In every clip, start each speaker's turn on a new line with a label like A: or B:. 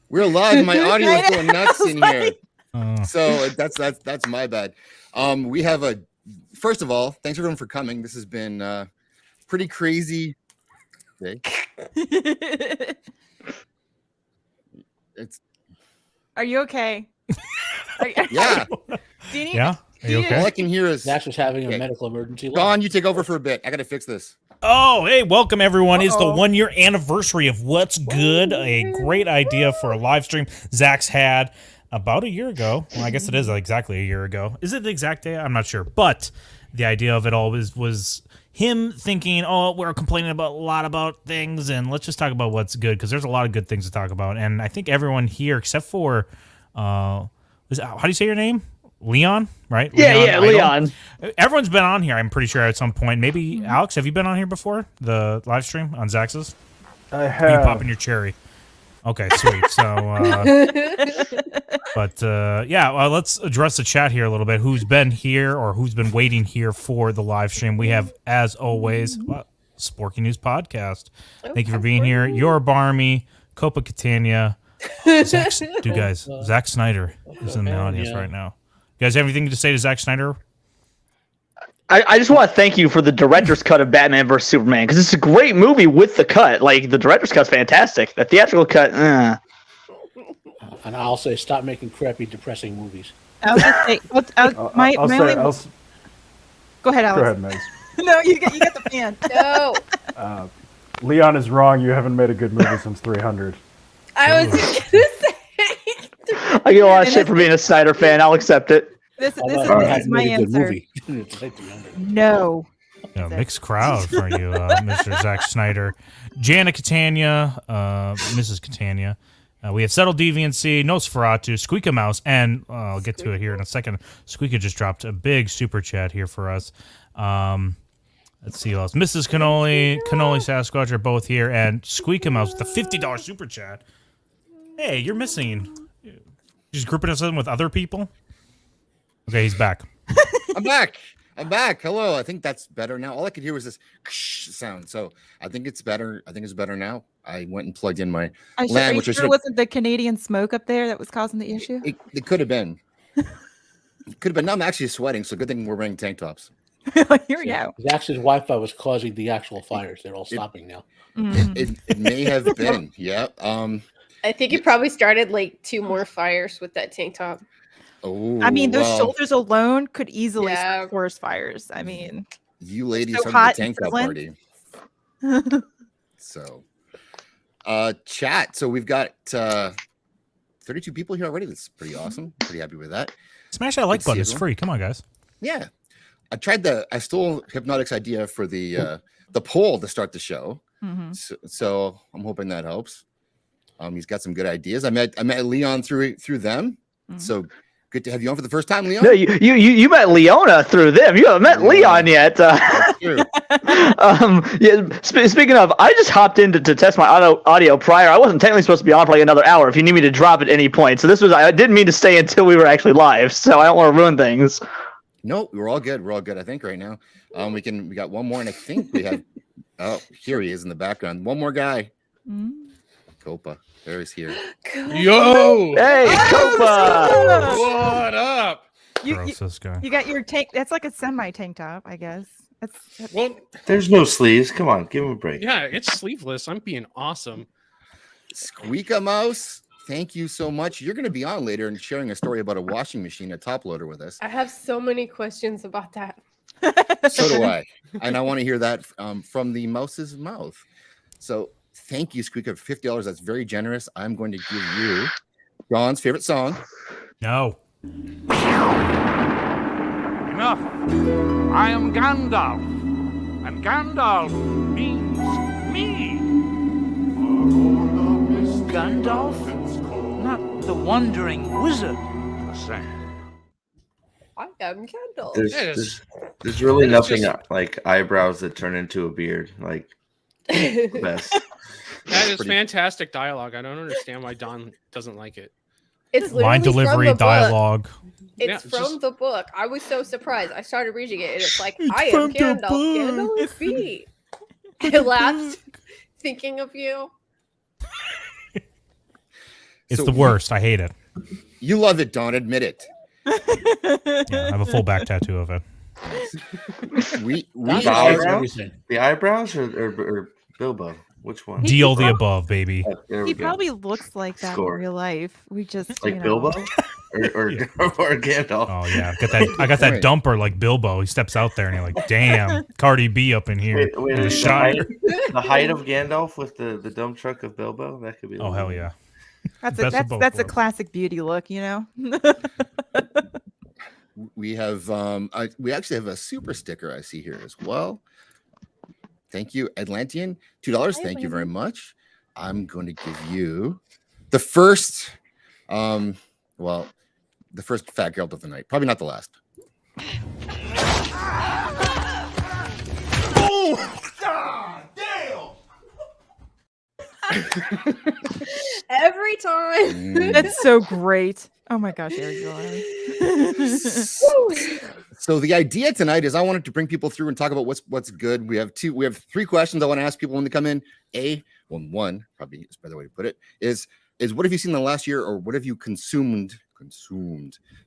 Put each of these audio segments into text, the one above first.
A: We're live. My audio is going nuts in here.
B: Oh.
A: So that's my bad. We have a first of all, thanks everyone for coming. This has been pretty crazy day. It's
C: Are you okay?
A: yeah.
C: Do you need,
B: Yeah? Are you
A: All I
B: okay?
A: can hear is
D: Dax was having a
A: Okay.
D: medical emergency.
A: Don, you take over for a bit. I gotta fix this.
B: Oh, hey, welcome everyone. It's the
C: Uh-oh.
B: 1 year anniversary of What's Good, a great idea for a live stream Zach's had about a year ago. Well, I guess it is exactly a year ago. Is it the exact day? I'm not sure. But the idea of it all was him thinking, oh, we're complaining about a lot about things, and let's just talk about what's good, because there's a lot of good things to talk about. And I think everyone here, except for, how do you say your name? Leon, right?
E: Yeah,
B: Idol?
E: Leon.
B: Everyone's been on here, I'm pretty sure, at some point. Maybe, Alex, have you been on here before? The live stream on Zaxx's?
F: I
B: You
F: have.
B: pop in your cherry. Okay, sweet. So, let's address the chat here a little bit. Who's been here or who's been waiting here for the live stream? We have, as always, Sporky News Podcast. Thank you for being here. Your Barmy, Copa Catania, Zach Snyder is in the audience right now. You guys have anything to say to Zack Snyder?
E: I just want to thank you for the director's cut of Batman vs Superman, because it's a great movie with the cut. Like, the director's cut's fantastic. The theatrical cut,
D: And I'll say, stop making crappy, depressing movies.
C: I was gonna say, go ahead, Alex.
F: Go ahead, Maze.
C: No, you get the fan.
G: No,
F: Leon is wrong. You haven't made a good movie since 300.
G: I was just gonna say.
E: I get a lot of shit for being a Snyder fan. I'll accept it.
C: This
D: Although
C: is
D: I hadn't
C: my
D: made a good
C: answer.
D: movie. It's like 300.
C: No.
B: Yeah, mixed crowd for you, Mr. Zack Snyder. Jana Catania, Mrs. Catania. We have Settle Deviancy, Nosferatu, Squeaka Mouse, and I'll get to it here in a second. Squeaka just dropped a big super chat here for us. Let's see who else. Mrs. Cannoli, Sasquatch are both here, and Squeaka Mouse with a $50 super chat. Hey, you're missing. Just grouping us in with other people? Okay, he's back.
A: I'm back. Hello. I think that's better now. All I could hear was this sound. So I think it's better. I think it's better now. I went and plugged in my
C: Are
A: LAN,
C: you
A: which
C: sure it wasn't the Canadian smoke up there that was causing the issue?
A: it could have been. Now I'm actually sweating, so good thing we're wearing tank tops.
C: Here we go.
D: Dax's Wi-Fi was causing the actual fires. They're all stopping now.
A: It may have been. Yeah.
G: I think you probably started like 2 more fires with that tank top.
A: Oh,
C: I mean, those
A: well,
C: shoulders alone could easily
G: Yeah.
C: start forest fires. I mean,
A: you ladies
C: so
A: have
C: hot
A: the tank
C: and
A: top party. So, chat. So we've got 32 people here already. That's pretty awesome. Pretty happy with that.
B: Smash that like
A: Good to see
B: button. It's
A: everyone.
B: free. Come on, guys.
A: Yeah. I stole Hypnotic's idea for the poll to start the show. So I'm hoping that helps. He's got some good ideas. I met Leon through them. So good to have you on for the first time, Leon.
E: No, you met Leona through them. You haven't met Leon yet.
A: That's true.
E: Speaking of, I just hopped in to test my audio prior. I wasn't technically supposed to be on for like another hour if you need me to drop at any point. So I didn't mean to stay until we were actually live. So I don't want to ruin things.
A: No, we're all good. We're all good, I think, right now. We got one more, and I think we have here he is in the background. One more guy. Copa. There he's here.
H: Yo!
E: Hey, Copa!
H: What up?
B: Gross, this guy.
C: You got your tank. That's like a semi tank top, I guess. That's
H: Well,
I: There's no sleeves. Come on, give him a break.
H: yeah, it's sleeveless. I'm being awesome.
A: Squeaka Mouse, thank you so much. You're going to be on later and sharing a story about a washing machine, a top loader with us.
G: I have so many questions about that.
A: So do I. And I want to hear that from the mouse's mouth. So thank you, Squeaka, for $50. That's very generous. I'm going to give you John's favorite song.
B: No.
J: Enough. I am Gandalf, and Gandalf means me.
K: Gandalf? Not the wandering wizard.
G: I am Kendall.
I: There's really nothing like eyebrows that turn into a beard. Like the best.
H: That is fantastic dialogue. I don't understand why Don doesn't like it.
G: It's
B: Line
G: literally
B: delivery,
G: from the
B: dialogue.
G: Book. It's
H: Yeah,
G: from
H: just-
G: the book. I was so surprised. I started reading it, and it's like,
B: It's
G: I am
B: from the
G: Gandalf.
B: book.
G: Gandalf is me. I laughed thinking of you.
B: It's
A: So
B: the worst. I hate it.
A: You love it, Don. Admit it.
B: Yeah, I have a full back tattoo of it.
A: We
D: That's
I: The
A: are.
D: always
I: eyebrows?
D: everything.
I: The eyebrows or Bilbo? Which one?
B: Deal the above, baby.
I: Oh, there we
C: He
I: go.
C: probably looks like that
I: Score.
C: in real life. We just
I: Like
C: you know.
I: Bilbo or Gandalf.
B: Oh yeah, I got that
A: Right.
B: dumper like Bilbo. He steps out there and you're like, damn, Cardi B up in here.
I: Wait,
B: with a
I: is
B: shot.
I: the height of Gandalf with the dump truck of Bilbo? That could be.
B: Oh hell yeah.
C: That's
B: Best of both
C: that's a
B: worlds.
C: classic beauty look, you know.
A: We have we actually have a super sticker I see here as well. Thank you, Atlantean. $2. Thank you very much. I'm going to give you the first the first fat girl of the night. Probably not the last. Oh, God damn.
G: Every time.
C: That's so great. Oh my gosh, Eric, you are.
A: So the idea tonight is I wanted to bring people through and talk about what's good. We have 3 questions I want to ask people when they come in. One probably is a better way to put it is what have you seen in the last year, or what have you consumed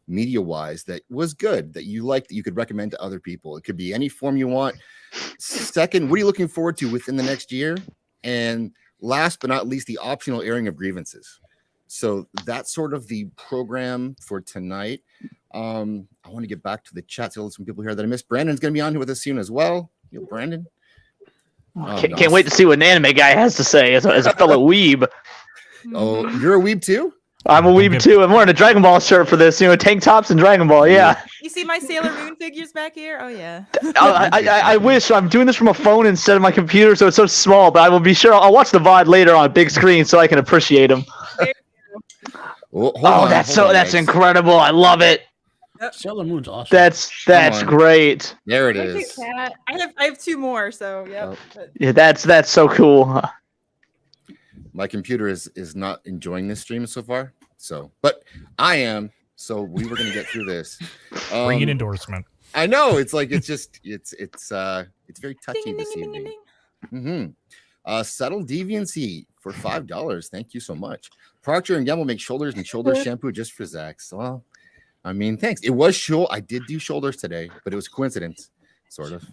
A: media wise that was good, that you liked, that you could recommend to other people? It could be any form you want. Second, what are you looking forward to within the next year? And last but not least, the optional airing of grievances. So that's sort of the program for tonight. I want to get back to the chat. So some people here that I missed. Brandon's going to be on here with us soon as well. Yo, Brandon. Oh,
E: Can't wait to see what an anime guy has to say as a fellow weeb.
A: Oh, you're a weeb too?
E: I'm a weeb too. I'm wearing a Dragon Ball shirt for this. Tank tops and Dragon Ball. Yeah.
C: You see my Sailor Moon figures back here? Oh yeah.
E: I wish I'm doing this from a phone instead of my computer, so it's so small. But I will be sure I'll watch the VOD later on a big screen so I can appreciate them. That's incredible. I love it.
D: Sailor Moon's awesome.
E: That's great.
A: There it
G: Look
A: is.
G: at that.
C: I have 2 more, so yep.
E: Yeah, that's so cool.
A: My computer is not enjoying this stream so far. So, but I am. So we were going to get through this.
B: Bring an endorsement.
A: I know it's like it's very touchy
C: Ding,
A: this
C: ding, ding,
A: evening.
C: ding,
A: Subtle Deviancy for $5. Thank you so much. Procter and Gamble make shoulders and shoulder shampoo just for Zach. So, well, I mean, thanks. It was I did do shoulders today, but it was coincidence, sort of.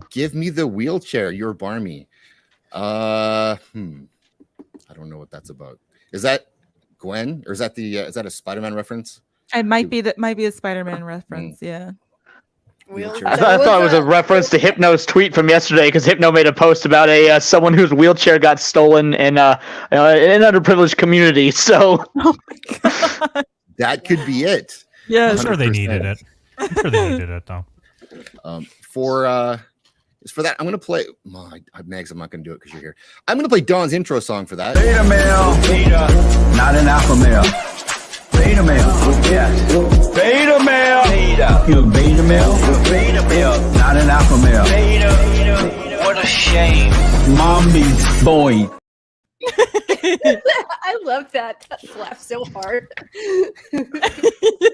A: Give me the wheelchair. You're Barmy. I don't know what that's about. Is that Gwen, or is that is that a Spider-Man reference?
C: It might be a Spider-Man reference. Yeah.
E: I thought it was a reference to Hypno's tweet from yesterday, because Hypno made a post about someone whose wheelchair got stolen in an underprivileged community. So
A: that could be it.
C: Yeah,
B: I'm sure they needed it. I'm sure they needed it though.
A: For that, I'm gonna play. Megs, I'm not gonna do it because you're here. I'm gonna play Dawn's intro song for that.
L: Beta male, beta, not an alpha male. Beta male, yes. Beta male, beta. You a beta male? Beta male, not an alpha male. Beta. What a shame. Mommy's boy.
G: I love that. That laughed so hard.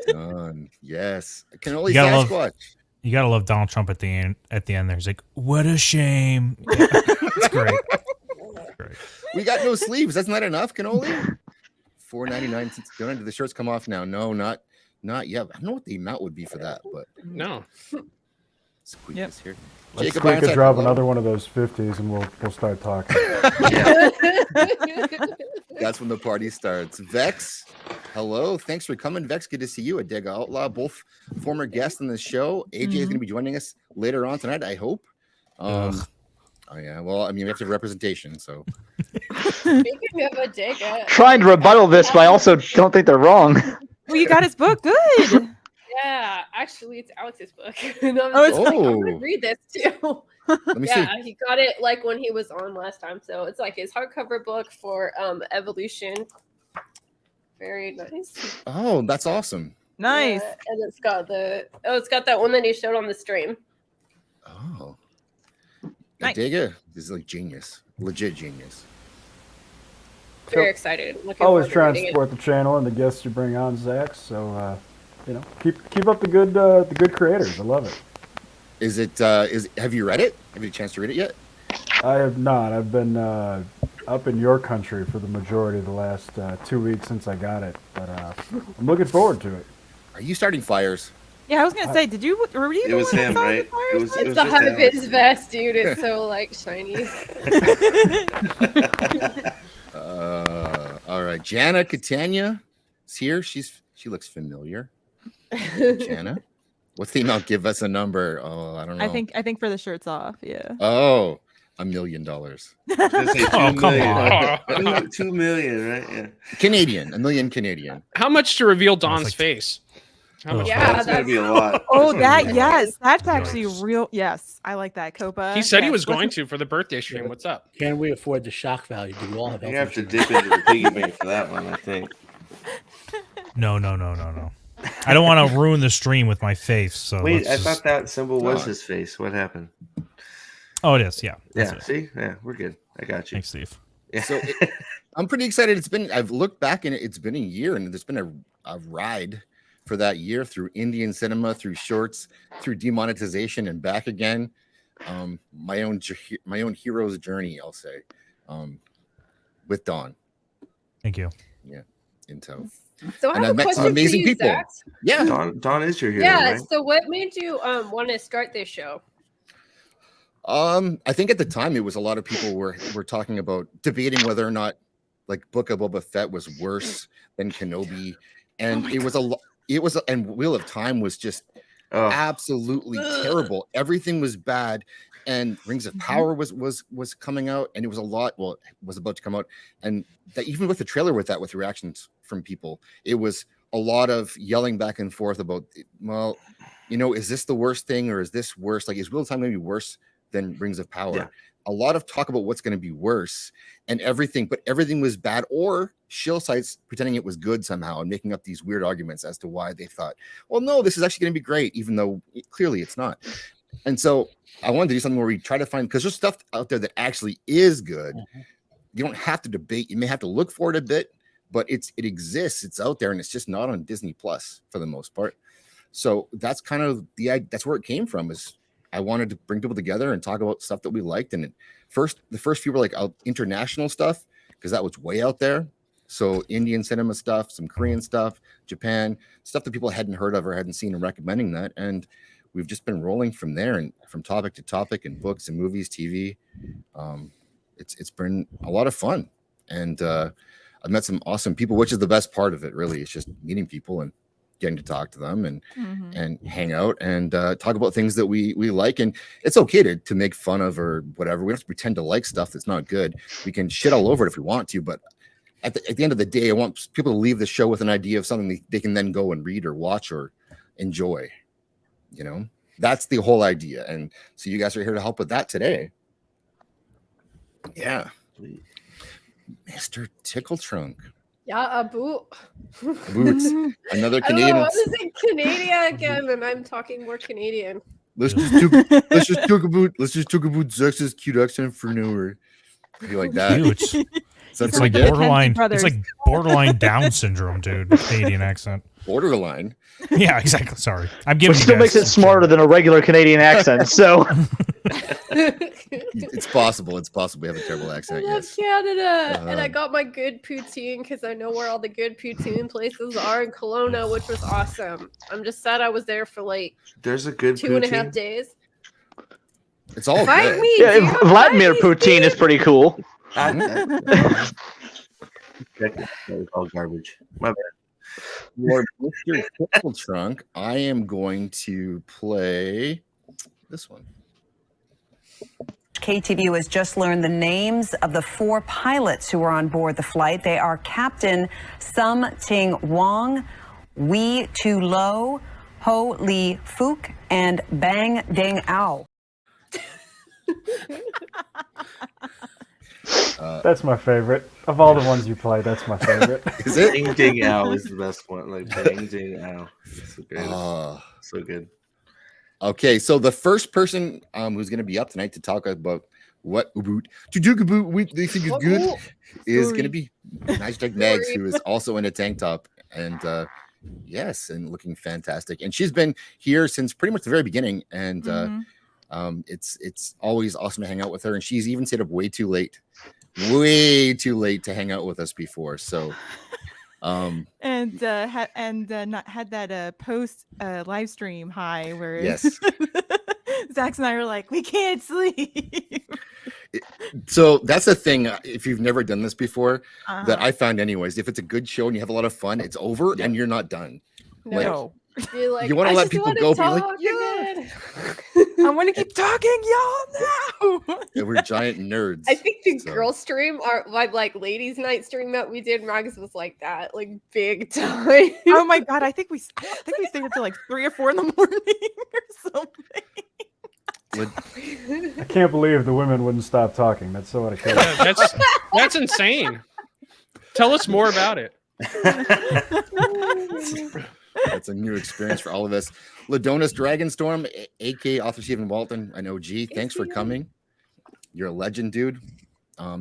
A: Dawn, yes. I can only
B: You gotta
A: Sasquatch.
B: You gotta love Donald Trump at the end. At the end, there's like, "What a shame." Yeah, it's great. Great.
A: We got no sleeves. That's not enough. Cannoli. $4.99. Since do the shirts come off now? No, not yet. I don't know what the amount would be for that, but
H: No.
A: Squeak
C: Yep.
A: is here.
F: Let's
A: Jacob
F: quick
A: Ironside,
F: drop
A: hello.
F: another one of those 50s and we'll start talking.
A: That's when the party starts. Vex, hello. Thanks for coming, Vex. Good to see you. A Dig Outlaw, both former guests on the show. AJ is going to be joining us later on tonight, I hope. Oh yeah. Well, I mean, we have to have representation, so.
G: Speaking of a dig,
E: trying to rebuttal this, but I also don't think they're wrong.
C: Well, you got his book. Good.
G: yeah, actually, it's Alex's book. And I was
C: Oh, it's
G: like, I'm
A: Oh.
G: gonna read this too.
A: Let me see.
G: Yeah, he got it like when he was on last time. So it's like his hardcover book for Evolution. Very nice.
A: Oh, that's awesome.
C: Nice.
G: Yeah, and it's got that one that he showed on the stream.
A: Oh.
C: Nice.
A: Dig it. This is like genius. Legit genius.
G: Very excited. Looking
F: Always
G: forward to
F: trying to
G: reading it.
F: support the channel and the guests you bring on, Zach. So keep up the good creators. I love it.
A: Is it have you read it? Have you had a chance to read it yet?
F: I have not. I've been up in your country for the majority of the last 2 weeks since I got it, but I'm looking forward to it.
A: Are you starting fires?
C: Yeah, I was gonna say, were you
I: It
C: the
I: was
C: one that
I: him,
C: saw the
I: right?
C: fires?
I: It was
G: It's the
I: just
G: height of
I: Alex.
G: his vest, dude. It's so like shiny.
A: All right, Jana Catania is here. She looks familiar. Jana, what's the amount? Give us a number. Oh, I don't know.
C: I think for the shirts off, yeah.
A: Oh, $1 million.
B: Oh, come on.
I: 2 million, right? Yeah.
A: Canadian, $1 million Canadian.
H: How much to reveal Don's
B: like-
H: face? How
B: Oh.
H: much?
G: Yeah,
I: That's gonna be a lot.
C: Oh,
I: That's gonna be a lot.
C: yes, that's actually
B: Yikes.
C: real. Yes, I like that, Copa.
H: He said he
C: Yes,
H: was going
C: listen-
H: to for the birthday stream. What's up?
D: Can we afford the shock value? Do we all have
I: You
D: health
I: have to
D: insurance?
I: dip into the piggy bank for that one, I think.
B: No. I don't want to ruin the stream with my face. So
I: Wait,
B: let's
I: I
B: just-
I: thought that symbol was
A: No.
I: his face. What happened?
B: Oh, it is. Yeah. That's
I: Yeah,
B: it.
I: see? Yeah, we're good. I got you.
B: Thanks, Steve.
I: Yeah.
A: So I'm pretty excited. I've looked back and it's been a year, and there's been a ride for that year through Indian cinema, through shorts, through demonetization, and back again. My own hero's journey, I'll say, with Dawn.
B: Thank you.
A: In tow.
G: So I
A: And
G: have
A: I've
G: a
A: met some
G: question
A: amazing
G: for you,
A: people.
G: Zach.
A: Yeah.
I: Dawn is your hero,
G: Yeah.
I: right?
G: So what made you want to start this show?
A: I think at the time it was a lot of people were talking about debating whether or not like Book of Boba Fett was worse than Kenobi, and it was and Wheel of Time was just absolutely terrible. Everything was bad, and Rings of Power was coming out, and it was a lot. Well, it was about to come out, and that even with the trailer with reactions from people, it was a lot of yelling back and forth about, well, is this the worst thing or is this worse? Like, is Wheel of Time going to be worse than Rings of Power?
I: Yeah.
A: A lot of talk about what's going to be worse and everything, but everything was bad, or shill sites pretending it was good somehow and making up these weird arguments as to why they thought, well, no, this is actually going to be great, even though clearly it's not. And so I wanted to do something where we try to find, because there's stuff out there that actually is good. You don't have to debate. You may have to look for it a bit, but it exists. It's out there, and it's just not on Disney Plus for the most part. So that's kind of that's where it came from. Is I wanted to bring people together and talk about stuff that we liked. And the first few were like international stuff, because that was way out there. So Indian cinema stuff, some Korean stuff, Japan, stuff that people hadn't heard of or hadn't seen, and recommending that. And we've just been rolling from there, and from topic to topic, and books and movies, TV. It's been a lot of fun. And I've met some awesome people, which is the best part of it, really. It's just meeting people and getting to talk to them and hang out and talk about things that we like. And it's okay to make fun of or whatever. We don't have to pretend to like stuff that's not good. We can shit all over it if we want to, but at the end of the day, I want people to leave the show with an idea of something they can then go and read or watch or enjoy. That's the whole idea. And so you guys are here to help with that today. Yeah. Mr. Tickle Trunk.
G: Yeah, a boot.
A: Boots. Another
G: I
A: Canadian.
G: was in Canada again, and I'm talking more Canadian.
A: Let's just talk about Zex's cute accent for an hour. You like that?
B: Cute.
A: So
B: It's like borderline. It's like borderline Down syndrome, dude. Canadian accent.
A: Borderline.
B: Yeah, exactly. Sorry, I'm giving.
E: Which
B: you
E: still
B: guys
E: makes it
B: some
E: smarter than a regular Canadian accent. So
A: It's possible. It's possible we have a terrible
G: I
A: accent.
G: love
A: Yes.
G: Canada, and I
A: Um,
G: got my good poutine because I know where all the good poutine places are in Kelowna, which was awesome. I'm just sad I was there for like
I: There's a good
G: 2.5
I: poutine.
G: days.
A: It's all
G: Fight
A: good.
G: me,
E: yeah,
G: dude.
E: Vladimir
G: Fight me,
E: Poutine is pretty cool.
I: That was all garbage. My bad.
A: For Mr. Tickle Trunk, I am going to play this one.
M: KTVU has just learned the names of the 4 pilots who were on board the flight. They are Captain Sum Ting Wong, Wee Tu Lo, Ho Lee Fook, and Bang Ding Ao.
F: That's my favorite. Of all the ones you play, that's my favorite.
A: Is it?
I: Ding Ding Ow is the best one. Like Ding Ding Ow. So good. So good.
A: Okay, so the first person who's going to be up tonight to talk about what Ubud to do Ubud they think is good is going to be Nice Drag Megs, who is also in a tank top and yes, and looking fantastic. And she's been here since pretty much the very beginning, and it's always awesome to hang out with her. And she's even stayed up way too late way too late to hang out with us before. So,
C: And not had that post live stream high where
A: yes.
C: Zach and I are like, we can't sleep.
A: So that's the thing. If you've never done this before,
C: Uh-huh.
A: that I found anyways, if it's a good show and you have a lot of fun, it's over and you're not done.
C: No.
G: You're like,
A: You want to
G: "I
A: let
G: just
A: people
G: wanna
A: go, be like,
G: talk again."
C: I want to keep talking, y'all. No.
A: yeah, we're giant nerds.
G: I think the
A: So-
G: girl stream, our like ladies' night stream that we did, Mags was like that, like big time.
C: Oh my god, I think we stayed up till like 3 or 4 in the morning or something.
F: I can't believe the women wouldn't stop talking. That's so out of character.
H: Yeah, that's insane. Tell us more about it.
A: That's a new experience for all of us. Ladonis Dragonstorm, aka Author Stephen Walton. I know, G. Thanks for coming. You're a legend, dude.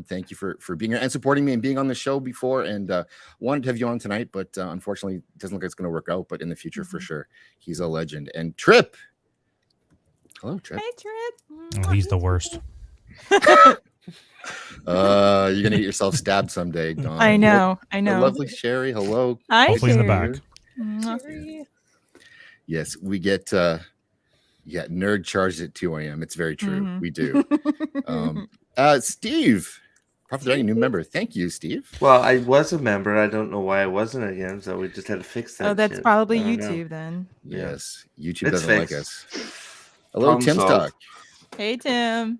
A: Thank you for being here and supporting me and being on the show before. And wanted to have you on tonight, but unfortunately, it doesn't look like it's going to work out. But in the future, for sure, he's a legend. And Trip. Hello, Trip.
C: Hey, Trip.
B: Oh, he's the worst.
A: You're gonna get yourself stabbed someday, Dawn.
C: I know. I
A: The
C: know.
A: lovely Sherry. Hello.
C: Hi,
B: Hopefully in the
C: Sherry.
B: back.
C: Mwah.
A: Yes, we get nerd charged at 2 a.m. It's very true.
C: Mhm.
A: We do. Steve, Prophet Dragon, new member. Thank you, Steve.
I: Well, I was a member. I don't know why I wasn't again, so we just had to fix that.
C: Oh, that's
I: shit.
C: probably
I: I don't know.
C: YouTube then.
A: Yes, YouTube
I: It's
A: doesn't like
I: fixed.
A: us. Hello,
I: Problem
A: Tim
I: solved.
A: Stock.
C: Hey, Tim.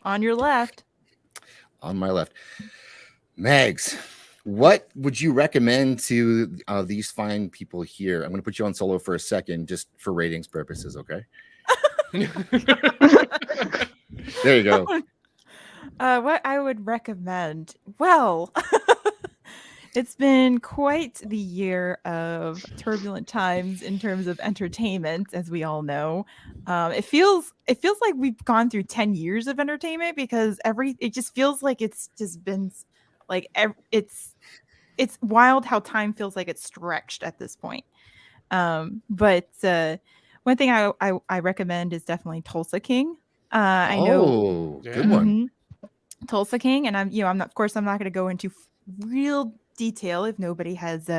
C: On your left.
A: On my left. Mags, what would you recommend to these fine people here? I'm going to put you on solo for a second, just for ratings purposes, okay? There you go.
C: What I would recommend. Well, it's been quite the year of turbulent times in terms of entertainment, as we all know. It feels like we've gone through 10 years of entertainment because it just feels like it's just been like it's wild how time feels like it's stretched at this point. But one thing I recommend is definitely Tulsa King. I know
A: good one.
C: Mhm. Tulsa King, and I'm not going to go into real detail if nobody has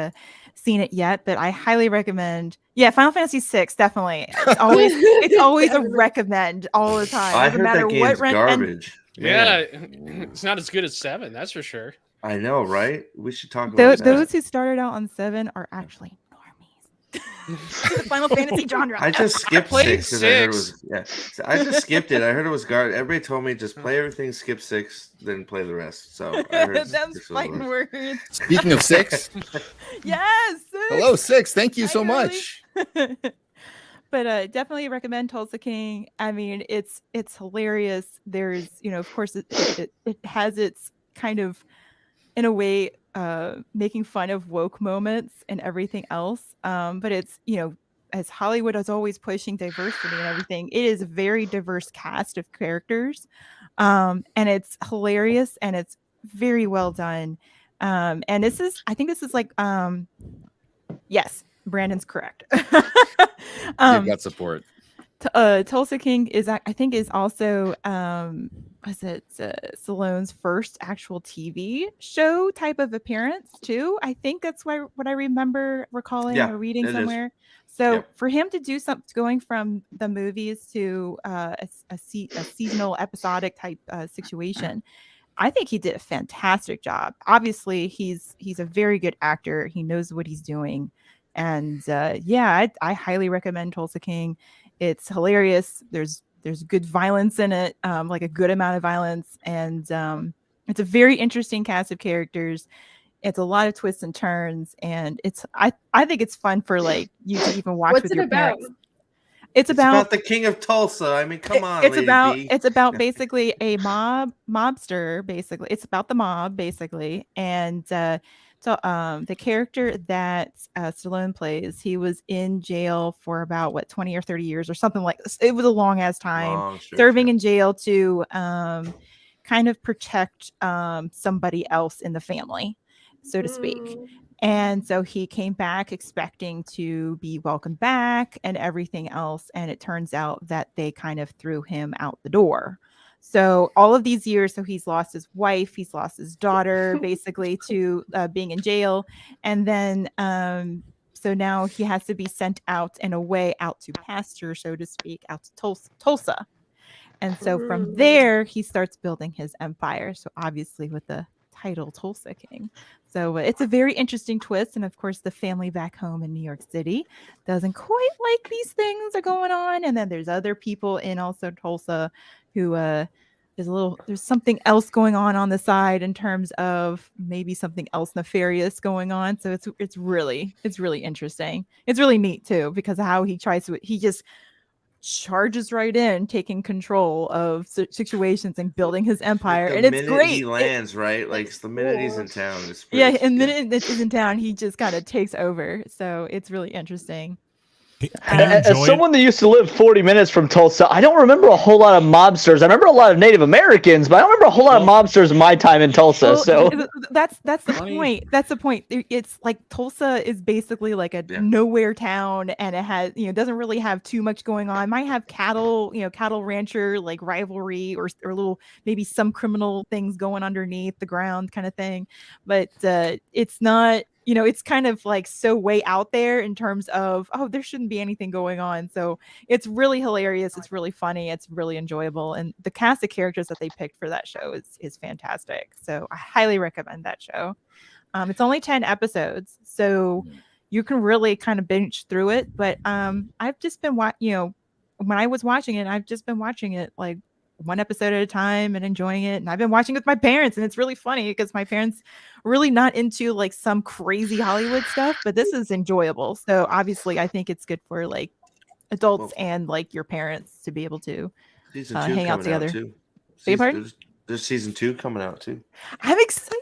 C: seen it yet, but I highly recommend. Yeah, Final Fantasy VI, definitely. It's always a recommend all the time.
I: I
C: Doesn't
I: heard
C: matter
I: that
C: what
I: game's garbage.
H: Yeah,
I: Man.
H: it's not as good as 7, that's for sure.
I: I know, right? We should talk about that.
C: Those who started out on 7 are actually normies. The Final Fantasy genre.
I: I just skipped
H: played
I: 6 because I heard it
H: 6.
I: was So I just skipped it. I heard it was garbage. Everybody told me just play everything, skip 6, then play the rest. So I heard
C: Them's
I: 6 was
C: fighting
I: the
C: words.
A: Speaking of 6,
C: Yes.
A: hello, 6. Thank you
C: Hi,
A: so
C: Carly.
A: much.
C: But definitely recommend Tulsa King. I mean, it's hilarious. There's, of course, it has its kind of, in a way, making fun of woke moments and everything else. But it's, as Hollywood is always pushing diversity and everything, it is a very diverse cast of characters. And it's hilarious and it's very well done. And I think this is like, yes, Brandon's correct.
A: You've got support.
C: Tulsa King is also Stallone's first actual TV show type of appearance too. I think that's what I remember recalling or reading
I: it is.
C: somewhere. So
I: Yep.
C: for him to do something going from the movies to a seasonal episodic type situation, I think he did a fantastic job. Obviously, he's a very good actor. He knows what he's doing. And I highly recommend Tulsa King. It's hilarious. There's good violence in it, like a good amount of violence, and it's a very interesting cast of characters. It's a lot of twists and turns, and I think it's fun for like you to even watch
G: What's
C: with
G: it
C: your
G: about?
C: parents. It's about
I: the King of Tulsa. I mean, come on.
C: it's
I: Lady
C: about
I: B.
C: it's about basically a mobster. Basically, it's about the mob basically, and so the character that Stallone plays, he was in jail for about 20 or 30 years or something like this. It was a long ass time
I: Long stretch,
C: serving in jail to kind of protect somebody else in the family, so to speak. And so he came back expecting to be welcomed back and everything else. And it turns out that they kind of threw him out the door. So all of these years, so he's lost his wife, he's lost his daughter, basically to being in jail, and then so now he has to be sent out and away out to pasture, so to speak, out to Tulsa. And so from there, he starts building his empire. So obviously with the title Tulsa King. So it's a very interesting twist. And of course, the family back home in New York City doesn't quite like these things are going on. And then there's other people in also Tulsa who there's something else going on the side in terms of maybe something else nefarious going on. So it's really interesting. It's really neat too, because of how he just charges right in, taking control of situations and building his empire,
I: The
C: and it's
I: minute
C: great.
I: he lands, right? Like the minute he's in town, it's
C: Yeah,
I: pretty-
C: and the minute he's in town, he just kind of takes over. So it's really interesting.
E: As someone that used to live 40 minutes from Tulsa, I don't remember a whole lot of mobsters. I remember a lot of Native Americans, but I don't remember a whole lot of mobsters in my time in Tulsa.
C: Well,
E: So
C: that's the point. That's the point. It's like Tulsa is basically like a nowhere town, and it has doesn't really have too much going on. It might have cattle rancher like rivalry or little maybe some criminal things going underneath the ground kind of thing, but it's not. It's kind of like so way out there in terms of, there shouldn't be anything going on. So it's really hilarious. It's really funny. It's really enjoyable. And the cast of characters that they picked for that show is fantastic. So I highly recommend that show. It's only 10 episodes, so you can really kind of binge through it. But I've just been when I was watching it, I've just been watching it like one episode at a time and enjoying it. And I've been watching with my parents, and it's really funny because my parents are really not into like some crazy Hollywood stuff, but this is enjoyable. So obviously I think it's good for like adults and like your parents to be able to
I: Season 2
C: hang out
I: coming
C: together.
I: too.
C: Beg your pardon?
I: There's season 2 coming out too.
C: I'm excited.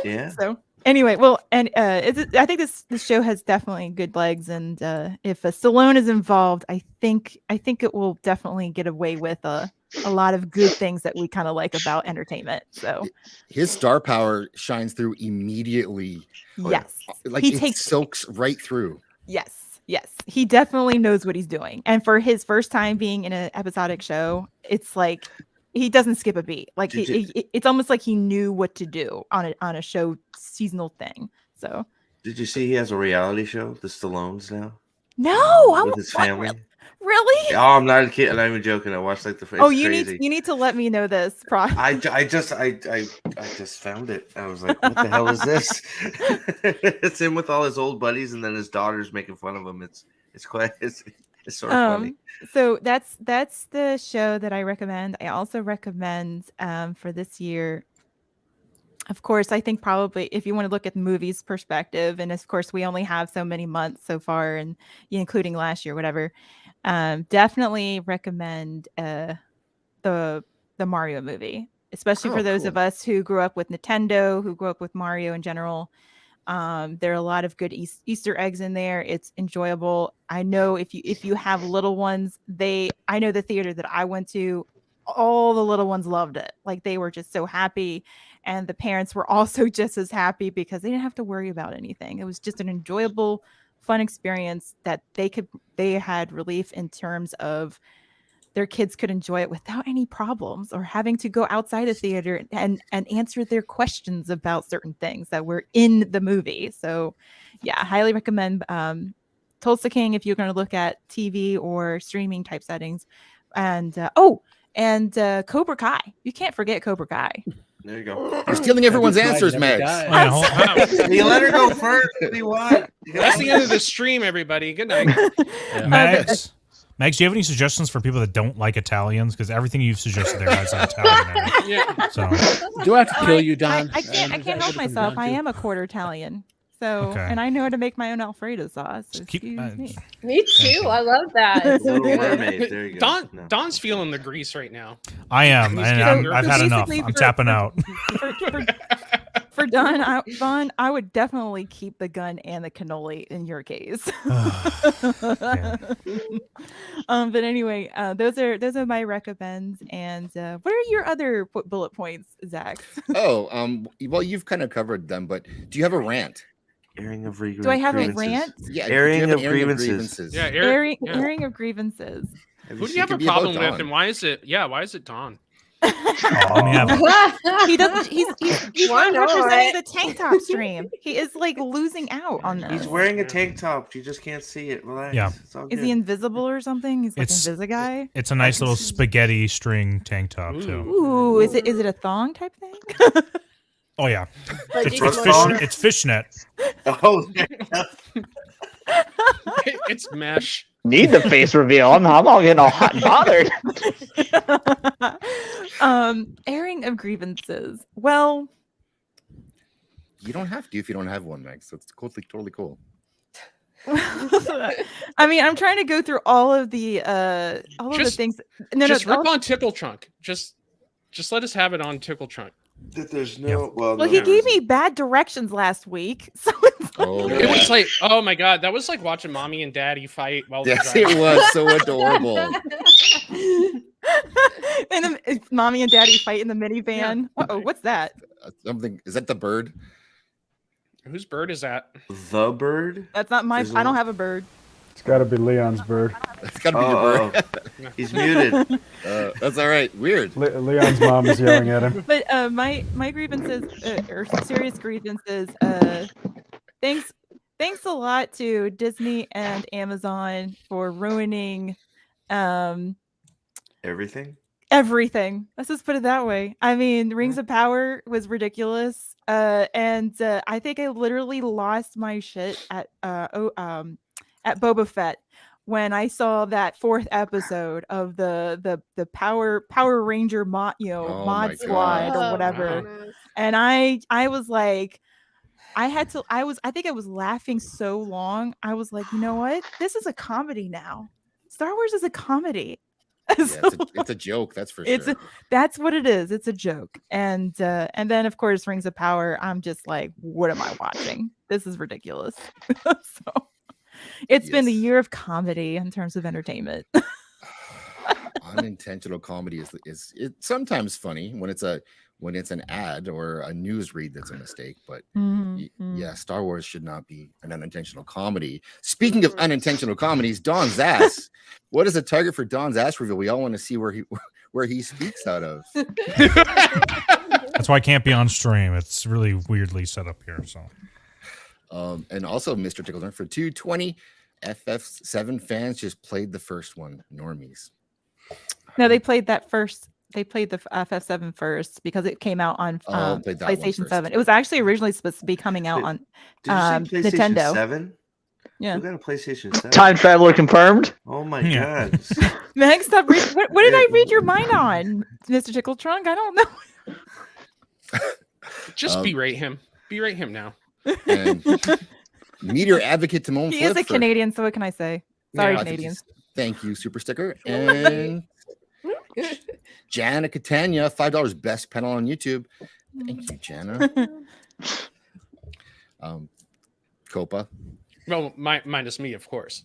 I: Yeah.
C: So anyway, well, and I think this show has definitely good legs, and if Stallone is involved, I think it will definitely get away with a lot of good things that we kind of like about entertainment. So
A: his star power shines through immediately.
C: Yes,
A: like it soaks right through.
C: Yes, he definitely knows what he's doing, and for his first time being in an episodic show, it's like he doesn't skip a beat. Like it's almost like he knew what to do on a show seasonal thing. So
I: Did you see he has a reality show, The Stallones now?
C: No,
I: with his family.
C: Really?
I: Oh, I'm not kidding. I'm not even joking. I watched like the.
C: Oh,
I: it's
C: you
I: crazy.
C: need to let me know this.
I: I just found it. I was like, what the hell is this? It's him with all his old buddies, and then his daughter's making fun of him. It's sort of funny.
C: So that's the show that I recommend. I also recommend for this year. Of course, I think probably if you want to look at the movies perspective, and of course we only have so many months so far, and including last year, whatever. Definitely recommend the Mario movie, especially for those of us who grew up with Nintendo, who grew up with Mario in general. There are a lot of good Easter eggs in there. It's enjoyable. I know if you have little ones, I know the theater that I went to, all the little ones loved it. Like they were just so happy. And the parents were also just as happy because they didn't have to worry about anything. It was just an enjoyable, fun experience that they had relief in terms of their kids could enjoy it without any problems or having to go outside the theater and answer their questions about certain things that were in the movie. So yeah, I highly recommend Tulsa King if you're going to look at TV or streaming type settings. And Cobra Kai. You can't forget Cobra Kai.
I: There you go.
A: You're stealing everyone's answers, Max.
I: You let her go first. What do you want?
H: That's the end of the stream, everybody. Good night.
B: Max, do you have any suggestions for people that don't like Italians? Because everything you've suggested there has an Italian in it.
H: Yeah.
B: So
D: Do I have to kill you, Don?
C: I can't help myself. I am a quarter Italian. So,
B: Okay.
C: and I know how to make my own Alfredo sauce. So excuse me.
G: Me too. I love that.
I: Little Mermaid. There you go.
H: Don's feeling the grease right now.
B: I am, and I've had enough.
C: basically
B: I'm tapping out.
C: For Don, I would definitely keep the gun and the cannoli in your case. But anyway, those are my recommends. And what are your other bullet points, Zach?
A: Well, you've kind of covered them, but do you have a rant?
I: Airing of
C: Do I have a rant?
A: Yeah,
I: airing
A: do
I: of
A: you have an
I: grievances.
H: Yeah,
C: Airing of grievances.
H: Who do you have a problem with, and why is it? Yeah, why is it Don?
B: let me have it.
C: He doesn't. He's
G: Why
C: not representing
G: not?
C: the tank top stream. He is like losing out on this.
I: He's wearing a tank top. You just can't see it. Relax.
B: Yeah.
I: It's all
C: Is
I: good.
C: he invisible or something? He's like
B: It's-
C: Invisi-Guy.
B: It's a nice little spaghetti string tank top too.
C: Ooh, is it a thong type thing?
B: Oh yeah,
G: Like
B: it's,
G: you
B: it's,
G: can
B: fish,
G: look-
B: it's fishnet.
I: Oh,
H: It's mesh.
E: Need the face reveal. I'm all getting all hot and bothered.
C: Airing of grievances. Well,
A: You don't have to if you don't have one, Meg. So it's totally cool.
C: I mean, I'm trying to go through all of the things.
H: Just rip on Tickle Trunk. Just let us have it on Tickle Trunk.
I: that there's no.
C: Well,
I: no,
C: he
I: there
C: gave
I: isn't.
C: me bad directions last week, so it's
A: Oh,
H: It was like, oh my god, that was like watching mommy and daddy fight while they're
A: yes,
H: driving.
A: it was so adorable.
C: and mommy and daddy fight in the minivan. Uh-oh, what's that?
A: Something is that the bird?
H: Whose bird is that?
I: The bird.
C: That's not my.
I: There's
C: I don't
I: a-
C: have a bird.
F: It's got to be Leon's bird.
A: It's got to be your bird.
I: He's muted.
A: That's all right. Weird.
F: Leon's mom is yelling at him.
C: But my grievances or serious grievances. Thanks a lot to Disney and Amazon for ruining
I: Everything.
C: everything. Let's just put it that way. I mean, Rings of Power was ridiculous, and I think I literally lost my shit at Boba Fett when I saw that 4th episode of the Power Ranger mod
A: Oh
C: mod
A: my
C: squad
A: God.
C: or whatever,
G: goodness.
C: and I was like. I think I was laughing so long. I was like, you know what? This is a comedy now. Star Wars is a comedy.
A: Yeah,
C: So-
A: it's a joke. That's for
C: it's
A: sure.
C: that's what it is. It's a joke. And then of course Rings of Power. I'm just like, what am I watching? This is ridiculous. So it's been the
A: Yes.
C: year of comedy in terms of entertainment.
A: Unintentional comedy is it's sometimes funny when it's an ad or a news read that's a mistake, but yeah, Star Wars should not be an unintentional comedy. Speaking of unintentional comedies, Don's ass. What is the target for Don's ass reveal? We all want to see where he speaks out of.
B: That's why I can't be on stream. It's really weirdly set up here. So,
A: And also, Mr. Tickleton, for 220 FF7 fans just played the first one, normies.
C: No, they played that first. They played the FF7 first because it came out on
A: played that one
C: PlayStation
A: first.
C: 7. It was actually originally supposed to be coming out on
I: Did you say PlayStation
C: Nintendo.
I: 7?
C: Yeah.
I: Who got a PlayStation 7?
E: Time traveler confirmed.
I: Oh my
B: Yeah.
I: god.
C: Meg, stop what did I read your mind on, Mr. Tickle Trunk? I don't know.
H: Just berate him. Berate him now.
A: And Meteor Advocate Timon
C: He is
A: Flip
C: a
A: for-
C: Canadian, so what can I say? Sorry,
A: I think
C: Canadians.
A: Thank you, Super Sticker. And Jana Catania, $5 best panel on YouTube. Thank you, Jana. Copa.
H: Well, minus me, of course.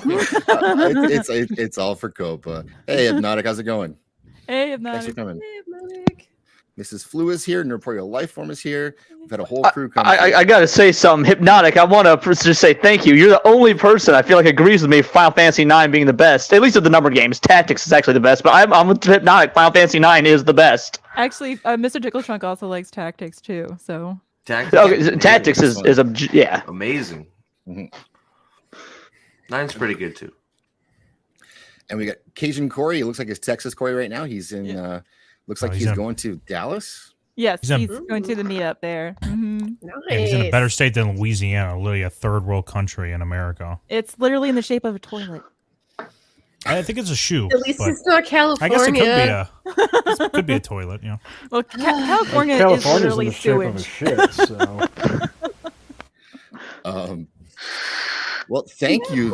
A: It's all for Copa. Hey, Hypnotic, how's it going?
C: Hey,
A: Thanks for
C: Hypnotic.
A: coming.
G: Hypnotic.
A: Mrs. Flu is here. Nerporeal Lifeform is here. We've had a whole crew come.
E: I gotta say something. Hypnotic, I want to just say thank you. You're the only person I feel like agrees with me for Final Fantasy IX being the best. At least of the number games. Tactics is actually the best, but I'm with Hypnotic. Final Fantasy IX is the best.
C: Actually, Mr. Tickle Trunk also likes tactics too. So
E: Tactics is a yeah.
I: Amazing. Nine's pretty good too.
A: And we got Cajun Corey. It looks like it's Texas Corey right now. He's in. Looks like
B: he's
A: he's
B: in-
A: going to Dallas.
C: yes,
B: He's in-
C: he's going to the meetup there.
B: yeah, he's in a better state than Louisiana, literally a third world country in America.
C: It's literally in the shape of a toilet.
B: I think it's a shoe.
G: At least
B: but
G: it's not
B: I
G: California.
B: guess it could be a toilet. Yeah.
C: Well, California is
F: California's in
C: literally
F: the shape of a
C: sewage.
F: shit, so.
A: Well, thank you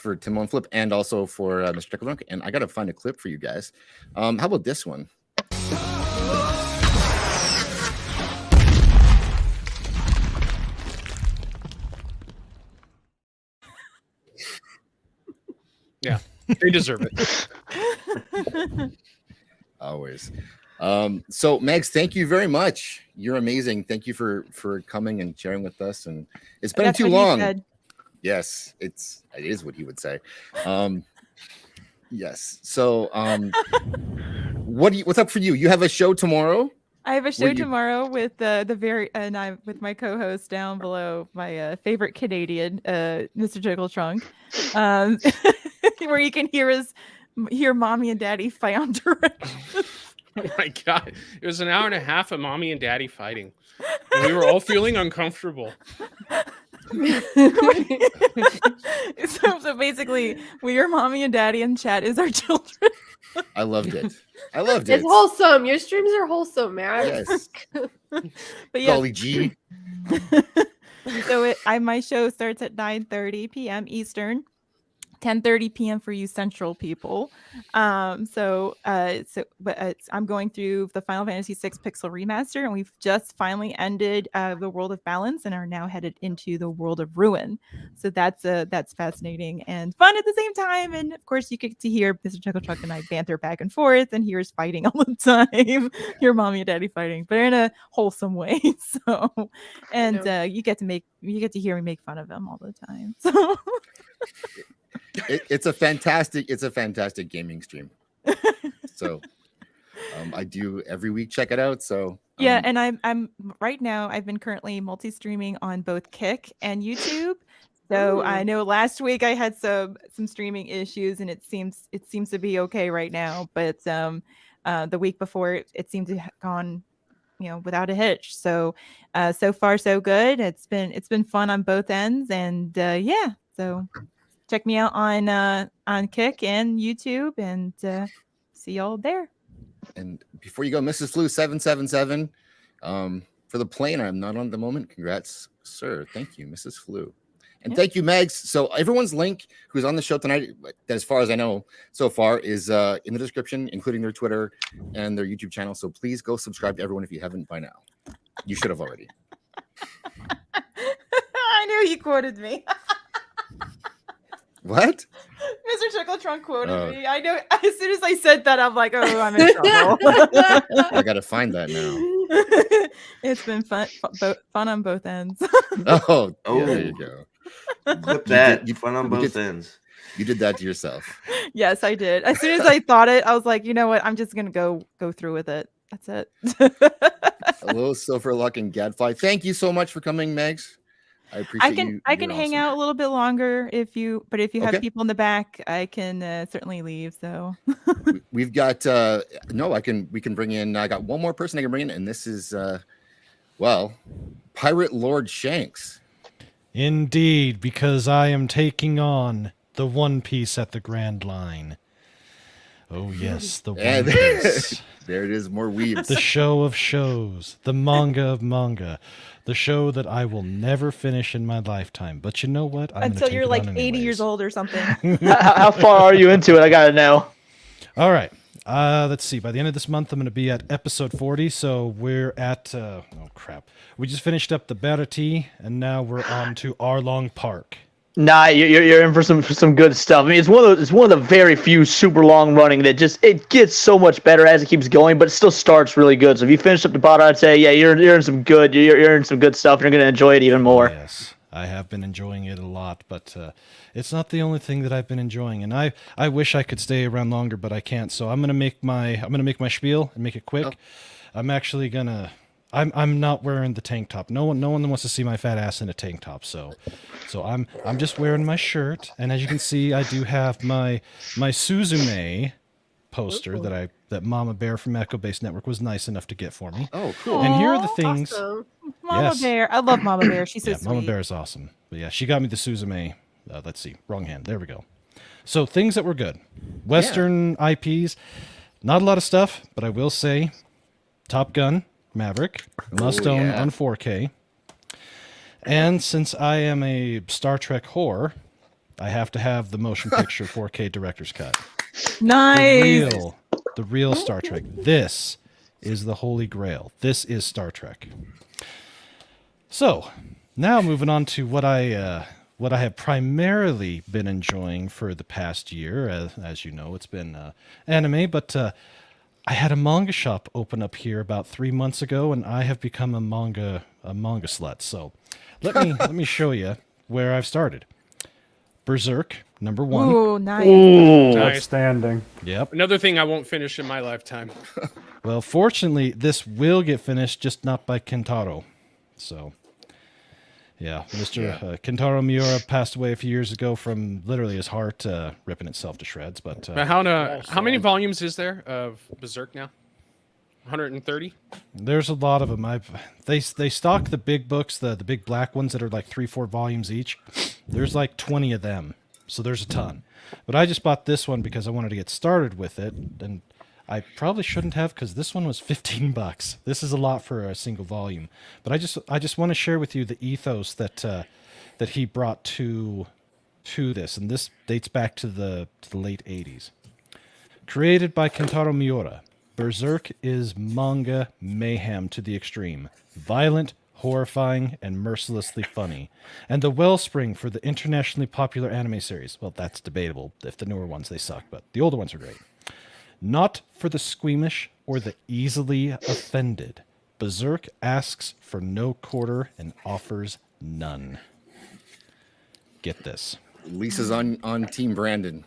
A: for Timon Flip and also for Mr. Tickledunk. And I got to find a clip for you guys. How about this one?
H: Yeah, they deserve it.
A: Always. So Megs, thank you very much. You're amazing. Thank you for coming and sharing with us. And it's been
C: That's
A: too
C: what he
A: long.
C: said.
A: Yes, it is what he would say. Yes. So what's up for you? You have a show tomorrow?
C: I have a show
A: Were you-
C: tomorrow with I'm with my co-host down below, my favorite Canadian, Mr. Tickle Trunk, where you can hear mommy and daddy fight on directions.
H: Oh my god! It was an hour and a half of mommy and daddy fighting, and we were all feeling uncomfortable.
C: So basically, your mommy and daddy in chat is our children.
A: I loved it. I loved
G: It's
A: it.
G: wholesome. Your streams are wholesome, man.
A: Yes.
C: But yeah,
A: Golly gee.
C: so my show starts at 9:30 p.m. Eastern, 10:30 p.m. for you Central people. I'm going through the Final Fantasy VI Pixel Remaster, and we've just finally ended the World of Balance and are now headed into the World of Ruin. So that's fascinating and fun at the same time. And of course, you get to hear Mr. Chuckle Truck and I banter back and forth, and hear us fighting all the time. Hear mommy and daddy fighting, but in a wholesome way. So, and you get to hear me make fun of them all the time. So.
A: It's a fantastic gaming stream. So I do every week check it out. So
C: yeah, and I'm right now I've been currently multi-streaming on both Kick and YouTube. So I know last week I had some streaming issues, and it seems to be okay right now. But the week before it seemed to have gone, without a hitch. So so far so good. It's been fun on both ends, and yeah. So check me out on Kick and YouTube, and see y'all there.
A: And before you go, Mrs. Flu 777, for the plane, I'm not on at the moment. Congrats, sir. Thank you, Mrs. Flu. And thank you, Megs. So everyone's link who's on the show tonight, as far as I know so far, is in the description, including their Twitter and their YouTube channel. So please go subscribe to everyone if you haven't by now. You should have already.
C: I knew you quoted me.
A: What?
C: Mr. Chuckle Trunk quoted me. I know. As soon as I said that, I'm like, oh, I'm in trouble.
A: I gotta find that now.
C: It's been fun on both ends.
A: Oh, yeah, there you go.
I: Clip that. Fun on both ends.
A: You did that to yourself.
C: Yes, I did. As soon as I thought it, I was like, you know what? I'm just gonna go through with it. That's it.
A: Hello, Silver Luck and Gadfly. Thank you so much for coming, Megs. I appreciate you.
C: I can hang out a little bit longer if you have
A: Okay.
C: people in the back, I can certainly leave. So
A: We've got we can bring in. I got one more person I can bring in, and this is Pirate Lord Shanks.
N: Indeed, because I am taking on the One Piece at the Grand Line. Oh yes, the One
A: And
N: Piece.
A: there it is, more weebs.
N: The show of shows, the manga of manga, the show that I will never finish in my lifetime. But you know what? I'm
C: until you're like 80 years old or something.
E: How far are you into it? I gotta know.
N: All right. Let's see. By the end of this month, I'm going to be at episode 40. So we're at oh crap. We just finished up the Barati, and now we're on to Arlong Park.
E: Nah, you're in for some good stuff. I mean, it's one of the very few super long running that it gets so much better as it keeps going, but it still starts really good. So if you finish up the bottom, I'd say you're in some good you're in some good stuff, and you're gonna enjoy it even more.
N: Yes, I have been enjoying it a lot, but it's not the only thing that I've been enjoying, and I wish I could stay around longer, but I can't. So I'm gonna make my spiel and make it quick. I'm actually gonna. I'm not wearing the tank top. No one wants to see my fat ass in a tank top. So I'm just wearing my shirt, and as you can see, I do have my Suzume poster that Mama Bear from Echo Base Network was nice enough to get for me.
A: Oh, cool!
N: And here are the things.
C: Awesome. Mama
N: Yes.
C: Bear, I love Mama Bear. She's so
N: Yeah,
C: sweet.
N: Mama Bear is awesome. But yeah, she got me the Suzume. Let's see, wrong hand. There we go. So things that were good. Western IPs, not a lot of stuff, but I will say, Top Gun, Maverick, must own on 4K. And since I am a Star Trek whore, I have to have the motion picture 4K director's cut.
C: Nice.
N: The real Star Trek. This is the holy grail. This is Star Trek. So, now moving on to what I have primarily been enjoying for the past year. As you know, it's been anime, but I had a manga shop open up here about 3 months ago, and I have become a manga slut. So let me show you where I've started. Berserk, number 1.
C: Ooh, nice.
H: Nice.
F: Outstanding.
N: Yep.
H: Another thing I won't finish in my lifetime.
N: Well, fortunately, this will get finished, just not by Kentaro. So, yeah, Mr. Kentaro Miura passed away a few years ago from literally his heart ripping itself to shreds. But
H: But how many volumes is there of Berserk now? 130?
N: there's a lot of them. They stock the big books, the big black ones that are like 3-4 volumes each. There's like 20 of them, so there's a ton. But I just bought this one because I wanted to get started with it, and I probably shouldn't have because this one was $15. This is a lot for a single volume. But I just want to share with you the ethos that that he brought to this, and this dates back to the late 80s. Created by Kentaro Miura, Berserk is manga mayhem to the extreme. Violent, horrifying, and mercilessly funny. And the wellspring for the internationally popular anime series. Well, that's debatable. If the newer ones, they suck, but the older ones are great. Not for the squeamish or the easily offended. Berserk asks for no quarter and offers none. Get this.
A: Lisa's on Team Brandon.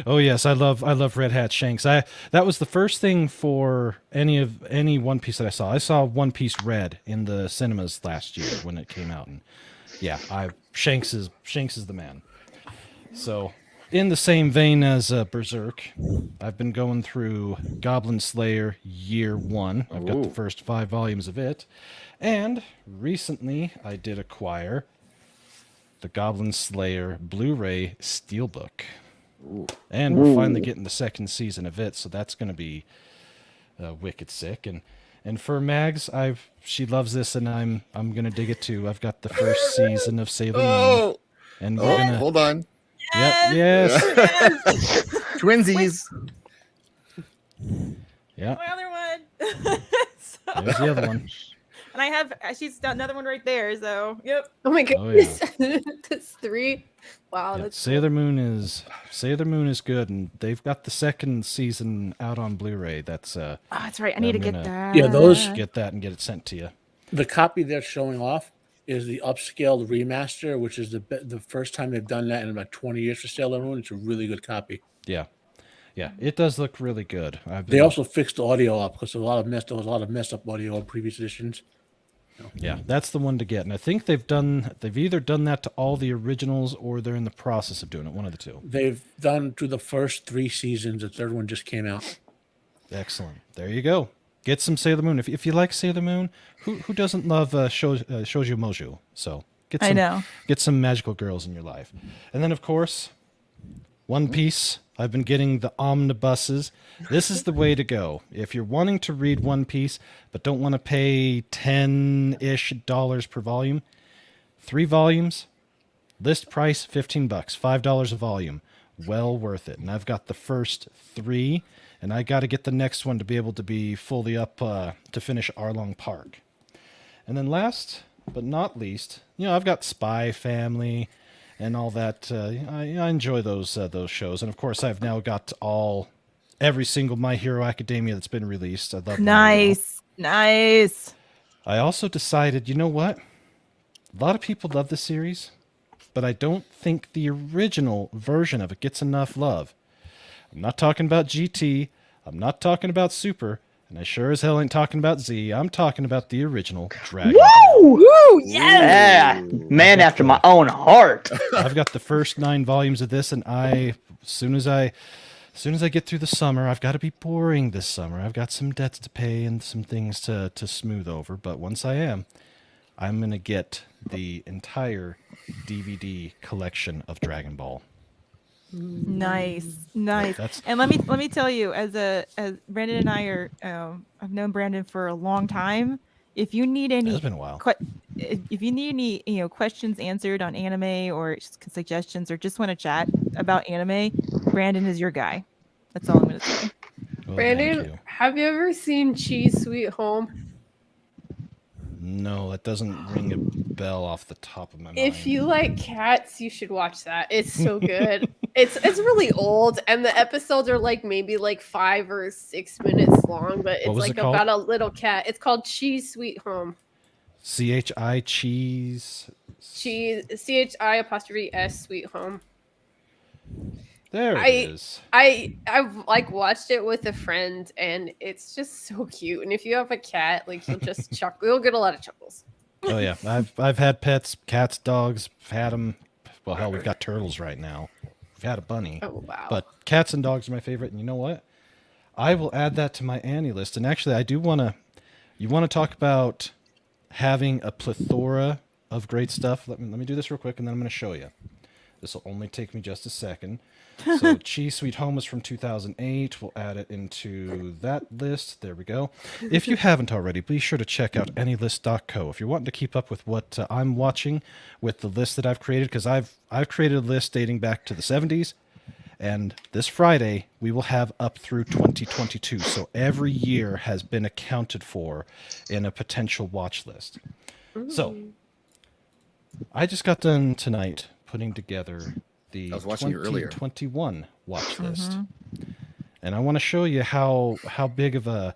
N: Oh yes, I love Red Hat Shanks. That was the first thing for any One Piece that I saw. I saw One Piece Red in the cinemas last year when it came out, and yeah, Shanks is the man. So, in the same vein as Berserk, I've been going through Goblin Slayer Year 1. I've got the first 5 volumes of it, and recently I did acquire the Goblin Slayer Blu-ray Steelbook. And we're finally getting the second season of it, so that's going to be wicked sick. And for Mags, she loves this, and I'm going to dig it too. I've got the first season of Sailor Moon. And we're gonna
A: hold on.
N: Yep, yes.
A: Twinsies.
N: Yeah.
C: My other one.
N: There's the other one.
C: And I have, she's got another one right there. So, yep.
G: Oh my
N: Oh, yeah.
G: goodness. That's 3. Wow.
N: Yeah,
G: That's
N: Sailor Moon is good, and they've got the second season out on Blu-ray. That's
C: Oh, that's right. I need to get that.
D: Yeah, those
N: get that and get it sent to you.
D: The copy they're showing off is the upscaled remaster, which is the first time they've done that in about 20 years for Sailor Moon. It's a really good copy.
N: Yeah, it does look really good.
D: They also fixed the audio up because there was a lot of messed up audio in previous editions.
N: Yeah, that's the one to get, and I think they've either done that to all the originals or they're in the process of doing it. One of the two.
D: They've done to the first 3 seasons. The third one just came out.
N: Excellent. There you go. Get some Sailor Moon. If you like Sailor Moon, who doesn't love shoujo mojo? So get some magical girls in your life. And then of course, One Piece. I've been getting the omnibuses. This is the way to go. If you're wanting to read One Piece but don't want to pay $10-ish per volume, 3 volumes, list price $15, $5 a volume. Well worth it. And I've got the first 3, and I got to get the next one to be able to be fully up to finish Arlong Park. And then last but not least, I've got Spy Family and all that. I enjoy those shows, and of course, I've now got every single My Hero Academia that's been released. I love.
C: Nice.
N: I also decided, you know what? A lot of people love the series, but I don't think the original version of it gets enough love. I'm not talking about GT. I'm not talking about Super. And I sure as hell ain't talking about Z. I'm talking about the original Dragon Ball.
E: Woo! Yeah! Man after my own heart.
N: I've got the first 9 volumes of this, and as soon as I get through the summer, I've got to be boring this summer. I've got some debts to pay and some things to smooth over. But once I'm going to get the entire DVD collection of Dragon Ball.
C: Nice. And let me tell you, as Brandon and I are, I've known Brandon for a long time. If you need any,
N: it's been a while.
C: If you need any, questions answered on anime or suggestions, or just want to chat about anime, Brandon is your guy. That's all I'm going to say.
N: Well,
G: Brandon, have you ever seen Cheese Sweet Home?
N: No, that doesn't ring a bell off the top of my mind.
G: If you like cats, you should watch that. It's so good. It's really old, and the episodes are maybe 5 or 6 minutes long, but it's about a little cat. It's called Cheese Sweet Home.
N: CHI Cheese.
G: CHI' Sweet Home.
N: There it is.
G: I've like watched it with a friend, and it's just so cute. And if you have a cat, like you'll just chuckle. You'll get a lot of chuckles.
N: Oh yeah, I've had pets, cats, dogs. I've had them. Well, hell, we've got turtles right now. We've had a bunny.
G: Oh wow!
N: But cats and dogs are my favorite. And you know what? I will add that to my Annie list. And actually, I do want to. You want to talk about having a plethora of great stuff? Let me do this real quick, and then I'm going to show you. This will only take me just a second. So Chi Sweet Home was from 2008. We'll add it into that list. There we go. If you haven't already, be sure to check out AnyList.co. If you're wanting to keep up with what I'm watching with the list that I've created, because I've created a list dating back to the 70s, and this Friday we will have up through 2022. So every year has been accounted for in a potential watch list. So I just got done tonight putting together the
A: I was watching you earlier.
N: 2021 watch list, and I want to show you how big of a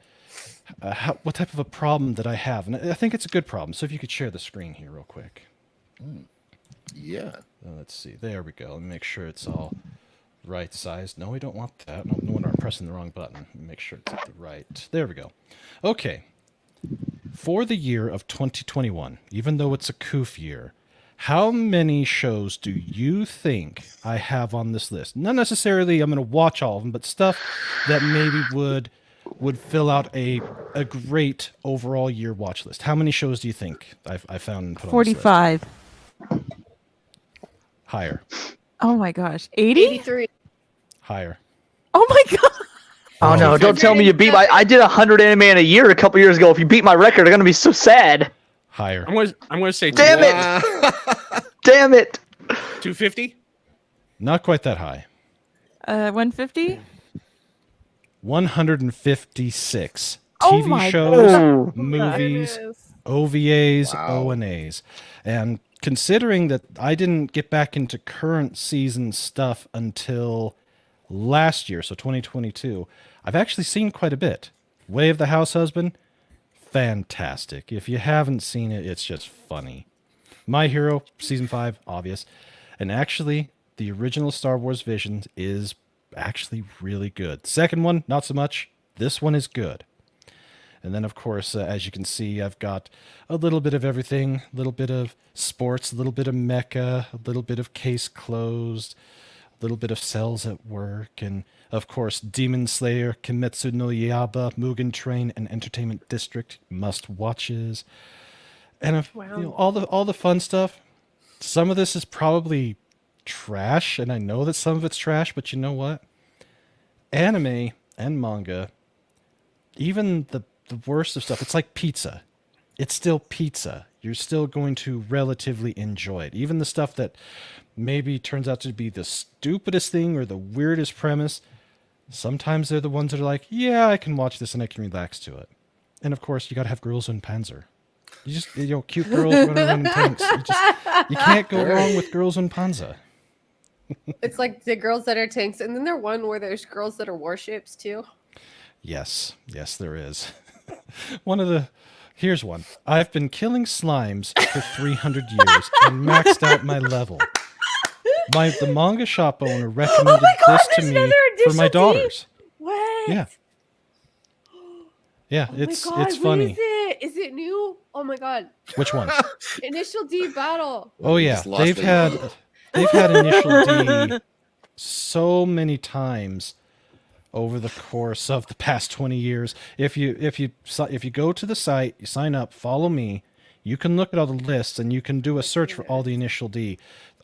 N: what type of a problem that I have, and I think it's a good problem. So if you could share the screen here real quick.
A: Yeah.
N: Let's see. There we go. Let me make sure it's all right sized. No, we don't want that. No wonder I'm pressing the wrong button. Make sure it's at the right. There we go. Okay. For the year of 2021, even though it's a coof year, how many shows do you think I have on this list? Not necessarily I'm going to watch all of them, but stuff that maybe would fill out a great overall year watch list. How many shows do you think I found and put on this list?
C: 45.
N: Higher.
C: Oh my gosh. 80?
G: 83.
N: Higher.
C: Oh my god.
E: Oh no! Don't tell me you beat my. I did 100 anime in a year a couple years ago. If you beat my record, I'm gonna be so sad.
N: Higher.
H: I'm gonna say.
E: Damn it! Damn it!
H: 250.
N: Not quite that high.
C: 150?
N: 156
C: Oh
N: TV
C: my
N: shows,
C: God.
N: movies,
G: There it is.
N: OVAs,
A: Wow.
N: ONAs, and considering that I didn't get back into current season stuff until last year, so 2022, I've actually seen quite a bit. Way of the House Husband, fantastic. If you haven't seen it, it's just funny. My Hero, season 5, obvious. And actually, the original Star Wars Visions is actually really good. Second one, not so much. This one is good. And then, of course, as you can see, I've got a little bit of everything. A little bit of sports, a little bit of mecha, a little bit of Case Closed, a little bit of Cells at Work, and, of course, Demon Slayer, Kimetsu no Yaiba, Mugen Train, and Entertainment District must-watches. And you know, all the fun stuff. Some of this is probably trash, and I know that some of it's trash, but you know what? Anime and manga, even the worst of stuff, it's like pizza. It's still pizza. You're still going to relatively enjoy it. Even the stuff that maybe turns out to be the stupidest thing or the weirdest premise, sometimes they're the ones that are like, yeah, I can watch this and I can relax to it. And of course, you got to have girls in Panzer. You just, you know, cute girls running around in tanks. You can't go wrong with girls in Panzer.
G: It's like the girls that are tanks, and then there's one where there's girls that are warships too.
N: Yes, there is. Here's one. I've been killing slimes for 300 years and maxed out my level. The manga shop owner recommended this to me for my daughters.
G: What?
N: Yeah. Yeah,
G: Oh
N: it's
G: my God, what
N: funny.
G: is it? Is it new? Oh my god.
N: Which one?
G: Initial D battle.
N: Oh yeah,
A: Just lost
N: they've
A: it.
N: had Initial D so many times over the course of the past 20 years. If you go to the site, you sign up, follow me, you can look at all the lists and you can do a search for all the Initial D.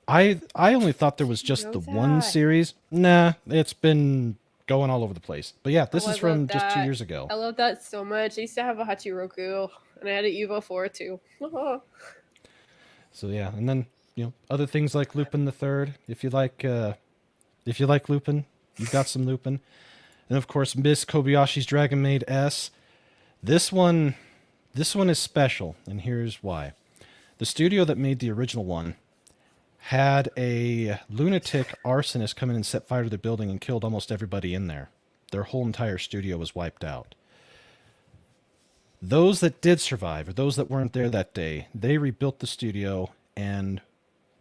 N: I only thought there was just the one series. Nah, it's been going all over the place. But yeah, this
G: Oh,
N: is
G: I
N: from
G: love
N: just 2
G: that.
N: years ago.
G: I love that so much. I used to have a Hachiroku, and I had an Evo 4 too.
N: So yeah, and then other things like Lupin the Third. If you like Lupin, you've got some Lupin, and of course Miss Kobayashi's Dragon Maid S. This one is special, and here's why. The studio that made the original one had a lunatic arsonist come in and set fire to their building and killed almost everybody in there. Their whole entire studio was wiped out. Those that did survive, or those that weren't there that day, they rebuilt the studio and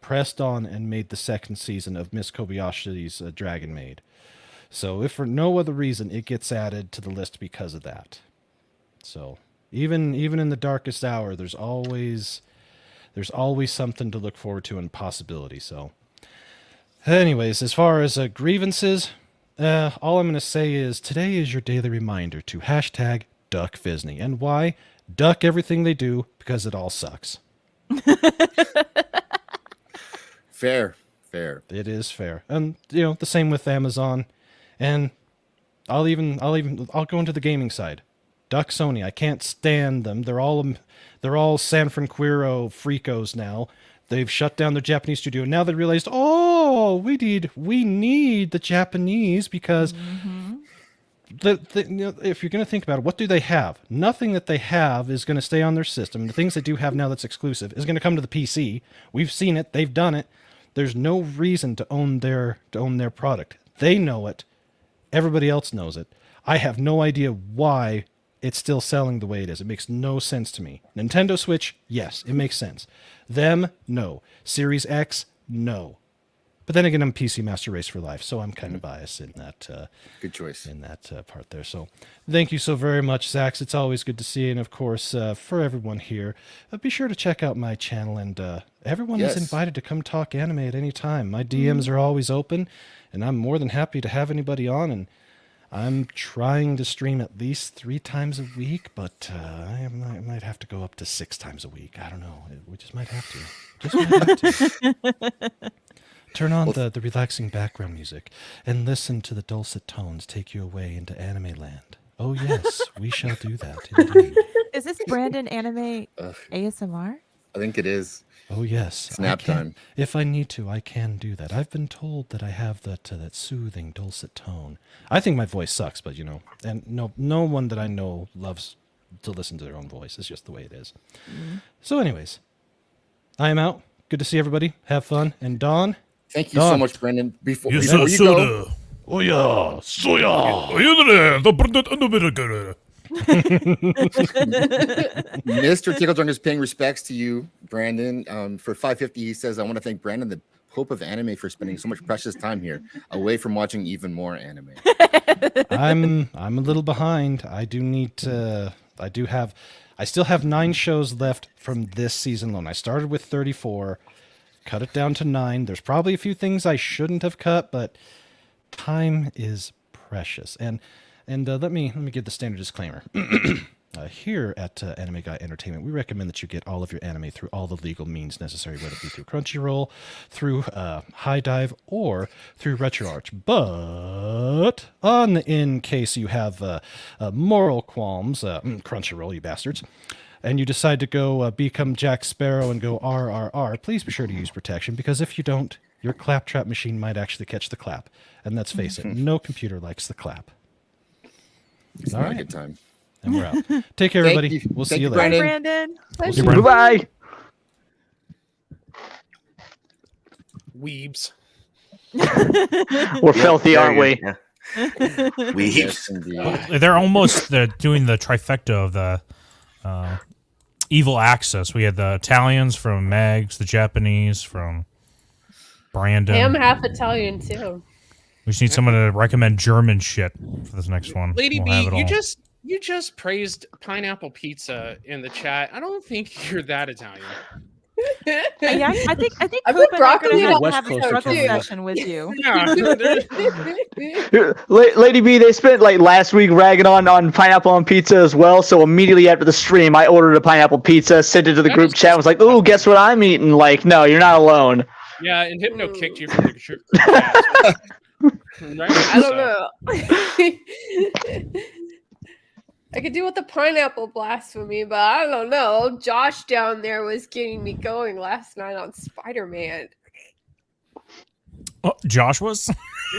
N: pressed on and made the second season of Miss Kobayashi's Dragon Maid. So if for no other reason, it gets added to the list because of that. So even in the darkest hour, there's always something to look forward to and possibility. So anyways, as far as grievances, all I'm going to say is today is your daily reminder to hashtag duck Fisney. And why? Duck everything they do because it all sucks.
A: Fair.
N: It is fair. And the same with Amazon. And I'll go into the gaming side. Duck Sony. I can't stand them. They're all San Francisco freakos now. They've shut down their Japanese studio. Now they realized, we need the Japanese because if you're going to think about it, what do they have? Nothing that they have is going to stay on their system. The things they do have now that's exclusive is going to come to the PC. We've seen it. They've done it. There's no reason to own their product. They know it. Everybody else knows it. I have no idea why it's still selling the way it is. It makes no sense to me. Nintendo Switch, yes, it makes sense. Them, no. Series X, no. But then again, I'm PC Master Race for life, so I'm kind of biased in that.
A: Good choice
N: in that part there. So, thank you so very much, Zax. It's always good to see you, and of course, for everyone here, be sure to check out my channel. And everyone is invited to come talk anime at any time. My DMs are always open, and I'm more than happy to have anybody on. And I'm trying to stream at least 3 times a week, but I might have to go up to 6 times a week. I don't know. We just might have to. Turn on the relaxing background music and listen to the dulcet tones take you away into anime land. Oh yes, we shall do that indeed.
C: Is this Brandon anime ASMR?
A: I think it is.
N: Oh yes,
A: snap time.
N: If I need to, I can do that. I've been told that I have that soothing dulcet tone. I think my voice sucks, but and no one that I know loves to listen to their own voice. It's just the way it is. So, anyways, I am out. Good to see everybody. Have fun. And Dawn.
A: Thank you so much, Brendan. Before you
B: go,
N: oh yeah,
A: Mr. Tickle Drunk is paying respects to you, Brandon. For $5.50, he says, "I want to thank Brandon, the Pope of Anime, for spending so much precious time here, away from watching even more anime."
N: I'm a little behind. I still have 9 shows left from this season alone. I started with 34. Cut it down to 9. There's probably a few things I shouldn't have cut, but time is precious. And let me give the standard disclaimer. Here at Anime Guy Entertainment, we recommend that you get all of your anime through all the legal means necessary, whether it be through Crunchyroll, through High Dive, or through RetroArch. But in case you have moral qualms, Crunchyroll, you bastards, and you decide to go become Jack Sparrow and go RRR, please be sure to use protection, because if you don't, your claptrap machine might actually catch the clap. And let's face it, no computer likes the clap.
A: It's not a good time.
N: And we're out. Take care, everybody. We'll see you later.
C: Bye, Brandon.
E: Bye.
H: Weebs.
E: We're filthy, aren't we?
A: Weebs.
B: They're almost doing the trifecta of the evil axis. We had the Italians from Megs, the Japanese from Brandon.
G: I am half Italian too.
B: We just need someone to recommend German shit for this next one.
H: Lady
B: We'll have
H: B,
B: it all.
H: you just praised pineapple pizza in the chat. I don't think you're that Italian.
C: Yeah, I think
G: I've
C: Coop
G: been
C: and I are
G: broccoli
C: going
G: on
C: to have a
G: West Coast
C: struggle
G: too.
C: session with you.
E: Lady B, they spent like last week ragging on pineapple on pizza as well. So immediately after the stream, I ordered a pineapple pizza, sent it to the group chat, and was like, "Oh, guess what I'm eating?" Like, no, you're not alone.
H: Yeah, and Hypno kicked you from the shirt.
G: I don't know. I could do with the pineapple blasphemy, but I don't know. Josh down there was getting me going last night on Spider-Man.
B: Oh, Josh was?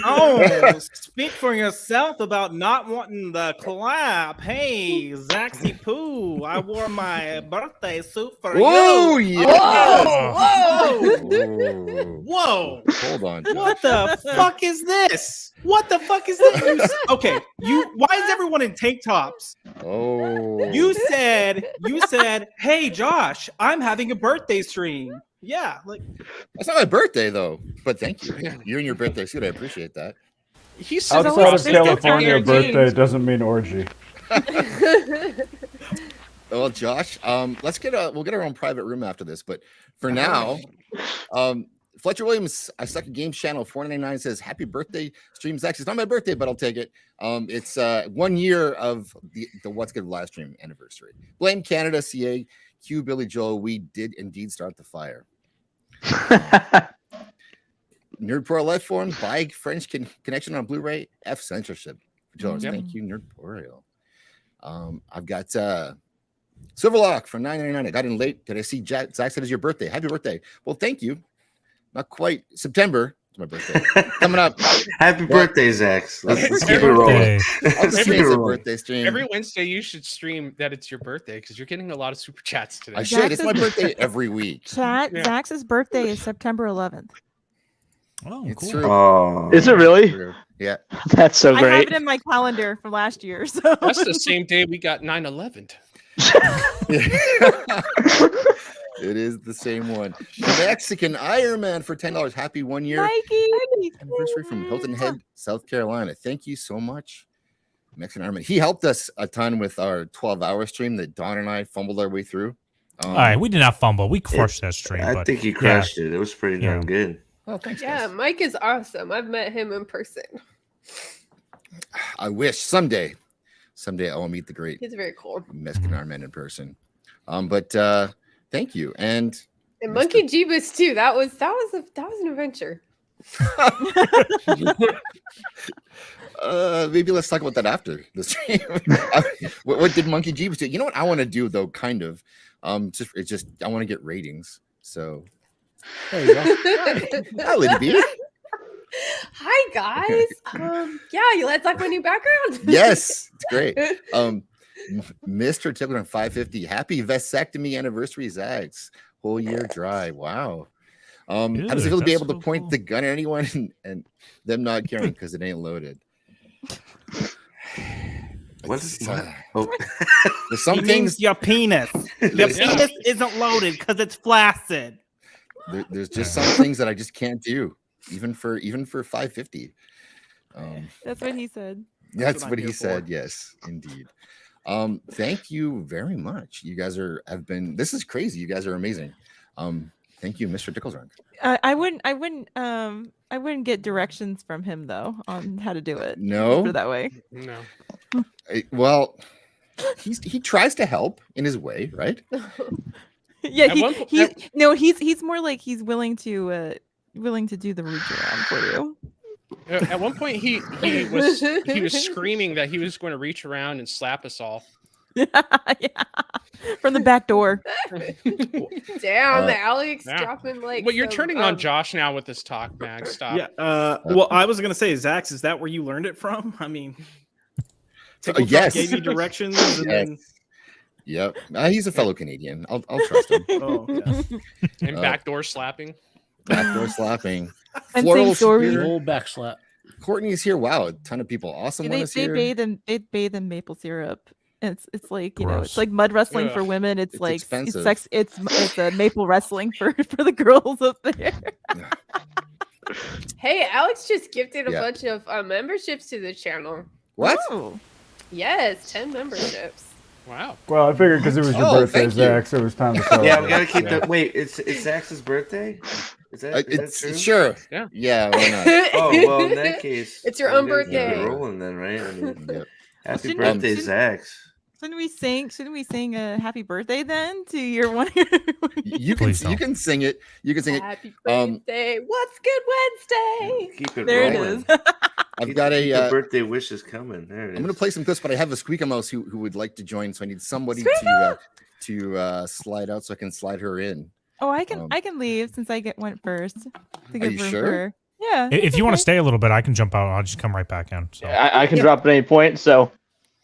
O: Oh, speak for yourself about not wanting the clap. Hey, Zaxy Poo, I wore my birthday suit for
A: Whoa,
O: you.
A: yeah.
O: Whoa! Whoa!
A: Hold on, Josh.
O: What the fuck is this? What the fuck is this? Okay, why is everyone in tank tops?
A: Oh.
O: You said, hey Josh, I'm having a birthday stream. Yeah, like
A: That's not my birthday though, but thank you. You and your birthday suit, I appreciate that.
H: He's
F: Outside of California, birthday doesn't mean orgy.
A: Well, Josh, we'll get our own private room after this, but for now, Fletcher Williams, I Suck at Games channel 499 says happy birthday, Stream Zach. It's not my birthday, but I'll take it. It's 1 year of the What's Good live stream anniversary. Blame Canada, CA, Q, Billy Joel. We did indeed start the fire. Nerdporo Life Form, buy French Connection on Blu-ray, F censorship. Jones, thank you, Nerdporo. I've got Silverlock for $9.99. I got in late. Did I see Zach said it's your birthday? Happy birthday. Well, thank you. Not quite September. It's my birthday. Coming up.
I: Happy birthday, Zach. Let's keep it rolling.
A: Let's keep it rolling. Birthday stream.
H: Every Wednesday, you should stream that it's your birthday because you're getting a lot of super chats today.
A: I should. It's my birthday every week.
C: Chat. Zach's birthday is September 11th.
B: Oh,
A: it's
B: cool.
A: true.
E: Oh. Is it really?
A: Yeah.
E: That's so
C: I have
E: great.
C: it in my calendar from last year. So
H: That's the same day we got 9/11.
A: It is the same one. Mexican Iron Man for $10. Happy 1 year
C: Mikey.
A: anniversary from Hilton Head, South Carolina. Thank you so much, Mexican Iron Man. He helped us a ton with our 12-hour stream that Don and I fumbled our way through.
B: All right, we did not fumble. We crushed that stream.
I: I think he crushed it. It was pretty darn good.
A: Oh, thanks.
G: Yeah, Mike is awesome. I've met him in person.
A: I wish someday I will meet the great
G: He's very cool.
A: Mexican Iron Man in person. But thank you. And
G: Monkey Jeebus too. That was an adventure.
A: Maybe let's talk about that after the stream. What did Monkey Jeebus do? You know what I want to do though, kind of. I want to get ratings. So there you go. Hi, Lady B.
G: Hi guys. Yeah, you like my new background?
A: Yes, it's great. Mr. Tickler on 550. Happy vasectomy anniversary, Zags. Whole year dry. Wow. How does it feel to be able to point the gun at anyone and them not caring because it ain't loaded?
I: What is
A: there's
O: some things your penis. The
A: There's-
O: penis isn't loaded because it's flaccid.
A: There's just some things that I just can't do, even for 550.
C: That's what he said.
A: That's
O: what
A: what
O: I'm
A: he
O: here
A: said.
O: for.
A: Yes, indeed. Thank you very much. You guys this is crazy. You guys are amazing. Thank you, Mr. Dicklesrunk.
C: I wouldn't get directions from him though on how to do it.
A: No?
C: Put it that way.
H: No.
A: Well, he tries to help in his way, right?
C: Yeah,
H: At one po-
C: he's more like he's willing to do the reach around for you.
H: At one point, he was screaming that he was going to reach around and slap us all.
C: Yeah, from the back door.
G: Damn, Alex
H: Yeah.
G: dropping like.
H: Well, you're
G: some,
H: turning on Josh now with this talk, Mag. Stop.
O: Yeah. Well, I was gonna say, Zax, is that where you learned it from? I mean, Tickletrunk
A: yes.
O: gave you directions, and then
A: Yep. He's a fellow Canadian. I'll trust him.
O: oh, yeah.
H: And backdoor slapping.
A: Backdoor slapping.
C: And
A: Floral
C: same story.
A: Spear.
D: Old back slap.
A: Courtney is here. Wow, a ton of people. Awesome one
C: They
A: is here.
C: bathe in maple syrup. It's like it's
B: Gross.
C: like mud wrestling for
H: Ugh.
C: women. It's,
A: It's
C: like
A: expensive.
C: it's a maple wrestling for the girls up there.
G: Hey, Alex just gifted a
A: Yeah.
G: bunch of memberships to the channel.
A: What?
C: Oh.
G: Yes, 10 memberships.
H: Wow.
F: Well, I figured because it was your
A: Oh,
F: birthday,
A: thank you.
F: Zach, so it was time to celebrate.
I: Yeah, we gotta keep
H: Yeah.
I: the wait. It's Zach's birthday. Is that
A: It's
I: true?
A: sure.
H: Yeah.
A: Yeah. Why not?
I: Oh well, in that case,
G: It's your
I: we
G: own
I: gotta keep it
G: birthday.
I: rolling then, right? I mean,
A: Yep.
I: happy
C: Shouldn't-
I: birthday,
C: shouldn't-
I: Zach.
C: Shouldn't we sing a happy birthday then to your one year?
A: You can
B: Please don't.
A: you can sing it. You can sing it.
G: Happy
A: Um,
G: birthday. What's good Wednesday?
I: Keep it
C: There it
I: rolling.
C: is.
A: I've got
I: Keep
A: a.
I: the birthday wishes coming. There it is.
A: I'm gonna play some clips, but I have a Squeaker Mouse who would like to join, so I need somebody to slide out so I can slide her in.
C: Oh, I
A: Um,
C: can leave since I went first. To give
A: you
C: room
A: sure?
C: for her. Yeah.
B: If you want to stay a little bit, I can jump out. I'll just come right back in. So
E: I can drop at any point. So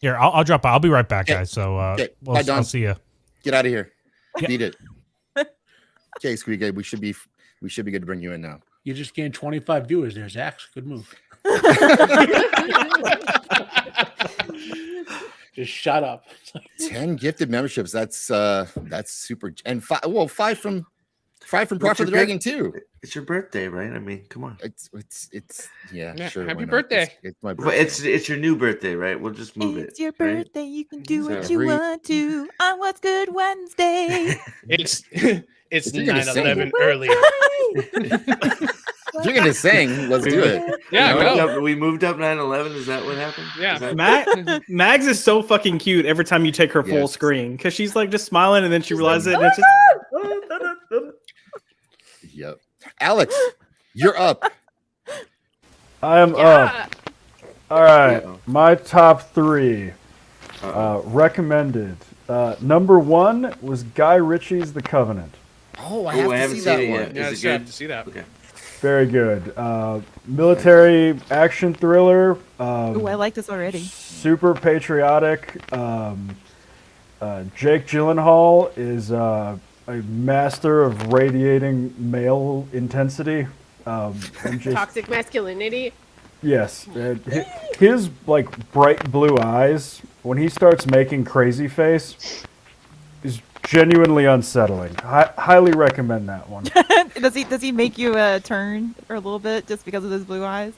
B: here, I'll drop out. I'll be right back,
A: Okay.
B: guys. So
A: Okay.
B: we'll,
A: Bye, Don.
B: I'll see you.
A: Get out of here.
B: Yeah.
A: Beat it. Okay, Squeaky, we should be good to bring you in now.
D: You just gained 25 viewers there, Zach. Good move. Just shut up.
A: 10 gifted memberships. That's super. And five from Fry from Prophet of the Dragon too.
I: It's your birthday, right? I mean, come on.
A: It's yeah,
H: Yeah,
A: sure.
H: happy
A: why not?
H: birthday.
A: It's my
I: But
A: birthday.
I: it's your new birthday, right? We'll just move it.
C: It's your
I: right?
C: birthday. You can do what
A: So
C: you
A: every-
C: want to on What's Good Wednesday.
H: It's
A: You're gonna sing.
H: 9/11 early.
A: If you're gonna sing, let's do it.
H: Yeah, go.
I: We moved up 9/11. Is that what happened?
H: Yeah.
I: Is that-
O: Mags is so fucking cute every time you take her full
A: Yes.
O: screen because she's like just smiling and then she realizes it and it's just.
A: Yep. Alex, you're up.
F: I am up. All right, my top 3 recommended. Number 1 was Guy Ritchie's The Covenant.
A: Oh, I
I: Ooh,
A: have
I: I
A: to
I: haven't
A: see
I: seen
A: that
I: it
A: one.
I: yet.
H: Yeah,
I: Is
H: I
I: it
H: have
I: good?
H: to see that.
I: Okay.
F: Very good. Military action thriller.
C: Oh, I like this already.
F: Super patriotic. Jake Gyllenhaal is a master of radiating male intensity. And just,
G: Toxic masculinity.
F: yes, his like bright blue eyes when he starts making crazy face is genuinely unsettling. Highly recommend that one.
C: Does he make you turn a little bit just because of his blue eyes?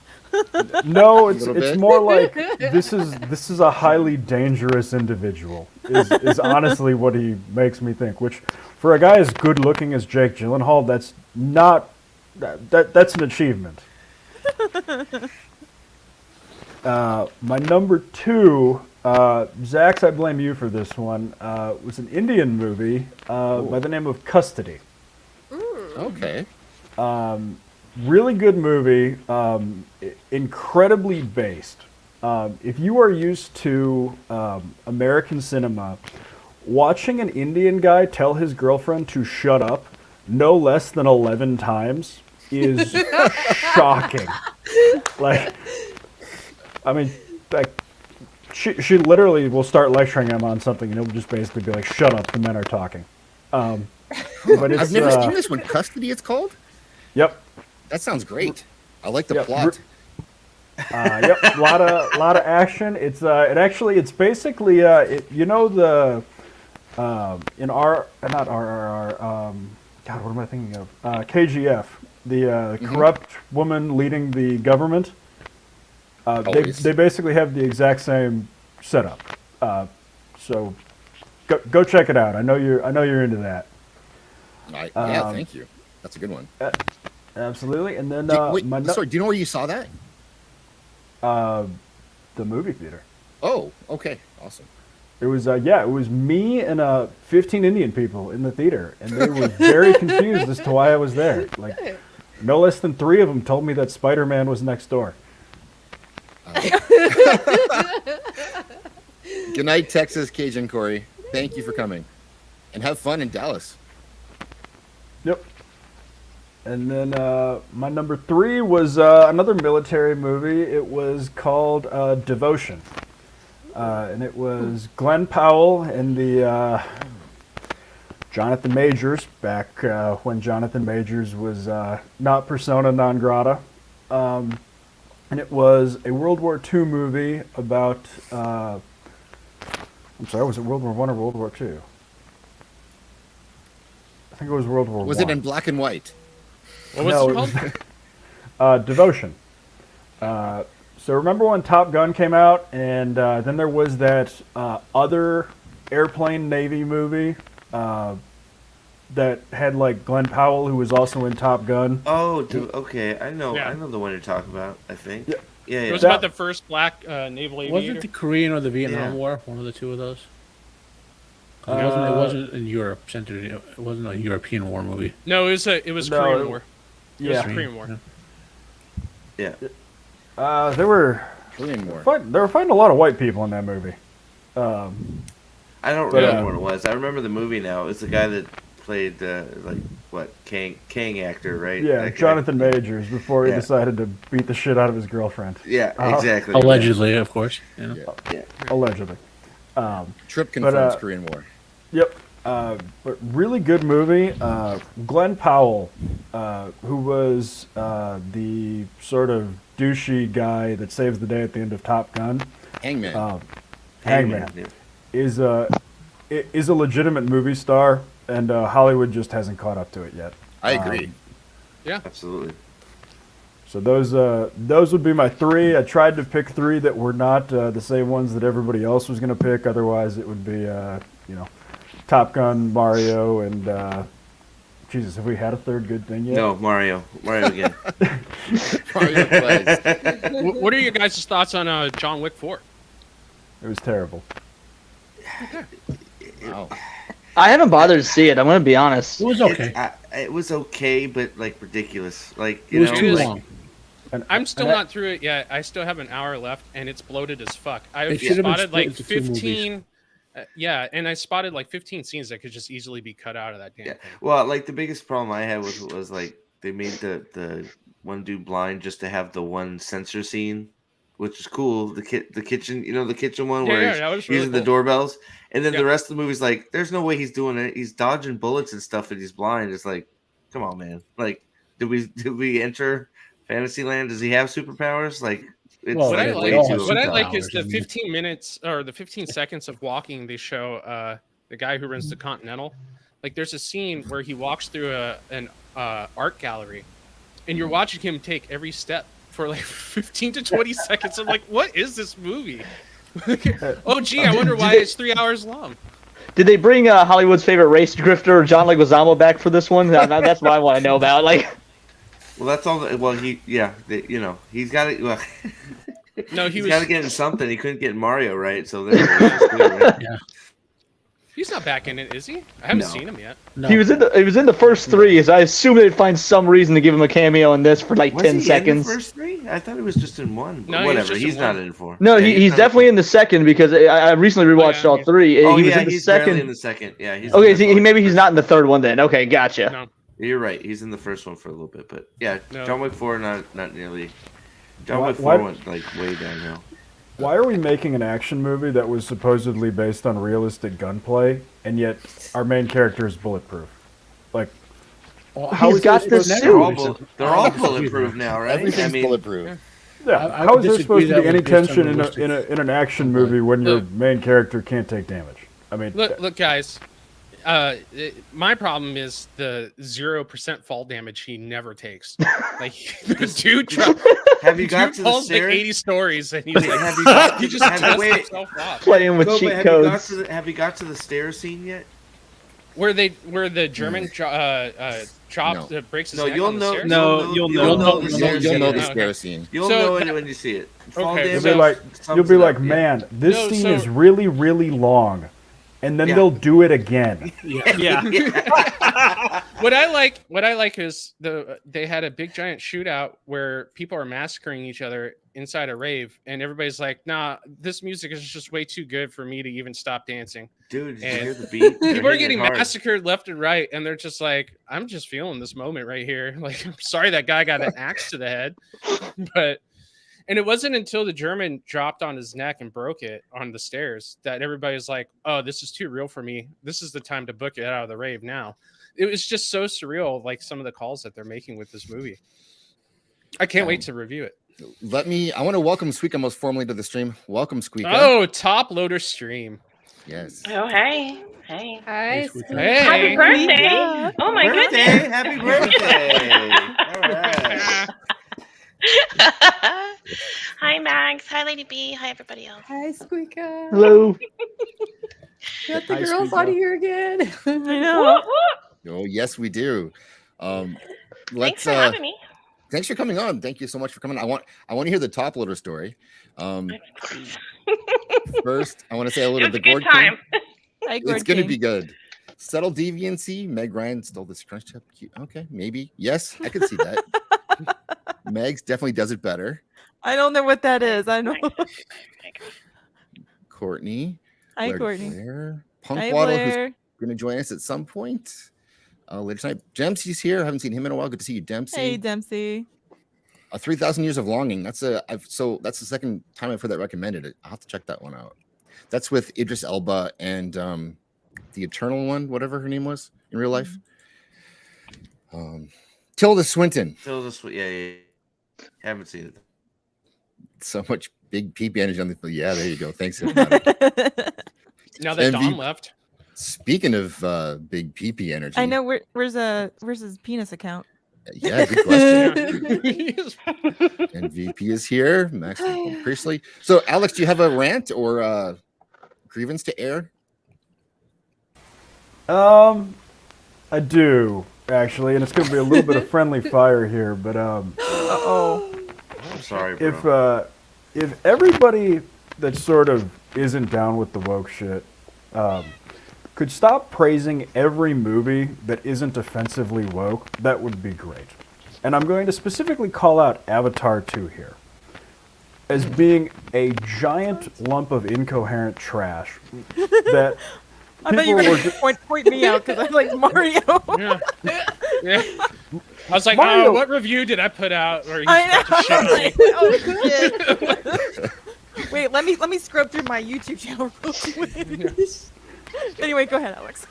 F: No, it's
A: little bit.
F: more like this is a highly dangerous individual. Is honestly what he makes me think. Which, for a guy as good looking as Jake Gyllenhaal, that's not that's an achievement. My number 2, Zax, I blame you for this one. Was an Indian movie by the name of Custody.
A: Okay.
F: Really good movie, incredibly based. If you are used to American cinema, watching an Indian guy tell his girlfriend to shut up no less than 11 times is shocking. Like, I mean, like, she literally will start lecturing him on something, and it'll just basically be like, "Shut up, the men are talking." But it's,
A: I've never seen this one. Custody, it's called.
F: Yep.
A: That sounds great. I like the
F: Yep.
A: plot.
F: Yep, a lot of action. It's it's basically you know the in our not RRR God, what am I thinking of? KGF, the corrupt woman leading the government.
A: Always.
F: They basically have the exact same setup. So go check it out. I know you're into that.
A: Yeah, thank you. That's a good one.
F: Absolutely. And then
A: Sorry, do you know where you saw that?
F: the movie theater.
A: Oh, okay, awesome.
F: It was it was me and 15 Indian people in the theater, and they were very confused as to why I was there. Like, no less than 3 of them told me that Spider-Man was next door.
A: Good night, Texas, Cajun Corey. Thank you for coming, and have fun in Dallas.
F: Yep. And then my number 3 was another military movie. It was called Devotion. And it was Glenn Powell and the Jonathan Majors, back when Jonathan Majors was not persona non grata. And it was a World War II movie about, I'm sorry, was it World War I or World War II? I think it was World War I.
A: Was it in black and white?
H: What was
F: No,
H: it
F: it
H: called?
F: was Devotion. So remember when Top Gun came out, and then there was that other airplane Navy movie that had like Glenn Powell, who was also in Top Gun.
I: Oh, okay. I know.
H: Yeah.
I: I know the one you're talking about. I think.
F: Yeah.
I: Yeah.
H: It was
F: That-
H: about the first black naval aviator.
D: Was it the Korean or the Vietnam
I: Yeah.
D: War? One of the two of those. 'Cause it wasn't in Europe centered. It wasn't a European war movie.
H: No, it was
F: No,
H: Korean
F: it-
H: War. It
F: Yeah.
H: was Korean War.
I: Yeah.
F: They were
A: Korean War.
F: they were fighting a lot of white people in that movie.
I: I don't
F: But,
I: remember what it was. I remember the movie now. It's the guy that played like what Kang actor, right?
F: Yeah,
I: That guy.
F: Jonathan Majors, before he
I: Yeah.
F: decided to beat the shit out of his girlfriend.
I: Yeah, exactly.
D: Allegedly, of course. Yeah.
I: Yeah.
F: Allegedly.
A: Trip confirms
F: But,
A: Korean War.
F: Yep. But really good movie. Glenn Powell, who was the sort of douchey guy that saves the day at the end of Top Gun.
A: Hangman.
F: Hangman
I: yeah.
F: is a legitimate movie star, and Hollywood just hasn't caught up to it yet.
A: I agree.
H: Yeah,
I: absolutely.
F: So those would be my three. I tried to pick three that were not the same ones that everybody else was going to pick. Otherwise, it would be Top Gun, Mario, and Jesus. Have we had a third good thing yet?
I: No, Mario again.
A: Mario plays.
H: What are your guys' thoughts on John Wick 4?
F: It was terrible.
A: Wow.
E: I haven't bothered to see it. I'm going to be honest.
D: It was okay.
I: It was okay, but like ridiculous. Like
D: It was too long.
H: I'm still not through it yet. I still have an hour left, and it's bloated as fuck. I
D: It should have been
H: spotted
D: split
H: like
D: into two movies.
H: 15. And I spotted like 15 scenes that could just easily be cut out of that damn thing.
I: Well, like the biggest problem I had was like they made the one dude blind just to have the one censor scene, which is cool. The kitchen, the kitchen one where
H: that was
I: he's
H: really
I: using the
H: cool.
I: doorbells, and then
H: Yeah.
I: the rest of the movie's like, there's no way he's doing it. He's dodging bullets and stuff, and he's blind. It's like, come on, man. Like, did we enter Fantasyland? Does he have superpowers? Like, it's
D: Well,
H: What I
I: way
H: like,
I: too
H: what I
I: overpowered.
H: like is the
D: I mean-
H: 15 minutes or the 15 seconds of walking. They show the guy who runs the Continental. Like, there's a scene where he walks through an art gallery, and you're watching him take every step for like 15 to 20 seconds. I'm like, what is this movie? Oh, gee, I wonder why it's 3 hours long.
E: Did they bring Hollywood's favorite race drifter, John Leguizamo, back for this one? That's what I want to know about. Like,
I: Well, that's all. Well, he's got it. Well,
H: No, he
I: he's
H: was.
I: got to get in something. He couldn't get in Mario, right? So there it is. Right?
D: Yeah.
H: He's not back in it, is he? I haven't
I: No.
H: seen him yet.
D: No.
E: he was in the first three. So I assume they'd find some reason to give him a cameo in this for like
I: Was
E: 10
I: he
E: seconds.
I: in the first three? I thought he was just in one. But
H: No, he was
I: whatever.
H: just
I: He's
H: in
I: not
H: one.
I: in four.
E: No,
I: Yeah,
E: he's
I: not
E: definitely in the second because I recently rewatched
H: yeah,
E: all three.
I: Oh,
E: he was
I: yeah,
E: in the
I: he's barely
E: second.
I: in the second. Yeah, he's
E: Okay,
I: in
E: so
I: the
E: maybe
I: first.
E: he's not in the third one then. Okay, gotcha.
H: No.
I: You're right. He's in the first one for a little bit, but yeah,
H: No.
I: John Wick 4 not nearly. John
F: Why-
I: Wick 4
F: why-
I: went like way downhill.
F: Why are we making an action movie that was supposedly based on realistic gunplay, and yet our main character is bulletproof? Like,
D: Well,
F: how
E: He's
F: is
E: got
F: there
E: the
F: supposed to
E: suit.
F: be-
I: They're all bulletproof now, right?
A: Everything's
I: I mean,
A: bulletproof.
F: Yeah,
D: I
F: how
D: would
F: is there
D: disagree
F: supposed to
D: that
F: be any
D: was based on
F: tension
D: realistic
F: in an action movie when your
H: Look.
F: main character can't take damage? I mean,
H: Look, guys. My problem is the 0% fall damage he never takes. Like, the dude,
I: have you got
H: dude
I: to the
H: falls like
I: stairs?
H: 80 stories, and he's
I: Wait,
H: like,
I: have you got-
H: he just
I: have you-
H: tests
I: wait.
H: himself off.
E: Playing with
I: No,
E: cheat
I: but
E: codes.
I: have you got to the stairs scene yet?
H: Where the German chops
A: No.
H: breaks his
I: No,
H: neck
I: you'll
H: on the
I: know.
H: stairs?
O: No, you'll know.
I: You'll know
A: You'll
I: the
A: know,
I: stairs
A: you'll know the
I: scene.
A: scare scene.
I: You'll
H: So,
I: know it when you see it. Fall
H: okay,
F: you'll
I: damage
F: be like,
I: sums
F: you'll be
I: it
F: like,
I: up, yeah.
F: man, this
H: No,
F: scene
H: so-
F: is really, really long, and then
I: Yeah.
F: they'll do it again.
O: Yeah.
H: What I like is they had a big giant shootout where people are massacring each other inside a rave, and everybody's like, "Nah, this music is just way too good for me to even stop dancing."
I: Dude, did you
H: And
I: hear the beat? They're
H: People are
I: hitting it
H: getting
I: hard.
H: massacred left and right, and they're just like, "I'm just feeling this moment right here." Like, I'm sorry that guy got an axe to the head, but. And it wasn't until the German dropped on his neck and broke it on the stairs that everybody's like, "Oh, this is too real for me. This is the time to book it out of the rave now." It was just so surreal, like some of the calls that they're making with this movie. I can't wait to review it.
A: I want to welcome Squeaka most formally to the stream. Welcome, Squeaka.
H: Oh, top loader stream.
A: Yes.
P: Oh, hey. Hey.
G: Hi.
H: Hey.
P: Happy birthday.
C: Yeah.
P: Oh, my
I: Birthday!
P: goodness.
I: Happy birthday! All right.
P: Hi, Max. Hi, Lady B. Hi, everybody else.
G: Hi, Squeaka.
E: Hello.
G: Got the
F: Hi,
G: girls
F: Squeaka.
G: out of here again.
C: I know.
A: Oh, yes, we do.
P: Thanks
A: Let's.
P: for having me.
A: Thanks for coming on. Thank you so much for coming. I want to hear the top loader story. First, I want to say a
P: It
A: little
P: was a
A: the
P: good
A: Gord
P: time.
C: Hi,
A: It's
C: Gord
A: going to
C: King.
A: be good. Subtle deviancy. Meg Ryan stole this crunch up. Okay, maybe. Yes, I can see that. Megs definitely does it better.
C: I don't know what that is. I know.
A: Courtney.
C: Hi,
A: Blair
C: Courtney.
A: Blair, Punk
C: Hi,
A: Waddle, who's
C: Blair.
A: going to join us at some point later tonight. Dempsey's here. I haven't seen him in a while. Good to see you, Dempsey.
C: Hey, Dempsey.
A: 3,000 Years of Longing. That's the second time I've heard that recommended. I'll have to check that one out. That's with Idris Elba and the Eternal one, whatever her name was in real life. Tilda Swinton.
I: Yeah. Haven't seen it.
A: So much big peep energy on the. Yeah, there you go. Thanks.
H: Now that
A: MV
H: Dom left.
A: Speaking of big pee energy,
C: I know where's his penis account?
A: Yeah, good question. And VP is here, Max Priestley. So, Alex, do you have a rant or a grievance to air?
F: I do actually, and it's going to be a little bit of friendly fire here, but
I: I'm sorry, bro.
F: If everybody that sort of isn't down with the woke shit could stop praising every movie that isn't offensively woke, that would be great. And I'm going to specifically call out Avatar 2 here as being a giant lump of incoherent trash that
C: I thought you were going to point me out because I like Mario.
H: Yeah. I was like,
F: Mario.
H: oh, what review did I put out? Or
C: I
H: know.
C: Oh shit! Wait, let me scrub through my YouTube channel real quick. Anyway, go ahead, Alex.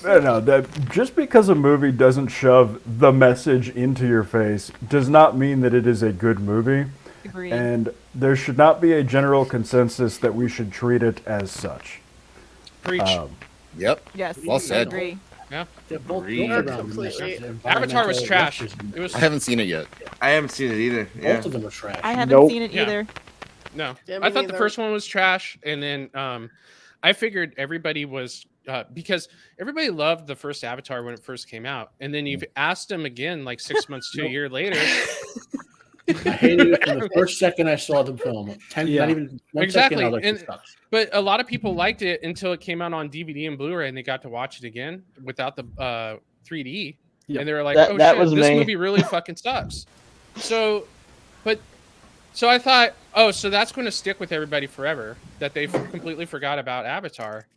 F: No, that just because a movie doesn't shove the message into your face does not mean that it is a good movie.
C: Agreed.
F: And there should not be a general consensus that we should treat it as such.
H: Preach.
A: Yep.
C: Yes.
A: Well said.
C: I agree.
H: Yeah.
D: They're both
I: Agreed.
D: built around
G: Completely.
H: Avatar was
D: environmental
H: trash.
D: racism.
H: It was.
A: I haven't seen it yet.
I: I haven't seen it either. Yeah.
D: Both of them are trash.
C: I haven't
F: Nope.
C: seen it
H: Yeah.
C: either.
H: No,
G: Yeah, me
H: I thought the
G: neither.
H: first one was trash, and then I figured everybody was because everybody loved the first Avatar when it first came out, and then you've asked them again like 6 months to a year later.
D: I hated it from the first second I saw the film. Not even 1 second. I was like,
H: and,
D: this sucks.
H: but a lot of people liked it until it came out on DVD and Blu-ray, and they got to watch it again without the 3D, and they were like,
E: That-
H: "Oh
E: that
H: shit,
E: was
H: this
E: me.
H: movie really fucking sucks." So I thought, oh, so that's going to stick with everybody forever, that they completely forgot about Avatar.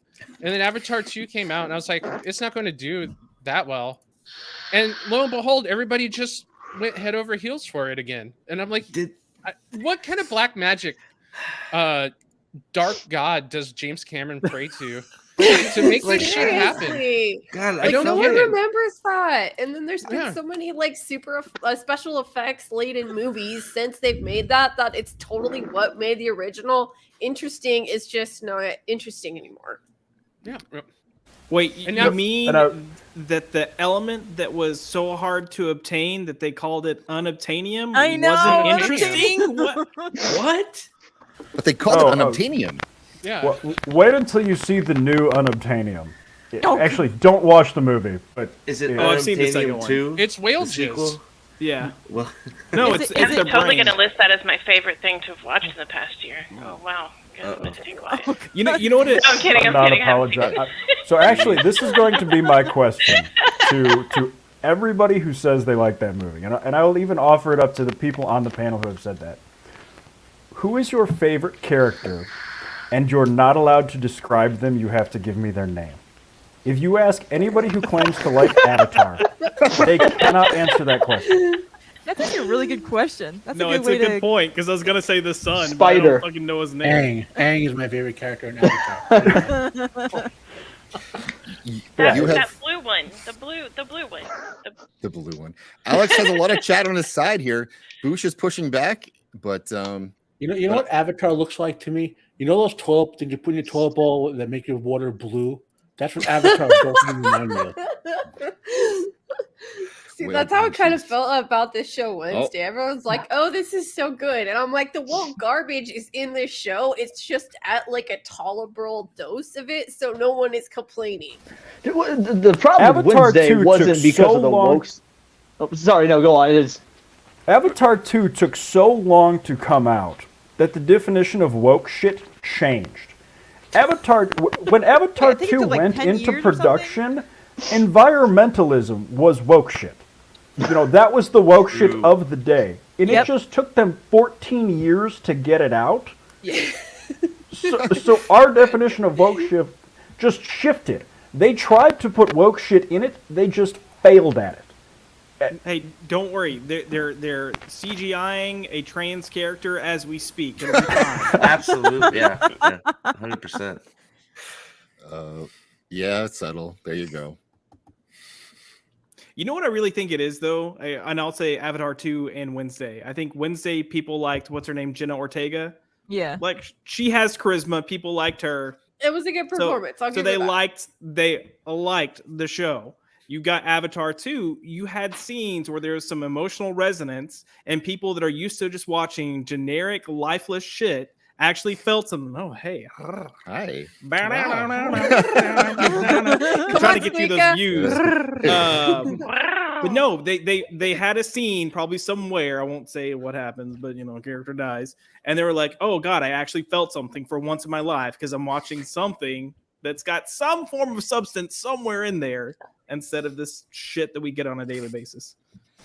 H: And then Avatar 2 came out, and I was like, it's not going to do that well. And lo and behold, everybody just went head over heels for it again. And I'm like, what kind of black magic dark god does James Cameron pray to make
I: Like,
H: this shit happen?
G: Seriously.
I: God,
H: I don't
G: no
H: get
G: one
H: it.
G: remembers that. And then there's been
H: Yeah.
G: so many like super special effects laden movies since they've made that it's totally what made the original interesting is just not interesting anymore.
H: Yeah.
O: Wait,
H: And
O: you
H: now-
O: mean that the element that was so hard to obtain that they called it unobtainium
C: I know.
O: wasn't
H: unobtainium.
O: interesting? What?
A: But they called
F: Oh,
A: it unobtainium.
H: Yeah.
F: Well, wait until you see the new Unobtainium.
C: Oh.
F: Actually, don't watch the movie. But
I: Is it
O: Oh, I've seen the second
I: Unobtainium
O: one.
I: 2?
H: It's whale
I: The
H: jizz.
I: sequel?
O: Yeah.
I: Well,
O: No,
C: Is
O: it's
C: it-
O: it's
C: is
O: their
C: it
P: Totally
O: brain.
P: going to list that as my favorite thing to have watched in the past year. Oh, wow. Good. I'm stay quiet.
O: You know what it
P: No, I'm kidding.
F: I'm
P: I'm
F: not
P: kidding.
F: apologize. So actually, this is going to be my question to everybody who says they like that movie, and I will even offer it up to the people on the panel who have said that. Who is your favorite character? And you're not allowed to describe them. You have to give me their name. If you ask anybody who claims to like Avatar, they cannot answer that question.
C: That's actually a really good question. That's
O: No,
C: a good
O: it's
C: way
O: a good
C: to.
O: point because I was gonna say the sun, but I
E: Spider.
O: don't fucking know his name.
D: Aang is my favorite character in Avatar.
P: That,
A: You have
P: that blue one. The blue one.
A: the blue one. Alex has a lot of chat on his side here. Boosh is pushing back, but
D: You know what Avatar looks like to me? You know those toilet things you put in your toilet bowl that make your water blue? That's what Avatar does remind me of.
G: See,
A: Well,
G: that's how it kind of
A: Jesus.
G: felt about this show Wednesday. Everyone's like, "Oh, this is so good," and I'm like, "The woke garbage is in this show. It's just at like a tolerable dose of it, so no one is complaining."
E: The problem with
F: Avatar
E: Wednesday
F: 2
E: wasn't
F: took
E: because
F: so
E: of the
F: long-
E: wokes. Oh, sorry, no, go on. It's
F: Avatar 2 took so long to come out that the definition of woke shit changed. When Avatar
C: I think it
F: 2
C: took, like,
F: went
C: 10
F: into
C: years or something.
F: production, environmentalism was woke shit. You know, that was the woke shit of the day. And
C: Yep.
F: it just took them 14 years to get it out. So our definition of woke shit just shifted. They tried to put woke shit in it, they just failed at it.
O: Hey, don't worry. They're CGIing a trans character as we speak. It'll be fine.
I: absolutely. Yeah. 100%.
A: yeah, it's subtle. There you go.
O: You know what I really think it is, though? And I'll say Avatar 2 and Wednesday. I think Wednesday people liked, what's her name, Jenna Ortega?
C: Yeah.
O: Like, she has charisma. People liked her.
G: It was a good performance. I'll
O: So
G: give
O: they
G: it that.
O: liked the show. You got Avatar 2. You had scenes where there's some emotional resonance, and people that are used to just watching generic, lifeless shit actually felt something. Oh, hey.
A: Hi.
O: Trying to get you those views. But no, they had a scene probably somewhere. I won't say what happens, but a character dies, and they were like, "Oh God, I actually felt something for once in my life because I'm watching something that's got some form of substance somewhere in there instead of this shit that we get on a daily basis."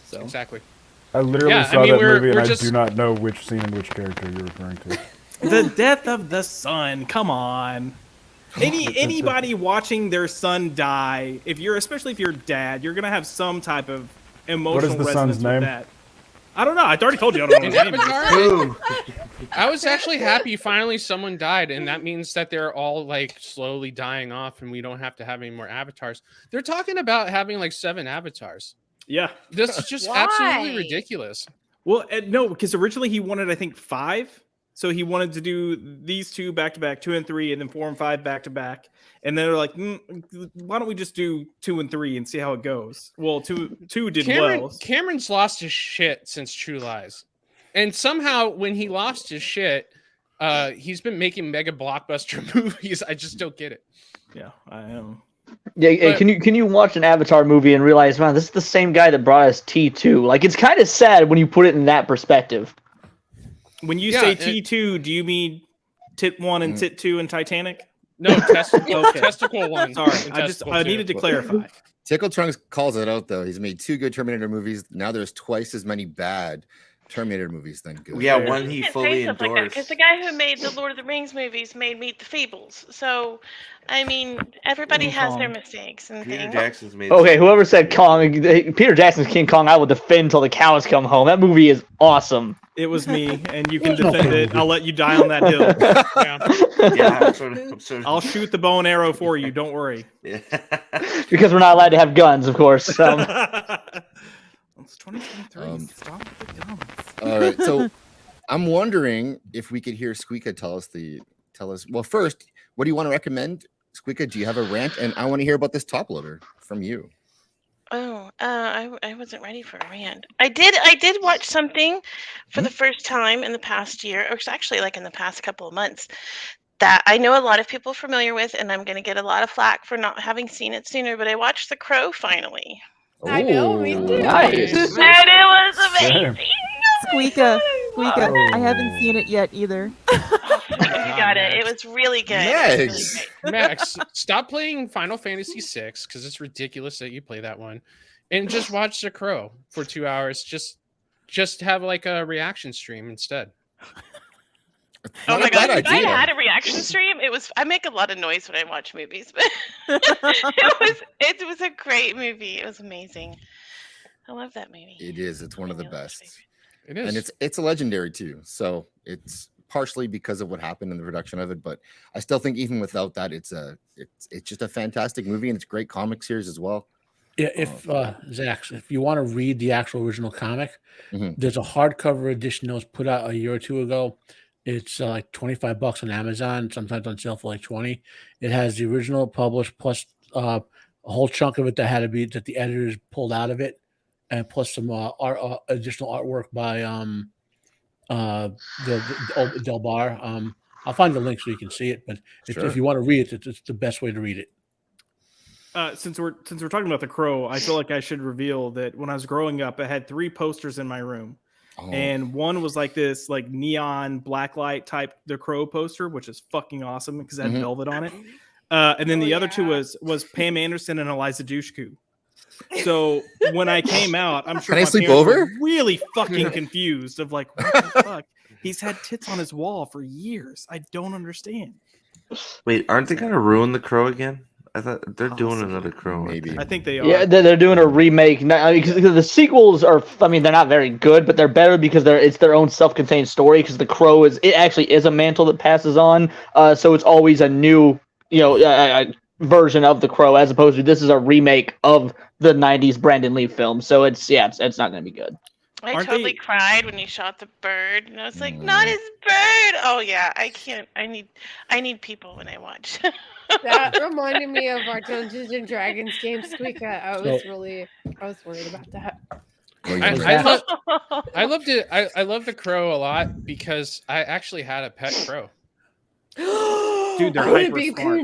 O: So
H: exactly.
F: I literally saw that movie and I do not know which scene and which character you're referring to.
O: The death of the son. Come on. Anybody watching their son die, especially if you're dad, you're gonna have some type of emotional
F: the
O: resonance
F: son's
O: with
F: name?
O: that. I don't know. I already told you I don't know his name.
H: I was actually happy finally someone died, and that means that they're all like slowly dying off, and we don't have to have any more avatars. They're talking about having like 7 avatars.
O: Yeah,
H: this is just absolutely ridiculous.
O: Well, no, because originally he wanted, I think, 5. So he wanted to do these 2 back to back, 2 and 3, and then 4 and 5 back to back. And then they're like, why don't we just do 2 and 3 and see how it goes? Well, two did well.
H: Cameron's lost his shit since True Lies, and somehow when he lost his shit, he's been making mega blockbuster movies. I just don't get it.
O: Yeah, I am.
E: Yeah, can you watch an Avatar movie and realize, man, this is the same guy that brought us T2? Like, it's kind of sad when you put it in that perspective.
O: When you say T2, do you mean Tit 1 and Tit 2 and Titanic?
H: No, testicle 1.
O: Sorry, I needed to clarify.
A: Tickle Trunks calls it out though. He's made 2 good Terminator movies. Now there's twice as many bad Terminator movies than good.
I: Yeah, one he fully endorsed.
P: Because the guy who made the Lord of the Rings movies made Meet the Feebles. So, I mean, everybody has their mistakes and
I: Peter
P: things.
I: Jackson's made.
E: Okay, whoever said Kong, Peter Jackson's King Kong, I will defend till the cows come home. That movie is awesome.
O: It was me, and you can defend it. I'll let you die on that hill. I'll shoot the bow and arrow for you. Don't worry.
I: Yeah.
E: Because we're not allowed to have guns, of course.
O: It's 2023. Stop with the guns.
A: All right, so I'm wondering if we could hear Squeaka tell us. Well, first, what do you want to recommend, Squeaka? Do you have a rant? And I want to hear about this top loader from you.
P: Oh, I wasn't ready for a rant. I did watch something for the first time in the past year, or it's actually like in the past couple of months, that I know a lot of people are familiar with, and I'm going to get a lot of flack for not having seen it sooner, but I watched The Crow finally.
G: I know, we did.
E: Nice.
P: And it was amazing.
C: Squeaka, I haven't seen it yet either.
P: You got it. It was really good. It was really great.
H: Max, stop playing Final Fantasy VI because it's ridiculous that you play that one, and just watch The Crow for 2 hours. Just have like a reaction stream instead.
P: Oh my god! If I had a reaction stream, I make a lot of noise when I watch movies, but it was a great movie. It was amazing. I love that movie.
A: It is. It's one of the best.
H: It is,
A: and it's a legendary too. So it's partially because of what happened in the production of it, but I still think even without that, it's just a fantastic movie, and it's a great comic series as well.
D: Yeah, if Zach, if you want to read the actual original comic, there's a hardcover edition that was put out a year or 2 ago. It's like $25 on Amazon, sometimes on sale for like 20. It has the original published plus a whole chunk of it that the editors pulled out of it, and plus some additional artwork by Del Bar. I'll find the link so you can see it, but if you want to read it, it's the best way to read it.
O: Since we're talking about The Crow, I feel like I should reveal that when I was growing up, I had 3 posters in my room. And one was like this like neon blacklight type The Crow poster, which is fucking awesome because it had velvet on it. And then the other 2 was Pam Anderson and Eliza Dushku. So when I came out, I'm sure
A: Can I
O: my
A: sleep
O: parents
A: over?
O: were really fucking confused of like, what the fuck? He's had tits on his wall for years. I don't understand.
I: Wait, aren't they gonna ruin The Crow again? I thought they're doing another Crow.
A: Maybe.
O: I think they are.
E: Yeah, they're doing a remake. Because the sequels are, I mean, they're not very good, but they're better because it's their own self-contained story. Because The Crow actually is a mantle that passes on. So it's always a new, version of The Crow, as opposed to this is a remake of the '90s Brandon Lee film. So it's not going to be good.
P: I
O: Aren't
P: totally
O: they-
P: cried when he shot the bird, and I was like, "Not his bird!" Oh yeah, I can't. I need people when I watch.
G: That reminded me of our Dungeons and Dragons game, Squeaka. I was worried about that.
H: I loved it. I love the crow a lot because I actually had a pet crow.
O: Dude, they're
G: I wanna
O: hyper
G: be
O: smart.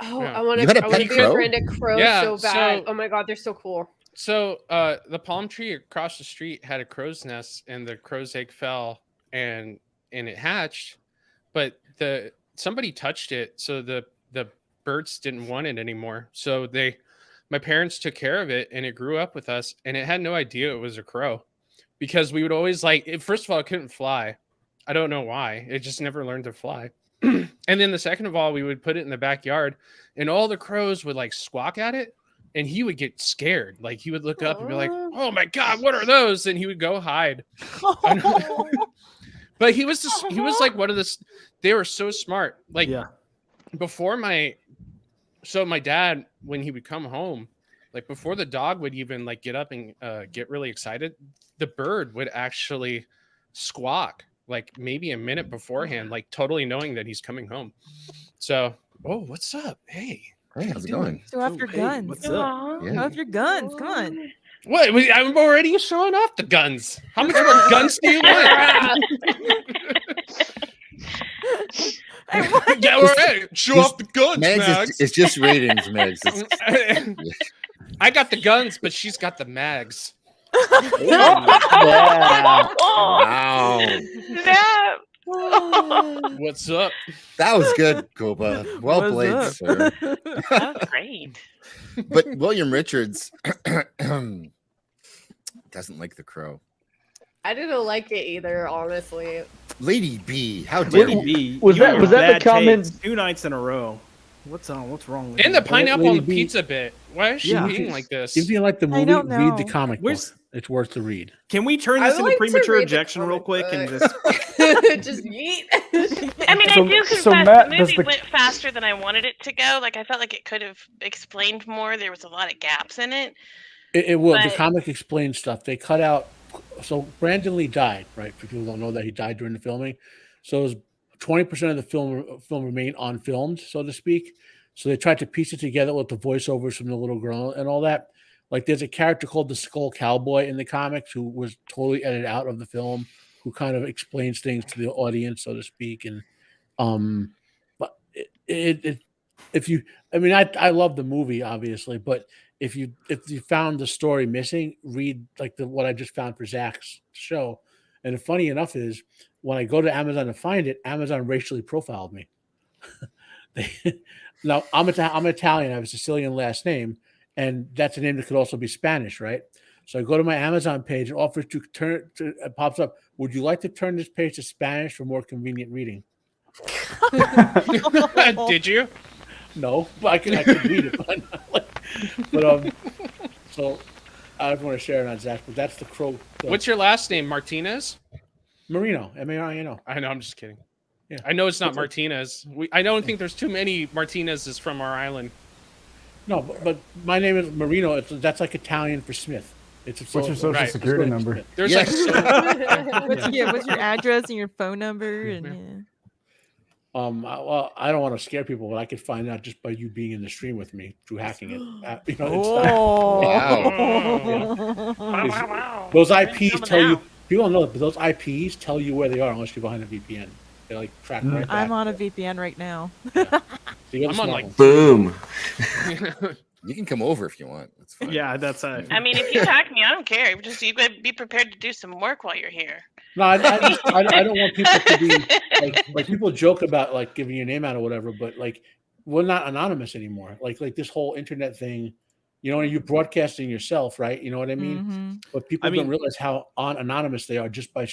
H: Yeah.
G: I want
A: You had a
G: to
A: pet
G: be
A: crow?
G: a friend of crow
H: Yeah,
G: so bad.
H: so-
G: Oh my god, they're so cool.
H: So the palm tree across the street had a crow's nest, and the crow's egg fell and it hatched, but somebody touched it, so the birds didn't want it anymore. So my parents took care of it, and it grew up with us, and it had no idea it was a crow because we would always first of all, it couldn't fly. I don't know why. It just never learned to fly. And then the second of all, we would put it in the backyard, and all the crows would squawk at it. And he would get scared. Like he would look up and be like, "Oh my god, what are those?" And he would go hide. But he was like one of the. They were so smart. Like before my dad, when he would come home, like before the dog would even get up and get really excited, the bird would actually squawk maybe a minute beforehand, totally knowing that he's coming home. So, what's up? Hey,
A: how's it going?
C: Show off your guns.
O: What's up?
C: Show off your guns. Come on.
H: What? I'm already showing off the guns. How much more guns do you want? Yeah, all right. Show off the guns,
A: Megs.
H: Mags.
A: It's just ratings, Megs.
H: I got the guns, but she's got the mags.
A: Wow.
P: Snap.
H: What's up?
A: That was good, Koba. Well
C: What's
A: played,
C: up?
A: sir.
P: That was great.
A: But William Richards doesn't like the crow.
G: I didn't like it either, honestly.
A: Lady B, how dare
O: Lady
A: you?
O: B,
E: Was
O: you
E: that-
O: have
E: was that the
O: bad
E: comment-
O: taste 2 nights in a row? What's wrong with
H: And
O: you?
H: the pineapple on
D: Lady
H: the
D: B-
H: pizza bit. Why is she
O: Yeah.
H: being like this?
D: If you like the movie,
C: don't
D: read the
C: know.
D: comic book.
O: Where's-
D: It's worth the read.
O: Can we turn
G: I
O: this into
G: like to
O: premature
G: read the
O: ejection real
G: comic
O: quick and
G: book.
O: just
G: Just yeet.
P: I mean,
F: So-
P: I do
F: so
P: confess
F: Matt,
P: the
F: does
P: movie
F: the-
P: went faster than I wanted it to go. Like I felt like it could have explained more. There was a lot of gaps in it.
D: It will. The
P: But-
D: comic explains stuff. They cut out. So Brandon Lee died, right? For people who don't know that he died during the filming. So it was 20% of the film remained unfilmed, so to speak. So they tried to piece it together with the voiceovers from the little girl and all that. Like there's a character called the Skull Cowboy in the comics who was totally edited out of the film, who kind of explains things to the audience, so to speak. And but I love the movie, obviously, but if you found the story missing, read what I just found for Zach's show. And funny enough is when I go to Amazon to find it, Amazon racially profiled me. Now I'm Italian. I have a Sicilian last name, and that's a name that could also be Spanish, right? So I go to my Amazon page and offers to turn. It pops up. Would you like to turn this page to Spanish for more convenient reading?
H: Did you?
D: No, but I could read it. But so I don't want to share it on Zach, but that's the crow.
H: What's your last name? Martinez?
D: Marino? Marino.
H: I know. I'm just kidding.
D: Yeah.
H: I know it's not Martinez. I don't think there's too many Martinez's from our island.
D: No, but my name is Marino. That's like Italian for Smith. It's
F: What's your social
H: Right.
F: security number?
H: There's
A: Yeah.
C: What's your address and your phone number? And
D: I don't want to scare people, but I could find out just by you being in the stream with me through hacking it. It's not-
P: Wow.
D: Those
P: We're in
D: IPs
P: trouble
D: tell you.
P: now.
D: People don't know, but those IPs tell you where they are unless you're behind a VPN. They track right back.
C: I'm on a VPN right now.
D: So you're the
H: I'm on,
D: smart one.
I: Boom.
A: You can come over if you want. That's fine.
O: yeah, that's
P: I mean, if you hack me, I don't care. Just you gotta be prepared to do some work while you're here.
D: No, I don't want people to be like people joke about giving your name out or whatever, but we're not anonymous anymore. Like this whole internet thing, you're broadcasting yourself, right? You know what I mean?
C: Mm-hmm.
D: But people don't realize how anonymous they are just by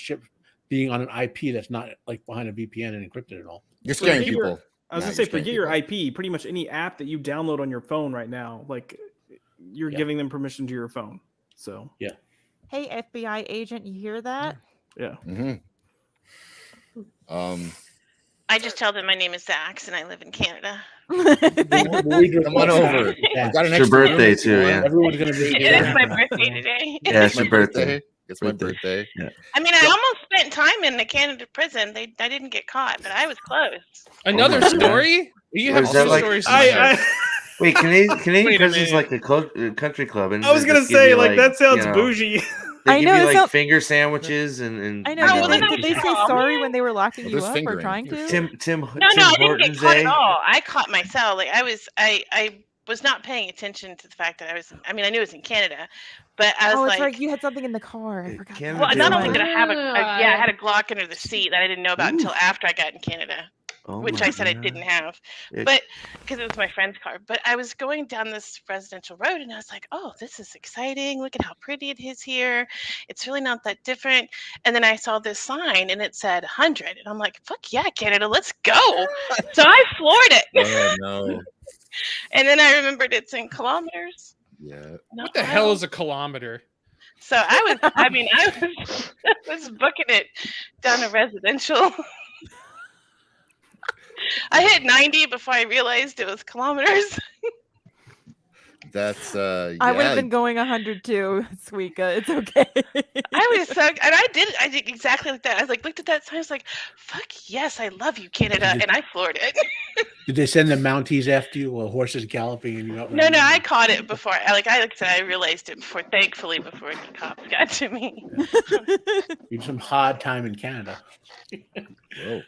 D: being on an IP that's not behind a VPN and encrypted at all.
A: You're scaring
O: Forget your-
A: people.
O: I was
A: Yeah,
O: gonna say,
A: you're scaring
O: forget your
A: people.
O: IP. Pretty much any app that you download on your phone right now, you're giving them permission to your phone. So
D: yeah.
C: Hey, FBI agent, you hear that?
O: Yeah.
A: Mm-hmm.
P: I just tell them my name is Zax and I live in Canada.
A: Come on over. I've got an
I: It's your
A: extra room
I: birthday
A: if you
I: too,
A: want.
I: yeah.
D: Everyone's gonna be.
P: It is my birthday today.
I: Yeah, it's your birthday.
A: It's my birthday.
I: Yeah.
P: I mean, I almost spent time in the Canada prison. I didn't get caught, but I was close.
H: Another
I: Oh my God.
H: story? You have
I: Is that
H: two
I: like-
H: stories.
I: Wait, Canadian
H: Wait a
I: prison's
H: minute.
I: like a country club, and
O: I was
I: they
O: gonna
I: just give
O: say,
I: you,
O: like, that sounds
I: you know,
O: bougie.
I: They
C: I
I: give
C: know,
I: you
C: it
I: like
C: sounds-
I: finger sandwiches and
C: I know.
I: you
C: Did
I: know,
C: they,
P: that
C: did they
P: was
C: say
P: wrong.
C: sorry when they were locking
A: Well,
C: you
A: there's
C: up or
A: fingering.
C: trying to?
I: Tim
P: No, I didn't get
I: Hortons,
P: caught at
I: eh?
P: all. I caught myself. Like I was not paying attention to the fact that I mean, I knew it was in Canada, but I was
C: Oh,
P: like,
C: it's right. You had something in the car. I forgot.
I: Canada
P: well,
I: did
P: not
I: like-
P: only did I have I had a Glock under the seat that I didn't know about until after I got in Canada,
I: Oh
P: which
I: my
P: I said I
I: God.
P: didn't have,
I: It-
P: but because it was my friend's car. But I was going down this residential road and I was like, oh, this is exciting. Look at how pretty it is here. It's really not that different. And then I saw this sign and it said 100. And I'm like, fuck yeah, Canada, let's go. So I floored it.
A: Oh no.
P: And then I remembered it's in kilometers.
A: Yeah.
H: What the hell is a kilometer?
P: So I was booking it down a residential. I hit 90 before I realized it was kilometers.
A: That's
C: I would have
A: yeah.
C: been going 100 too, Suika. It's okay.
P: I was so, and I did exactly like that. I was like, looked at that sign, I was like, fuck yes, I love you, Canada, and I floored it.
D: Did they send the Mounties after you, or horses galloping and you out?
P: No, I caught it before. Like I said, I realized it before. Thankfully, before the cops got to me.
D: You had some hard time in Canada.
A: Whoa.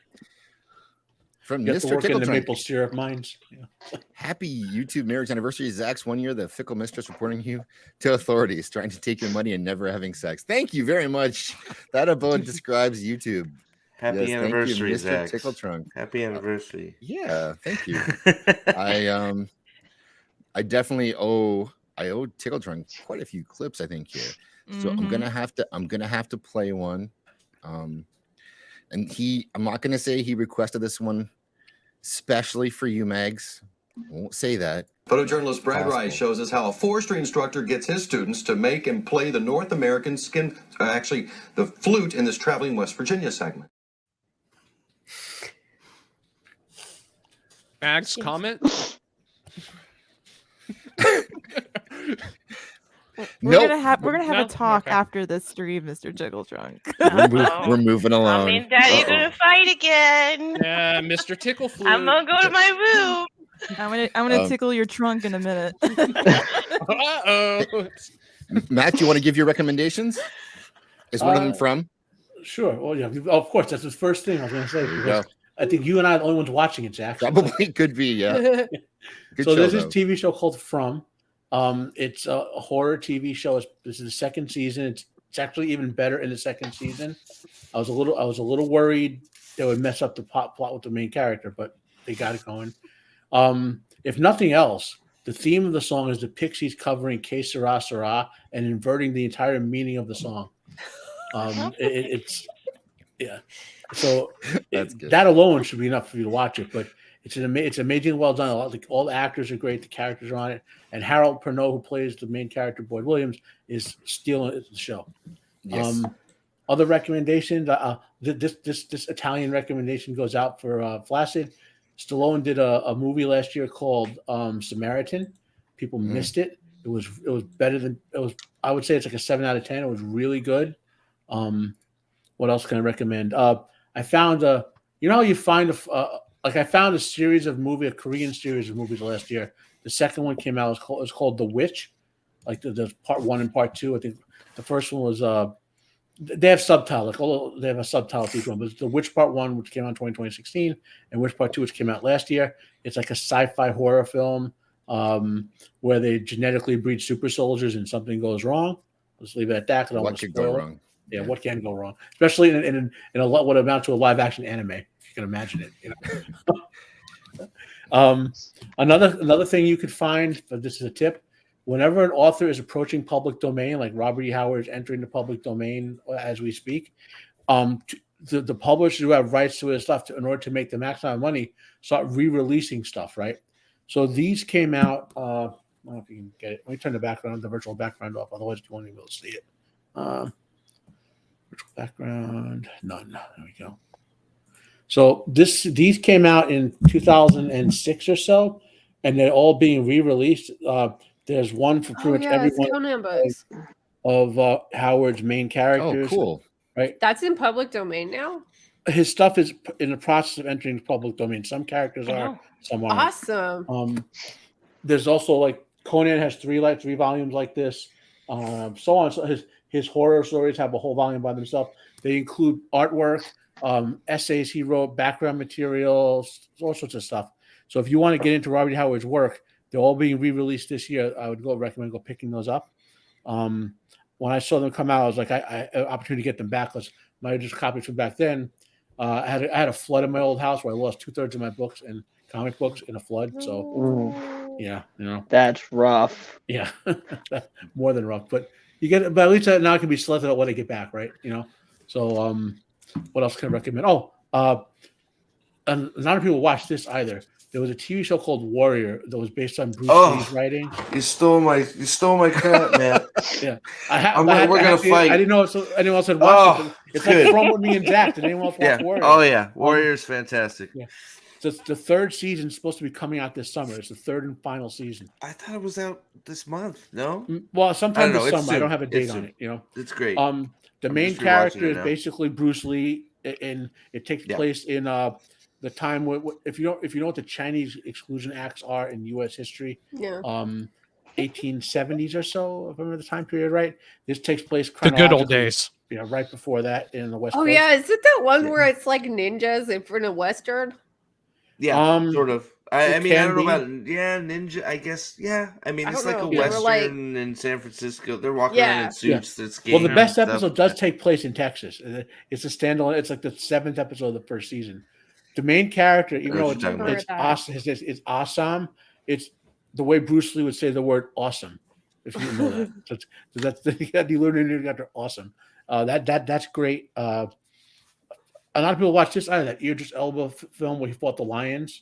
A: From
D: You have to
A: Mr.
D: work in
A: Tickle
D: the
A: Trunk.
D: maple syrup mines. Yeah.
A: Happy YouTube marriage anniversary, Zach's 1 year. The fickle mistress reporting you to authorities, trying to take your money and never having sex. Thank you very much. That abode describes YouTube.
I: Happy
A: Yes, thank you,
I: anniversary,
A: Mr.
I: Zach.
A: Tickle Trunk.
I: Happy anniversary.
A: Yeah, thank you. I definitely owe Tickle Trunk quite a few clips, I think, here. So I'm gonna have to play one. And I'm not gonna say he requested this one specially for you, Mags. I won't say that.
Q: Photojournalist Brad
A: Possible.
Q: Rice shows us how a forestry instructor gets his students to make and play the North American the flute in this Traveling West Virginia segment.
H: Max, comment?
C: We're gonna have a
H: No?
C: talk
H: Okay.
C: after this stream, Mr. Tickle Trunk.
A: We're moving along.
P: Mommy and Daddy are gonna fight again.
H: Yeah, Mr. Tickle Flute.
P: I'm gonna go to my room.
C: I'm gonna tickle your trunk in a minute.
H: Uh-oh.
A: Matt, do you want to give your recommendations? Is one of them from?
D: Sure. Well, yeah. Of course, that's the first thing I was going to say.
A: you
D: Because I think you and I are the only ones watching it, Jack.
A: Probably could be, yeah. Good
D: So
A: show,
D: there's this
A: though.
D: TV show called From. It's a horror TV show. This is the second season. It's actually even better in the second season. I was a little worried they would mess up the plot with the main character, but they got it going. If nothing else, the theme of the song is the Pixies covering Que Sera Sera and inverting the entire meaning of the song. It's yeah. So that alone should be enough for you to watch it. But it's amazingly well done. All the actors are great. The characters are on it, and Harold Perrineau, who plays the main character Boyd Williams, is stealing the show.
A: Yes.
D: Other recommendations. This Italian recommendation goes out for Flaccid. Stallone did a movie last year called Samaritan. People missed it. It was better than it was. I would say it's like a 7 out of 10. It was really good. What else can I recommend? I found how you find I found a Korean series of movies last year. The second one came out. It was called The Witch. Like there's part 1 and part 2. I think the first one was they have subtitle. They have a subtitle to each one, but it's The Witch Part 1, which came out in 2016, and Witch Part 2, which came out last year. It's like a sci-fi horror film where they genetically breed super soldiers and something goes wrong. Let's leave it at that.
A: What could go wrong?
D: Yeah, what can go wrong? Especially in a lot what amount to a live action anime, if you can imagine it. You know? Another thing you could find, but this is a tip. Whenever an author is approaching public domain, like Robert E. Howard is entering the public domain as we speak, the publishers who have rights to his stuff, in order to make the maximum money, start re-releasing stuff, right? So these came out. I don't know if you can get it. Let me turn the virtual background off. Otherwise, you won't even be able to see it. Virtual background, none. There we go. So these came out in 2006 or so, and they're all being re-released. There's one for pretty much everyone.
G: Conan books.
D: of Howard's main characters.
A: Oh, cool.
D: Right.
G: That's in public domain now.
D: His stuff is in the process of entering public domain. Some characters are, some aren't.
G: Awesome.
D: There's also like Conan has three volumes like this. So on. So his horror stories have a whole volume by themselves. They include artwork, essays he wrote, background materials, all sorts of stuff. So if you want to get into Robert Howard's work, they're all being re-released this year. I would recommend picking those up. When I saw them come out, I was like, I had an opportunity to get them back because my just copies from back then. I had a flood in my old house where I lost 2/3 of my books and comic books in a flood. So yeah,
E: that's rough.
D: Yeah, more than rough. But you get it. But at least now I can be selected on what I get back, right? So what else can I recommend? And not a people watch this either. There was a TV show called Warrior that was based on Bruce Lee's writing.
I: You stole my crap, man.
D: Yeah,
I: we're gonna fight.
D: I didn't know anyone else had watched it. It's like From With Me and Jack. Did anyone else watch Warrior?
I: Oh yeah, Warrior's fantastic.
D: Yeah, so the third season is supposed to be coming out this summer. It's the third and final season.
I: I thought it was out this month. No,
D: well, sometime this summer.
I: Soon.
D: I don't have a date on it.
I: It's great.
D: The main character is basically Bruce Lee, and it takes place in the time if you know what the Chinese exclusion acts are in U.S. history, 1870s or so, if I remember the time period right. This takes place
H: the good old days.
D: Right before that in the West.
G: Oh
D: Coast.
G: yeah, is it that one where it's like ninjas in a Western?
I: Yeah, sort of. I mean, I don't know about ninja. I guess I mean, it's like a Western in San Francisco. They're walking around in suits.
D: Well, the best episode does take place in Texas. It's a standalone. It's like the 7th episode of the first season. The main character, even though it's awesome, it's awesome. It's the way Bruce Lee would say the word "awesome." If you didn't know that, so that's you learn in after awesome. That's great. A lot of people watch this. That Idris Elba film where he fought the lions.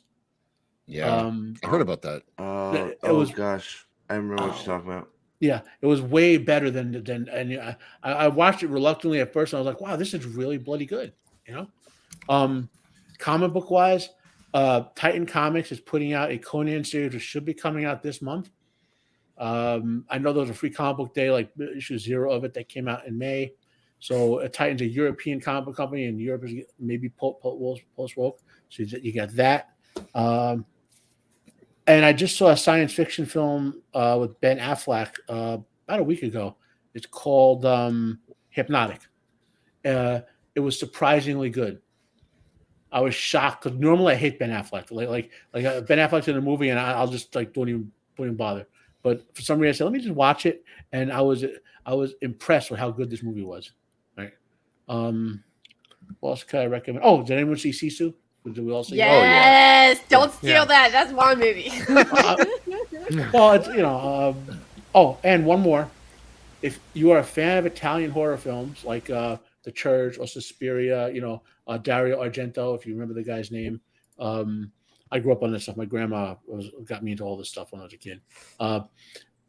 A: Yeah, I heard about that.
I: Gosh, I remember what you're talking about.
D: Yeah, it was way better than and I watched it reluctantly at first. And I was like, wow, this is really bloody good. Comic book wise, Titan Comics is putting out a Conan series which should be coming out this month. I know there was a free comic book day, like issue 0 of it, that came out in May. So Titan's a European comic book company, and Europe is maybe post-woke. So you got that. And I just saw a science fiction film with Ben Affleck about a week ago. It's called Hypnotic. It was surprisingly good. I was shocked because normally I hate Ben Affleck. Like Ben Affleck's in a movie and I'll just don't even bother. But for some reason I said, let me just watch it, and I was impressed with how good this movie was. Right. What else can I recommend? Oh, did anyone see Sisu? Did we all see?
G: Yes. Don't steal that. That's my movie.
D: Well, it's and one more. If you are a fan of Italian horror films like The Church or Suspiria, Dario Argento, if you remember the guy's name. I grew up on this stuff. My grandma got me into all this stuff when I was a kid.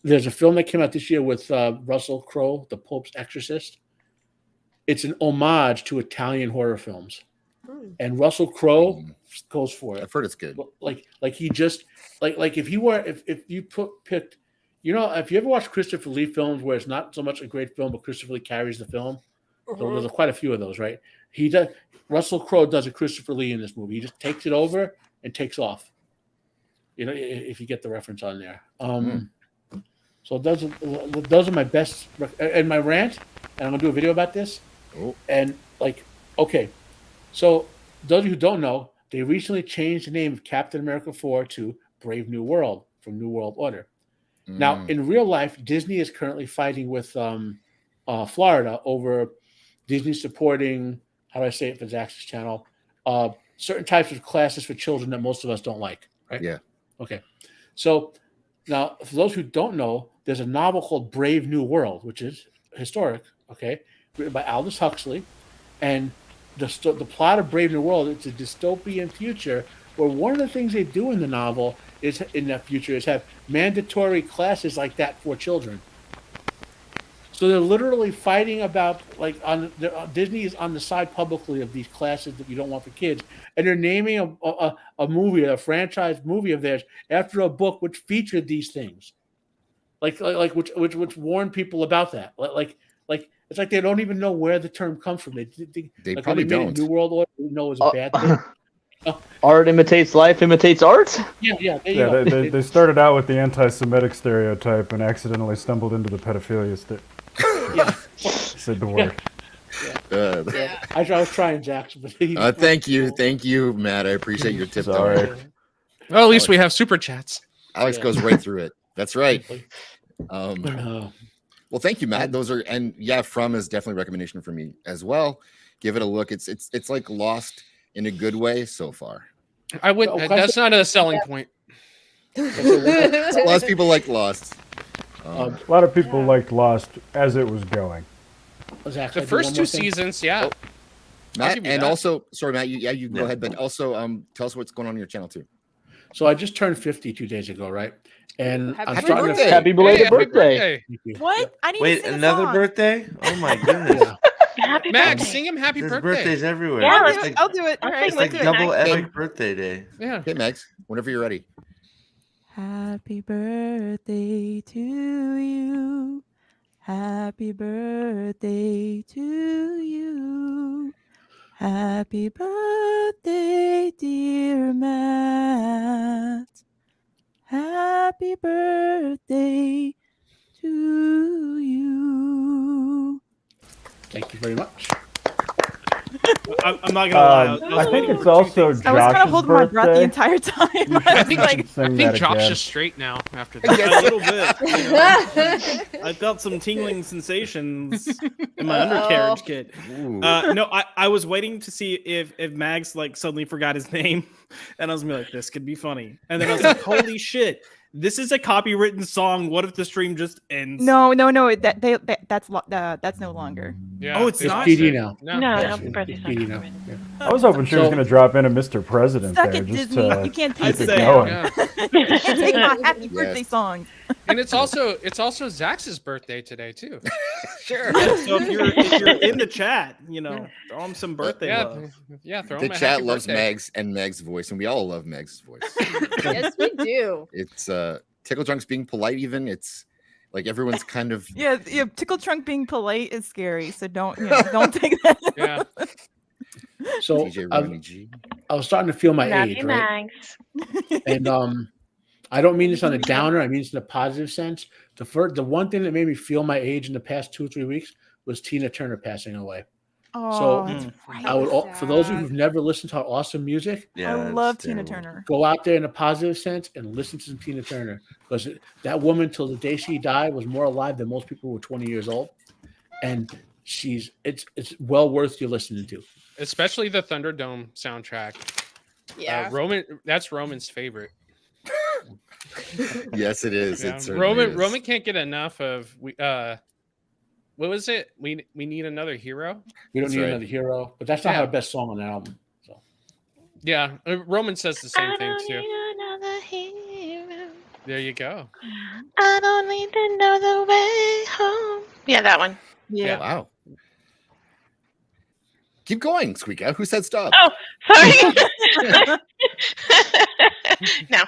D: There's a film that came out this year with Russell Crowe, The Pope's Exorcist. It's an homage to Italian horror films. And Russell Crowe goes for it.
A: I've heard it's good.
D: Like he just like if you picked, if you ever watch Christopher Lee films where it's not so much a great film, but Christopher Lee carries the film. So there's quite a few of those, right? Russell Crowe does a Christopher Lee in this movie. He just takes it over and takes off. If you get the reference on there. So those are my best and my rant, and I'm gonna do a video about this. And so those of you who don't know, they recently changed the name of Captain America 4 to Brave New World from New World Order. Now, in real life, Disney is currently fighting with Florida over Disney supporting, how do I say it for Zach's channel, certain types of classes for children that most of us don't like, right?
A: Yeah.
D: Okay. So now, for those who don't know, there's a novel called Brave New World, which is historic, okay, written by Aldous Huxley. And the plot of Brave New World, it's a dystopian future where one of the things they do in the novel is have mandatory classes like that for children. So they're literally fighting about, Disney is on the side publicly of these classes that you don't want for kids, and they're naming a movie, a franchise movie of theirs, after a book which featured these things. which warn people about that. Like it's like they don't even know where the term comes from. They like
A: probably
D: when they made
A: don't.
D: New World Order, they know it was a bad thing.
E: Art imitates life, imitates art.
D: Yeah.
F: They started out with the anti-Semitic stereotype and accidentally stumbled into the pedophilia. Said the word.
D: I was trying, Jackson. But
A: thank you, Matt. I appreciate your tip.
F: Sorry.
H: Well, at least we have super chats.
A: Alex goes right through it. That's right. Well, thank you, Matt. Those are From is definitely a recommendation for me as well. Give it a look. It's like Lost in a good way so far.
H: I would. That's not a selling point.
A: A lot of people like Lost.
F: A lot of people liked Lost as it was going.
H: The first two seasons, yeah.
A: Matt, and also, sorry, Matt. You can go ahead, but also tell us what's going on your channel too.
D: So I just turned 50 2 days ago, right? And I'm
A: Happy
D: starting
A: birthday.
D: to
E: Happy belated birthday.
C: What? I need to
I: Wait,
C: sing a
I: another
C: song.
I: birthday? Oh my goodness.
P: Happy
H: Max,
P: birthday.
H: sing him happy
I: There's
H: birthday.
I: birthdays everywhere.
P: Yeah,
I: it's like,
C: I'll do it. All
P: I'll
C: right,
I: it's
P: sing
I: like
P: with you.
I: double
P: Max.
I: epic birthday day.
H: Yeah.
A: Okay, Max, whenever you're ready.
C: Happy birthday to you. Happy birthday to you. Happy birthday, dear Matt. Happy birthday to you.
D: Thank you very much.
O: I'm not gonna lie.
F: I think it's also
C: I was kind of
F: Josh's
C: holding my breath the
F: birthday.
C: entire time.
F: You
C: I
F: should
C: was like,
F: sing
H: I think
F: that
H: Josh
F: again.
H: is straight now after
O: A
H: that.
O: little bit. You know? I felt some tingling sensations in my undercarriage kit. No, I was waiting to see if Mags like suddenly forgot his name, and I was gonna be like, this could be funny. And then I was like, holy shit, this is a copywritten song. What if the stream just ends?
C: no. That's no longer.
H: Yeah.
O: Oh, it's not?
D: PD now.
P: No,
D: It's
P: birthday's not
D: PD now.
P: copyrighted.
D: Yeah.
F: I was hoping she was going to drop in a Mr. President
C: Suck
F: there
C: it,
F: just
C: Disney.
F: to
C: You can't
F: keep
C: take
F: it
C: that.
F: going.
H: Yeah.
C: You can't take my happy birthday song.
H: And it's also Zach's birthday today too.
A: Sure.
O: So if you're in the chat, throw him some birthday
H: Yeah,
O: love.
H: yeah. Throw
A: The
H: him a
A: chat
H: happy
A: loves
H: birthday.
A: Megs and Meg's voice, and we all love Meg's voice.
G: Yes, we do.
A: It's Tickle Drunk's being polite. Even it's like everyone's kind of
C: Yeah, Tickle Trunk being polite is scary, so don't take that.
H: Yeah.
D: So
A: DJ Ronnie G.
D: I was starting to feel my
P: Love
D: age,
P: you,
D: right?
P: Mags.
D: And I don't mean this on a downer. I mean this in a positive sense. The one thing that made me feel my age in the past 2 or 3 weeks was Tina Turner passing away.
C: Oh,
D: So
C: that's right.
D: I would, for those of you who've never listened to her awesome music,
A: Yeah,
C: I love Tina Turner.
D: go out there in a positive sense and listen to some Tina Turner, because that woman till the day she died was more alive than most people who were 20 years old, and it's well worth you listening to.
H: Especially the Thunderdome soundtrack.
G: Yeah.
H: That's Roman's favorite.
A: Yes, it is.
H: Yeah.
A: It certainly is.
H: Roman can't get enough of what was it? We need another hero.
D: We don't
A: That's
D: need
A: right.
D: another hero, but that's not
H: Yeah.
D: her best song on the album. So
H: Yeah, Roman says the same
P: I
H: thing
P: don't
H: too.
P: need another hero.
H: There you go.
P: I don't need to know the way home. Yeah, that one.
C: Yeah.
A: Wow. Keep going, Squeak Out. Who said stop?
P: Oh, sorry. No.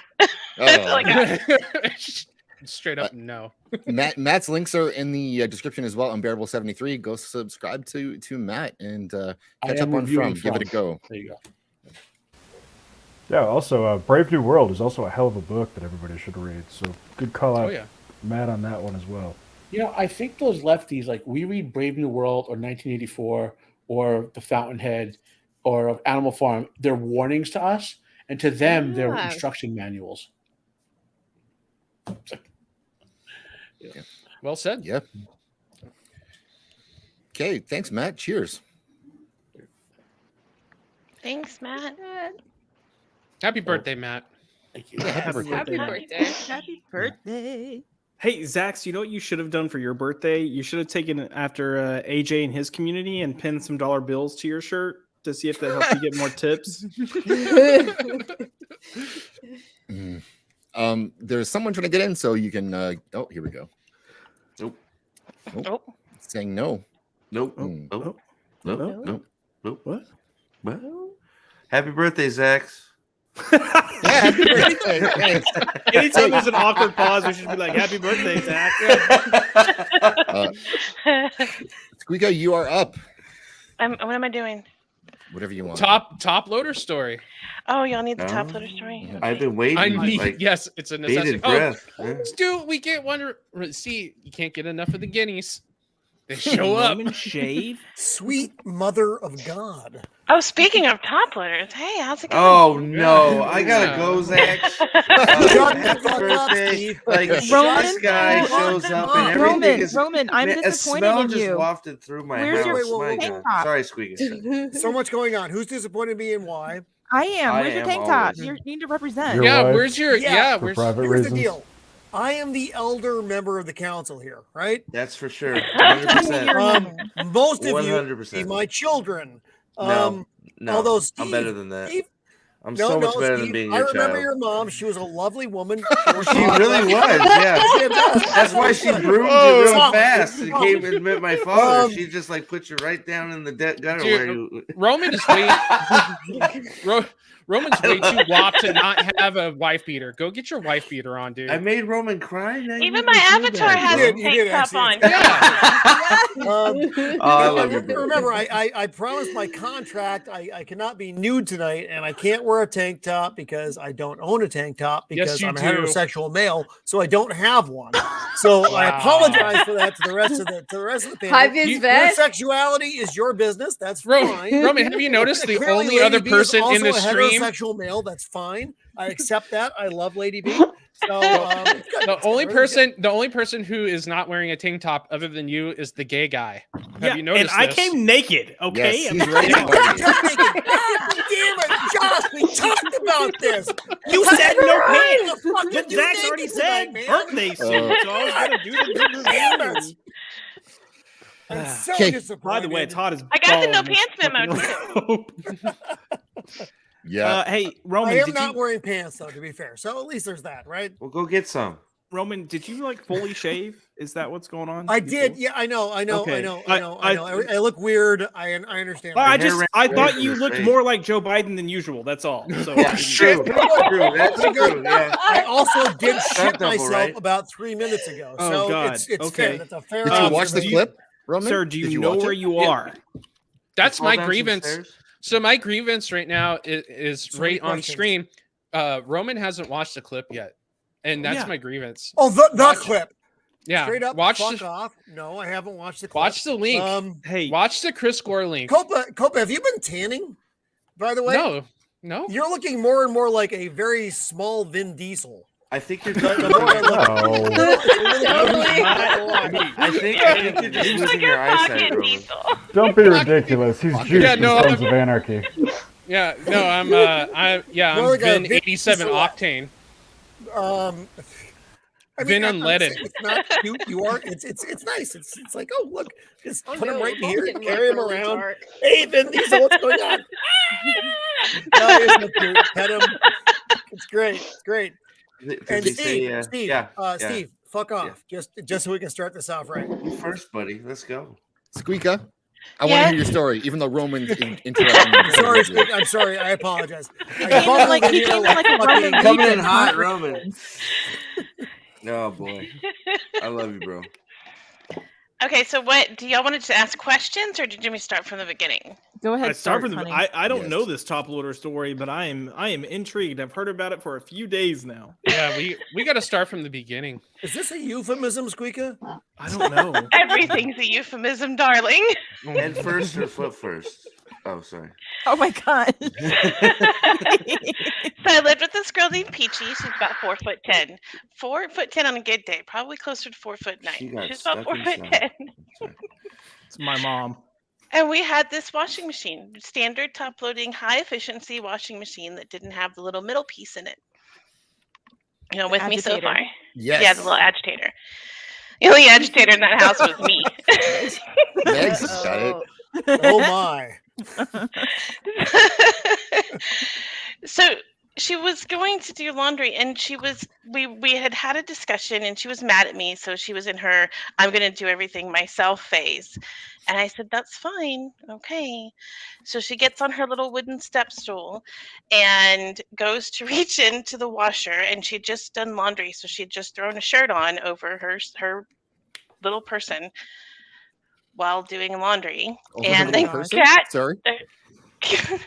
P: That's all I got.
H: Straight up, no.
A: Matt's links are in the description as well. Unbearable73. Go subscribe to Matt and catch up on From. Give it a go.
D: There you go.
F: Yeah, also, Brave New World is also a hell of a book that everybody should read. So good call out,
H: Oh, yeah.
F: Matt, on that one as well.
D: You know, I think those lefties, like we read Brave New World or 1984 or The Fountainhead or Animal Farm, they're warnings to us, and to them, they're
G: Yeah.
D: instruction manuals.
H: Well said.
A: Yep. Okay, thanks, Matt. Cheers.
P: Thanks, Matt.
H: Happy birthday, Matt.
D: Thank you.
A: Yeah, happy birthday.
G: Happy birthday.
C: Happy birthday.
O: Hey, Zax, you know what you should have done for your birthday? You should have taken after AJ and his community and pinned some dollar bills to your shirt to see if that helps you get more tips.
A: There's someone trying to get in, so you can. Oh, here we go.
I: Nope.
P: Oh.
A: It's saying no.
I: Nope.
A: Hmm.
I: Nope. Nope. Nope. Nope.
O: What?
I: What? Happy birthday, Zax.
A: happy birthday. Thanks.
O: Anytime there's an awkward pause, we should be like, "Happy birthday, Zach."
A: Squeaka, you are up.
P: What am I doing?
A: Whatever you want.
H: Top loader story.
P: Oh, y'all need the top loader story.
I: I've been waiting.
H: I need,
I: like,
H: yes, it's a necessity.
I: bated breath.
H: Stu, we get one. See, you can't get enough of the guineas. They show up.
O: Roman shave.
R: Sweet mother of God.
P: Oh, speaking of top loaders, hey, how's it going?
I: Oh no, I gotta go, Zach. Happy birthday! Like
C: Roman,
I: this guy shows up and everything is.
C: Roman, I'm
I: Man,
C: disappointed
I: a smell
C: in
I: just
C: you.
I: wafted through my
C: Where's
I: house.
C: your
I: My
C: tank
I: God.
C: top?
I: Sorry, Squeaky.
R: So much going on. Who's disappointed in me and why?
C: I am.
I: I
C: Where's your
I: am
C: tank top?
I: always.
C: You need to represent.
F: Your
H: Yeah,
F: wife?
H: where's your
R: Yeah,
F: For
H: where's
F: private
R: Here's
F: reasons.
R: the deal. I am the elder member of the council here, right?
I: That's for sure. 100%.
R: Most of you,
I: 100%.
R: be my children.
I: No,
R: although
I: I'm
R: Steve,
I: better than that.
R: Steve,
I: I'm
R: no,
I: so much
R: no,
I: better
R: Steve,
I: than being
R: I
I: your
R: remember
I: child.
R: your mom. She was a lovely woman.
I: She really was, yeah. That's why she broomed you real fast and came and met my father. She just like put you right down in the gutter where
H: Dude,
I: you.
H: Roman is way Roman's way too wop to not have a wife beater. Go get your wife beater on, dude.
I: I made Roman cry. Now you
P: Even
I: make
P: my
I: me feel
P: avatar
I: bad,
P: has
I: bro.
P: a tank top on.
I: I love you, bro.
R: Remember, I promised my contract I cannot be nude tonight, and I can't wear a tank top because I don't own a tank top because
H: you
R: I'm a
H: do.
R: heterosexual male, so I don't have one. So I apologize for that to the rest of the family.
G: High vis
R: Your
G: vest.
R: sexuality is your business. That's fine.
H: Roman, have you noticed the
R: Clearly,
H: only
R: Lady
H: other
R: B
H: person
R: is
H: in the
R: also a
H: stream?
R: heterosexual male. That's fine. I accept that. I love Lady B. So
H: The only person who is not wearing a tank top other than you is the gay guy. Have you noticed
O: and I
H: this?
O: came naked. Okay,
A: Yes,
O: I'm
A: he's right
O: naked.
A: now.
R: Damn it, Josh! We talked about this.
O: You said no
R: Right.
O: pants.
R: The fuck
O: But
R: you
O: Zach's
R: naked
O: already
R: tonight,
O: said
R: man.
O: birthday suit, so I was gonna do the big
R: Damn
O: reveal.
R: it. I'm so
A: Okay.
R: disappointed.
O: By the way, it's hot as
P: I got the no
O: balls in
P: pants
O: this
P: memo
O: fucking
P: too.
O: robe.
A: Yeah.
O: Hey,
R: I
O: Roman,
R: am
O: did
R: not
O: you,
R: wearing pants though, to be fair. So at least there's that, right?
I: Well, go get some.
O: Roman, did you like fully shave? Is that what's going on?
R: I did. Yeah, I know.
O: Okay.
R: I look weird. I understand.
O: I
I: hair
O: just
I: ran
O: I
I: away
O: thought
I: from
O: you
I: your
O: looked
I: face.
O: more like Joe Biden than usual. That's all. So
I: That's true. That's true. Yeah.
R: I also did shit
I: double,
R: myself
I: right?
R: about 3 minutes ago.
O: Oh,
R: So
O: God.
R: it's
O: Okay.
R: fair. That's a fair.
A: Did you watch the
R: observation.
A: clip, Roman?
O: sir, do
A: Did
O: you know
A: watch
O: where
A: it?
O: you
H: Yeah.
O: are?
H: That's
I: Fall
H: my
I: down some
H: grievance.
I: stairs?
H: So my grievance right now is
R: So many
H: right on
R: questions.
H: screen. Roman hasn't watched the clip yet, and that's
O: Yeah.
H: my grievance.
R: Oh, the
H: Watch-
R: clip.
H: Yeah,
R: Straight up.
H: watch
R: Fuck
H: the,
R: off. No, I haven't watched the clip.
H: watch the link.
O: Hey,
H: Watch the Chris Gore link.
R: Copa, have you been tanning? By the way,
H: No.
R: You're looking more and more like a very small Vin Diesel.
I: I think you're.
R: The more I look-
I: I think you're just losing your eyesight, Roman.
F: Don't be ridiculous. He's juiced
H: Yeah,
F: in
H: no,
F: Sons of Anarchy.
H: Yeah, no, I'm
R: More like a
H: Vin
R: Vin
H: 87
R: Diesel.
H: octane.
R: I
H: Vin
R: I'm
H: unleaded.
R: saying It's not cute. You are. It's nice. It's like, oh look, just
G: Oh,
R: put him
G: no,
R: right
G: it's
R: here,
G: getting
R: carry him
G: really
R: around.
G: dark.
R: Hey, Vin Diesel, what's going on? No, you're so cute. Pet him. It's great. It's great.
I: Did
R: And
I: you say,
R: Steve,
I: yeah,
R: Steve, fuck off. Just so we can start this off right.
I: You first, buddy. Let's go.
A: Squeaka, I want to
P: Yeah?
A: hear your story, even though Roman's interrupting you.
R: Sorry, Steve. I'm sorry. I apologize. I
C: came in
R: buckled
C: like-
R: in
C: he
R: here
C: came in like a
R: fucking-
C: Roman
I: Coming in
C: Legion.
I: hot, Roman. Oh boy, I love you, bro.
P: Okay, so what do y'all wanted to ask questions, or did you want me to start from the beginning?
C: Go ahead.
O: I start from the.
C: honey.
O: I don't
A: Yes.
O: know this top loader story, but I am intrigued. I've heard about it for a few days now.
H: Yeah, we got to start from the beginning.
R: Is this a euphemism, Squeaka?
O: I don't know.
P: Everything's a euphemism, darling.
I: Head first or foot first? Oh, sorry.
C: Oh my god.
P: So I lived with this girl named Peachy. She's about 4'10". 4'10" on a good day, probably closer to 4'9".
I: She got
P: She's about
I: stuck
P: 4'10".
O: It's my mom.
P: And we had this washing machine, standard top loading, high efficiency washing machine that didn't have the little middle piece in it. You know, with me so
C: Agitator.
P: far.
A: Yes.
P: Yeah, the little agitator. The only agitator in that house was me.
A: Megs has got it.
R: Oh my.
P: So she was going to do laundry, and we had a discussion, and she was mad at me, so she was in her I'm going to do everything myself phase. And I said, that's fine. Okay. So she gets on her little wooden step stool and goes to reach into the washer, and she'd just done laundry, so she'd just thrown a shirt on over her little person while doing laundry.
A: Over
P: and
A: her
P: the
A: little person?
P: cat
A: Sorry.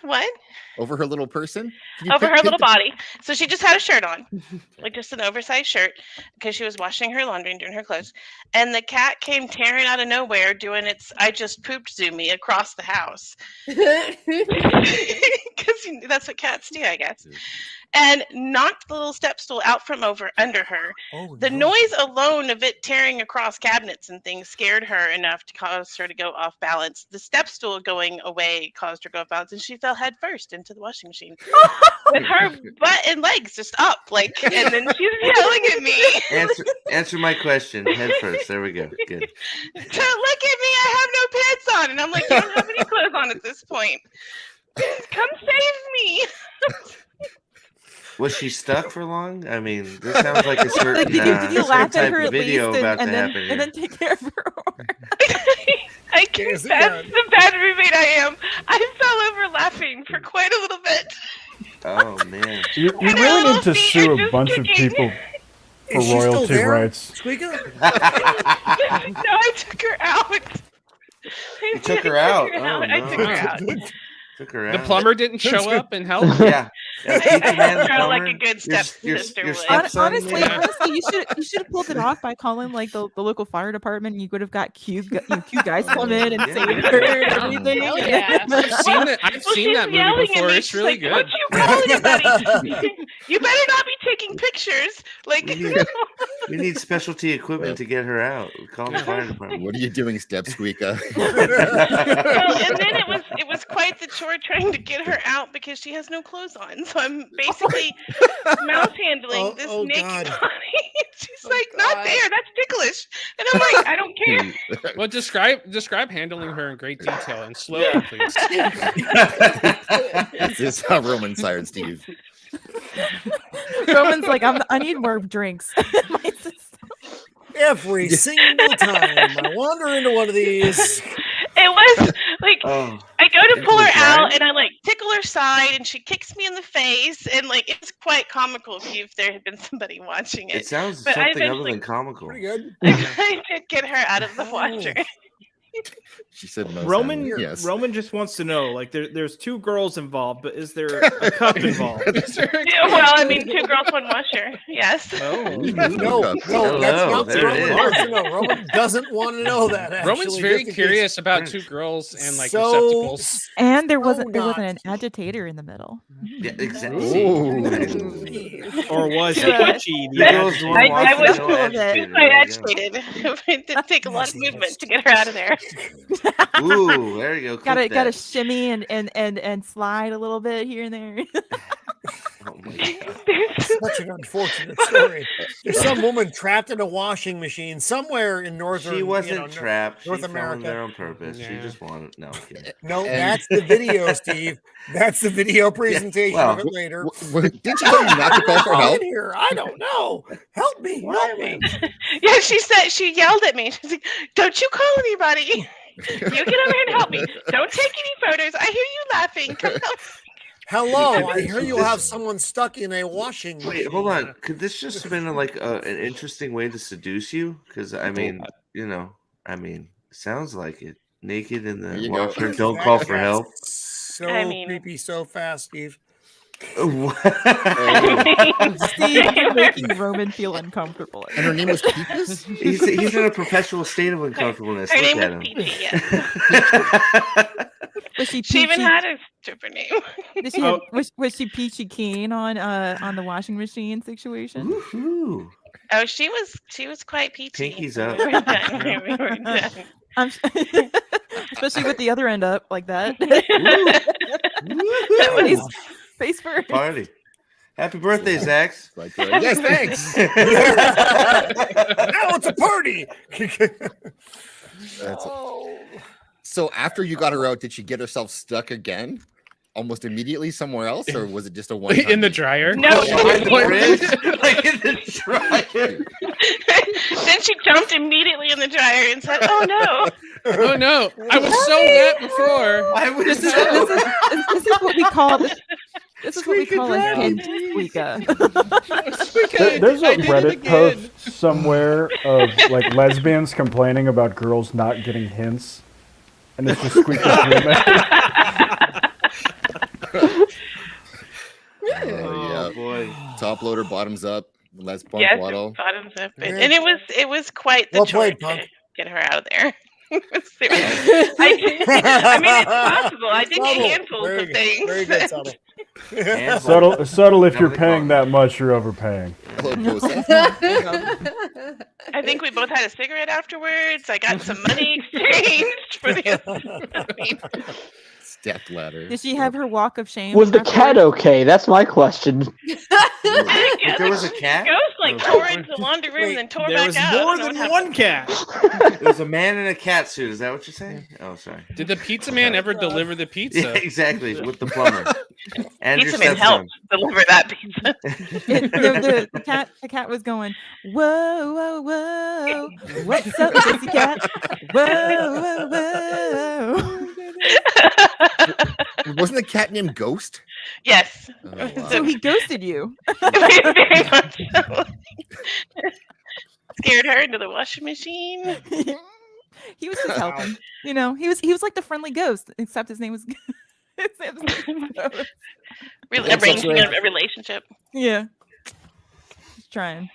P: What?
A: Over her little person? Can you
P: Over her
A: pick
P: little
A: the-
P: body. So she just had a shirt on, like just an oversized shirt, because she was washing her laundry and doing her clothes. And the cat came tearing out of nowhere doing its I just pooped zoomy across the house. Because that's what cats do, I guess. And knocked the little step stool out from under her. The noise alone of it tearing across cabinets and things scared her enough to cause her to go off balance. The step stool going away caused her to go off balance, and she fell head first into the washing machine with her butt and legs just up, like. And then she's yelling at me.
I: Answer my question head first. There we go. Good.
P: To look at me, I have no pants on, and I'm like, you don't have any clothes on at this point. Come save me.
I: Was she stuck for long? I mean, this sounds like a certain,
C: Did you laugh at
I: type
C: her
I: of
C: at
I: video
C: least
I: about to
C: and
I: happen
C: then
I: here.
C: take care of her?
P: I confess the bad roommate I am. I fell over laughing for quite a little bit.
I: Oh man!
F: You really need to sue a bunch of people for
R: Is she still
F: royalty
R: there?
F: rights.
R: Squeaker?
P: No, I took her out.
I: You took her out. Oh,
P: I took her out.
I: Took her out.
H: The plumber didn't show up and help.
I: Yeah.
P: I took her like a good
I: Your
P: stepsister would.
I: stepson,
C: Honestly,
I: yeah.
C: you should have pulled it off by calling like the local fire department, and you would have got cute guys come in and saved her and everything.
G: Hell yeah.
H: I've seen that. I've
P: Well,
H: seen
P: she's
H: that movie
P: yelling at
H: before.
P: me.
H: It's
P: She's
H: really
P: like,
H: good.
P: Don't you call anybody? You better not be taking pictures. Like,
I: We need specialty equipment to get her out. Call the fire department.
A: What are you doing, Step Squeaker?
P: well, and then it was quite the chore trying to get her out because she has no clothes on. So I'm basically mouse handling this naked body. She's like, not there. That's ticklish. And I'm like, I don't care.
H: Well, describe handling her in great detail and slowly, please.
A: This is how Roman sired Steve.
C: Roman's like, I need more drinks.
R: Every single time I wander into one of these.
P: It was like
I: Oh.
P: I go to pull her
I: Right?
P: out and I like tickle her side and she kicks me in the face and like it's quite comical if there had been somebody watching it.
I: It sounds
P: But I
I: something other
P: eventually
I: than comical.
R: Pretty good.
P: I did get her out of the washer.
A: She said no.
O: Roman,
A: Yes.
O: Roman just wants to know, like, there's two girls involved, but is there a cup involved?
P: Yeah, well, I mean, two girls, one washer. Yes.
O: Oh,
R: No, that's
I: Hello,
R: not
I: there
R: Roman
I: it is.
R: wants to know. Roman doesn't want to know that. Actually,
H: Roman's very
R: just in
H: curious
R: case.
H: about two girls and like
R: So-
H: receptacles.
C: And there wasn't
R: not.
C: an agitator in the middle.
I: Yeah, exactly.
O: or was
C: Yeah.
O: she?
I: The girls were
P: I
I: watching
P: was
I: no
C: full of it.
I: agitator.
P: quite
I: There you go.
P: agitated. It did take a lot of movement to get her out of there.
I: Ooh, there you go. Clip
C: Gotta
I: that.
C: shimmy and slide a little bit here and there.
I: Oh my God.
R: Such an unfortunate story. There's some woman trapped in a washing machine somewhere in northern.
I: She wasn't
R: you know,
I: trapped.
R: North
I: she fell in
R: America.
I: there on purpose. She
H: Yeah.
I: just wanted. No, I'm kidding.
R: No,
A: And-
R: that's the video, Steve. That's the video presentation
I: well,
R: of it later.
A: Didn't you tell me not to call for help?
R: In here, I don't know. Help me! Help me!
P: Yeah, she yelled at me. She's like, "Don't you call anybody. You get over here and help me. Don't take any photos. I hear you laughing. Come help."
R: Hello, I hear you have someone stuck in a washing machine.
I: Wait, hold on. Could this just have been an interesting way to seduce you? Because I mean, sounds like it. Naked in
A: There
I: the
A: you go.
I: washer. Don't call for help.
R: So
P: I mean-
R: creepy, so fast, Steve.
C: Steve, you're making Roman feel uncomfortable.
A: And her name was Peepus?
I: He's in a perpetual state of uncomfortableness.
P: Her
I: Look
P: name
I: at
P: was
I: him.
P: Peachy. Yeah.
C: Was she
P: She even
C: peachy?
P: had a stripper name.
C: Did she
O: Oh.
C: was she peachy keen on the washing machine situation?
I: Woohoo.
P: Oh, she was quite peachy.
I: Pinkies
P: when
I: up.
P: we were done. We were done.
C: I'm especially with the other end up like that. face,
I: Woo.
C: face first.
I: Party. Happy birthday, Zax.
A: Like, yes, thanks.
R: Now it's a party.
A: So after you got her out, did she get herself stuck again almost immediately somewhere else, or was it just a one
H: In the dryer?
P: No.
I: Like in the dryer.
P: Then she jumped immediately in the dryer and said, "Oh no!"
H: Oh no! I was so wet before.
I: I was
C: This is what we call this is what we call a hint squeaker.
F: There's a Reddit post somewhere of like lesbians complaining about girls not getting hints, and it's just Squeaker's roommate.
A: Yeah.
I: Boy.
A: Top loader, bottoms up. Les Punk
P: Yes,
A: Waddle.
P: bottoms up, and it was quite the
R: Well
P: chore
R: played, Punk.
P: to get her out of there. I mean, it's possible. I did
R: Subtle.
P: handfuls
R: Very
P: of
R: good.
P: things.
R: Very good, Subtle.
F: Subtle. If you're paying that much, you're overpaying.
P: I think we both had a cigarette afterwards. I got some money exchanged for the.
A: Step ladder.
C: Did she have her walk of shame?
E: Was the cat okay? That's my question.
I: There was a cat?
P: Ghost like tore into the laundry room and then tore
O: There
P: back
O: was
P: out. I
O: more
P: don't know
O: than
P: what
O: one cat.
I: There's a man in a cat suit. Is that what you're saying? Oh, sorry.
H: Did the pizza man ever deliver the pizza?
I: Yeah, exactly. With the plumber. And
P: Pizza man helped deliver that pizza.
C: The cat was going, whoa, whoa, whoa. What's up, pussycat? Whoa, whoa, whoa.
A: Wasn't the cat named Ghost?
P: Yes.
A: Oh, wow.
C: So he ghosted you.
P: Very much so. Scared her into the washing machine.
C: He was just helping. You know, he was like the friendly ghost, except his name was
P: Really arranging a relationship.
C: Yeah. Just trying.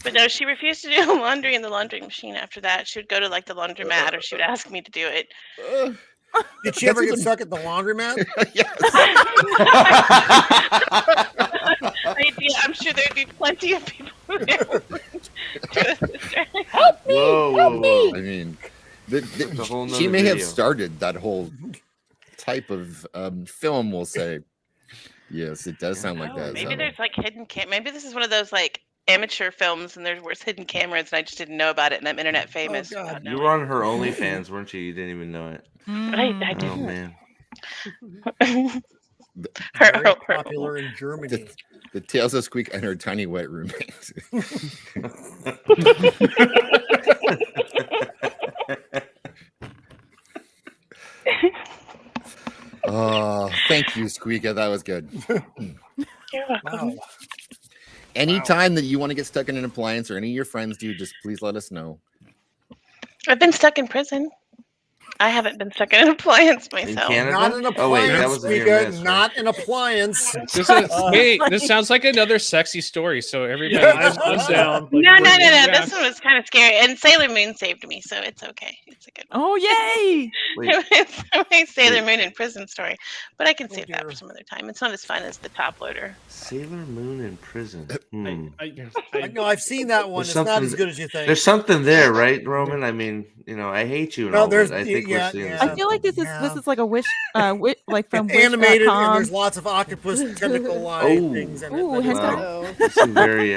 P: But no, she refused to do laundry in the laundry machine after that. She would go to like the laundromat or she would ask me to do it.
R: Did she ever get stuck at the laundromat?
P: I'm sure there'd be plenty of people there.
G: Help me!
I: Whoa.
A: I mean,
I: a whole
A: she
I: nother
A: may have
I: video.
A: started that whole type of film, we'll say. Yes, it does sound like that.
P: Maybe
A: so.
P: there's like hidden maybe this is one of those like amateur films and there's hidden cameras and I just didn't know about it and I'm internet famous.
I: You were on her OnlyFans, weren't you? You didn't even know it.
P: I
I: Oh,
P: didn't.
I: man.
R: Very popular in Germany.
A: The Tales of Squeak and her tiny wet roommate. Oh, thank you, Squeaka. That was good.
P: You're welcome.
R: Wow.
A: Anytime that you want to get stuck in an appliance or any of your friends do, just please let us know.
P: I've been stuck in prison. I haven't been stuck in an appliance myself.
R: Not an appliance.
I: Oh, wait, that was a near
R: Squeaka,
I: miss, right?
R: not an appliance.
H: This is, hey, this sounds like another sexy story. So everybody,
O: I'm down.
P: No. This one was kind of scary, and Sailor Moon saved me, so it's okay. It's a good one.
C: Oh, yay!
P: It's my Sailor Moon in prison story, but I can save that for some other time. It's not as fun as the top loader.
I: Sailor Moon in prison.
R: I know I've seen that one.
I: There's
R: It's not
I: something-
R: as good as you think.
I: There's something there, right, Roman? I mean, I hate you and
R: No,
I: all,
R: there's-
I: but I think
R: yeah,
I: we're seeing
R: yeah.
C: I feel like this is like a wish, like from
R: Animated, and
C: Wish.com.
R: there's lots of octopus tentacle line things in it.
C: Ooh,
R: but it's
C: hentai.
R: not-
I: This is very.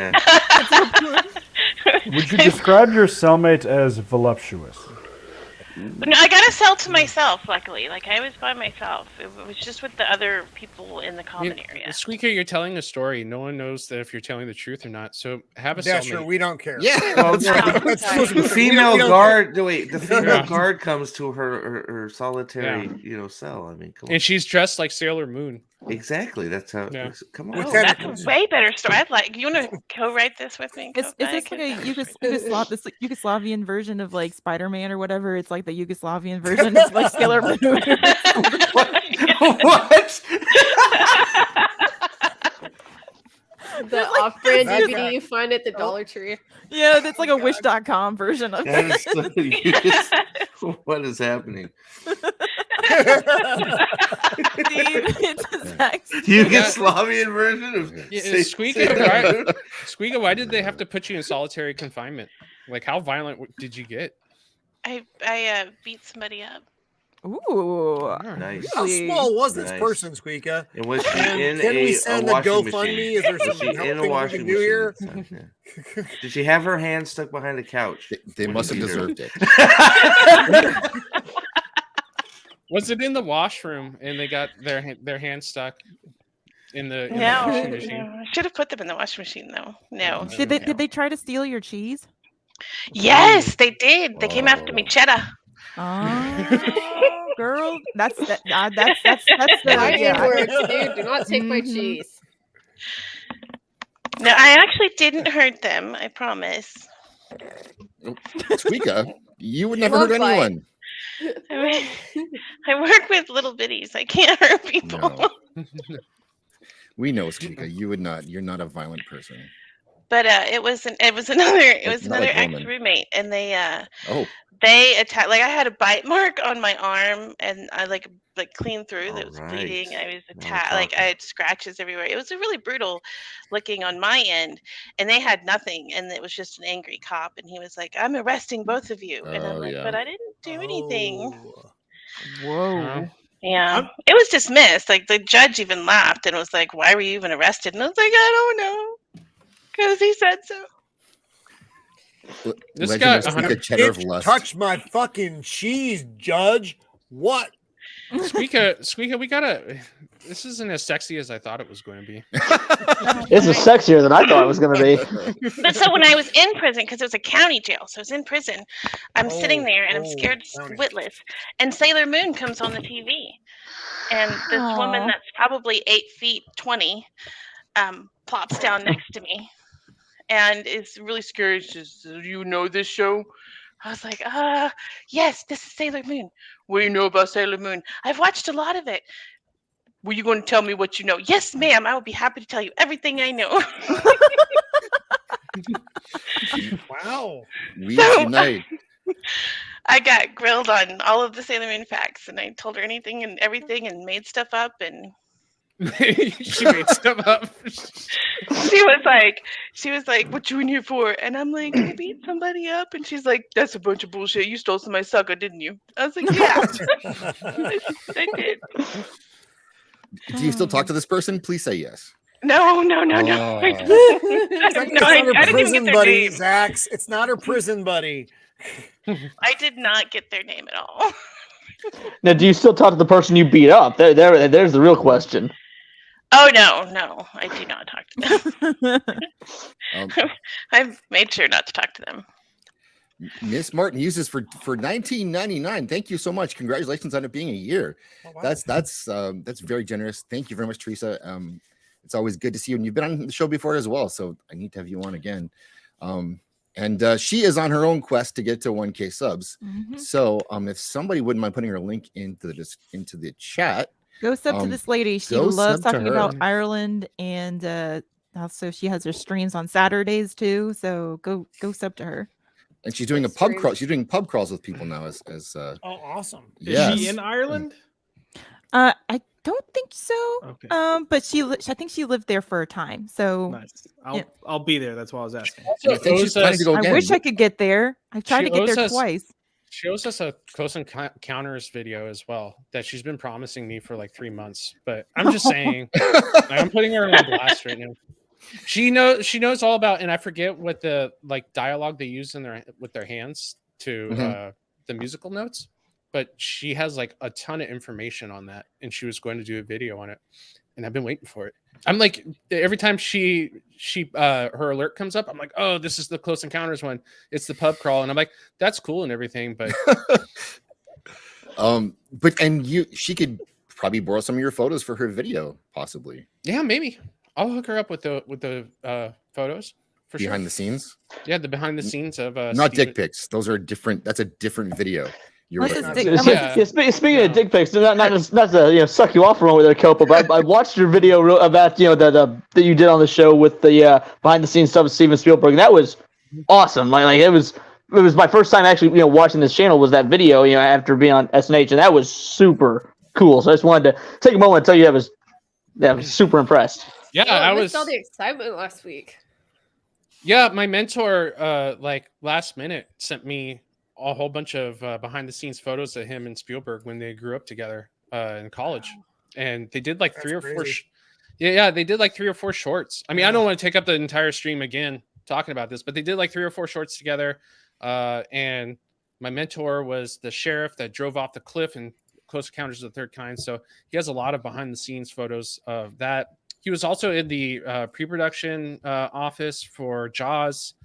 F: Would you describe your cellmate as voluptuous?
P: No, I got a cell to myself. Luckily, like I was by myself. It was just with the other people in the common area.
H: Squeaker, you're telling a story. No one knows that if you're telling the truth or not. So have a
R: Yeah,
H: cellmate.
R: sure. We don't care.
A: Yeah.
I: Well,
R: That's supposed to be-
I: the female
R: we don't
I: guard. Wait, the female
H: Yeah.
I: guard comes to her solitary, cell. I mean, come on.
H: And she's dressed like Sailor Moon.
I: Exactly. That's how.
H: Yeah.
I: Come
P: Oh,
I: on.
P: that's a way better story. I'd like you want to co-write this with me.
C: It's just like a Yugoslavian version of like Spider-Man or whatever. It's like the Yugoslavian version of like Sailor Moon.
I: What?
G: The off-brand
C: That's
G: DVD you find at the Dollar Tree.
C: Yeah, that's like a Wish.com version of
I: That is
C: it.
I: so- what is happening? Yugoslavian version of
H: Squeaka, why did they have to put you in solitary confinement? Like, how violent did you get?
P: I beat somebody up.
C: Ooh,
I: nice.
R: How small was this
I: Nice.
R: person, Squeaka?
I: And was she
R: And
I: in
R: can we
I: a
R: send the
I: washing
R: GoFundMe?
I: machine?
R: Is there
I: Was
R: some
I: she
R: help
I: in a
R: thing we
I: washing
R: can do
I: machine
R: here?
I: at the time? Yeah. Did she have her hand stuck behind a couch?
A: They
I: when
A: must
I: you
A: have
I: beat her?
A: deserved it.
H: Was it in the washroom and they got their hands stuck in the
P: No,
H: washing machine?
P: no, I should have put them in the washing machine though. No.
C: Did they try to steal your cheese?
P: Yes, they did. They came after me, cheddar.
C: Oh, girl, that's the
G: My
C: yeah.
G: words, dude. Do not take my cheese.
P: No, I actually didn't hurt them. I promise.
A: Squeaka, you would never
P: Love
A: hurt
P: bite.
A: anyone.
P: I work with little bitties. I can't hurt people.
A: No. We know, Squeaka, you would not. You're not a violent person.
P: But it was another
A: Not like
P: ex
A: Roman.
P: roommate, and
A: Oh,
P: they attacked. Like I had a bite mark on my arm, and I like clean through that was bleeding. I was attacked. Like I had scratches everywhere. It was a really brutal looking on my end, and they had nothing, and it was just an angry cop, and he was like, "I'm arresting both of you," and I'm like,
A: yeah.
P: "But I didn't do anything."
C: Whoa.
P: Yeah, it was dismissed. Like the judge even laughed and was like, "Why were you even arrested?" And I was like, "I don't know, because he said so."
H: This
A: Legend
H: guy,
A: of Squeaka, cheddar of
R: Bitch,
A: lust.
R: touch my fucking cheese, Judge. What?
H: Squeaka, we gotta. This isn't as sexy as I thought it was going to be.
E: This is sexier than I thought it was going to be.
P: But so when I was in prison, because it was a county jail, so I was in prison, I'm sitting there and I'm scared witless, and Sailor Moon comes on the TV, and this woman that's probably 8'20" plops down next to me, and is really scary. She says, "Do you know this show?" I was like, yes, this is Sailor Moon. What do you know about Sailor Moon? I've watched a lot of it. Were you going to tell me what you know? Yes, ma'am. I will be happy to tell you everything I know.
R: Wow.
A: We
P: So,
A: unite.
P: I got grilled on all of the Sailor Moon facts, and I told her anything and everything and made stuff up, and
H: She made stuff up.
P: she was like, "What you in here for?" And I'm like, "I beat somebody up," and she's like, "That's a bunch of bullshit. You stole some of my sucker, didn't you?" I was like, "Yeah, I did."
A: Do you still talk to this person? Please say yes.
P: No.
A: Oh.
P: I
R: It's
P: don't
R: not
P: know. I
R: her
P: didn't even
R: prison
P: get their
R: buddy,
P: name.
R: Zax. It's not her prison buddy.
P: I did not get their name at all.
E: Now, do you still talk to the person you beat up? There's the real question.
P: Oh no, I do not talk to them. I've made sure not to talk to them.
A: Miss Martin uses for $19.99. Thank you so much. Congratulations on it being a year. That's very generous. Thank you very much, Teresa. It's always good to see you, and you've been on the show before as well, so I need to have you on again. And she is on her own quest to get to 1K subs. So if somebody wouldn't mind putting her link into the chat.
C: Go sub to this lady. She
A: go
C: loves
A: sub to
C: talking about
A: her.
C: Ireland, and also she has her streams on Saturdays too. So go sub to her.
A: And she's doing a pub crawl. She's doing pub crawls with people now.
R: Oh, awesome.
A: Yes.
O: Is she in Ireland?
C: I don't think so.
O: Okay.
C: But I think she lived there for a time. So
O: Nice.
C: yeah.
O: I'll be there. That's why I was asking.
A: I think she's planning to go
C: I
A: again.
C: wish I could get there. I've tried to
H: She
C: get there
H: owes us-
C: twice.
H: She owes us a Close Encounters video as well that she's been promising me for like 3 months. But I'm just saying, I'm putting her on blast right now. She knows all about, and I forget what the dialogue they use with their hands to the musical notes. But she has like a ton of information on that, and she was going to do a video on it, and I've been waiting for it. I'm like, every time she her alert comes up, I'm like, oh, this is the Close Encounters one. It's the pub crawl, and I'm like, that's cool and everything, but
A: she could probably borrow some of your photos for her video, possibly
H: yeah, maybe I'll hook her up with the photos for
A: behind
H: sure.
A: the scenes.
H: Yeah, the behind the scenes of
A: Not
H: Steven.
A: dick pics. Those are different. That's a different video. You're
C: Unless
A: right.
C: it's dick-
E: Speaking of dick pics, not to suck you off from over there, Copa, but I watched your video about that you did on the show with the behind the scenes stuff with Steven Spielberg, and that was awesome. Like it was my first time actually watching this channel was that video after being on SNH, and that was super cool. So I just wanted to take a moment to tell you I was super impressed.
H: Yeah, I
G: missed
H: was.
G: all the excitement last week.
H: Yeah, my mentor, last minute, sent me a whole bunch of behind the scenes photos of him and Spielberg when they grew up together in college, and they did like
R: That's
H: three or four.
R: crazy.
H: They did like 3 or 4 shorts. I mean, I don't want to take up the entire stream again talking about this, but they did like 3 or 4 shorts together. And my mentor was the sheriff that drove off the cliff and Close Encounters of the Third Kind. So he has a lot of behind the scenes photos of that. He was also in the pre-production office for Jaws.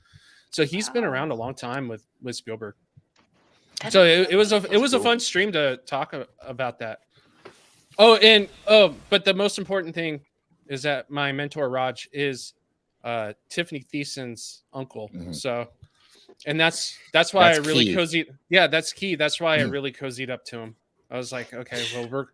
H: So he's been around a long time with Spielberg. So it was a fun stream to talk about that. But the most important thing is that my mentor Raj is Tiffany Thiessen's uncle. So, and that's why I really cozied. Yeah, that's key. That's why I really cozied up to him. I was like, okay, well,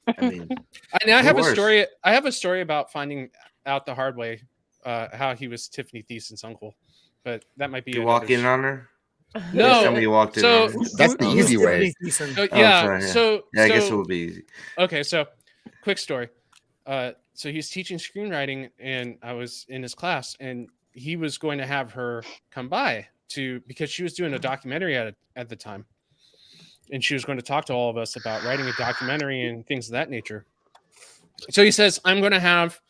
H: I have a story. I have a story about finding out the hard way how he was Tiffany Thiessen's uncle, but that might be.
I: You walk in on her.
H: No,
I: somebody walked in. On her.
A: That's the easy way.
I: I guess it would be easy.
H: Okay, so quick story. So he's teaching screenwriting, and I was in his class, and he was going to have her come by because she was doing a documentary at the time, and she was going to talk to all of us about writing a documentary and things of that nature. So he says, I'm going to have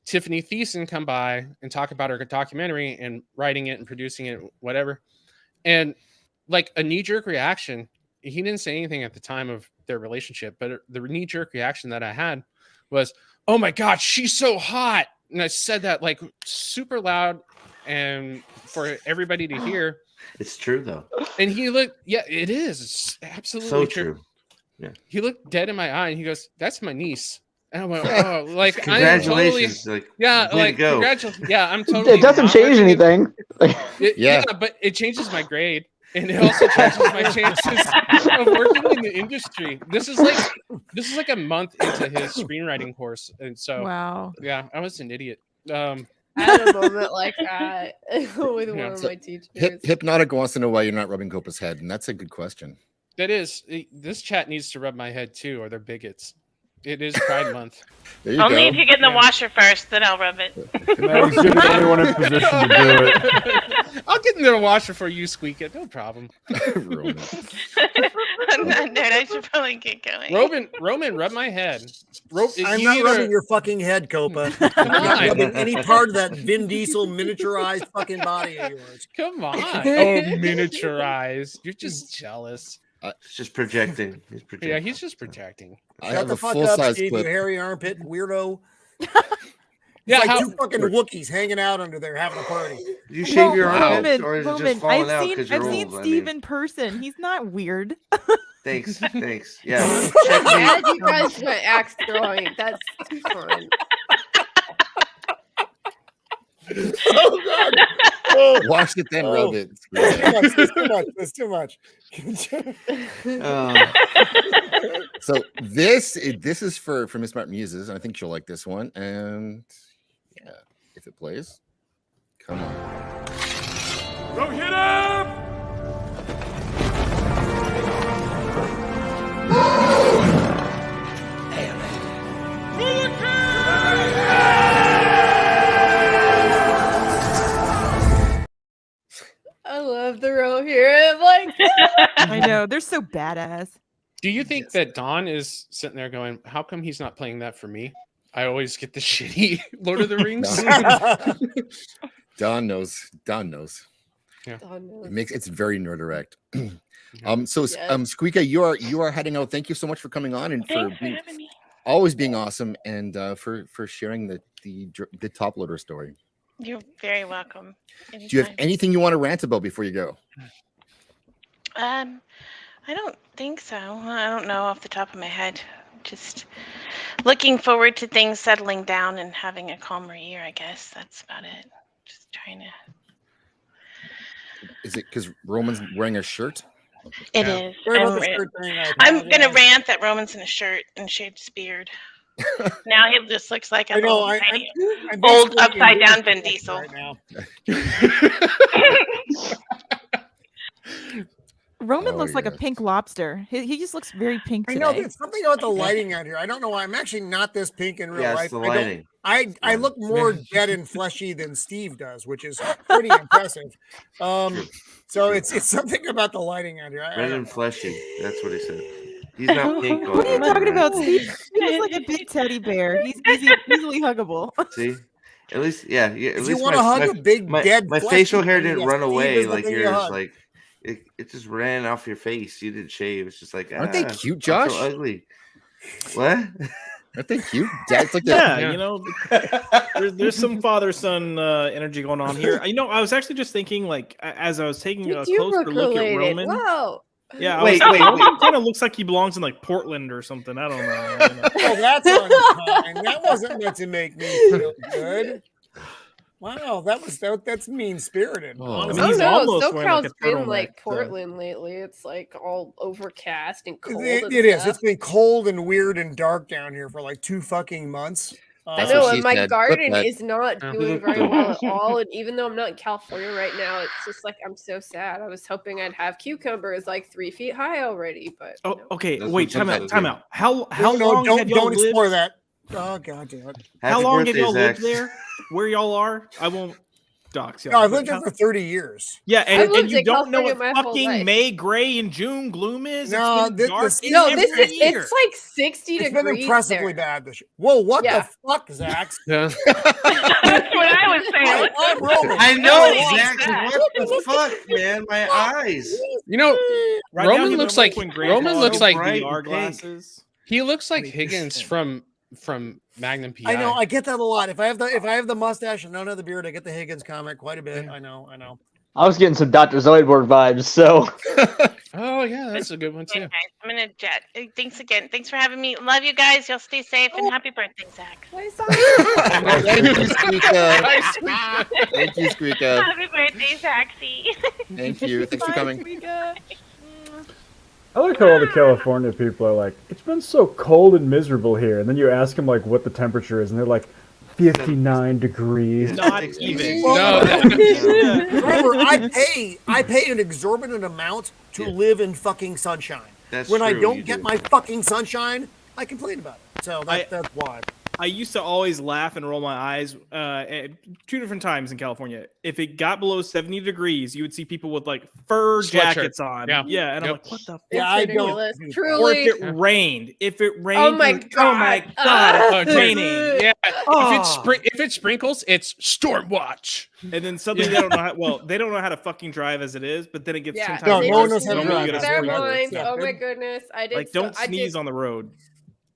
H: Tiffany Thiessen come by and talk about her documentary and writing it and producing it, whatever. And like a knee-jerk reaction, he didn't say anything at the time of their relationship, but the knee-jerk reaction that I had was, oh my God, she's so hot. And I said that like super loud and for everybody to hear.
I: It's true though.
H: And he looked, yeah, it is. It's absolutely
I: so
H: true.
I: Yeah.
H: He looked dead in my eye and he goes, that's my niece. And I went, oh, like,
I: congratulations.
H: I'm totally, congratulations. Yeah, I'm totally.
E: It doesn't change anything.
H: Yeah, but it changes my grade. And it also changes my chances of working in the industry. This is like a month into his screenwriting course. And so,
C: wow.
H: Yeah, I was an idiot.
G: I had a moment like that with one of my teachers.
A: Hypnotic wants to know why you're not rubbing Copa's head, and that's a good question.
H: That is, this chat needs to rub my head too, or they're bigots. It is Pride Month.
P: Only if you get in the washer first, then I'll rub it.
F: No, he's the only one in position to do it.
H: I'll get in the washer for you, Squeak it. No problem.
P: On that note, I should probably get going.
H: Roman, rub my head.
R: I'm not rubbing your fucking head, Copa. I'm not rubbing any part of that Vin Diesel miniaturized fucking body of yours.
H: Come on. Oh, miniaturized. You're just jealous.
I: It's just projecting. He's projecting.
H: Yeah, he's just projecting.
R: Shut the fuck up, Steve, you hairy armpit weirdo.
H: Yeah,
R: like two fucking Wookiees hanging out under there having a party.
I: You shave your armpit, or is it just falling out
C: I've
I: because you're
C: seen
I: old?
C: Steve in person. He's not weird.
I: Thanks. Yeah.
G: Glad you guys went axe throwing. That's too fun.
R: Oh God! Oh.
A: Wash it, then rub it.
R: That's too much.
A: So this is for Miss Smart Muses, and I think she'll like this one. And yeah, if it plays, come on.
J: Go hit him!
G: I love the row here. I'm like,
C: I know they're so badass.
H: Do you think that Don is sitting there going, how come he's not playing that for me? I always get the shitty Lord of the Rings.
A: Don knows.
H: Yeah.
A: It's very nerd direct. Squeaka, you are heading out. Thank you so much for coming on and for always being awesome, and for sharing the top loader story.
P: You're very welcome. Anytime.
A: Do you have anything you want to rant about before you go?
P: I don't think so. I don't know off the top of my head. Just looking forward to things settling down and having a calmer year, I guess. That's about it. Just trying to.
A: Is it because Roman's wearing a shirt?
P: It is. I'm going to rant that Roman's in a shirt and shaved his beard. Now he just looks like an old upside down Vin Diesel. Right now.
C: Roman looks like a pink lobster. He just looks very pink today.
R: I know it's something about the lighting out here. I don't know why. I'm actually not this pink in real life.
I: The lighting.
R: I look more dead and fleshy than Steve does, which is pretty impressive. So it's something about the lighting out here.
I: Red and fleshy. That's what he said. He's not pink.
C: What are you talking about, Steve? He looks like a big teddy bear. He's easily huggable.
I: See? At least, yeah. At
R: if
I: least
R: you want to hug a big dead
I: my facial hair didn't run away like yours. Like it just ran off your face. You didn't shave. It's just like,
A: Aren't they cute,
I: I'm
A: Josh?
I: so ugly. What?
A: Aren't they cute? It's like
O: Yeah, you know, there's some father-son energy going on here. You know, I was actually just thinking, like, as I was taking
G: You
O: a
G: do
O: closer
G: look
O: look at
G: related.
O: Roman.
G: Wow.
O: Yeah,
I: Wait.
O: kind of looks like he belongs in like Portland or something. I don't know.
R: Oh, that's unkind. That wasn't meant to make me feel good. Wow, that's mean spirited.
G: Oh,
O: I mean, he's almost wearing, like,
G: SoCal's
O: a
G: been
O: turtleneck,
G: like
O: so-
G: Portland lately. It's like all overcast and cold.
R: It
G: and
R: is.
G: stuff.
R: It's been cold and weird and dark down here for like 2 fucking months.
G: I know, and my
A: said.
G: garden
A: Flip that.
G: is not doing very well at all. And even though I'm not in California right now, it's just like I'm so sad. I was hoping I'd have cucumbers like 3 feet high already, but
O: Oh, okay.
I: That's
O: Wait,
I: what
O: time
I: Jim
O: out.
I: said,
O: Time
I: yeah.
O: out. How long have y'all
R: don't explore
O: lived?
R: that. Oh god damn it.
O: How
I: Happy
O: long have
I: birthday,
O: y'all lived
I: Zach.
O: there? Where y'all are? I won't dox y'all.
R: No, I've
O: but
R: lived here
O: how-
R: for 30 years.
O: Yeah,
G: I've
O: and
G: lived
O: you
G: in
O: don't know
G: California
O: what
G: my whole
O: fucking
G: life.
O: May, gray, and June gloom is?
R: No,
O: It's been dark
G: no,
O: every
G: this is
O: year.
G: it's like 60
R: It's
G: degrees.
R: been impressively
G: there.
R: bad this year. Whoa, what
G: Yeah.
R: the fuck, Zach?
H: Yeah.
P: That's what I was saying.
R: I'm Roman.
I: I know,
P: Nobody
I: Zach.
P: likes that.
I: What the fuck, man? My eyes.
H: You know,
O: Right now,
H: Roman
O: he
H: looks
O: looks
H: like
O: like when Grandpa
H: Roman looks
I: so
H: like
I: bright.
O: VR
I: and pink.
O: glasses.
H: he looks like Higgins from Magnum PI.
R: I know, I get that a lot. If I have the mustache and none of the beard, I get the Higgins comment quite a bit. I know.
E: I was getting some Dr. Zoidberg vibes, so
H: Oh yeah, that's a good one
P: Okay,
H: too.
P: guys, I'm gonna jet. Thanks again. Thanks for having me. Love you guys. Y'all stay safe and happy birthday, Zach.
A: Thank you, Squeaka. Thank you, Squeaka.
P: Happy birthday, Zaxy.
A: Thank you. Thanks for coming.
F: I like how all the California people are like, it's been so cold and miserable here. And then you ask them like what the temperature is, and they're like, 59 degrees.
O: Not even.
H: No,
R: Remember, I pay an exorbitant amount to live in fucking sunshine.
I: That's
R: when I
I: true,
R: don't
I: you
R: get
I: do.
R: my fucking sunshine, I complain about it. So that's why.
O: I used to always laugh and roll my eyes 2 different times in California. If it got below 70 degrees, you would see people with like fur
H: Sweatshirt.
O: jackets on.
H: Yeah.
O: And I'm
H: Yep.
O: like, what the fuck?
R: Yeah, I don't.
G: Ridiculous.
R: do that.
O: Or
G: Truly.
O: if it rained. If it rained,
G: Oh my
O: you're like, oh my
G: God.
O: god,
H: Oh,
O: it's
H: dude.
O: raining.
H: Yeah.
O: Oh.
H: If it sprinkles, it's storm watch.
O: And then suddenly they don't know how they don't know how to fucking drive as it is, but then it gets
G: Yeah,
O: 10 times
R: No,
G: they
R: no one
O: worse.
R: knows how to
O: the moment you
R: drive.
O: get a
G: their
O: sprinkler.
G: minds.
R: Yeah.
G: Oh my goodness. I did
O: Like, don't
G: I
O: sneeze
G: did,
O: on the road.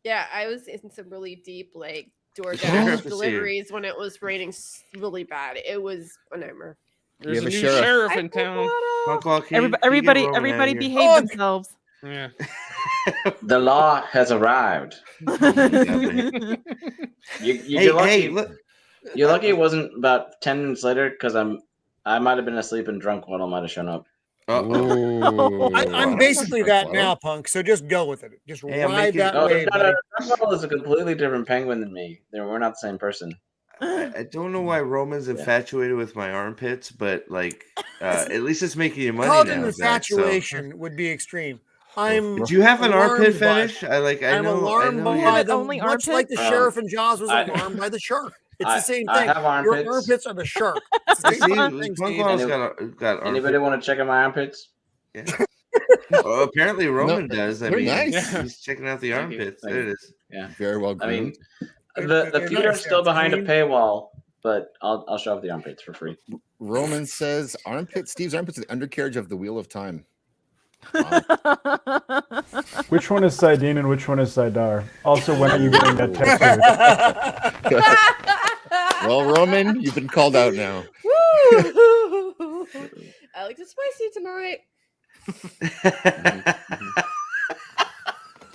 G: Yeah, I was in some really deep like
I: have
G: DoorDash
I: to see it.
G: deliveries when it was raining really bad. It was a nightmare.
H: There's
A: have
H: a
A: a
H: new
A: sheriff.
H: sheriff
G: I
H: in town.
I: Punk Law, can you get
C: Everybody,
I: Roman out of
C: everybody
I: here?
C: behave
R: Oh,
C: themselves.
H: Yeah.
S: The law has arrived.
I: Definitely.
S: You're lucky.
I: Hey, look.
S: You're lucky it wasn't about 10 minutes later because I might have been asleep and drunk when I might have shown up.
A: Ooh.
R: I'm basically that now, Punk. So just go with it. Just
I: Hey, I'm
R: ride
I: making-
R: that
S: No,
R: wave.
S: no, Drunkwell is a completely different penguin than me. We're not the same person.
I: I don't know why Roman's infatuated with my armpits, but like, at least it's making you money
R: Called
I: now.
R: an
I: Zach, so-
R: infatuation would be extreme. I'm.
I: Do you have an armpit
R: alarmed by-
I: fetish? I
R: I'm
I: know.
R: alarmed
I: I know
R: by
I: you-
R: them,
C: only
R: much
C: armpit?
R: like the sheriff in Jaws was
S: I-
R: alarmed by the shark. It's
S: I-
R: the same
S: I
R: thing.
S: have
R: Your
S: armpits.
R: armpits are the shark. It's the
I: See,
R: same fucking thing,
I: Punk
R: Steve.
I: Law's got
S: Anybody
I: armpit.
S: want to check out my armpits?
I: Yeah. Well, apparently Roman does. I
A: they're
I: mean,
A: nice.
I: he's checking out the
S: Thank you,
I: armpits.
S: thank
I: There it
S: you.
I: is.
S: Yeah.
A: Very well
S: I mean,
A: groomed.
S: the
R: They're
S: feet are
R: nice,
S: still
R: yeah.
S: behind a
R: Clean.
S: paywall, but I'll show off the armpits for free.
A: Roman says Steve's armpits are the undercarriage of the Wheel of Time.
F: Which one is Sidene and which one is Sidar? Also, when are you getting that tattooed?
A: Well, Roman, you've been called out now.
G: Woo! I like it spicy tonight.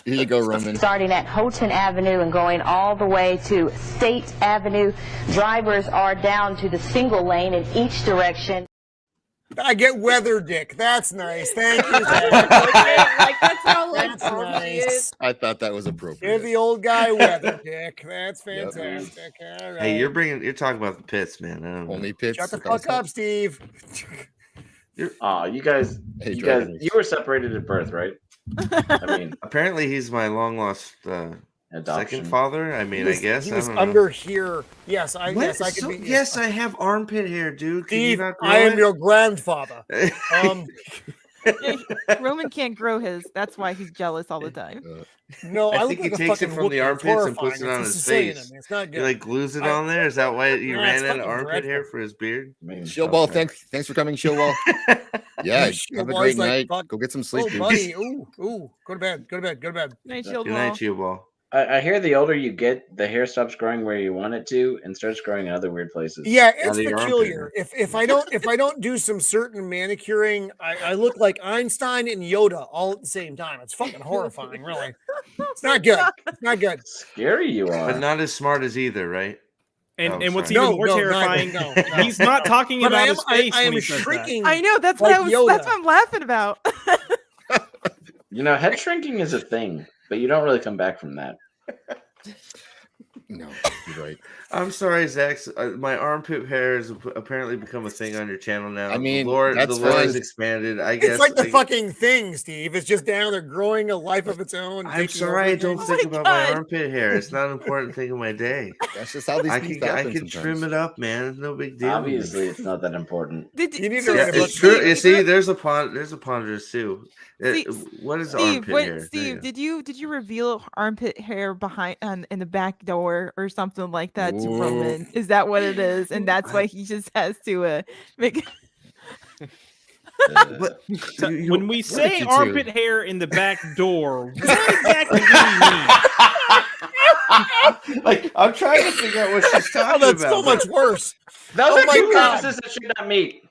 A: Here you go, Roman.
T: Starting at Houghton Avenue and going all the way to State Avenue. Drivers are down to the single lane in each direction.
R: I get weather dick. That's nice. Thank you. Zach.
G: Like that's how like
R: That's
G: bummed she is.
R: nice.
A: I thought that was
R: Give
A: appropriate.
R: the old guy weather dick. That's fantastic. All right.
I: Hey, you're talking about the pits, man. I don't know.
A: Only pits.
R: Shut the fuck up, Steve.
S: Oh, you guys,
A: Hey,
S: you
A: Dragon.
S: were separated at birth, right? I mean,
I: Apparently, he's my long lost
S: adoption.
I: second father. I mean, I guess
R: he
I: I
R: was
I: don't know.
R: under here. Yes,
I: What?
R: yes, I could
I: So-
R: be.
I: yes, I have armpit hair, dude. Can you
R: Steve,
I: not grow
R: I am
I: it?
R: your grandfather.
C: Roman can't grow his. That's why he's jealous all the time.
R: No,
I: I
R: look
I: think he
R: like a
I: takes it
R: fucking
I: from the
R: Wookiee. It's
I: armpits and
R: horrifying.
I: puts it on
R: It's
I: his
R: Sicilian
I: face.
R: in me. It's not
I: He
R: good.
I: like glues it on there. Is that why you
R: Yeah,
I: ran
R: it's
I: out of
R: fucking
I: armpit
R: dreadful.
I: hair for his beard?
A: Showball, thanks for coming, Showball. Yeah, have a great night. Go get some sleep,
R: Oh,
A: dude.
R: buddy. Ooh. Go to bed. Go to bed. Go to bed.
C: Night,
I: Good night, Showball.
S: I hear the older you get, the hair stops growing where you want it to and starts growing in other weird places.
R: Yeah, it's
S: Under your
R: peculiar. If I don't do some certain manicuring, I look like Einstein and Yoda all at the same time. It's fucking horrifying, really. It's not good. It's not good.
S: Scary you are.
I: But not as smart as either, right?
O: And what's
I: sorry.
O: even more terrifying,
R: no.
O: he's not talking
R: But
O: about
R: I am,
O: his face.
R: I
O: when
R: am
O: he says that.
R: shrinking.
C: I know. That's
R: like
C: what
R: Yoda.
C: That's what I'm laughing about.
S: You know, head shrinking is a thing, but you don't really come back from that.
A: No, you're right.
I: I'm sorry, Zach. My armpit hair has apparently become a thing on your channel now.
A: I mean,
I: the lore
A: that's
I: has
A: fine.
I: expanded. I guess
R: It's like the fucking thing, Steve. It's just down there growing a life of its own.
I: I'm
R: taking
I: sorry,
R: over
I: I don't
R: things.
I: think about my armpit hair. It's not an important thing in my day.
A: That's just how these
I: I
A: things
I: can
A: happen
I: trim
A: sometimes.
I: it up, man. It's no big deal.
S: Obviously, it's not that important.
R: You need to
I: Yeah,
R: write a book.
I: it's true. You see, there's a ponderous too. What is
C: Steve,
I: armpit
C: what,
I: hair? There
C: Steve,
I: you
C: did you reveal armpit hair behind in the back door or something like that to Roman? Is that what it is? And that's why he just has to make.
O: When we say
A: you
O: armpit
A: two?
O: hair in the back door, what exactly do we mean?
I: Like, I'm trying to figure out what she's
R: Oh,
I: talking
R: that's
I: about.
R: so much worse.
S: Those
R: Oh
S: are
R: my
S: two
R: God.
S: purposes that should not meet.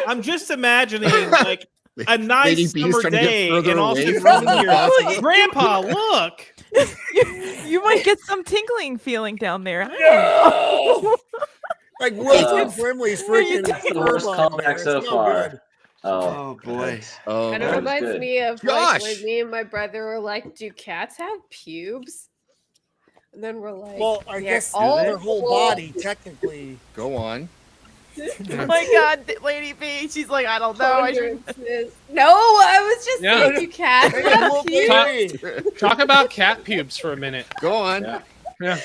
O: I'm just imagining like a nice
A: Lady B's
O: summer
A: trying to get
O: day
A: further
O: and
A: away
O: Austin
A: from
O: Roman
A: the
O: here.
A: possible.
O: Grandpa, look.
C: You might get some tingling feeling down there. I don't know.
R: Like Wilson Brimley's freaking
S: The worst
R: curve on
S: callback
R: there. It's
S: so
R: no
S: far.
R: good.
I: Oh boy.
A: Oh,
G: And it
S: that was
G: reminds
S: good.
G: me of
A: Josh!
G: like when me and my brother were like, "Do cats have pubes?" And then we're like,
R: Well, I
G: "They're
R: guess
G: all
R: their whole
G: full."
R: body technically.
A: go on.
C: Oh my God, Lady B. She's like, I don't know.
G: No, I was just
H: Yeah.
G: saying, do cats have pubes?
H: Talk about cat pubes for a minute.
A: Go on.
S: Yeah.
H: Yeah.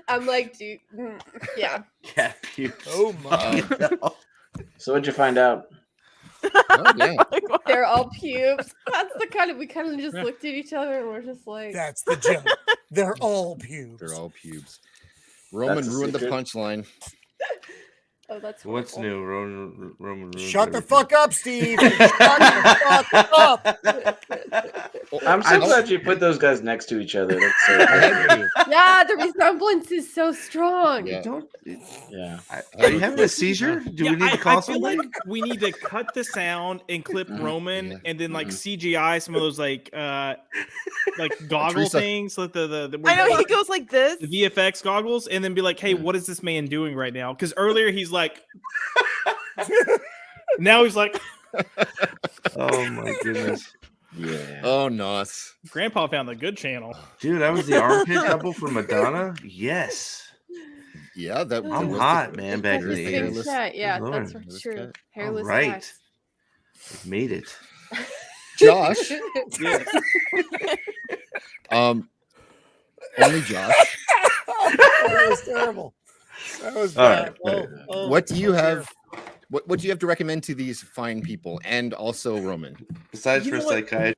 G: I'm like, dude, yeah.
I: Cat pubes.
R: Oh my!
S: So what'd you find out?
A: Oh, yeah.
G: They're all pubes. That's the kind of we kind of just looked at each other and we're just like,
R: That's the joke. They're all pubes.
A: They're all pubes. Roman
S: That's a
A: ruined the
S: secret.
A: punchline.
G: oh, that's
I: What's
G: horrible.
I: new? Roman ruined
R: Shut the
I: everything.
R: fuck up, Steve. Shut the fuck up.
S: I'm so glad you put those guys next to each other. That's so good.
G: Yeah, the resemblance is so strong.
A: Yeah.
I: Don't.
S: Yeah.
I: Are you having a seizure? Do we need to call
O: I feel
I: somebody?
O: like we need to cut the sound and clip Roman
A: Yeah.
O: and then like CGI some of those like goggle
A: Teresa.
O: things, like the
C: I know he goes like this.
O: the VFX goggles, and then be like, "Hey, what is this man doing right now?" Because earlier he's like, now he's like,
I: Oh my goodness,
S: Yeah.
A: Oh, nice.
O: Grandpa found the good channel.
I: dude! I was the armpit double for Madonna. Yes,
A: Yeah, that
I: I'm
A: was
I: hot, man. Back in
G: That's
I: the
G: the big
I: 80s.
G: cat. Yeah,
I: Good
G: that's
I: Lord.
G: true.
A: cat.
G: Hairless
I: right.
G: cat.
I: I made it.
A: Josh.
O: Yeah.
A: Only Josh.
R: That was terrible. That was
I: All
R: bad.
I: right.
R: Oh,
A: What do you have? What do you have to recommend to these fine people and also Roman?
I: Besides
O: You
I: for
O: know what?
I: psychiatry.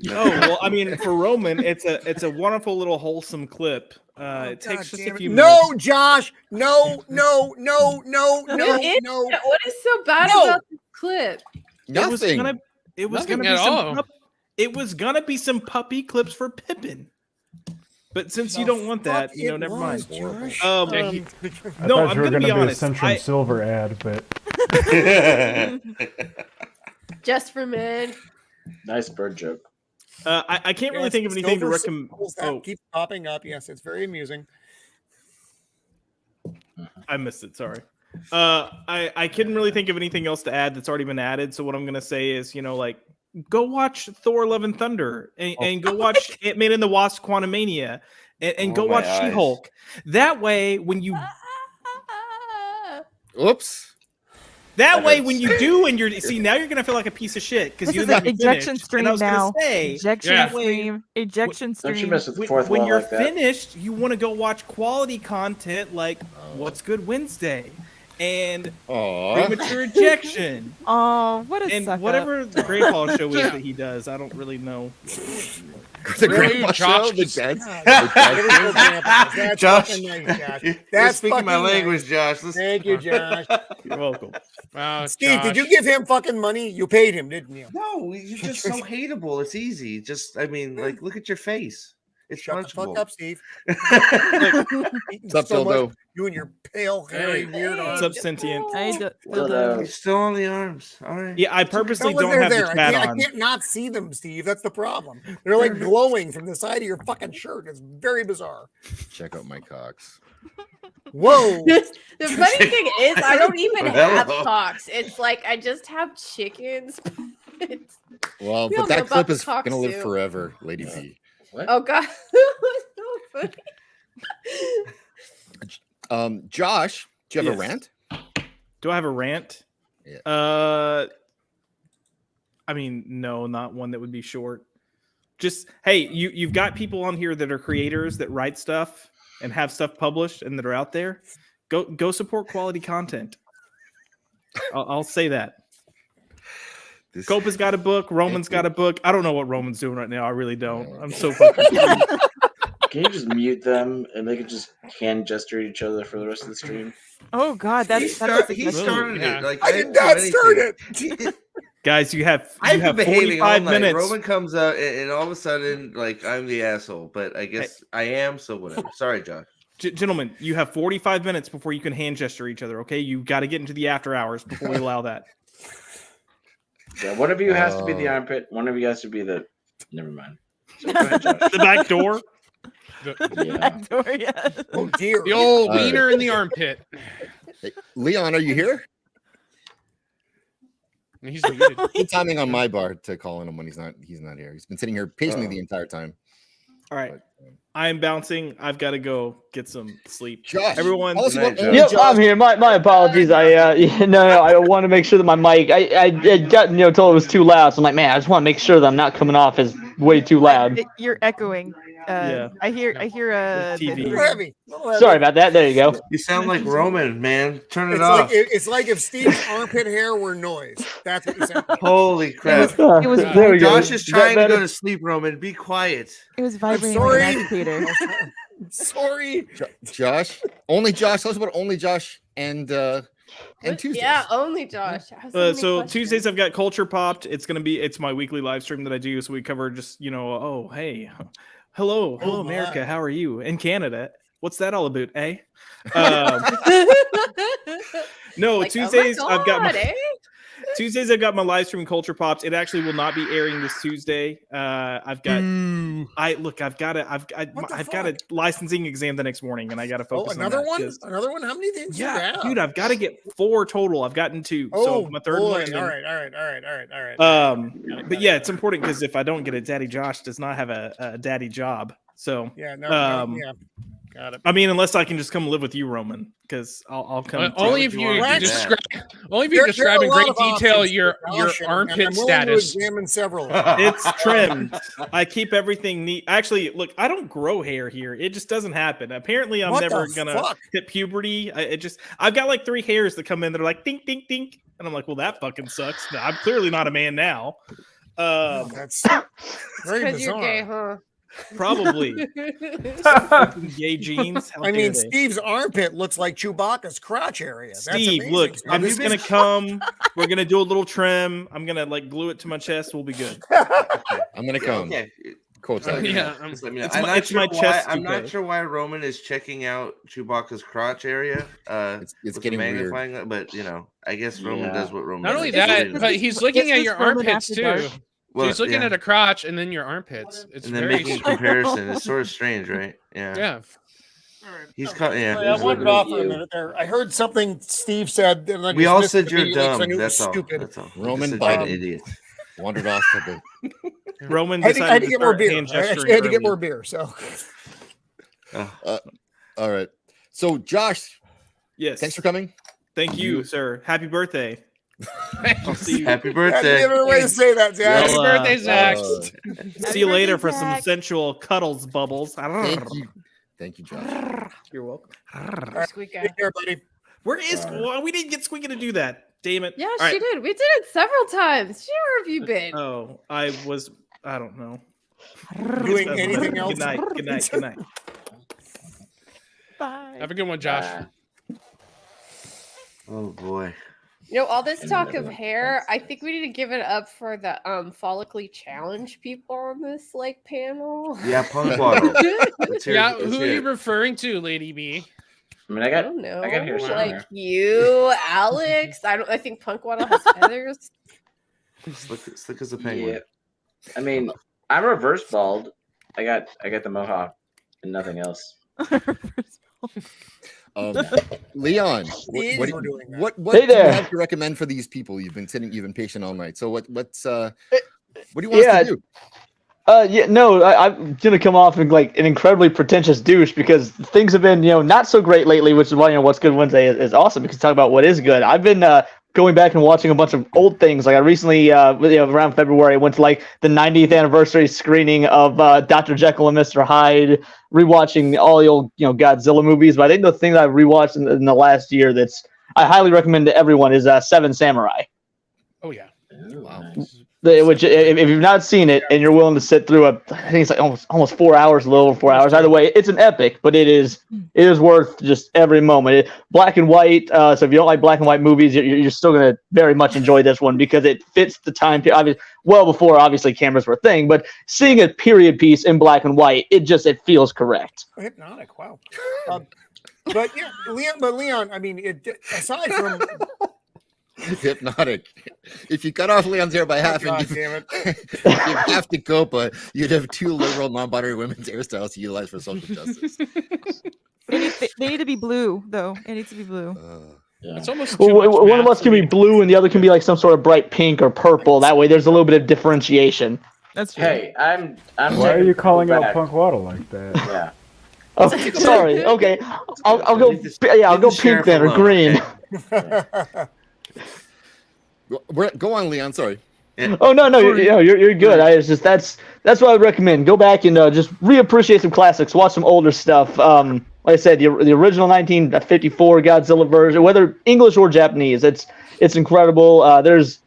O: Oh well, I mean, for Roman, it's a wonderful little wholesome clip. It takes just a few minutes.
R: No, Josh. No.
G: What is so bad
R: No.
G: about this clip?
A: Nothing.
O: It was
H: Nothing
O: gonna
H: at
O: be
H: all.
O: it was gonna be some puppy clips for Pippin. But since you
R: The
O: don't want that,
R: fuck
O: you know,
R: it
O: never
R: was,
O: mind.
R: Josh.
O: Um,
H: Yeah, he-
F: I
O: No,
F: thought
O: I'm
F: you were
O: gonna be
F: be a
O: honest,
F: Centrum
O: I-
F: Silver ad, but
G: Just for men.
S: Nice bird joke.
O: I can't really
R: Yes,
O: think of anything to
R: silver
O: recommend.
R: symbols that
O: Oh,
R: keep popping up. Yes, it's very amusing.
O: I missed it. Sorry. I couldn't really think of anything else to add that's already been added. So what I'm gonna say is, you know, like go watch Thor: Love and Thunder and go watch Ant-Man and the Wasp: Quantumania and go
I: Oh, my
O: watch
I: eyes.
O: She-Hulk. That way, when you
A: Oops.
O: that way when you do and you're see now you're gonna feel like a piece of shit because
C: This
O: you
C: is
O: didn't
C: an
O: let me
C: ejection
O: finish.
C: stream
O: And I was
C: now.
O: gonna say,
C: Ejection
H: Yeah.
C: stream. Ejection
S: Don't you
C: stream.
S: mess with the fourth
O: when
S: wall
O: you're
S: like that.
O: finished, you want to go watch quality content like What's Good Wednesday. and
A: Aw.
O: premature ejection.
C: Oh, what a
O: And
C: suck
O: whatever
C: up.
O: the grandpa show is that he does, I don't really know.
A: The grandpa show, the dad's. the dad's-
R: That's
I: Josh,
R: fucking nice, Josh.
I: you're
R: That's
I: speaking my
R: fucking nice.
I: language, Josh. Listen-
R: Thank you, Josh.
O: You're welcome.
H: Wow,
R: Steve, did you
H: Josh.
R: give him fucking money? You paid him, didn't you?
I: No, you're just so hateable. It's easy. Just, I mean, like, look at your face. It's
R: Shut the fuck
I: punchable.
R: up, Steve.
A: What's up,
R: So much-
A: Dildo?
R: You and your pale, hairy, weird
O: What's
R: arms.
O: up, sentient?
C: Hey,
I: You're still on the arms. All right.
O: Yeah, I purposely
R: How was
O: don't
R: there
O: have
R: there?
O: the
R: I
O: chat
R: can't, I
O: on.
R: can't not see them, Steve. That's the problem. They're like glowing from the side of your fucking shirt. It's very bizarre.
A: Check out my cocks.
R: Whoa.
G: The funny thing is, I don't even have
A: Hello.
G: cocks. It's like I just have chickens. It's-
A: Well,
G: We
A: but
G: all
A: that
G: know
A: clip
G: about
A: is
G: cock
A: gonna live
G: soup.
A: forever, Lady B.
G: Oh god, that was so funny.
A: Josh, do you have
O: Yes.
A: a rant?
O: Do I have a rant?
A: Yeah.
O: I mean, no, not one that would be short. Just hey, you've got people on here that are creators that write stuff and have stuff published and that are out there. Go support quality content. I'll say that. Cope has got a book. Roman's got a book. I don't know what Roman's doing right now. I really don't. I'm so fucking
S: Can you just mute them and they can just hand gesture at each other for the rest of the stream?
C: Oh God,
I: He
C: that's
I: started
O: Yeah.
I: it. Like,
R: I did not start it.
O: Guys, you have
I: I've been behaving all
O: 45
I: night.
O: minutes.
I: Roman comes out, and all of a sudden, like, I'm the asshole. But I guess I am, so whatever. Sorry, Josh.
O: Gentlemen, you have 45 minutes before you can hand gesture each other. Okay, you got to get into the after hours before we allow that.
S: Yeah, one of you has to be the armpit. One of you has to be the. Never mind. So, go ahead, Josh.
O: The back door.
S: Yeah.
R: Oh dear.
H: The old
A: All right.
H: wiener in the armpit.
A: Hey, Leon, are you here?
H: He's muted.
A: Good timing on my bar to call him when he's not here. He's been sitting here patiently the entire time.
O: All right, I am bouncing. I've got to go get some sleep.
A: Josh,
O: Everyone,
A: tell us about
E: Yep, I'm here. My apologies. No, I want to make sure that my mic. I got told it was too loud. So I'm like, man, I just want to make sure that I'm not coming off as way too loud.
C: You're echoing.
O: Yeah.
C: I hear
O: TV.
R: Heavy.
E: Sorry about that. There you go.
I: You sound like Roman, man. Turn it
R: It's
I: off.
R: like it's like if Steve's armpit hair were noise. That's what you sound like.
I: Holy crap.
C: It was
E: There we go.
I: Josh is trying to
E: better?
I: go to sleep, Roman. Be quiet.
C: It was
R: I'm
C: vibrating like
R: sorry.
C: an agitator.
R: Sorry.
A: Josh, only Josh. Tell us about only Josh and Tuesdays.
G: Yeah, only Josh. I have many
O: so
G: questions.
O: Tuesdays I've got Culture Popped. It's my weekly live stream that I do. So we cover just oh hey, hello
R: Oh,
O: America,
R: my.
O: how are you in Canada? What's that all about, eh? No,
G: Like,
O: Tuesdays
G: oh my
O: I've got
G: God,
O: my
G: eh?
O: Tuesdays I've got my live stream Culture Pops. It actually will not be airing this Tuesday. I've got I've got a licensing exam the next morning and I got to
R: Oh,
O: focus on
R: another
O: that,
R: one?
O: 'cause-
R: Another one? How many things do you
O: Yeah,
R: have?
O: dude, I've got to get 4 total. I've gotten 2.
R: Oh,
O: so my third
R: boy.
O: one. and then-
R: All right.
O: But yeah, it's important because if I don't get it, Daddy Josh does not have a daddy job. So
R: Yeah, no, yeah. Got it.
O: I mean, unless I can just come live with you, Roman, because I'll come.
H: Only if you describe. Only if you describe in great detail your armpit
R: I'm willing
H: status.
R: to examine several.
O: It's trimmed. I keep everything neat. Actually, look, I don't grow hair here. It just doesn't happen. Apparently, I'm
R: What
O: never
R: the
O: gonna
R: fuck?
O: hit puberty. I've got like 3 hairs that come in that are like dink, dink, dink, and I'm like, well, that fucking sucks. No, I'm clearly not a man now.
R: That's very
G: Because you're
R: bizarre.
G: gay, huh?
O: Probably. Gay jeans. How
R: I
O: dare
R: mean,
O: they.
R: Steve's armpit looks like Chewbacca's crotch area. That's
O: Steve,
R: amazing,
O: look,
R: Steve.
O: I'm just gonna come. We're gonna do a little trim. I'm gonna glue it to my chest. We'll be good.
A: I'm gonna come.
I: Okay.
A: Quotes
I: Let
A: out.
I: me know.
H: Yeah,
I: Just let me know.
O: it's
I: I'm
O: my-
I: not
O: it's
I: sure
O: my
I: why-
O: chest
I: I'm not
O: toupee.
I: sure why Roman is checking out Chewbacca's crotch area.
A: It's
I: with
A: getting
I: the
A: weird.
I: magnifying, but I guess Roman
S: Yeah.
I: does what Roman.
H: Not only
I: does.
H: that, but he's looking at
C: It's
H: your
C: just Roman
H: armpits
C: after dark.
H: too.
I: Well,
H: He's looking
I: yeah.
H: at a crotch and then your armpits. It's
I: and then
H: very
I: making a
H: strange.
I: comparison. It's sort of strange, right? Yeah.
H: Yeah.
I: He's caught. Yeah.
R: Oh, yeah, I
I: he's
R: wandered
I: looking-
R: off for a minute there. I heard something Steve said. And I
I: We all
R: dismissed
I: said
R: it
I: you're
R: immediately 'cause I
I: dumb.
R: knew it was
I: That's all.
R: stupid.
I: That's all.
A: Roman
I: Just said you're an
A: Biden.
I: idiot.
A: Wandered off to the.
O: Roman
R: I had to
O: decided
R: get more
O: start
R: beer.
O: hand
R: I actually
O: gesturing
R: had to get
O: early.
R: more beer. So
A: All right. So Josh,
O: Yes.
A: thanks for coming.
O: Thank you, sir. Happy birthday. I'll see you.
I: Happy
R: that's
I: birthday.
R: the other way to say that, Zach.
H: Happy birthday, Zach.
O: See you later
C: birthday,
O: for some
C: Zach.
O: sensual cuddles, bubbles.
A: Thank you. Thank you, Josh.
O: You're welcome.
R: All right,
G: Squeak
R: take care, buddy.
O: Where is? Well, we didn't get Squeaky to do that. Damn it!
G: Yeah,
O: All
G: she
O: right.
G: did. We did it several times. Where have you been?
O: Oh, I don't know.
R: Doing anything else?
O: Good night. Good night. Good night.
C: Bye.
H: Have a good one, Josh.
I: Oh boy.
G: All this talk of hair, I think we need to give it up for the follically challenged people on this panel.
I: Yeah, Punk Waddle.
H: Yeah, who are you referring to, Lady B?
S: I mean, I
G: don't know.
S: got hair
G: Like you, Alex. I think Punk Waddle has feathers.
I: Slick as a penguin.
S: Yeah. I mean, I'm reverse bald. I got the mohawk and nothing else.
A: Leon,
R: Hey
A: what
E: Hey
A: do you
E: there.
A: have to recommend for these people? You've been patient all night. So what do you want us to do?
E: I'm gonna come off in like an incredibly pretentious douche because things have been, not so great lately, which is why What's Good Wednesday is awesome because talk about what is good. I've been going back and watching a bunch of old things. Like I recently, around February, I went to like the 90th anniversary screening of Dr. Jekyll and Mr. Hyde, rewatching all the old, Godzilla movies. But I think the thing that I rewatched in the last year I highly recommend to everyone is Seven Samurai.
H: Oh yeah.
A: Wow.
E: Which, if you've not seen it and you're willing to sit through I think it's like almost 4 hours, a little over 4 hours. Either way, it's an epic, but it is worth just every moment. Black and white. So if you don't like black and white movies, you're still gonna very much enjoy this one because it fits the time period. Obviously, well before obviously cameras were a thing, but seeing a period piece in black and white, it feels correct.
R: Oh, hypnotic. Wow. But yeah, Leon. I mean, aside from.
A: Hypnotic. If you cut off Leon's hair by half and
R: damn it.
A: if you have to Copa, you'd have two liberal non-binary women's hairstyles to utilize for social justice.
C: They need to be blue, though. It needs to be blue.
H: It's almost
E: One of us can be blue and the other can be like some sort of bright pink or purple. That way, there's a little bit of differentiation.
C: That's true.
S: Hey, I'm.
F: Why are you calling out
S: back.
F: Punk Waddle like that?
S: Yeah.
E: Oh, sorry. Okay, I'll go. Yeah, I'll go pink then or green.
A: Go on, Leon. Sorry.
E: Oh no, you're good. That's what I would recommend. Go back and just reappreciate some classics. Watch some older stuff. Like I said, the original 1954 Godzilla version, whether English or Japanese, it's incredible. There's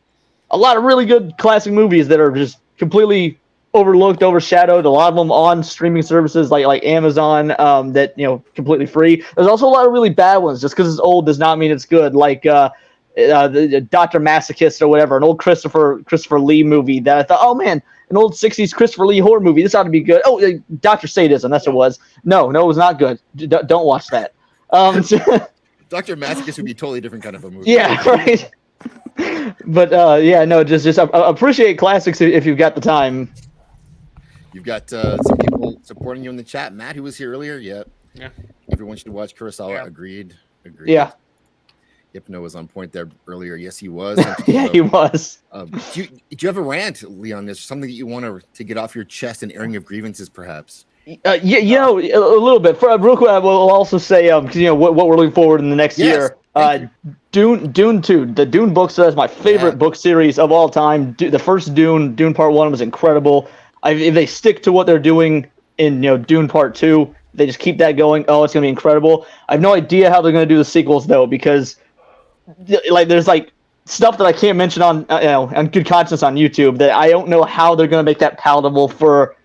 E: a lot of really good classic movies that are just completely overlooked, overshadowed. A lot of them on streaming services like Amazon that completely free. There's also a lot of really bad ones. Just because it's old does not mean it's good. Like the Dr. Masochist or whatever, an old Christopher Lee movie that I thought, oh man, an old 60s Christopher Lee horror movie. This ought to be good. Oh, Dr. Sadism, that's what it was. No, it was not good. Don't watch that.
A: Dr. Masochist would be a totally different kind of a movie.
E: Yeah, right. But just appreciate classics if you've got the time.
A: You've got some people supporting you in the chat. Matt, who was here earlier, yeah. Everyone should watch Kurosawa.
R: Yeah.
A: Agreed.
E: Yeah.
A: Hypno was on point there earlier. Yes, he was.
E: Yeah, he was.
A: Do you have a rant, Leon? There's something that you want to get off your chest, an airing of grievances, perhaps?
E: A little bit. Real quick, I will also say, what we're looking forward in the next year. Dune 2. The Dune books, that's my favorite book series of all time. The first Dune Part 1 was incredible. If they stick to what they're doing in Dune Part 2, they just keep that going. Oh, it's going to be incredible. I have no idea how they're going to do the sequels, though, because there's stuff that I can't mention on good conscience on YouTube that I don't know how they're going to make that palatable for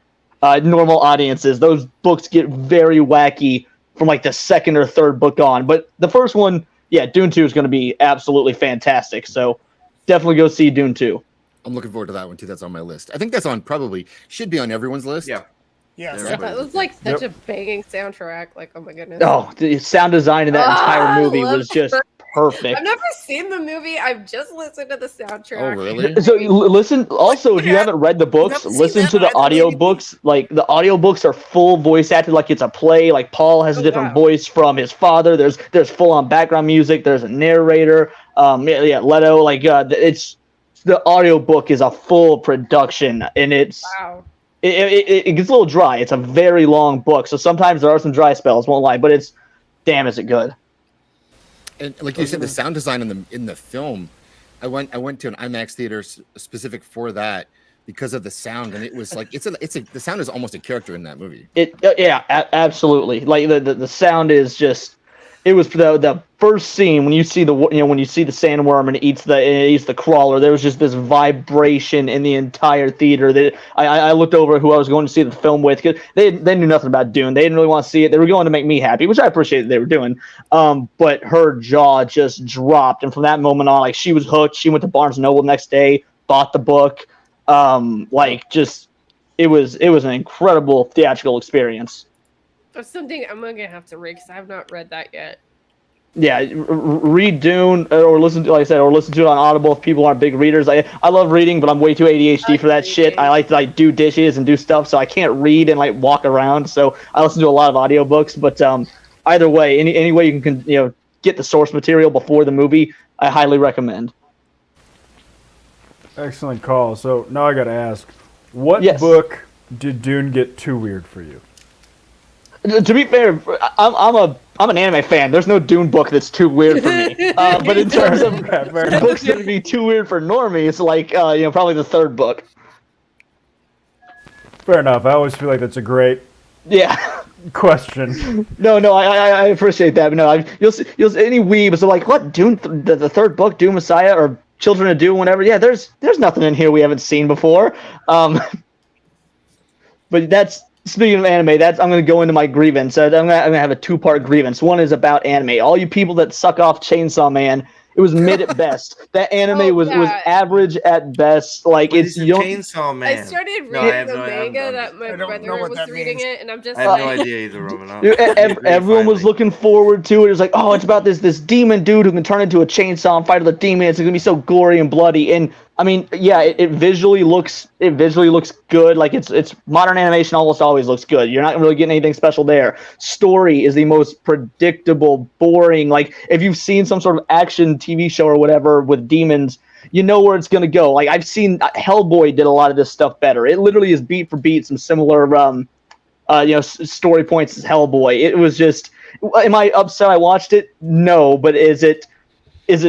E: normal audiences. Those books get very wacky from the second or third book on. But the first one, Dune 2 is going to be absolutely fantastic. So definitely go see Dune 2.
A: I'm looking forward to that one too. That's on my list. I think that's should be on everyone's list.
R: Yeah.
G: That was such a banging soundtrack. Oh my goodness.
E: Oh, the sound design in that entire movie was just perfect.
G: I've never seen the movie. I've just listened to the soundtrack.
A: Oh, really?
E: So listen. Also, if you haven't read the books, listen to the audiobooks. The audiobooks are full voice acted, like it's a play. Like Paul has a different voice from his father. There's full on background music. There's a narrator. Leto. It's the audiobook is a full production, and it's.
G: Wow.
E: It gets a little dry. It's a very long book, so sometimes there are some dry spells. Won't lie, but it's damn is it good.
A: And like you said, the sound design in the film, I went to an IMAX theater specific for that because of the sound, and it was the sound is almost a character in that movie.
E: Absolutely. The sound is just it was the first scene when you see the sandworm and it eats the crawler. There was just this vibration in the entire theater that I looked over who I was going to see the film with, because they knew nothing about Dune. They didn't really want to see it. They were going to make me happy, which I appreciate that they were doing. But her jaw just dropped, and from that moment on, like, she was hooked. She went to Barnes and Noble the next day, bought the book. It was an incredible theatrical experience.
G: That's something I'm gonna have to read because I have not read that yet.
E: Yeah, read Dune or listen to, like I said, or listen to it on Audible if people aren't big readers. I love reading, but I'm way too ADHD for that shit. I like to do dishes and do stuff, so I can't read and walk around. So I listen to a lot of audiobooks. But either way, any way you can get the source material before the movie, I highly recommend.
F: Excellent call. So now I got to ask, what book did Dune get too weird for you?
E: To be fair, I'm an anime fan. There's no Dune book that's too weird for me. But in terms of books that would be too weird for normies, it's probably the third book.
F: Fair enough. I always feel like that's a great question.
E: No, I appreciate that. But no, you'll see any weebs are like, what, Dune, the third book, Dune Messiah, or Children of Dune, whatever. Yeah, there's nothing in here we haven't seen before. But that's, speaking of anime, I'm going to go into my grievance. I'm going to have a two-part grievance. One is about anime. All you people that suck off Chainsaw Man, it was mid at best. That anime was average at best.
I: Chainsaw Man.
G: I started reading the manga that my brother was reading it, and I'm just
I: I have no idea either, Roman.
E: Everyone was looking forward to it. It was like, oh, it's about this demon dude who can turn into a chainsaw and fight all the demons. It's gonna be so gory and bloody. And I mean, yeah, it visually looks good. Like it's modern animation almost always looks good. You're not really getting anything special there. Story is the most predictable, boring. Like if you've seen some sort of action TV show or whatever with demons, you know where it's gonna go. Like I've seen Hellboy did a lot of this stuff better. It literally is beat for beat some similar story points as Hellboy. It was just, am I upset I watched it? No, but is it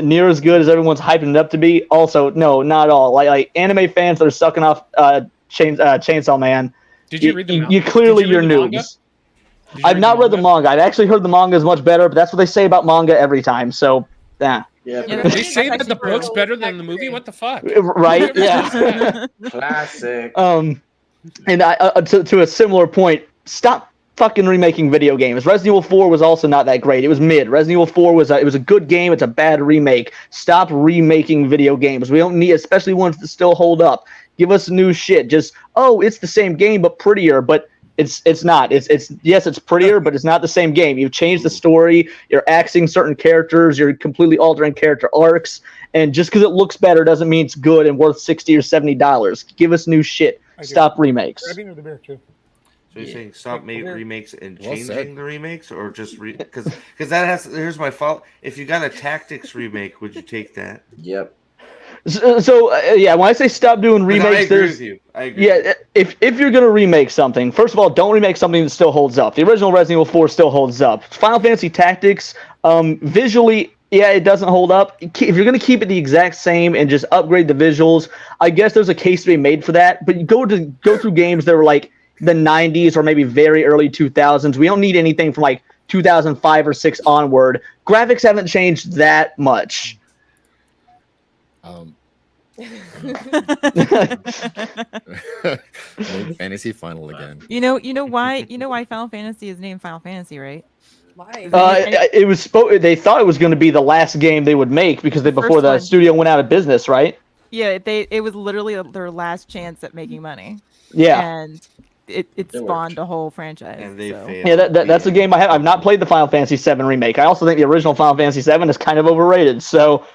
E: near as good as everyone's hyping it up to be? Also, no, not at all. Like anime fans that are sucking off Chainsaw Man.
H: Did you read the manga?
E: You clearly you're noobs. I've not read the manga. I've actually heard the manga is much better, but that's what they say about manga every time. So, yeah.
H: They say that the book's better than the movie. What the fuck?
E: Right? Yeah.
S: Classic.
E: And to a similar point, stop fucking remaking video games. Resident Evil 4 was also not that great. It was mid. Resident Evil 4 was a good game. It's a bad remake. Stop remaking video games. We don't need, especially ones that still hold up. Give us new shit. Just, it's the same game but prettier. But it's not. It's prettier, but it's not the same game. You've changed the story. You're axing certain characters. You're completely altering character arcs. And just because it looks better doesn't mean it's good and worth $60 or $70. Give us new shit. Stop remakes.
R: I think the beer too.
I: So you're saying stop remakes and changing the remakes, or just because that has. Here's my fault. If you got a tactics remake, would you take that?
S: Yep.
E: So when I say stop doing remakes,
I: I agree with you. I agree.
E: Yeah, if you're gonna remake something, first of all, don't remake something that still holds up. The original Resident Evil 4 still holds up. Final Fantasy Tactics, visually, yeah, it doesn't hold up. If you're going to keep it the exact same and just upgrade the visuals, I guess there's a case to be made for that. But you go through games that were like the 90s or maybe very early 2000s. We don't need anything from like 2005 or 6 onward. Graphics haven't changed that much.
A: Fantasy Final again.
C: You know why Final Fantasy is named Final Fantasy, right?
G: Why?
E: It was they thought it was going to be the last game they would make because before the studio went out of business, right?
C: Yeah, it was literally their last chance at making money.
E: Yeah,
C: and it spawned a whole franchise.
I: And they failed.
E: Yeah, that's a game I have. I've not played the Final Fantasy VII remake. I also think the original Final Fantasy VII is kind of overrated. So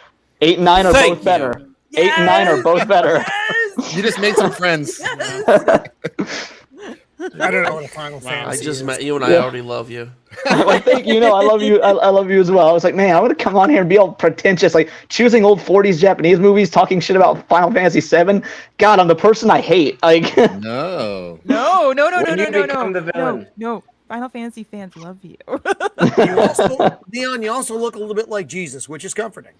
E: 8 and 9 are both better. 8 and 9 are both better.
A: You just made some friends.
R: I don't know what a Final Fantasy
U: I just
R: is.
U: met you and I already love you.
E: Well, thank you. I love you. I love you as well. I was like, man, I'm gonna come on here and be all pretentious, like choosing old 40s Japanese movies, talking shit about Final Fantasy VII. God, I'm the person I hate. Like,
A: no.
C: Final Fantasy fans love you.
R: Leon, you also look a little bit like Jesus, which is comforting.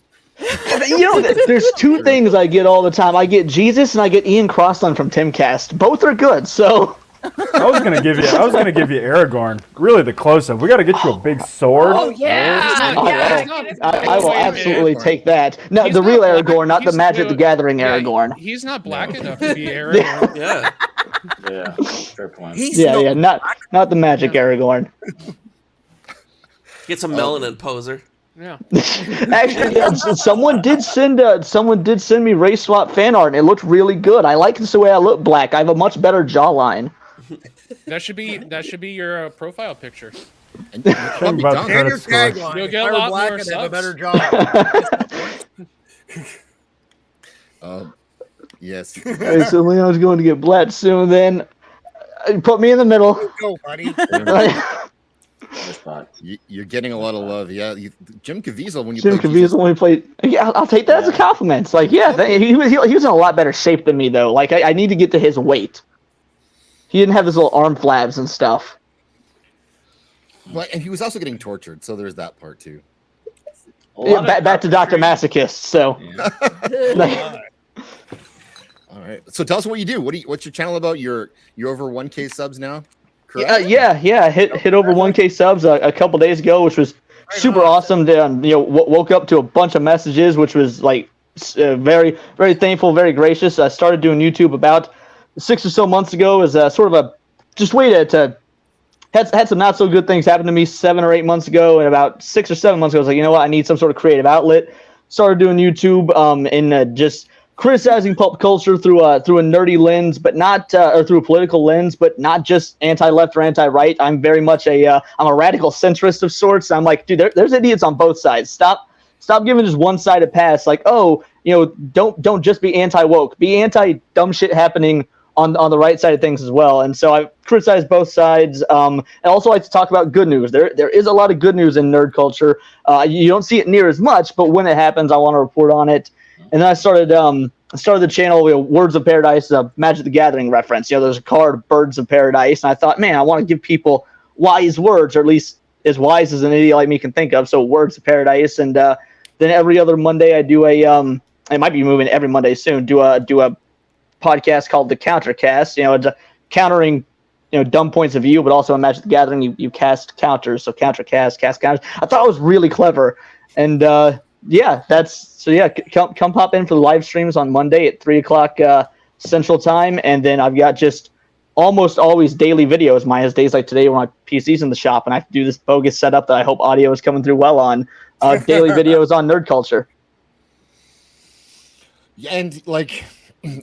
E: There's two things I get all the time. I get Jesus and I get Ian Crossland from Timcast. Both are good. So
F: I was gonna give you Aragorn. Really, the close-up. We got to get you a big sword.
G: Oh yeah.
E: I will absolutely take that. No, the real Aragorn, not the Magic the Gathering Aragorn.
H: He's not black enough to be Aragorn.
S: Yeah. Yeah. Fair point.
E: Not the Magic Aragorn.
B: Get some melanin poser.
H: Yeah.
E: Actually, someone did send me race swap fan art, and it looked really good. I like the way I look black. I have a much better jawline.
H: That should be your profile picture.
R: And your tagline.
H: You'll
R: If
H: get
R: I
H: a
R: were
H: lot
R: black,
H: more
R: I'd have a
H: subs.
R: better job.
A: Yes.
E: Okay, so Leon's going to get black soon. Then put me in the middle.
R: Go, buddy.
A: You're getting a lot of love. Yeah, Jim Caviezel when you
E: Jim
A: play
E: Caviezel when he played. Yeah, I'll take that as a compliment. It's like, he was in a lot better shape than me though. Like I need to get to his weight. He didn't have his little arm flabs and stuff.
A: Well, and he was also getting tortured, so there's that part too.
E: Yeah, back to Dr. Masochist. So.
A: All right. So tell us what you do. What's your channel about? You're over 1K subs now.
E: Yeah. Hit over 1K subs a couple days ago, which was super awesome. Woke up to a bunch of messages, which was like very, very thankful, very gracious. I started doing YouTube about 6 or so months ago as a sort of a just way to had some not so good things happen to me 7 or 8 months ago, and about 6 or 7 months ago, I was like, you know what, I need some sort of creative outlet. Started doing YouTube, and just criticizing pop culture through a nerdy lens, but not or through a political lens, but not just anti-left or anti-right. I'm very much I'm a radical centrist of sorts. I'm like, dude, there's idiots on both sides. Stop giving just one side a pass. Like, don't just be anti-woke. Be anti-dumb shit happening on the right side of things as well. And so I've criticized both sides, and also like to talk about good news. There is a lot of good news in nerd culture. You don't see it near as much, but when it happens, I want to report on it. And then I started the channel, Words of Paradise, Magic the Gathering reference. There's a card, Birds of Paradise, and I thought, man, I want to give people wise words, or at least as wise as an idiot like me can think of. So Words of Paradise, and then every other Monday I do I might be moving every Monday soon. Do a podcast called The Countercast. It's countering dumb points of view, but also in Magic the Gathering you cast counters. So Countercast, cast counters. I thought it was really clever, and come pop in for the live streams on Monday at 3:00 Central Time, and then I've got just almost always daily videos. Minus days like today where my PC's in the shop and I have to do this bogus setup that I hope audio is coming through well on. Daily videos on nerd culture.
A: And like,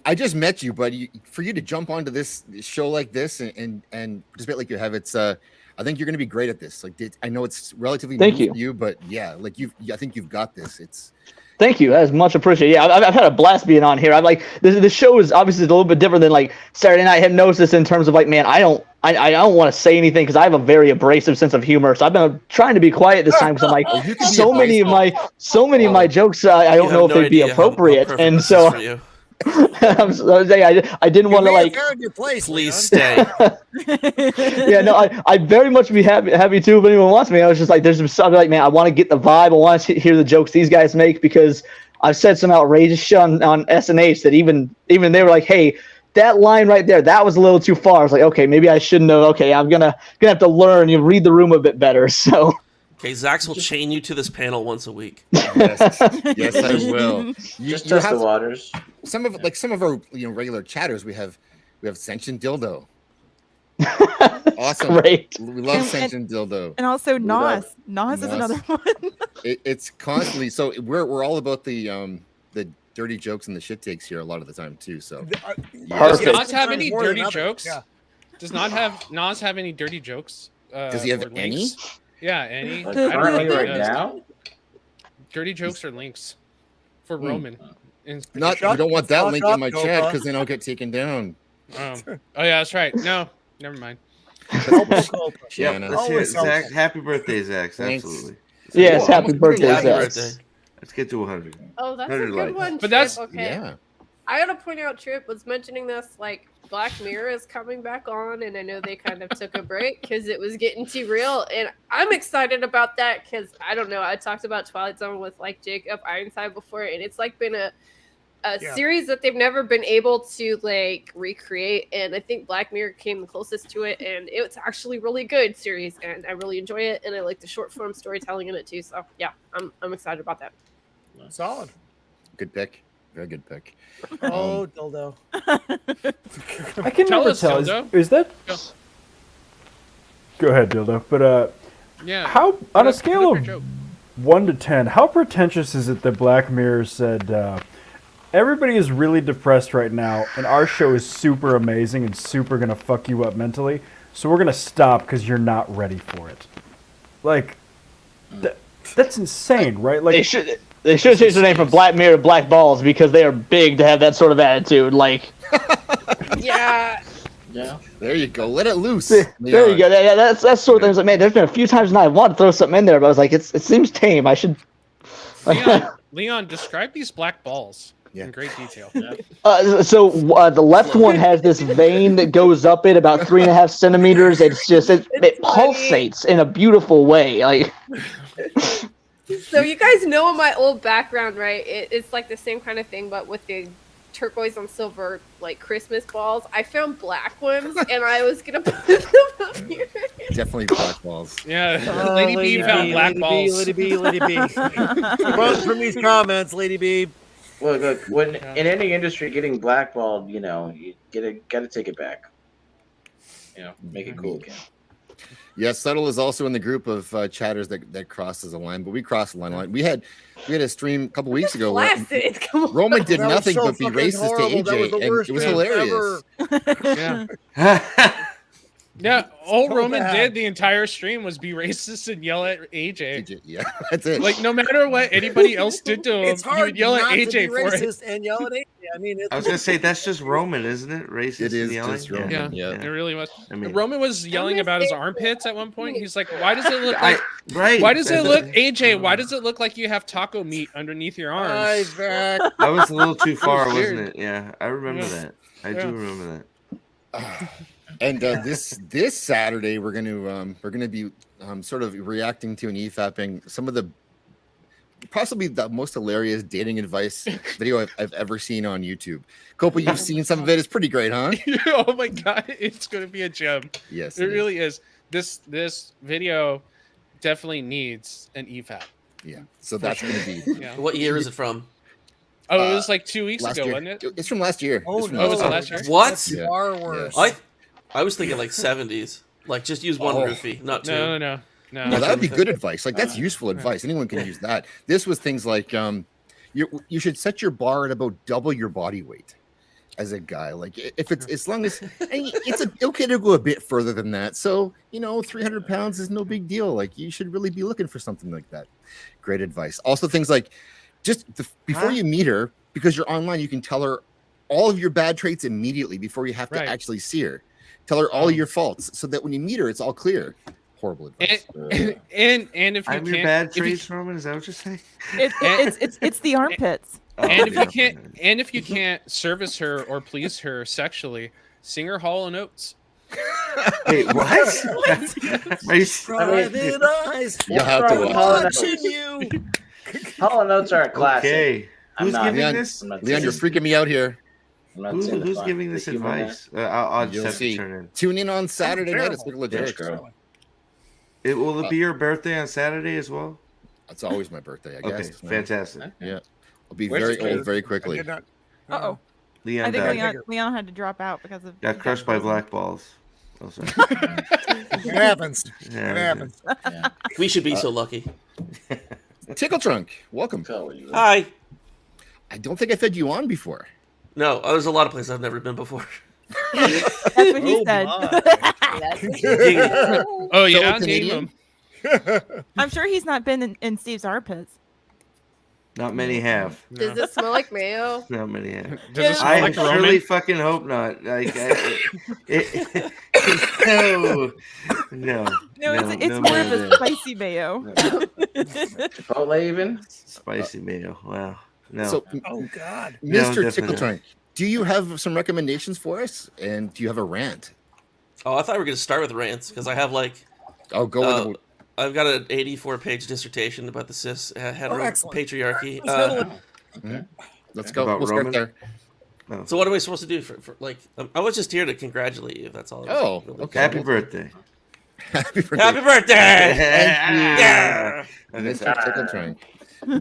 A: I just met you, but for you to jump onto this show like this and participate like you have, it's I think you're going to be great at this. Like, I know it's relatively new for you, but yeah, like I think you've got this.
E: Thank you. That is much appreciated. Yeah, I've had a blast being on here. I'm like, the show is obviously a little bit different than like Saturday Night Hypnosis in terms of like, man, I don't want to say anything because I have a very abrasive sense of humor. So I've been trying to be quiet this time because I'm like, so many of my jokes, I don't know if they'd be appropriate, and so. I didn't want to like.
B: Please stay.
E: Yeah, no, I'd very much be happy to if anyone wants me. I was just like, there's some stuff like, man, I want to get the vibe. I want to hear the jokes these guys make because I've said some outrageous shit on SNH that even they were like, hey, that line right there, that was a little too far. I was like, okay, maybe I shouldn't have. Okay, I'm gonna have to learn. You read the room a bit better. So.
B: Okay, Zax will chain you to this panel once a week.
A: Yes, I will.
S: Just test the waters.
A: Some of our regular chatters, we have Sentient Dildo. Awesome.
E: Great.
A: We love Sentient Dildo.
C: And also Nas. Nas is another one.
A: It's constantly we're all about the dirty jokes and the shit takes here a lot of the time too. So
H: does Nas have any dirty jokes? Yeah. Does Nas have any dirty jokes?
A: Does he have any?
H: Yeah, any.
S: Currently right now?
H: Dirty jokes or links for Roman.
A: You don't want that link in my chat because then I'll get taken down.
H: Oh yeah, that's right. No, never mind.
I: Let's hear Zach. Happy birthday, Zach. Absolutely.
E: Yes, happy birthday, Zach.
I: Let's get to 100.
G: Oh, that's a good
I: likes.
G: one.
H: But that's
G: okay.
A: Yeah.
G: I gotta point out, Trip was mentioning this, like Black Mirror is coming back on, and I know they kind of took a break because it was getting too real, and I'm excited about that because I don't know. I talked about Twilight Zone with like Jacob Ironside before, and it's like been a
R: Yeah.
G: series that they've never been able to like recreate, and I think Black Mirror came the closest to it, and it's actually really good series, and I really enjoy it, and I like the short form storytelling in it too. So yeah, I'm excited about that.
R: Solid.
A: Good pick. Very good pick.
R: Oh, dildo.
F: I can
H: Tell
F: never
H: us,
F: tell.
H: Dildo.
F: Is that?
H: Go.
F: Go ahead, Dildo. But
H: Yeah.
F: how
H: Put
F: on a
H: up
F: scale
H: your
F: of
H: joke.
F: 1 to 10, how pretentious is it that Black Mirror said everybody is really depressed right now, and our show is super amazing and super gonna fuck you up mentally, so we're gonna stop because you're not ready for it. Like, that's insane, right? Like
E: They should change their name from Black Mirror to Black Balls because they are big to have that sort of attitude. Like,
G: Yeah.
S: Yeah.
A: There you go. Let it loose.
E: there you go. Yeah, that's sort of things. Like, man, there's been a few times now I wanted to throw something in there, but I was like, it seems tame. I should.
H: Leon, describe these black balls in great detail.
E: The left one has this vein that goes up it about 3.5 centimeters. It's just it pulsates in a beautiful way. Like,
G: So you guys know my old background, right? It's like the same kind of thing, but with the turquoise and silver like Christmas balls. I found black ones, and I was gonna put them up here.
A: Definitely black balls.
H: Yeah, Lady B found black balls.
R: Lady B. Run from these comments, Lady B.
S: Look, when in any industry getting blackballed, you gotta take it back. Make it cool again.
A: Yes, Subtle is also in the group of chatters that crosses a line, but we crossed the line. We had a stream a couple weeks ago where
G: Blasted. Come on.
A: Roman did
R: That was
A: nothing
R: so
A: but be
R: fucking
A: racist
R: horrible.
A: to
R: That was
A: AJ,
R: the
A: and
R: worst
A: it was
R: stream
A: hilarious.
H: Yeah. Yeah, all
R: So
H: Roman
R: bad.
H: did the entire stream was be racist and yell at AJ.
A: Yeah, that's it.
H: Like no matter what anybody else did to him,
R: It's
H: he
R: hard
H: would yell at
R: not to
H: AJ
R: be
H: for it.
R: racist and yell at AJ. I mean,
I: I was gonna say that's just Roman, isn't it? Racist.
A: It is
I: and yelling?
A: just Roman.
H: Yeah, it really was.
I: I mean-
H: Roman was yelling about his armpits at one point. He's like, "Why does it look
I: I-
H: like?
I: right.
H: Why does it look, AJ? Why does it look like you have taco meat underneath your arms?"
R: Isaac.
I: That was a little too far,
H: That was
I: wasn't
H: weird.
I: it? Yeah, I remember
H: Yeah.
I: that. I
H: Yeah.
I: do remember that.
A: And this Saturday we're gonna be sort of reacting to and EFAPing some of the possibly the most hilarious dating advice video I've ever seen on YouTube. Copa, you've seen some of it. It's pretty great, huh?
H: Oh my god, it's gonna be a gem.
A: Yes,
H: it
A: it is.
H: really is. This video definitely needs an EFAP.
A: Yeah, so
H: For
A: that's
H: sure.
A: gonna be.
H: Yeah.
U: What year is it from?
H: Oh, it was like 2 weeks
A: last
H: ago,
A: year.
H: wasn't it?
A: It's from last year.
R: Oh,
A: It's from
R: no.
H: was it last year?
U: What?
R: That's
A: Yeah.
R: far worse.
U: I was thinking like 70s. Like just use one
A: Oh.
U: roofie, not two.
H: No.
A: No, that would be good advice. Like that's useful advice. Anyone can use that. This was things like you should set your bar at about double your body weight as a guy. Like if it's as long as and it's okay to go a bit further than that. So 300 pounds is no big deal. Like you should really be looking for something like that. Great advice. Also things like just before you meet her, because you're online, you can tell her all of your bad traits immediately before you have to
H: Right.
A: actually see her. Tell her all your faults so that when you meet her, it's all clear. Horrible advice.
H: And if you
I: I'm
H: can't,
I: your bad
H: if you-
I: traits, Roman. Is that what you're saying?
C: It's the armpits.
H: and if you can't service her or please her sexually, sing her Hall and Oates.
I: Wait, what? Are you-
R: Private eyes.
A: You'll have to watch.
R: Watching you.
S: Hall and Oates are a classic.
I: Okay.
S: I'm
I: Who's
S: not-
I: giving
A: Leon,
I: this?
A: Leon, you're freaking me out here.
S: I'm not
I: Who's
S: saying it's fine.
I: giving this
S: The humor there.
I: advice? I'll just
A: You'll
I: have to
A: see.
I: turn in.
A: Tune in on Saturday night. It's Nicola
S: Bitch,
A: Jokes.
S: girl.
I: Will it be your birthday on Saturday as well?
A: It's always my birthday, I
I: Okay,
A: guess.
I: fantastic.
A: Yeah. I'll be
S: Where's
A: very
S: the cake?
A: old very quickly.
C: Uh oh.
I: Leon
C: I think
I: died.
C: Leon had to drop out because of
I: Got crushed by black balls. Oh, sorry.
R: It happens.
I: Yeah,
R: It happens.
U: We should be so lucky.
A: Tickle Trunk, welcome.
U: Hi.
A: I don't think I fed you on before.
U: No, there's a lot of places I've never been before.
C: That's what he said.
H: Oh yeah,
A: Fellow
H: name
A: Canadian?
H: him.
C: I'm sure he's not been in Steve's armpits.
I: Not many have.
G: Does it smell like mayo?
I: Not many have.
H: Does it smell
I: I
H: like
I: really
H: Roman?
I: fucking hope not. Like, no,
C: No, it's more of a spicy mayo.
S: Chipotle even?
I: Spicy mayo. Wow. No.
A: So,
R: Oh God.
I: No,
A: Mr.
I: definitely
A: Tickle
I: not.
A: Trunk, do you have some recommendations for us? And do you have a rant?
U: Oh, I thought we were going to start with rants because I have like.
A: Oh, go with
U: I've got an 84-page dissertation about the cis hetero
R: excellent.
U: patriarchy.
R: Let's handle it.
A: Let's go.
I: About
A: We'll start
I: Roman?
A: there.
I: Oh.
U: So what am I supposed to do for like? I was just here to congratulate you. That's all. I was
A: Oh,
U: really
A: okay.
I: Happy birthday.
A: Happy birthday.
U: Happy birthday!
A: Thank you.
U: Yeah.
A: Miss Tickle Trunk,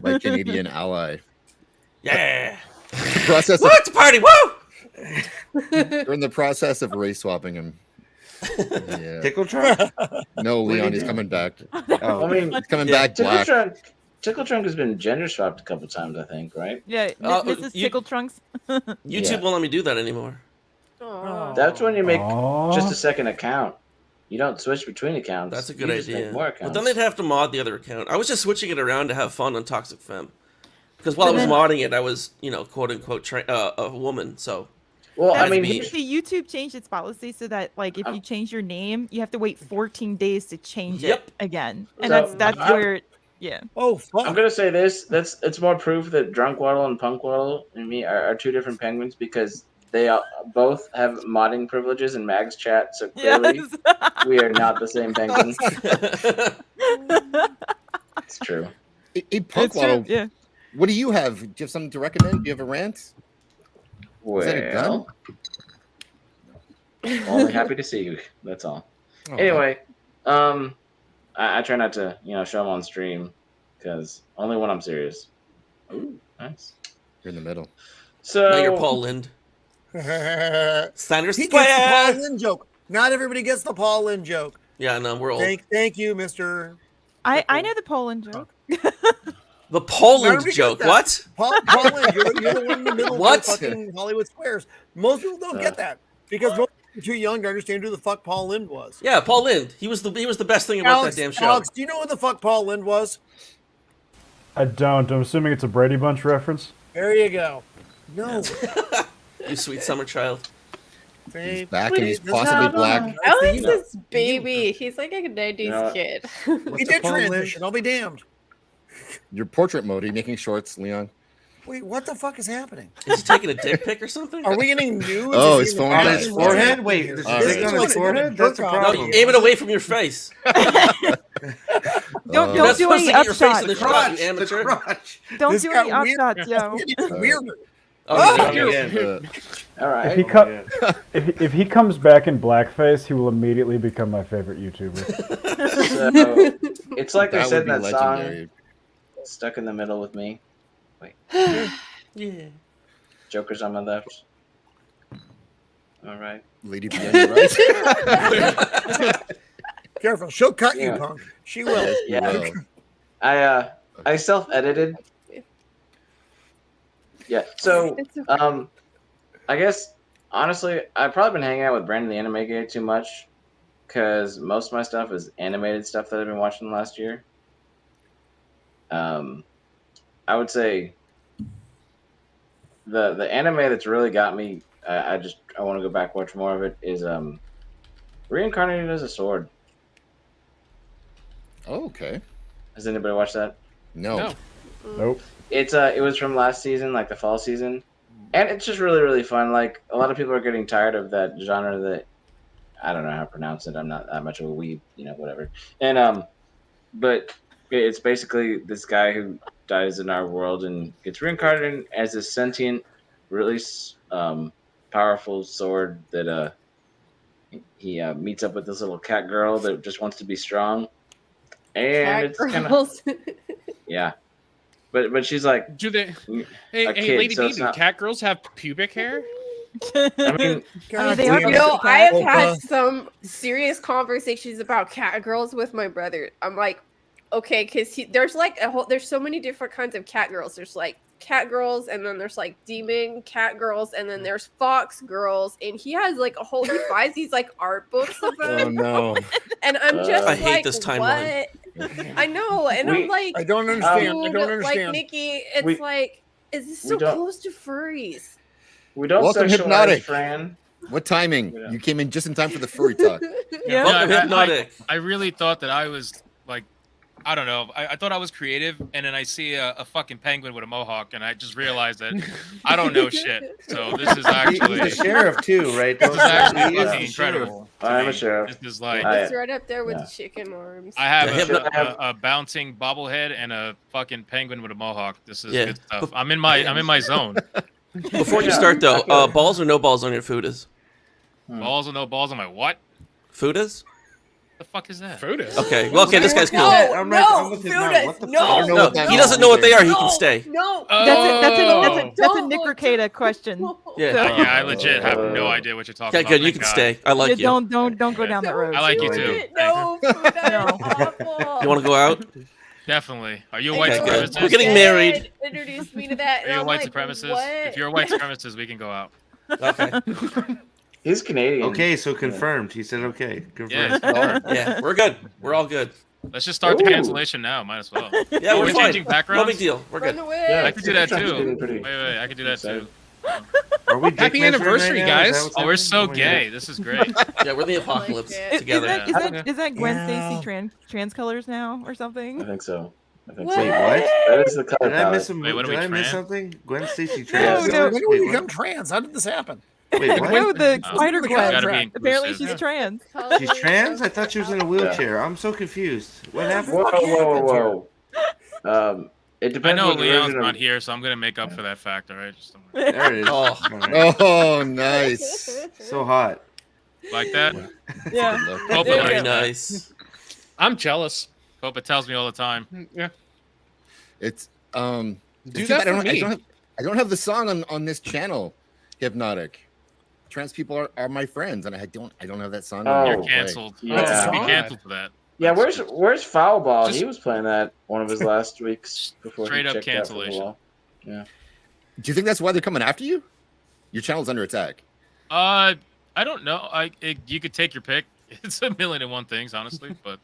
A: my Canadian ally.
U: Yeah.
A: Process of,
U: Woo! It's a party! Woo!
A: we're in the process of race swapping him. Yeah.
I: Tickle Trunk?
A: No,
I: What did
A: Leon,
I: he
A: he's
I: do?
A: coming back.
I: Oh.
S: I mean,
A: He's coming
U: Yeah,
A: back black.
S: Tickle Trunk has been gender swapped a couple times, I think, right?
C: Yeah, Mrs.
U: you-
C: Tickle Trunks.
U: YouTube
S: Yeah.
U: won't let me do that anymore.
S: That's when you make
F: Aw.
S: just a second account. You don't switch between accounts.
U: That's a good
S: You just make
U: idea.
S: more
U: But
S: accounts.
U: then they'd have to mod the other account. I was just switching it around to have fun on Toxic Femme. Because while
C: But
U: I was
C: then-
U: modding it, I was, quote unquote, a woman. So
S: Well,
U: Had
S: I
U: to
S: mean,
U: be-
S: here's-
C: See, YouTube changed its policy so that, like, if you change your name, you have to wait 14 days to change
U: Yep.
C: it again, and
S: So,
C: that's
S: I-
C: where, yeah.
R: Oh fuck!
S: I'm gonna say this. It's more proof that Drunk Waddle and Punk Waddle and me are two different penguins because they both have modding privileges in Mag's chat. So clearly,
C: Yes.
S: we are not the same penguin. It's true.
A: Hey, Punk
C: It's true,
A: Waddle,
C: yeah.
A: what do you have? Do you have something to recommend? Do you have a rant? Is that a gun?
S: Well, only happy to see you. That's all.
A: Oh,
S: Anyway, I try not to show them on stream because only when I'm serious. Ooh, nice.
A: You're in the middle.
S: So
U: now you're Paul Lind. Sanders
R: He gets the Paul
U: Square.
R: Lynn joke. Not everybody gets the Paul Lynn joke.
U: Yeah, no, we're old.
R: Thank you, Mister.
C: I know the Poland joke.
U: The Poland
R: Everybody gets
U: joke.
R: that.
U: What?
R: Paul Lynn, you're the one in the middle
U: What?
R: of the fucking Hollywood Squares. Most people don't get that because most people are too young to understand who the fuck Paul Lynn was.
U: Yeah, Paul Lind. He was the best thing about
R: Alex,
U: that damn show.
R: Alex, do you know who the fuck Paul Lynn was?
F: I don't. I'm assuming it's a Brady Bunch reference.
R: There you go. No.
U: You sweet summer child.
A: He's back and he's possibly black.
G: Alex is baby. He's like a 90s
A: Yeah.
G: kid.
R: He did transition. I'll be damned.
A: Your portrait mode. Are you making shorts, Leon?
R: Wait, what the fuck is happening?
U: Is he taking a dick pic or something?
R: Are we getting news?
A: Oh,
R: Is
A: his
R: he
A: phone
R: in the
A: got
R: back?
A: his
I: forehead? Wait,
A: All
I: there's
A: right.
I: a dick on his forehead? That's a
U: No,
I: problem.
U: aim it away from your face.
C: Don't
U: You're not
C: do
U: supposed
C: any
U: to get your face in the
C: upshots.
U: shot, you amateur.
C: Don't
R: This
C: do
R: got
C: any
R: weird.
C: upshots, yo.
R: It's getting weirder.
U: Oh,
I: Oh,
U: yeah.
I: yeah.
S: All right.
F: If he if he comes back in blackface, he will immediately become my favorite YouTuber.
S: So it's like they
A: That
S: said in
A: would
S: that
A: be
S: song,
A: legendary.
S: "Stuck in the middle with me." Wait,
U: Yeah.
S: Joker's on my left. All right.
A: Lady be on your right.
R: Careful, she'll cut you,
S: Yeah.
R: punk. She will.
S: Yeah. I self-edited. Yeah. So I guess honestly, I've probably been hanging out with Brandon the Anime Guy too much because most of my stuff is animated stuff that I've been watching the last year. I would say the anime that's really got me. I want to go back watch more of it. Is Reincarnated as a Sword.
A: Oh, okay.
S: Has anybody watched that?
A: No.
F: Nope.
S: It's it was from last season, like the fall season, and it's just really really fun. Like a lot of people are getting tired of that genre that I don't know how to pronounce it. I'm not that much of a weeb, whatever. And but it's basically this guy who dies in our world and gets reincarnated as a sentient, really powerful sword that he meets up with this little cat girl that just wants to be strong, and
G: Cat
S: it's kind of
G: girls.
S: yeah. But she's like,
H: Do they?
S: a
H: Hey,
S: kid,
H: Lady
S: so
H: B,
S: it's
H: do
S: not-
H: cat girls have pubic hair?
S: I mean,
C: they are
G: You know, I have
R: Oh,
G: had some serious conversations about cat girls with my brother. I'm like, okay, because there's like there's so many different kinds of cat girls. There's like cat girls, and then there's like demon cat girls, and then there's fox girls, and he has like a whole. He buys these like art books of them.
A: Oh no.
G: And I'm just
U: I
G: like,
U: hate this timeline.
G: what? I know, and I'm like,
R: I don't understand. I
G: dude,
R: don't
G: like
R: understand.
G: Nikki, it's
S: We-
G: like, is this
S: we
G: so
S: don't-
G: close to furries?
S: we don't
A: Welcome,
S: sexualize
A: Hypnotic.
S: Fran.
A: What timing?
S: Yeah.
A: You came in just in time for the furry talk.
C: Yeah.
U: Welcome,
J: I-
U: Hypnotic.
J: I really thought that I was like
K: I don't know. I thought I was creative, and then I see a fucking penguin with a mohawk, and I just realized that I don't know shit. So this is actually
I: He's the sheriff too, right?
K: This is actually
I: He is
K: fucking
I: the sheriff.
K: incredible. to
S: I'm a
K: me.
S: sheriff.
K: This is like
G: It's right up there with the chicken arms.
K: I have
S: Yeah.
K: a bouncing bobblehead and a fucking penguin with a mohawk. This is
U: Yeah.
K: good stuff. I'm in my zone.
U: Before you start though, balls or no balls on your food is?
K: Balls or no balls on my what?
U: Food is?
K: The fuck is that?
H: Food is.
U: Okay. Well, okay. This guy's cool.
I: I'm with him now. What the fuck?
U: No, he doesn't know what they are. He can stay.
G: No.
C: That's a Nickercada question.
U: Yeah.
C: So-
K: Yeah, I legit have no idea what you're talking
U: Okay,
K: about.
U: good. You
K: Thank
U: can
K: God.
U: stay. I like you.
C: Don't go down that road.
K: I like you too.
G: No, food is awful.
U: You want to go out?
K: Definitely. Are you a white
U: Okay, good.
K: supremacist?
U: We're getting married.
G: Introduced me to that.
K: Are
G: And
K: you a
G: I'm
K: white
G: like,
K: supremacist?
G: What?
K: If you're a white supremacist, we can go out.
U: Okay.
S: He's Canadian.
I: Okay, so confirmed. He said okay.
K: Yeah,
I: Confirmed.
U: Yeah, we're good. We're all good.
K: Let's just start the
S: Ooh.
K: cancellation now. Might as well.
U: Yeah,
K: Oh,
U: we're
K: we're
U: fine.
K: changing backgrounds.
U: No big deal. We're
G: Run
U: good.
G: away.
S: Yeah,
K: I could do that
S: Trump's
K: too.
S: getting pretty
K: Wait, I could do that too.
I: Are we dick
H: Happy
I: measuring
H: anniversary,
I: right now? Is
H: guys.
I: that what's
K: Oh, we're
I: happening?
K: so
I: Oh my
K: gay.
I: God.
K: This is great.
U: Yeah, we're the apocalypse
G: it.
C: Is
U: together.
C: that Gwen
I: Yeah.
C: Stacy trans colors now or
S: I
C: something?
S: think so. I think
G: What?
S: so.
I: Wait, what?
S: That is the color
I: Did I
S: palette.
I: miss some?
K: Wait, what are
I: Did
K: we
I: I miss
K: trans?
I: something? Gwen Stacy
C: No,
I: trans?
C: no.
R: When did
I: Wait,
R: we
I: what?
R: become trans? How did this happen?
I: Wait, what?
C: No, the
K: Oh,
C: Spider
K: gotta
C: Gwen.
K: be
C: Apparently
K: inclusive.
C: she's trans.
I: She's trans? I thought she was in a wheelchair. I'm so confused. What happened?
S: Whoa. It
K: I
S: depends
K: know
S: what
K: Leon's
S: version of-
K: not here, so I'm gonna make up for that fact. All right, just don't worry.
I: There it is.
U: Oh.
I: All right.
A: Oh, nice.
I: So hot.
K: Like that.
C: Yeah.
K: Hope
C: There
K: it
C: you
U: Very
K: likes that.
U: nice.
H: I'm jealous.
K: Hope it tells me all the time.
H: Yeah.
A: It's
H: Do
A: it's too
H: that
A: bad
H: for me.
A: I don't have the song on this channel, Hypnotic. Trans people are my friends, and I don't have that song. on
S: Oh.
A: here
K: You're
A: to play.
K: canceled.
S: Yeah.
K: You'd be canceled for that.
S: Yeah, where's Foul Ball?
K: Just-
S: He was playing that one of his last weeks before
K: Straight
S: he
K: up
S: checked out for a
K: cancellation.
S: while. Yeah.
A: Do you think that's why they're coming after you? Your channel's under attack.
K: I don't know. You could take your pick. It's a million and one things, honestly, but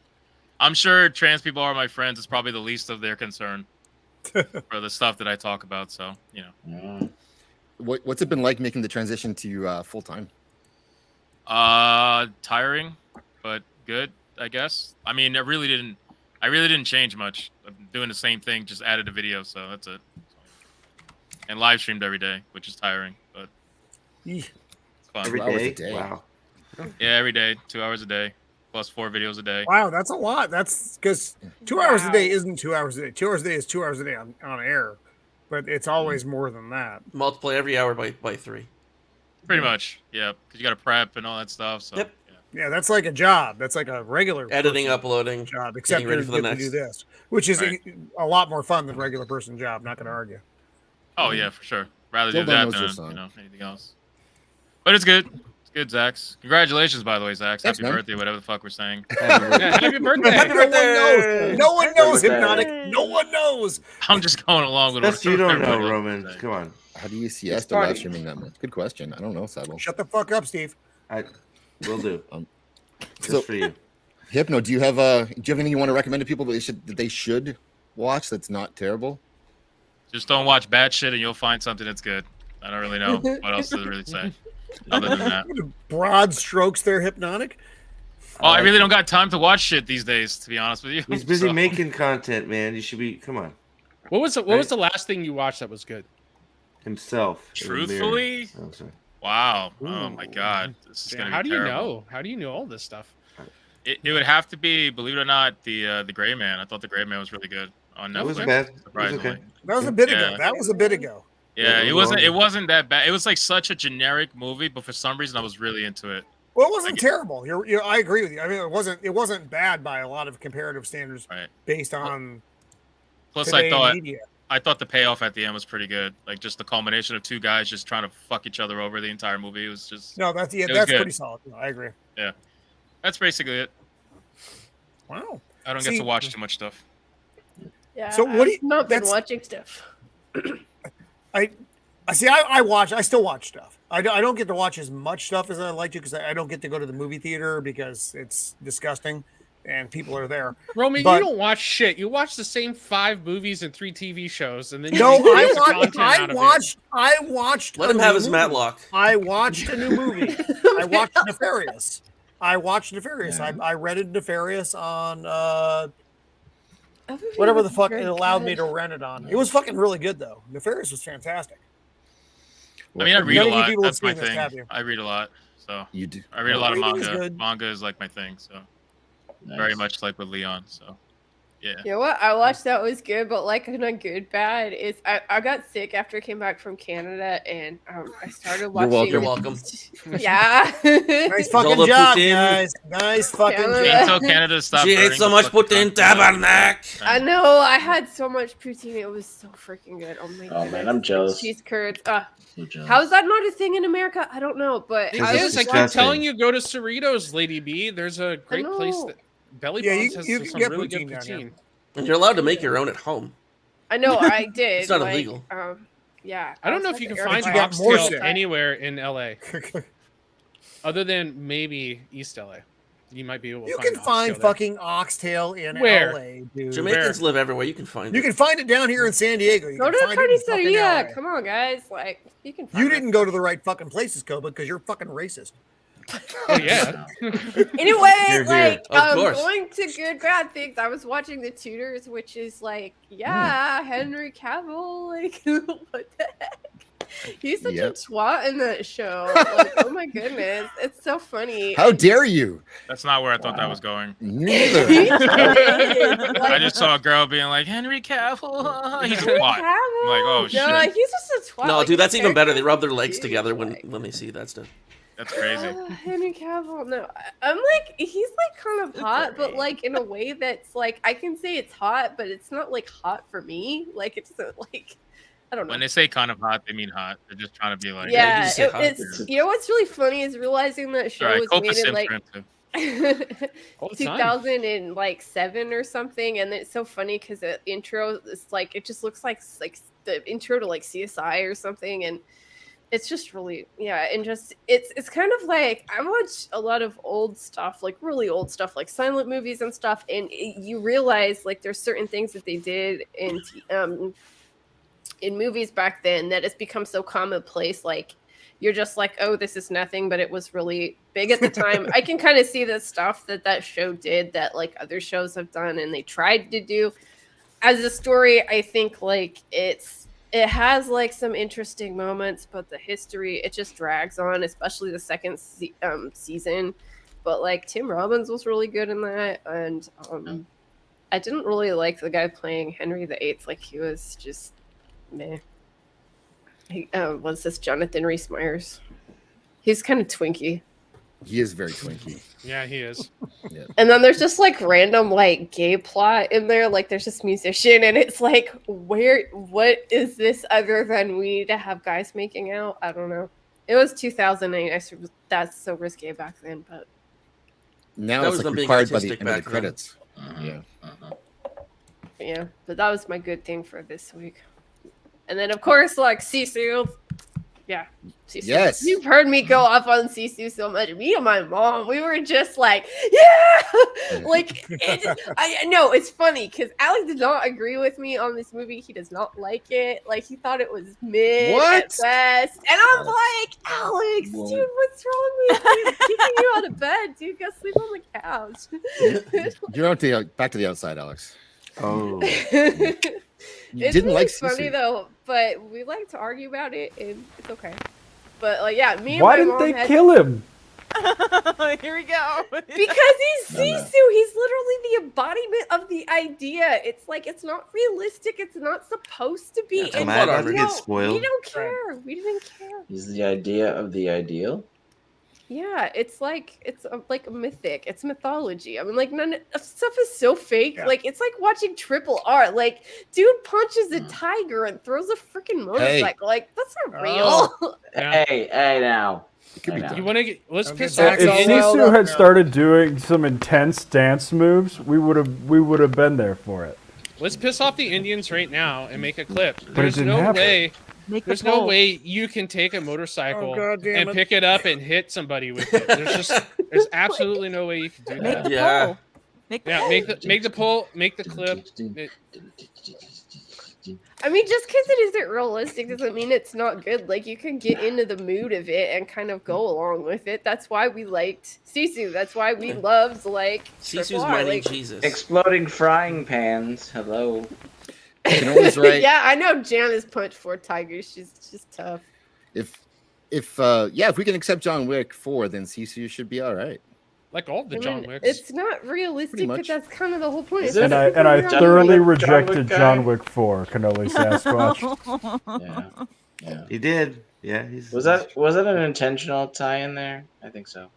K: I'm sure trans people are my friends. It's probably the least of their concern for the stuff that I talk about. So
A: What's it been like making the transition to full time?
K: tiring, but good, I guess. I mean, I really didn't change much. I'm doing the same thing, just added a video, so that's it. And live streamed every day, which is tiring, but it's fun.
I: Every
A: 2 hours a
I: day?
A: day.
I: Wow.
K: Yeah, every day, 2 hours a day, plus 4 videos a day.
R: Wow, that's a lot. That's because 2 hours a day isn't 2 hours a day. 2 hours a day is 2 hours a day on air, but it's always more than that.
U: Multiply every hour by 3.
K: Pretty much, yeah, because you got to prep and all that stuff. So
U: Yep.
R: Yeah, that's like a job. That's like a regular
U: Editing,
R: person
U: uploading,
R: job, except
U: getting ready
R: you
U: for the
R: get to do
U: next.
R: this, which is
K: Right.
R: a lot more fun than regular person job. Not going to argue.
K: Oh yeah, for sure. Rather
A: Still
K: do
A: don't
K: that
A: know your
K: than
A: song.
K: anything else. But it's good. It's good, Zax. Congratulations, by the way, Zax.
A: Thanks,
K: Happy
A: man.
K: birthday, whatever the fuck we're saying.
H: Happy birthday.
R: No one knows. No one knows
S: Birthday.
R: Hypnotic. No one knows.
K: I'm just going along with
I: That's you don't know,
K: everybody else
I: Roman.
K: is saying.
I: Come on.
A: How do you see
R: It's
A: Esther live
R: party.
A: streaming that much? Good question. I don't know, Sable.
R: Shut the fuck up, Steve.
I: I will do. Just
A: So-
I: for you.
A: Hypno, do you have anything you want to recommend to people that they should watch that's not terrible?
K: Just don't watch bad shit and you'll find something that's good. I don't really know what else to really say other than that.
R: Broad strokes there, Hypnotic.
K: Oh, I really don't got time to watch shit these days, to be honest with you.
I: He's busy
K: So-
I: making content, man. You should be. Come on.
H: What was the last thing you watched that was good?
I: Himself. in the mirror.
K: Truthfully?
I: Oh, sorry.
K: Wow. Oh my god. This is
H: Yeah,
K: gonna be
H: how do you
K: terrible.
H: know? How do you know all this stuff?
K: It would have to be, believe it or not, the Gray Man. I thought the Gray Man was really good on Netflix.
I: It wasn't bad. It was
K: Surprisingly.
I: okay.
R: That was a bit ago.
K: Yeah.
R: That was a bit ago.
K: Yeah,
I: Yeah,
K: it
I: it was
K: wasn't.
I: long.
K: It wasn't that bad. It was like such a generic movie, but for some reason I was really into it.
R: Well, it wasn't terrible. I agree with you. I mean, it wasn't bad by a lot of comparative standards
K: Right.
R: based on.
K: Plus,
R: today media.
K: I thought the payoff at the end was pretty good. Like just the culmination of two guys just trying to fuck each other over the entire movie. It was just
R: No, that's
K: it was
R: that's
K: good.
R: pretty solid. No, I agree.
K: Yeah, that's basically it.
R: Wow.
K: I don't get
R: See-
K: to watch too much stuff.
G: Yeah.
R: So what do you-
G: I've not been
R: that's-
G: watching stuff.
R: I see. I still watch stuff. I don't get to watch as much stuff as I like to because I don't get to go to the movie theater because it's disgusting and people are there.
H: Roman,
R: But-
H: you don't watch shit. You watch the same 5 movies and 3 TV shows, and then you
R: No,
H: make
R: I
H: extra
R: watched.
H: content out of it.
R: I watched.
U: Let
R: a
U: him have
R: new
U: his
R: movie.
U: Matlock.
R: I watched a new movie. I watched Nefarious. I watched Nefarious. I rented Nefarious on whatever the fuck it allowed me to rent it on. It was fucking really good though. Nefarious was fantastic.
K: I mean, I read a
R: Many
K: lot.
R: people
K: That's my
R: have seen this,
K: thing.
R: have you?
K: I read a lot, so
A: you do.
K: I read a lot of
R: Reading is
K: manga.
R: good.
K: Manga is like my thing, so very much like with Leon. So yeah.
G: You know what? I watched that was good, but like in a good bad is I got sick after I came back from Canada and I started watching.
U: You're welcome.
G: Yeah.
R: Nice fucking job, guys. Nice fucking
G: Canada.
K: Wait until Canada stops.
I: She ate so much Putin tabarnak.
G: I know. I had so much poutine. It was so freaking good. Oh my god.
S: Oh man, I'm jealous.
G: Cheese curds.
S: jealous.
G: How is that not a thing in America? I don't know, but
H: It is. I keep telling you, go to Cerritos, Lady B. There's a great place that Belly Bones has
S: you can
H: some
S: get
H: really good
S: poutine down here.
H: poutine.
U: And you're allowed to make your own at home.
G: I know I did.
U: It's not
G: like,
U: illegal.
G: Yeah.
H: I don't know if
G: outside
H: you can
G: the
H: find
G: airport.
H: oxtail anywhere in LA, other than maybe East LA. You might be able to
R: You
H: find
R: can find
H: oxtail there.
R: fucking oxtail in
H: Where?
R: LA, dude.
U: Jamaicans live everywhere. You can find
R: You
U: it.
R: can find it down here in San Diego. You
G: Go
R: can
G: to
R: find it in fucking
G: Carniceria.
R: LA.
G: Come on, guys. Like you can. Find
R: You didn't go to the right fucking places, Koba, because you're fucking racist.
H: Oh yeah.
G: Anyway,
R: Here, here.
G: like
R: Of course.
G: going to good bad things. I was watching The Tudors, which is like, yeah, Henry Cavill. Like, what the heck? He's such a twat in that show. Like, oh my goodness, it's so funny.
A: How dare you?
K: That's not where I thought that was going.
A: Neither.
K: I just saw a girl being like, Henry Cavill. He's a
G: Henry
K: twat. I'm like, oh shit.
G: No, he's just a twat.
U: No,
G: like,
U: dude, that's
G: his
U: even better. They
G: character-
U: rub their legs together when they see that stuff.
K: That's crazy.
G: Henry Cavill. No, I'm like he's like kind of hot, but like in a way that's like I can say it's hot, but it's not like hot for me. Like it doesn't like I don't know.
K: When they say kind of hot, they mean hot. They're just trying to be like,
G: Yeah,
K: you say hot.
G: it's you know what's really funny is realizing that show
K: Sorry,
G: was
K: Copa
G: made in
K: Sims
G: like
K: ran too.
H: All the time.
G: 2007 or something, and it's so funny because the intro is like it just looks like the intro to like CSI or something, and it's just really and just it's kind of like I watch a lot of old stuff, like really old stuff, like silent movies and stuff, and you realize like there's certain things that they did in movies back then that it's become so commonplace, like you're just like, oh, this is nothing, but it was really big at the time. I can kind of see the stuff that show did that like other shows have done and they tried to do as a story. I think like it has like some interesting moments, but the history, it just drags on, especially the second season. But like Tim Robbins was really good in that, and I didn't really like the guy playing Henry VIII. Like he was just meh. Was this Jonathan Rhys Meyers? He's kind of twinky.
A: He is very twinky.
H: Yeah, he is.
A: Yeah.
G: And then there's just like random like gay plot in there. Like there's this musician, and it's like, what is this other than we need to have guys making out? I don't know. It was 2008. That's so risque back then, but
A: Now
U: That
A: it's
U: was
A: like
U: them being
A: required by the
U: artistic
A: end of the
U: back then.
A: credits. Yeah.
G: yeah. But that was my good thing for this week. And then of course like Sisu. Yeah. Sisu.
A: Yes.
G: You've heard me go off on Sisu so much. Me and my mom, we were just like, yeah. Like I know it's funny because Alex did not agree with me on this movie. He does not like it. Like he thought it was mid at best. And I'm like, Alex,
A: What?
G: dude, what's wrong with you? Kicking you out of bed, dude. Go sleep on the couch.
A: You're out to back to the outside, Alex.
I: Oh.
A: You
G: It's
A: didn't
G: really
A: like
G: funny
A: Sisu.
G: though, but we like to argue about it, and it's okay. But like, yeah, me and
F: Why
G: my
F: didn't
G: mom
F: they
G: had-
F: kill him?
C: Here we go.
G: Because he's
A: No, no.
G: Sisu. He's literally the embodiment of the idea. It's like it's not realistic. It's not supposed to be.
U: Yeah,
G: and
U: am I about
G: we
U: to
I: get
G: don't-
I: spoiled?
G: We don't care. We didn't care.
S: He's the idea of the ideal.
G: Yeah, it's like like mythic. It's mythology. I mean, like none of stuff is so fake. Like it's like watching Triple R. Like, dude punches a tiger and throws a freaking motorcycle. Like that's not real.
S: Hey, now.
H: You want to get? Let's piss
F: So
H: off
F: if
H: the Indians.
F: Sisu had started doing some intense dance moves, we would have been there for it.
H: Let's piss off the Indians right now and make a clip.
F: But it
H: There's
F: didn't
H: no
F: happen.
H: way.
C: Make the
H: There's no
C: poll.
H: way you can take a motorcycle
R: Oh, God damn
H: and
R: it.
H: pick it up and hit somebody with it. There's absolutely no way you can do
C: Make
H: that.
C: the
U: Yeah.
C: poll. Make the
H: Yeah,
C: poll.
H: make the poll, make the clip.
G: I mean, just because it isn't realistic doesn't mean it's not good. Like, you can get into the mood of it and kind of go along with it. That's why we liked Sisu. That's why we loved, like,
U: Sisu's
G: RRR.
U: mighty
G: Like,
U: Jesus.
S: Exploding frying pans. Hello.
A: You can always write
G: yeah, I know Janice punched 4 tigers. She's just tough.
A: if we can accept John Wick 4, then Sisu should be all right.
H: Like all the
G: I
H: John
G: mean,
H: Wicks.
G: it's not realistic, but
A: much.
G: that's kind of the whole point.
F: And I thoroughly rejected John Wick 4, Cannoli Sasquatch.
S: Yeah.
I: He did. Yeah.
S: Was that an intentional tie in there? I think so.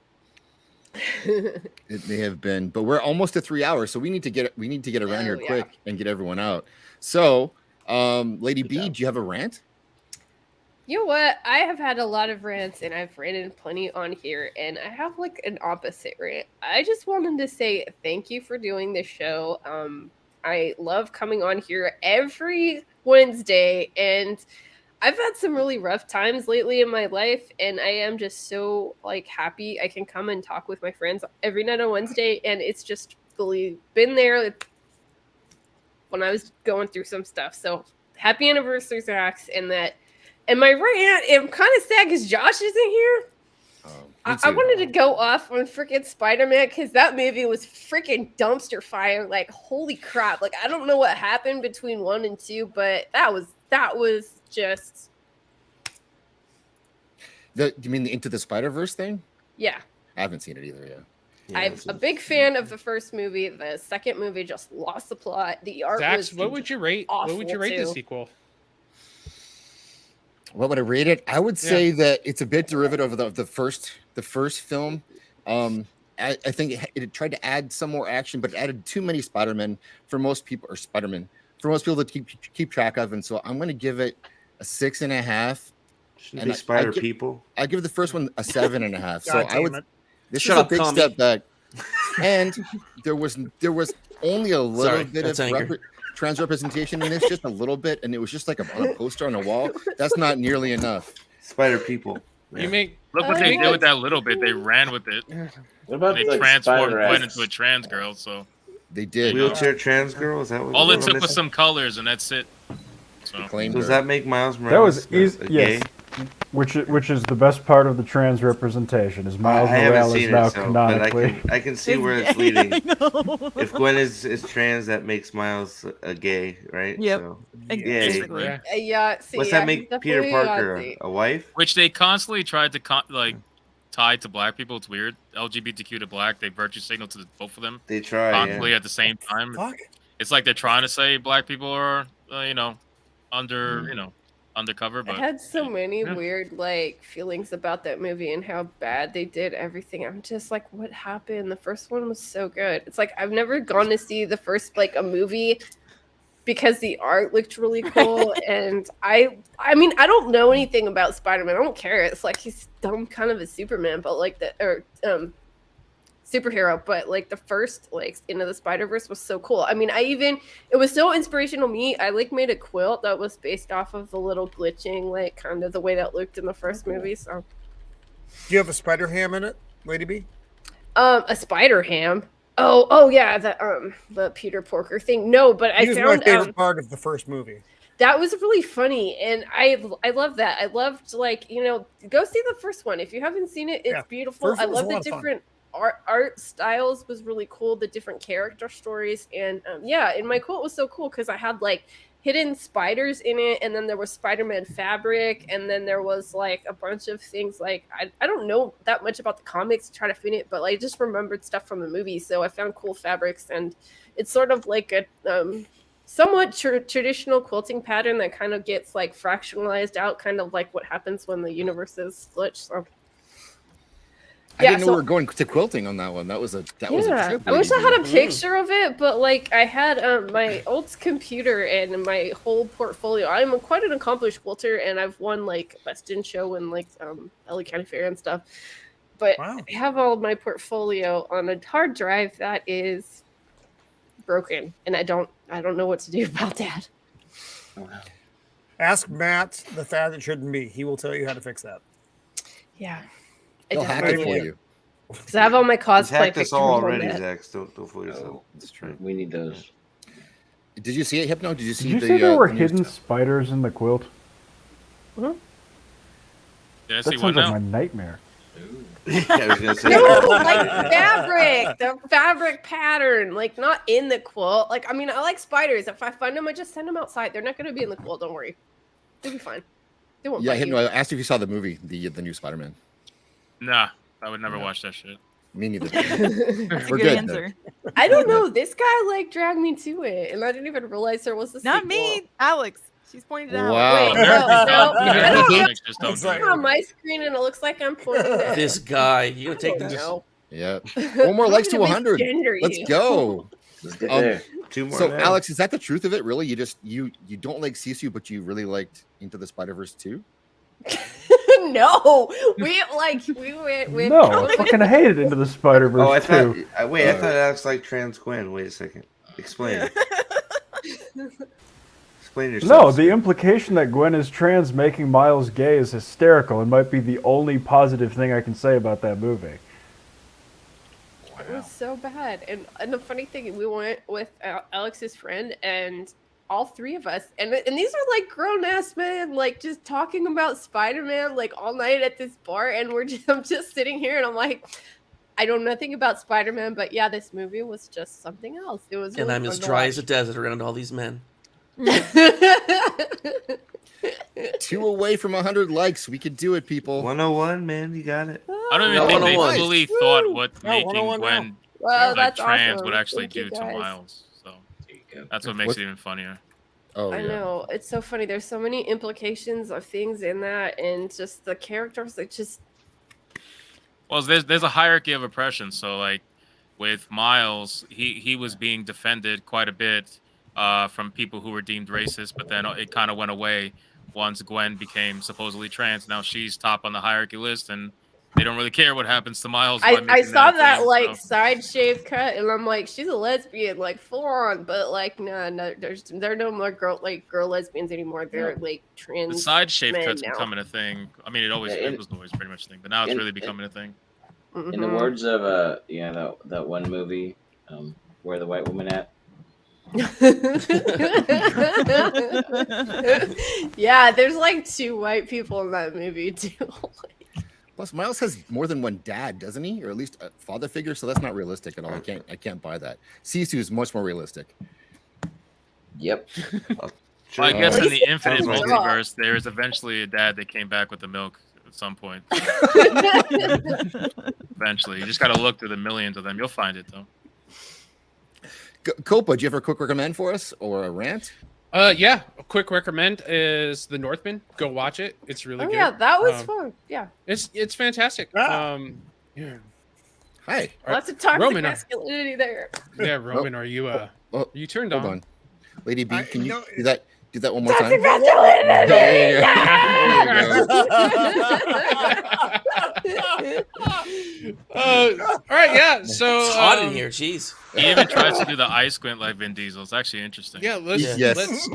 A: It may have been, but we're almost to 3 hours, so we need to get around here quick and get everyone out. So, Lady B, do you have a rant?
G: You know what? I have had a lot of rants and I've ranted plenty on here, and I have like an opposite rant. I just wanted to say thank you for doing this show. I love coming on here every Wednesday, and I've had some really rough times lately in my life, and I am just so like happy I can come and talk with my friends every night on Wednesday, and it's just really been there when I was going through some stuff. So happy anniversary, Zach, and my rant, I'm kind of sad because Josh isn't here. I wanted to go off on freaking Spider-Man because that movie was freaking dumpster fire. Like, holy crap. Like, I don't know what happened between 1 and 2, but that was just...
A: You mean the Into the Spider-Verse thing?
G: Yeah.
A: I haven't seen it either yet.
G: I'm a big fan of the first movie. The second movie just lost the plot. The art was
H: what would you rate? What would you rate the
G: too.
H: sequel?
A: What would I rate it? I would say that it's a bit derivative of the first film. I think it tried to add some more action, but it added too many Spider-Men for most people to keep track of. And so I'm going to give it a 6.5.
I: Shouldn't be Spider People.
A: I give the first one a 7.5. So
I: God
A: I would.
I: damn it.
A: This
I: Shut
A: is
I: up,
A: a big
I: Tommy.
A: step back. And there was only a little
U: Sorry,
A: bit
U: that's
A: of
U: anger.
A: trans representation in this, just a little bit, and it was just like on a poster on a wall. That's not nearly enough.
I: Spider People.
H: You make
K: Look what they did with that little bit. They ran with it.
S: What about
K: they
S: like
K: transformed
S: Spider-X?
K: Gwen into a trans girl. So
A: they did.
I: Wheelchair trans girl? Is that what
K: all it
I: what
K: took
I: I'm
K: was
I: missing?
K: some colors, and that's it. So
I: Does that make Miles
F: That
I: Morales
F: was easy.
I: gay?
F: Yes. Which is the best part of the trans representation is Miles
I: I haven't
F: Morales
I: seen
F: now
I: it, so, but
F: canonically.
I: I can see where it's leading. If Gwen is trans, that makes Miles a gay, right?
C: Yep.
I: So,
C: Basically.
I: yay.
G: Yeah, see,
I: What's
G: yeah,
I: that make
G: he's
I: Peter
G: definitely
I: Parker
G: Nazi.
I: a wife?
K: which they constantly tried to tie to black people. It's weird. LGBTQ to black, they virtue signal to both of them.
I: They try,
K: constantly
I: yeah.
K: at the same time.
R: Fuck.
K: It's like they're trying to say black people are, undercover,
G: I
K: but
G: had so many weird like feelings about that movie and how bad they did everything. I'm just like, what happened? The first one was so good. It's like I've never gone to see the first like a movie because the art looked really cool. And I mean, I don't know anything about Spider-Man. I don't care. It's like he's dumb kind of a Superman, but like superhero, but like the first like Into the Spider-Verse was so cool. I mean, it was so inspirational to me. I like made a quilt that was based off of the little glitching, like kind of the way that looked in the first movie. So
R: Do you have a spider ham in it, Lady B?
G: a spider ham. Oh yeah, the Peter Porker thing. No, but
R: He
G: I
R: was
G: found
R: my favorite part of the first movie.
G: that was really funny, and I love that. I loved like go see the first one if you haven't seen it. It's beautiful.
R: First
G: I
R: one was
G: love
R: a
G: the
R: lot of fun.
G: different art styles was really cool. The different character stories, and and my quilt was so cool because I had like hidden spiders in it, and then there was Spider-Man fabric, and then there was like a bunch of things like I don't know that much about the comics to try to fit it, but I just remembered stuff from the movie, so I found cool fabrics, and it's sort of like a somewhat traditional quilting pattern that kind of gets like fractionalized out, kind of like what happens when the universes split. So
A: I didn't know we were going to quilting on that one. That was a trip.
G: I wish I had a
A: lady.
G: picture of it, but like I had my old computer and my whole portfolio. I'm quite an accomplished quilter, and I've won like Best in Show and like LA County Fair and stuff. But I have all of my portfolio on a hard drive that is broken, and I don't know what to do about that.
R: Ask Matt, the fad that shouldn't be. He will tell you how to fix that.
G: Yeah.
A: They'll hack it for you.
G: Because I have all my
I: He's
G: cosplay
I: hacked
G: pictures
I: us all
G: on
I: already,
G: that.
I: Zach. Don't fool yourself.
S: We need those.
A: Did you see it, Hypno? Did you see
F: Did you
A: the?
F: say there were
A: the news
F: hidden
A: stuff?
F: spiders in the quilt?
K: Did I
F: That
K: see
F: sounds
K: one
F: like
K: now?
F: my nightmare.
I: I was gonna say.
G: No, like fabric, the fabric pattern, like not in the quilt. Like, I mean, I like spiders. If I find them, I just send them outside. They're not going to be in the quilt. Don't worry. They'll be fine. They won't
A: Yeah,
G: bite
A: Hypno.
G: you.
A: I asked if you saw the movie, the new Spider-Man.
K: Nah, I would never watch that shit.
A: Me neither.
C: That's a
A: We're
C: good
A: good,
C: answer.
G: I don't know. This guy like dragged me to it, and I didn't even realize there was a
C: Not
G: sequel.
C: me, Alex. She's pointed out.
A: Wow.
G: Wait, no, no. I don't know.
K: Just don't
G: It's
K: do it.
G: on my screen, and it looks like I'm pointing at
U: This guy, you gonna take this?
G: No.
A: Yeah. 4 more
G: I'm
A: likes to
G: gonna
A: 100.
G: misgender
A: Let's
G: you.
A: go.
S: Let's get there.
I: 2 more.
A: So,
I: now.
A: Alex, is that the truth of it? Really? You don't like Sisu, but you really liked Into the Spider-Verse 2?
G: No, we went with.
F: No, I fucking hated Into the Spider-Verse
I: Oh, I thought.
F: too.
I: Wait, I thought Alex liked Trans Gwen. Wait a second. Explain. Explain yourself.
F: No, the implication that Gwen is trans making Miles gay is hysterical and might be the only positive thing I can say about that movie.
G: It was so bad, and the funny thing, we went with Alex's friend, and all 3 of us, and these are like grown ass men, like just talking about Spider-Man like all night at this bar, and I'm just sitting here, and I'm like, I know nothing about Spider-Man, but yeah, this movie was just something else. It was.
U: And
G: really
U: I'm as
G: fun to
U: dry
G: watch.
U: as a desert around all these men.
A: 2 away from 100 likes. We could do it, people.
I: 101, man. You got it.
K: I don't even
U: No,
K: think they
U: 101.
K: fully thought what
R: No,
K: making
R: 101
K: Gwen
R: now.
G: Well,
K: like
G: that's
K: trans
G: awesome.
K: would actually
G: Thank you,
K: do to
G: guys.
K: Miles. So that's what makes
A: What-
K: it even funnier.
A: Oh,
G: I
A: yeah.
G: know, it's so funny. There's so many implications of things in that, and just the characters that just.
K: Well, there's a hierarchy of oppression. So like with Miles, he was being defended quite a bit from people who were deemed racist, but then it kind of went away once Gwen became supposedly trans. Now she's top on the hierarchy list, and they don't really care what happens to Miles. by
G: I
K: making
G: saw
K: a
G: that
K: thing,
G: like
K: so.
G: side shave cut, and I'm like, she's a lesbian, like full on, but like, no, there are no more girl lesbians anymore. They're like trans.
K: The side shave
G: men
K: cut's
G: now.
K: becoming a thing. I mean, it always
S: Yeah,
K: it was always pretty much a thing, but now it's really becoming a thing.
S: In the words of that one movie, Where the White Woman At?
G: Yeah, there's like 2 white people in that movie too.
A: Plus, Miles has more than one dad, doesn't he? Or at least a father figure. So that's not realistic at all. I can't buy that. Sisu is much more realistic.
S: Yep.
K: Well, I guess in the infinite
G: Sounds like-
K: multiverse, there is eventually a dad that came back with the milk at some point. Eventually, you just got to look through the millions of them. You'll find it though.
A: Copa, do you have a quick recommend for us or a rant?
H: Yeah, a quick recommend is The Northman. Go watch it. It's really
G: Oh
H: good.
G: yeah, that was fun. Yeah,
H: It's fantastic. Yeah.
A: Hi.
G: lots of toxic
H: Roman,
G: masculinity there.
H: Yeah, Roman, are you are you turned
A: Hold
H: on?
A: on. Lady B, can you
R: no,
A: do that one more
G: Toxic
A: time?
G: masculinity.
H: All right, yeah. So
U: It's hot in here. Jeez.
K: He even tries to do the eye squint like Vin Diesel. It's actually interesting.
H: Yeah, let's
A: Yes.
H: let's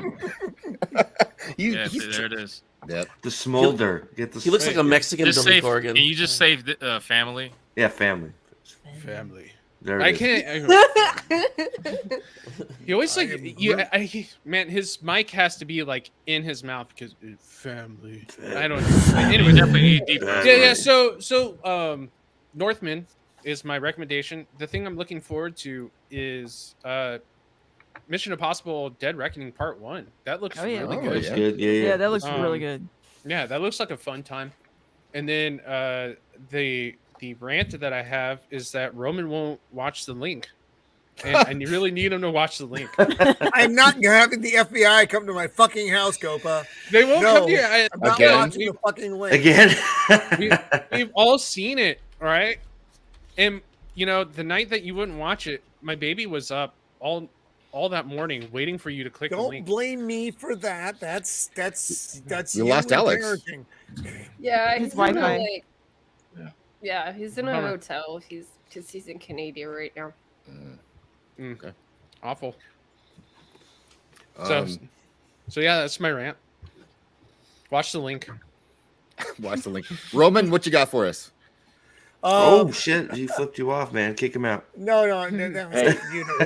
K: Yeah, there it is.
A: Yep.
I: The smolder. Get the.
U: He looks like a Mexican
K: Just
U: Billy
K: save. Can
U: Corgan.
K: you just save the family?
I: Yeah, family.
H: family.
I: There
H: I
I: it is.
H: can't. He always like man. His mic has to be like in his mouth because family. I don't know. Anyway,
K: definitely need deep.
H: yeah. So Northman is my recommendation. The thing I'm looking forward to is Mission Impossible: Dead Reckoning Part 1. That looks
C: Oh, yeah.
H: really
A: Oh,
H: good.
I: Looks good. Yeah,
C: Yeah,
I: yeah.
C: that looks really good.
H: Yeah, that looks like a fun time. And then the rant that I have is that Roman won't watch The Link. And you really need him to watch The Link.
R: I'm not having the FBI come to my fucking house, Copa.
H: They won't
R: No,
H: come here.
R: I'm not
A: Again?
R: watching the fucking link.
I: Again.
H: We've all seen it, all right? And, the night that you wouldn't watch it, my baby was up all that morning waiting for you to click the
R: Don't
H: link.
R: blame me for that. That's
A: You lost
R: and
A: Alex.
R: parenting.
G: Yeah,
C: His
G: he's in a,
C: Wi-Fi.
G: like, yeah, he's in a
H: Bummer.
G: hotel. He's in Canada right now.
H: Okay. Awful.
A: Um,
H: So yeah, that's my rant. Watch The Link.
A: watch the link. Roman, what you got for us?
I: Oh shit! He flipped you off, man. Kick him out.
R: No, that was
S: Hey.
R: you know,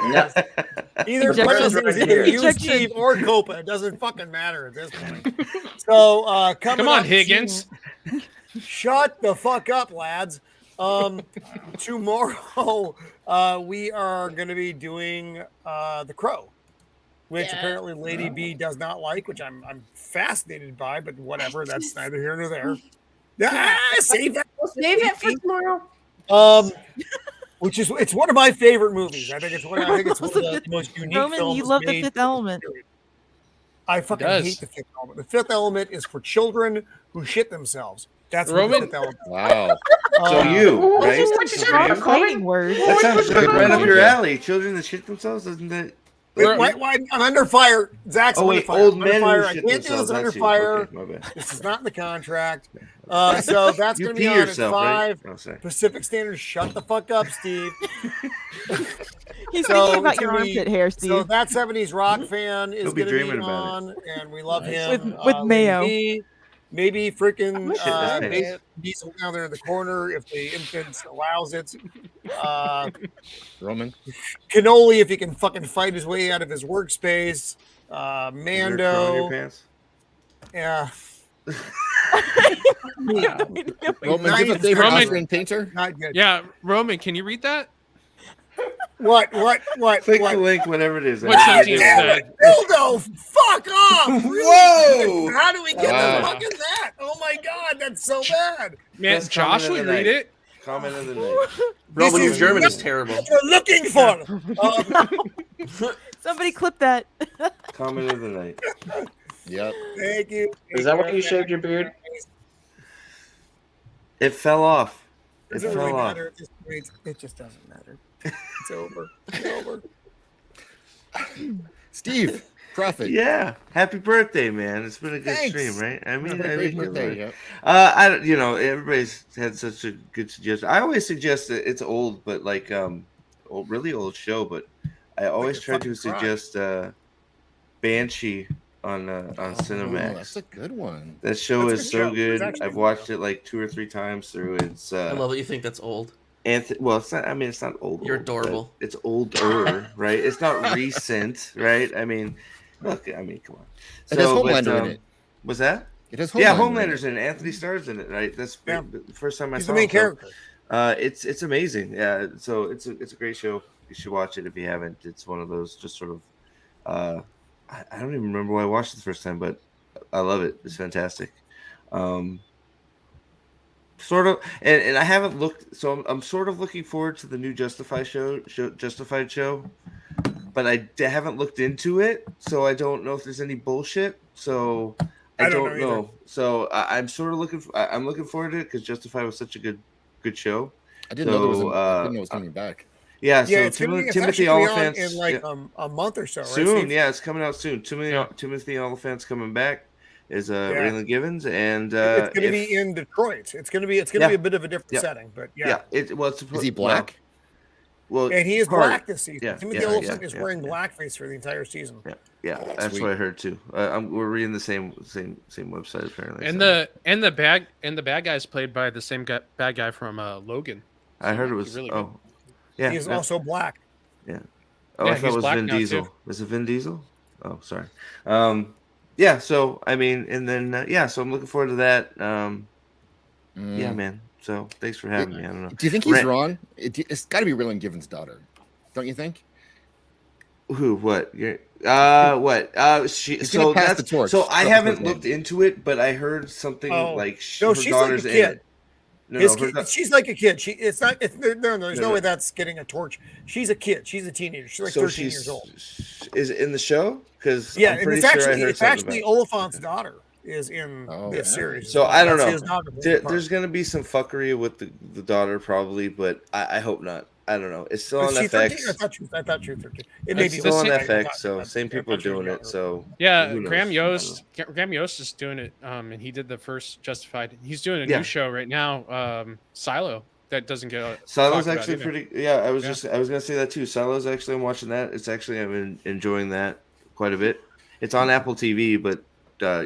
R: Either
C: Ejection-
R: one of those things, either you,
C: Ejection.
R: Steve, or Copa. It doesn't fucking matter at this point. So coming
H: Come on,
R: up
H: Higgins.
R: Shut the fuck up, lads. Tomorrow we are going to be doing The Crow, which apparently Lady B does not like, which I'm fascinated by, but whatever. That's neither here nor there. Save that.
G: We'll save it for tomorrow.
R: Which is it's one of my favorite movies. I think it's one of the most unique
C: Roman,
R: films.
C: you love The
R: made.
C: Fifth Element.
R: I fucking
H: does.
R: hate The Fifth Element. The Fifth Element is for children who shit themselves. That's what
H: Roman-
R: The Fifth Element.
A: Wow.
I: So you, right?
C: Strong fighting words.
I: That sounds right up your alley. Children that shit themselves, doesn't that?
R: Why, I'm under fire. Zach's
I: Oh,
R: under
I: wait,
R: fire.
I: old
R: I'm under
I: men who
R: fire. I
I: shit
R: can't do
I: themselves,
R: this under
I: that's you.
R: fire.
I: Okay, my bad.
R: This is not in the contract. So that's
I: You
R: going to
I: pee
R: be on
I: yourself,
R: at
I: right?
R: 5
I: Oh, sorry.
R: Pacific Standard. Shut the fuck up, Steve.
C: He's
R: So
C: thinking about
R: it's
C: your
R: gonna be-
C: armpit hair, Steve.
R: So that 70s rock fan is
I: He'll be
R: going to be
I: dreaming about
R: on, and we love him.
C: With Mayo.
R: Maybe freaking
I: Shit, his face.
R: Diesel down there in the corner if the infant allows it.
A: Roman.
R: Cannoli if he can fucking fight his way out of his workspace.
I: Is there a crow in
R: Mando.
I: your pants?
R: Yeah.
A: Roman, give a favorite
H: Roman-
A: Austrian painter.
R: Not good.
H: Yeah, Roman, can you read that?
R: What?
I: Click the link, whatever it is.
H: What something said?
R: Dildo, fuck off! Really?
I: Whoa!
R: How do we get
A: Wow.
R: the fuck is that? Oh my god, that's so bad.
H: Man,
I: Best
H: Josh
I: comment of
H: would
I: the
H: read
I: night.
H: it.
I: Comment of the night.
U: Roman, your
R: is
U: German
R: not
U: is terrible.
R: what you're looking for.
C: Somebody clip that.
I: Comment of the night.
A: Yep.
R: Thank you.
S: Is that why you shaved your beard?
I: It fell off. It
R: Doesn't
I: fell
R: really
I: off.
R: matter at this point. It just doesn't matter. It's over. It's over.
A: Steve, Prophet.
I: Yeah. Happy birthday, man. It's been a good
R: Thanks.
I: stream, right? I mean,
A: Great birthday.
I: you're
A: Yep.
I: right. I don't, everybody's had such a good suggestion. I always suggest that it's old, but like really old show, but I always
R: a
I: try to
R: fucking cry.
I: suggest Banshee on
A: Oh,
I: Cinemax.
A: that's a good one.
I: That show
R: That's a
I: is
R: good
I: so
R: show. It's
I: good.
R: actually
I: I've
R: good
I: watched it like 2 or 3 times through. It's
U: I love that you think that's old.
I: well, it's not. I mean, it's not old.
U: You're
I: old, but
U: adorable.
I: It's older, right? It's not recent, right? I mean, look. I mean, come on.
A: It has Homelander in it.
I: Was that?
A: It has
I: Yeah,
A: Homelander in it.
I: Homelander's in it. Anthony Starr's in it, right? That's
R: Yeah.
I: the first time I
R: He's
I: saw
R: the main
I: it, so,
R: character.
I: it's amazing. Yeah, so it's a great show. You should watch it if you haven't. It's one of those just sort of. I don't even remember why I watched it the first time, but I love it. It's fantastic. Sort of, and I haven't looked. So I'm sort of looking forward to the new Justified show, but I haven't looked into it, so I don't know if there's any bullshit. So I don't know.
R: either.
I: So I'm sort of looking. I'm looking forward to it because Justified was such a good show.
A: I didn't know
I: So,
A: I didn't know it was coming back.
I: Yeah.
R: Yeah,
I: So
R: it's gonna be, it's
I: Timothy
R: actually gonna be on
I: Oliphant's
R: in like
I: yeah,
R: a month or so, right?
I: soon.
R: Steve?
I: Yeah, it's coming out soon. Timothy Oliphant's coming back. Is Raylan Givens, and
R: It's going to be in Detroit. It's going to be a bit of a different setting, but yeah.
A: Is he black?
I: Well,
R: And he is
I: part-
R: black this season.
I: yeah,
R: Timothy
I: yeah,
R: Olyphant
I: yeah,
R: is
I: yeah,
R: wearing
I: yeah.
R: blackface for the entire season.
I: Yeah, that's
A: Sweet.
I: what I heard too. We're reading the same website apparently.
H: And
I: so.
H: the bad guy is played by the same bad guy from Logan.
I: I heard it was
H: really
I: oh, yeah.
R: He is
I: yeah,
R: also black.
I: yeah. Oh,
H: Yeah,
I: I thought
H: he's
I: it was
H: black
I: Vin
H: now,
I: Diesel.
H: too.
I: Is it Vin Diesel? Oh, sorry. Yeah. So I mean, and then yeah. So I'm looking forward to that. Yeah, man. So thanks for having me. I don't know.
A: Do you think he's
I: Ran-
A: wrong? It's got to be Raylan Givens' daughter, don't you think?
I: Who? What? What? She.
A: He's
I: So
A: gonna pass
I: that's
A: the torch.
I: so I
A: That's
I: haven't
A: his name.
I: looked into it, but I heard something
R: Oh.
I: like
R: No,
I: her
R: she's like a
I: daughter's in
R: kid.
I: it. No,
R: His
I: her
R: kid-
I: da-
R: she's like a kid. There's
I: No,
R: no
I: no.
R: way that's getting a torch. She's a kid. She's a teenager. She's like
I: so
R: 13
I: she's
R: years old.
I: Is it in the show? Because
R: Yeah,
I: I'm
R: and
I: pretty
R: it's
I: sure I
R: actually
I: heard
R: it's
I: something
R: actually
I: about.
R: Oliphant's daughter is in this series.
I: So I don't
R: That's
I: know.
R: his daughter.
I: There's gonna be some fuckery with the daughter probably, but I hope not. I don't know. It's still
R: But
I: on
R: she's 13?
I: FX.
R: I thought she was 13. It may
I: It's
R: be
I: still on
R: less.
I: FX, so same people are doing it. So
H: Yeah,
I: who knows?
H: Graham
I: I don't
H: Yost. Graham Yost is doing it, and he did the first Justified. He's doing a
I: Yeah.
H: new show right now, Silo. That doesn't get.
I: Silo's
H: talked about
I: actually
H: either.
I: pretty. Yeah, I was gonna say that too. Silo's actually I'm watching that. It's actually I'm enjoying that quite a bit. It's on Apple TV, but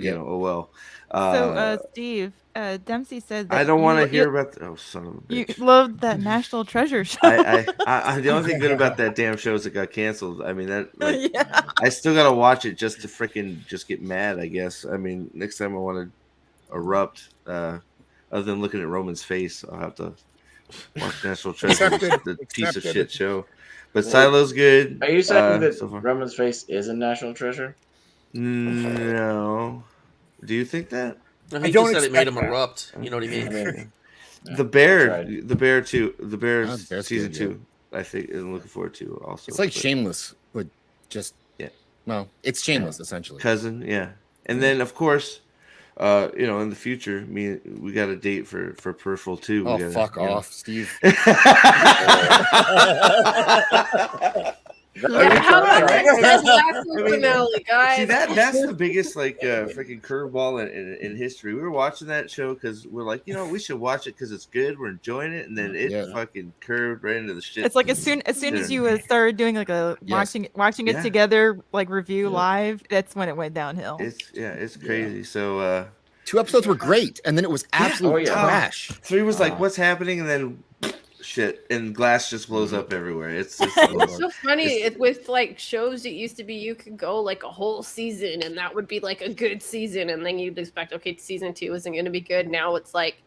I: you know, oh well.
C: So, Steve, Dempsey said that
I: I don't want to
C: you-
I: hear about. Oh, son of a
C: You
I: bitch.
C: loved that National Treasure show.
I: The only thing good about that damn show is it got canceled. I mean, that like,
C: Yeah.
I: I still gotta watch it just to freaking just get mad. I guess. I mean, next time I want to erupt, other than looking at Roman's face, I'll have to watch National Treasure, the piece of shit show. But Silo's good.
S: Are you saying that
I: so far.
S: Roman's face is a national treasure?
I: No. Do you think that?
U: No, he just said it made him erupt. You know what I mean?
I: The Bear, the Bear too, the Bear
A: Bear's
I: season
A: good,
I: 2. I think I'm looking forward to also.
A: It's like
I: but-
A: Shameless, but just
I: yeah.
A: No, it's Shameless essentially.
I: Cousin, yeah. And then of course, in the future, we got a date for Peripheral 2.
A: Oh, fuck off, Steve.
G: Finale, guys.
I: See that's the biggest freaking curveball in history. We were watching that show because we're like, we should watch it because it's good. We're enjoying it, and then it fucking curved right into the shit.
C: It's like as soon as you started doing like a
I: Yes.
C: watching it
I: Yeah.
C: together like review live, that's when it went downhill.
I: It's crazy. So
A: 2 episodes were great, and then it was absolute trash.
I: 3 was like, what's happening, and then shit, and glass just blows up everywhere. It's just
G: It's so funny with like shows. It used to be you could go like a whole season, and that would be like a good season, and then you'd expect season 2 isn't going to be good. Now it's like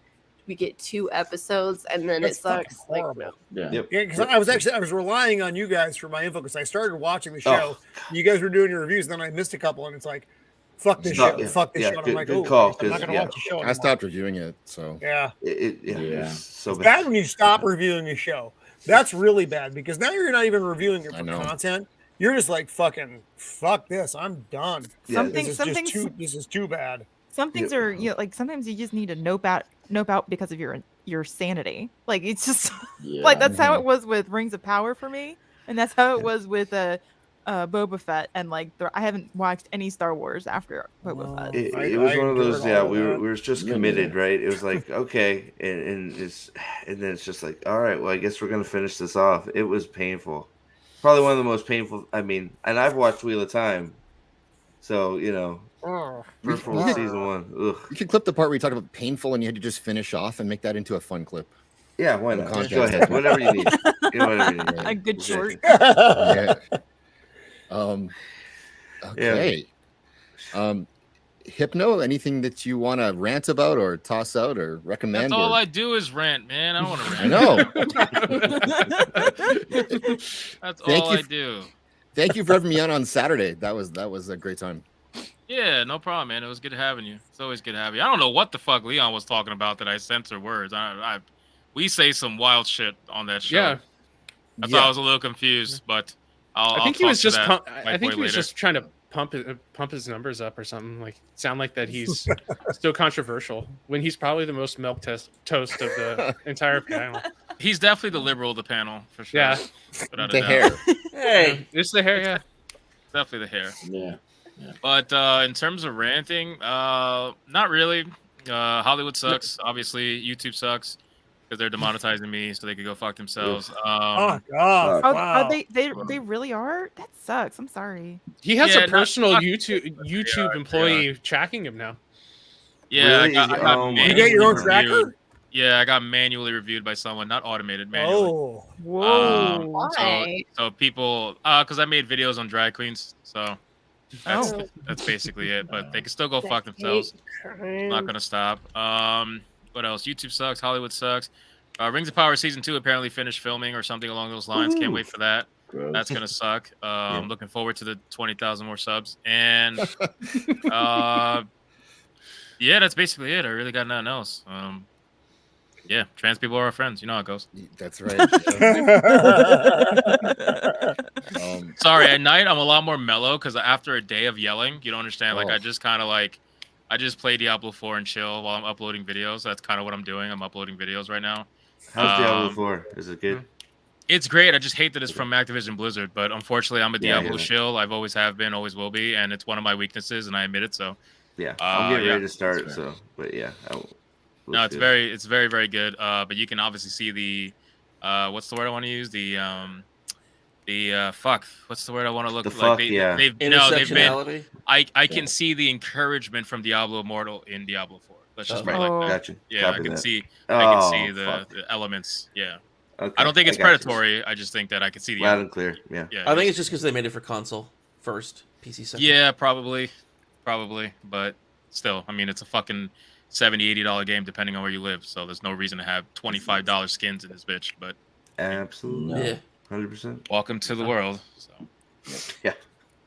G: we get 2 episodes, and then
R: That's
G: it sucks.
R: fucking
G: Like,
R: horrible.
G: no.
R: Yeah, because I was relying on you guys for my info because I started watching the show. You guys were doing your reviews, and then I missed a couple, and it's like, fuck this
I: Stop,
R: show,
I: yeah.
R: fuck this
I: Yeah,
R: show. And
I: good-
R: I'm like,
I: good
R: oh,
I: call,
R: I'm not
I: 'cause,
R: gonna
I: yeah.
R: watch the show
A: I
R: anymore.
A: stopped reviewing it, so
R: Yeah.
I: It's so
R: It's
I: bad.
R: bad when you stop reviewing a show. That's really bad because now you're not even reviewing it for
A: know.
R: content. You're just like fucking fuck this. I'm done.
C: Something-
R: this is
C: something's-
R: just this is too bad.
C: Some things are like sometimes you just need to nope out because of your sanity. Like it's just like that's how it was with Rings of Power for me, and that's how it was with Boba Fett. And like I haven't watched any Star Wars after Boba Fett.
I: It was one of those, we were just committed, right? It was like, okay, and then it's just like, all right, well, I guess we're gonna finish this off. It was painful, probably one of the most painful. I mean, and I've watched Wheel of Time, so Peripheral season 1. Ugh.
A: You can clip the part where you talked about painful, and you had to just finish off and make that into a fun clip.
I: Yeah, why not?
A: Content.
I: Go ahead, whatever you need. Whatever you need.
C: A good short.
A: Yeah. Okay. Hypno, anything that you want to rant about or toss out or recommend?
K: That's all
A: or...
K: I do is rant, man. I don't want to rant.
A: I know.
K: That's
A: Thank
K: all
A: you
K: I do.
A: Thank you for having me on Saturday. That was a great time.
K: Yeah, no problem, man. It was good having you. It's always good having you. I don't know what the fuck Leon was talking about that I censor words. We say some wild shit on that show.
H: Yeah.
K: That's why I was a little confused, but
H: I think
K: I'll
H: he was
K: talk to
H: just.
K: that
H: I think
K: boy
H: he was
K: later.
H: just trying to pump his numbers up or something. Like sound like that he's still controversial when he's probably the most milk toast of the entire panel.
K: He's definitely the liberal of the panel for sure.
H: Yeah.
K: Without a
A: The
K: doubt.
A: hair.
H: Hey, it's the hair. Yeah,
K: Definitely the hair.
S: Yeah.
K: But in terms of ranting, not really. Hollywood sucks. Obviously, YouTube sucks because they're demonetizing me, so they could go fuck themselves.
R: Oh god!
C: Oh,
R: Wow.
C: they really are? That sucks. I'm sorry.
H: He has
K: Yeah,
H: a personal
K: not-
H: YouTube employee tracking him now.
K: Yeah,
I: Really?
K: I got
I: You
R: get your own
K: manually
R: tracker?
K: reviewed. Yeah, I got manually reviewed by someone, not automated, manually.
R: Oh,
C: Whoa.
G: Why?
K: So people, because I made videos on drag queens, so that's basically it. But they can still go fuck themselves. I'm not gonna stop. What else? YouTube sucks. Hollywood sucks. Rings of Power season 2 apparently finished filming or something along those lines. Can't wait for that. That's gonna suck. I'm looking forward to the 20,000 more subs. And yeah, that's basically it. I really got nothing else. Yeah, trans people are our friends. You know how it goes.
A: That's right.
K: Sorry, at night I'm a lot more mellow because after a day of yelling, you don't understand. Like
A: Oh.
K: I just kind of I just play Diablo 4 and chill while I'm uploading videos. That's kind of what I'm doing. I'm uploading videos right now.
I: How's Diablo 4? Is it good?
K: It's great. I just hate that it's from Activision Blizzard, but unfortunately, I'm a
I: Yeah, I
K: Diablo
I: get it.
K: shill. I've always have been, always will be, and it's one of my weaknesses, and I admit it. So
I: Yeah, I'm getting
K: yeah.
I: ready to start. So, but yeah,
K: No, it's very, very good. But you can obviously see the, what's the word I want to use? Fuck. What's the word I want to look
I: The
K: like?
I: fuck, yeah.
K: They've been.
U: Intersectionality?
K: I can see the encouragement from Diablo Immortal in Diablo 4. Let's just
I: Oh,
K: put it like that.
I: gotcha.
K: Yeah, I
I: Copy
K: can
I: that.
K: see.
I: Oh,
K: I can see
I: fuck.
K: the elements. Yeah.
I: Okay,
K: I don't think
I: I
K: it's
I: got you.
K: predatory. I just think that I can see the
I: Loud and
K: elements.
I: clear. Yeah.
K: Yeah.
U: I think it's just because they made it for console first, PC second.
K: Yeah, probably, but still, I mean, it's a fucking $70-$80 game depending on where you live. So there's no reason to have $25 skins in this bitch. But
I: Absolutely.
U: Yeah.
I: 100%.
K: welcome to the world. So
I: Yeah.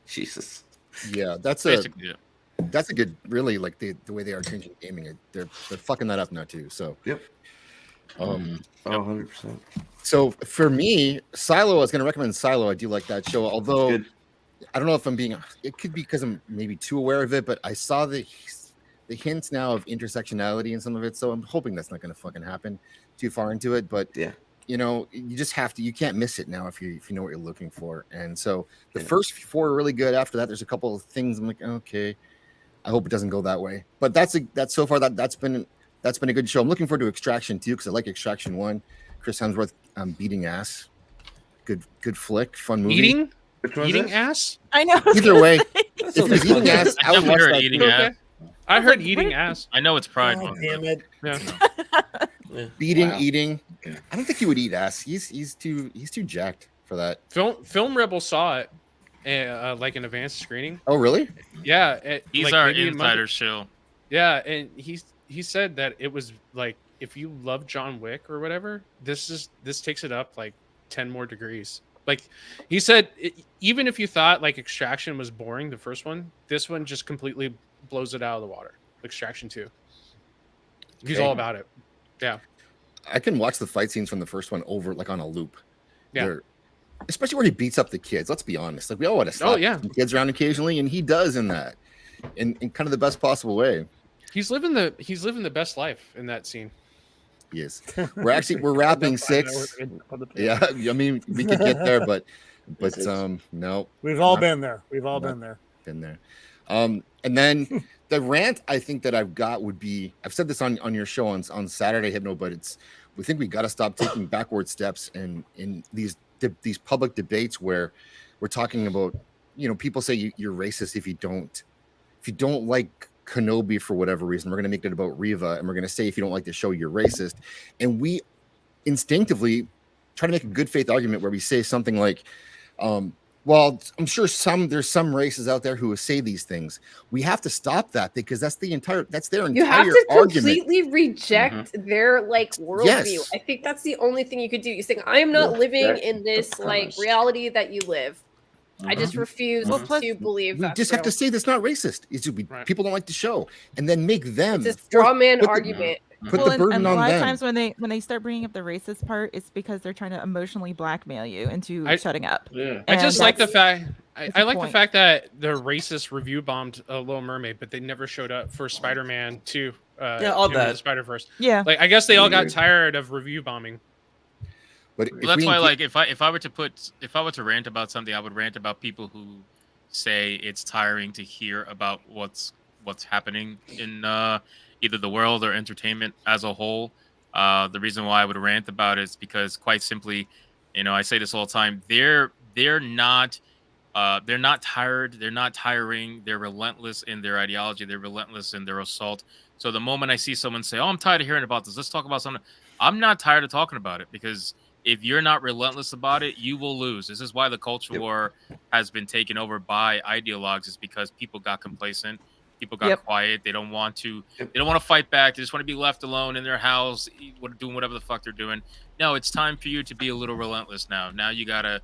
I: Jesus.
A: Yeah, that's
K: basically, yeah.
A: that's a good, really, like the way they are changing gaming. They're fucking that up now too. So
I: Yep. Oh, 100%.
A: So for me, Silo, I was going to recommend Silo. I do like that show, although I don't know if I'm being. It could be because I'm maybe too aware of it, but I saw the hints now of intersectionality in some of it, so I'm hoping that's not going to fucking happen too far into it. But
I: yeah,
A: you know, you just have to. You can't miss it now if you know what you're looking for. And so the first 4 are really good. After that, there's a couple of things I'm like, okay, I hope it doesn't go that way. But that's so far that's been a good show. I'm looking forward to Extraction 2 because I like Extraction 1. Chris Hemsworth beating ass. Good flick, fun movie.
H: Eating ass?
C: I know.
A: Either way, if he's eating ass, I would watch
K: heard
A: that.
K: eating
A: too.
K: ass.
H: I heard eating ass.
K: I know it's pride.
R: God
K: Month,
R: damn it.
H: Yeah.
A: Eating. I don't think he would eat ass. He's too jacked for that.
H: Film Rebel saw it, like an advanced screening.
A: Oh, really?
H: Yeah.
K: He's
H: like
K: our
H: maybe a month-
K: insider shill.
H: Yeah, and he said that it was like if you love John Wick or whatever, this takes it up like 10 more degrees. Like he said, even if you thought like Extraction was boring, the first one, this one just completely blows it out of the water. Extraction 2. He's
A: Okay.
H: all about it. Yeah.
A: I can watch the fight scenes from the first one over like on a loop.
H: Yeah.
A: They're- especially where he beats up the kids. Let's be honest. Like we all want to slap
H: yeah.
A: some kids around occasionally, and he does in that, in kind of the best possible way.
H: He's living the best life in that scene.
A: Yes. We're wrapping 6. Yeah, I mean we could get there, but no.
R: We've all
A: not-
R: been there. We've all
A: not
R: been there.
A: Been there. And then the rant I think that I've got would be, I've said this on your show on Saturday, Hypno, but we think we got to stop taking backward steps in these public debates where we're talking about, you know, people say you're racist if you don't like Kenobi for whatever reason. We're going to make it about Reva, and we're going to say if you don't like the show, you're racist. And we instinctively try to make a good faith argument where we say something like, well, I'm sure there's some races out there who say these things. We have to stop that because that's their entire
G: You have to
A: argument.
G: completely reject their like worldview.
A: Yes.
G: I think that's the only thing you could do. You think I am not living in this like reality that you live. I just refuse to believe
A: We
G: that.
A: just have to say that's not racist. It's just people don't like the show, and then make them
G: It's a straw man
A: put the-
G: argument.
A: Put the burden
C: and a
A: on
C: lot
A: them.
C: of times when they start bringing up the racist part, it's because they're trying to emotionally blackmail you into shutting up.
H: I just like the fact.
C: that's
H: I
C: the
H: like the
C: point.
H: fact that the racist review bombed Little Mermaid, but they never showed up for Spider-Man 2.
U: Yeah, all that.
H: Spider-Verse.
C: Yeah.
H: Like I guess they all got tired of review bombing.
A: But
K: Well, that's why, like, if I were to rant about something, I would rant about people who say it's tiring to hear about what's happening in either the world or entertainment as a whole. The reason why I would rant about it is because, quite simply, you know, I say this all the time. They're not tired. They're not tiring. They're relentless in their ideology. They're relentless in their assault. So the moment I see someone say, "Oh, I'm tired of hearing about this. Let's talk about something," I'm not tired of talking about it, because if you're not relentless about it, you will lose. This is why the culture war has been taken over by ideologues, is because people got complacent. People got quiet. They don't want to. They don't want to fight back. They just want to be left alone in their house, doing whatever the fuck they're doing. No, it's time for you to be a little relentless now. Now you gotta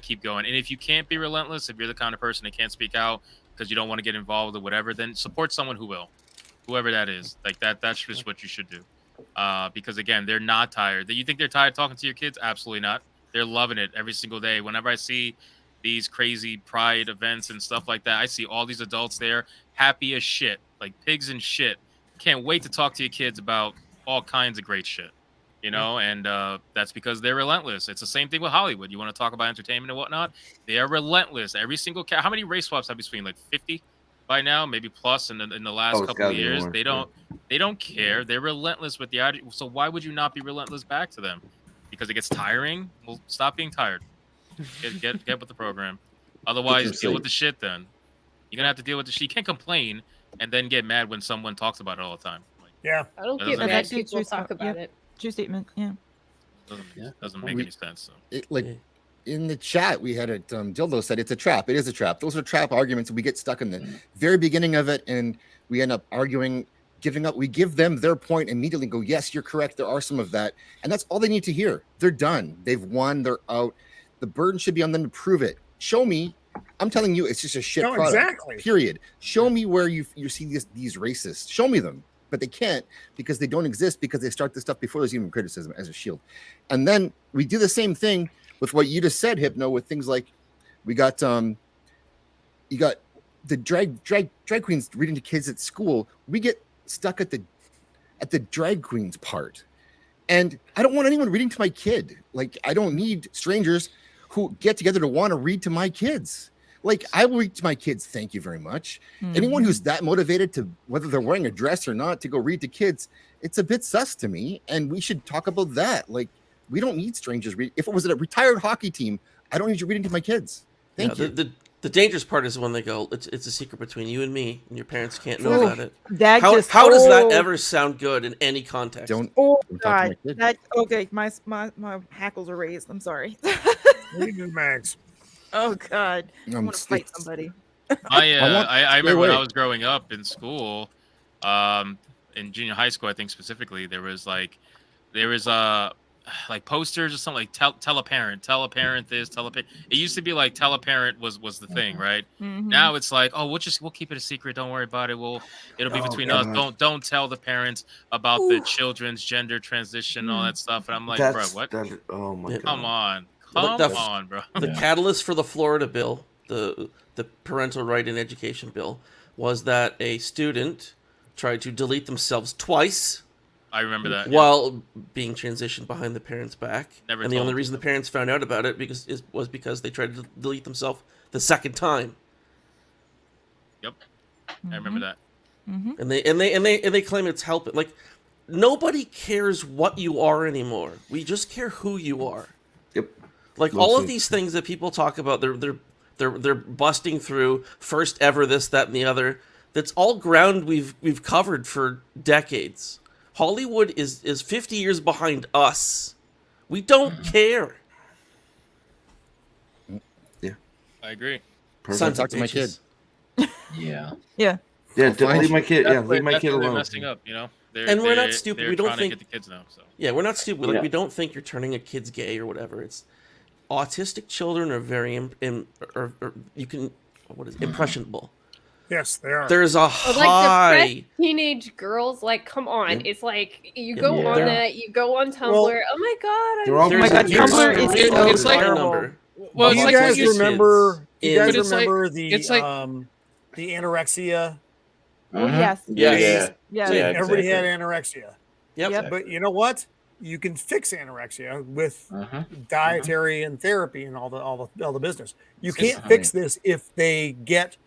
K: keep going. And if you can't be relentless, if you're the kind of person that can't speak out because you don't want to get involved or whatever, then support someone who will, whoever that is. Like that's just what you should do. Because again, they're not tired. You think they're tired talking to your kids? Absolutely not. They're loving it every single day. Whenever I see these crazy pride events and stuff like that, I see all these adults there happy as shit, like pigs and shit. Can't wait to talk to your kids about all kinds of great shit, you know. And that's because they're relentless. It's the same thing with Hollywood. You want to talk about entertainment and whatnot, they are relentless. Every single how many race swaps have you seen? Like 50 by now, maybe plus in the last
I: it's
K: couple
I: gotta
K: of
I: be
K: years.
I: more.
K: They don't care. They're relentless with the attitude. So why would you not be relentless back to them? Because it gets tiring? Well, stop being tired. Get with the program. Otherwise, deal with the shit then. You're going to have to deal with the shit. You can't complain and then get mad when someone talks about it all the time. Like,
R: Yeah.
G: I don't
K: That
G: get
K: doesn't
G: mad
K: make-
G: people talk about it.
C: True statement. Yeah.
K: Doesn't make any sense. So.
A: Like in the chat, we had it. Dildo said it's a trap. It is a trap. Those are trap arguments. We get stuck in the very beginning of it, and we end up arguing, giving up. We give them their point immediately. Go, yes, you're correct. There are some of that, and that's all they need to hear. They're done. They've won. They're out. The burden should be on them to prove it. Show me. I'm telling you, it's just a shit
R: No,
A: product.
R: exactly.
A: Period. Show me where you see these racists. Show me them. But they can't because they don't exist, because they start this stuff before there's even criticism as a shield. And then we do the same thing with what you just said, Hypno, with things like we got you got the drag queens reading to kids at school. We get stuck at the drag queens part. And I don't want anyone reading to my kid. Like, I don't need strangers who get together to want to read to my kids. Like, I will read to my kids, thank you very much. Anyone who's that motivated to, whether they're wearing a dress or not, to go read to kids, it's a bit sus to me. And we should talk about that. Like, we don't need strangers read. If it was a retired hockey team, I don't need you reading to my kids. Thank you.
U: The dangerous part is when they go, it's a secret between you and me, and your parents can't know
C: Ooh,
U: about it.
C: that
U: How
C: just-
U: does that
C: oh.
U: ever sound good in any context?
C: Oh God, that okay. My hackles are raised. I'm sorry.
R: Max.
C: Oh God, I want to fight somebody.
K: I remember when
A: wait.
K: I was growing up in school, in junior high school, I think specifically, there was like posters or something like tell a parent this, tell a parent. It used to be like tell a parent was the thing, right?
C: Mhm.
K: Now it's like, oh, we'll keep it a secret, don't worry about it. It'll be between us. Don't tell the parents about the children's gender transition, all that stuff. And I'm like, bro, what?
I: Oh my god!
K: Come on, bro.
U: The catalyst for the Florida bill, the parental right in education bill, was that a student tried to delete themselves twice.
K: I remember that. Yeah.
U: While being transitioned behind the parents' back.
K: Never
U: And the
K: told
U: only
K: them.
U: reason the parents found out about it was because they tried to delete themselves the second time.
K: Yep, I remember that.
U: And they claim it's helping. Like, nobody cares what you are anymore. We just care who you are.
I: Yep.
U: Like all of these things that people talk about, they're busting through first ever this, that, and the other. That's all ground we've covered for decades. Hollywood is 50 years behind us. We don't care.
I: Yeah,
K: I agree.
U: Sons
A: Talk
U: of
A: to my kid.
U: bitches.
S: Yeah.
C: Yeah.
I: Yeah, don't leave my kid. Yeah,
K: That's
I: leave my
K: that's
I: kid
K: where they're
I: alone.
K: messing up, you know.
U: And we're not stupid.
K: They're
U: We don't
K: trying
U: think
K: to get the kids now. So
U: Yeah, we're not stupid. Like
S: Yeah.
U: we don't think you're turning a kid's gay or whatever. It's autistic children are very or you can impressionable.
R: Yes, they are.
U: There's a
G: Or like
U: high.
G: depressed teenage girls, like come on,
U: Yeah.
G: it's like you go
U: Yeah.
G: on
U: They're-
G: that, you go on Tumblr.
R: Well,
G: oh my god,
I: they're all-
C: Oh my God,
U: There's-
C: Tumblr is
U: there's-
C: so
U: it's like a
C: terrible.
U: number.
K: Well,
R: Do
K: it's
R: you
K: like
R: guys
K: when you-
R: remember? Do you
U: in-
R: guys
K: But it's like-
R: remember
K: it's like-
R: the anorexia?
C: Oh, yes.
S: Yeah.
C: Yes.
S: Yeah.
C: Yes.
S: Yeah.
R: Everybody had
S: exactly.
R: anorexia.
U: Yep.
C: Yep.
R: But you know what? You can fix anorexia with
S: Uh-huh.
R: dietary and therapy and all the business. You
S: It's
R: can't
S: just-
R: fix this if they get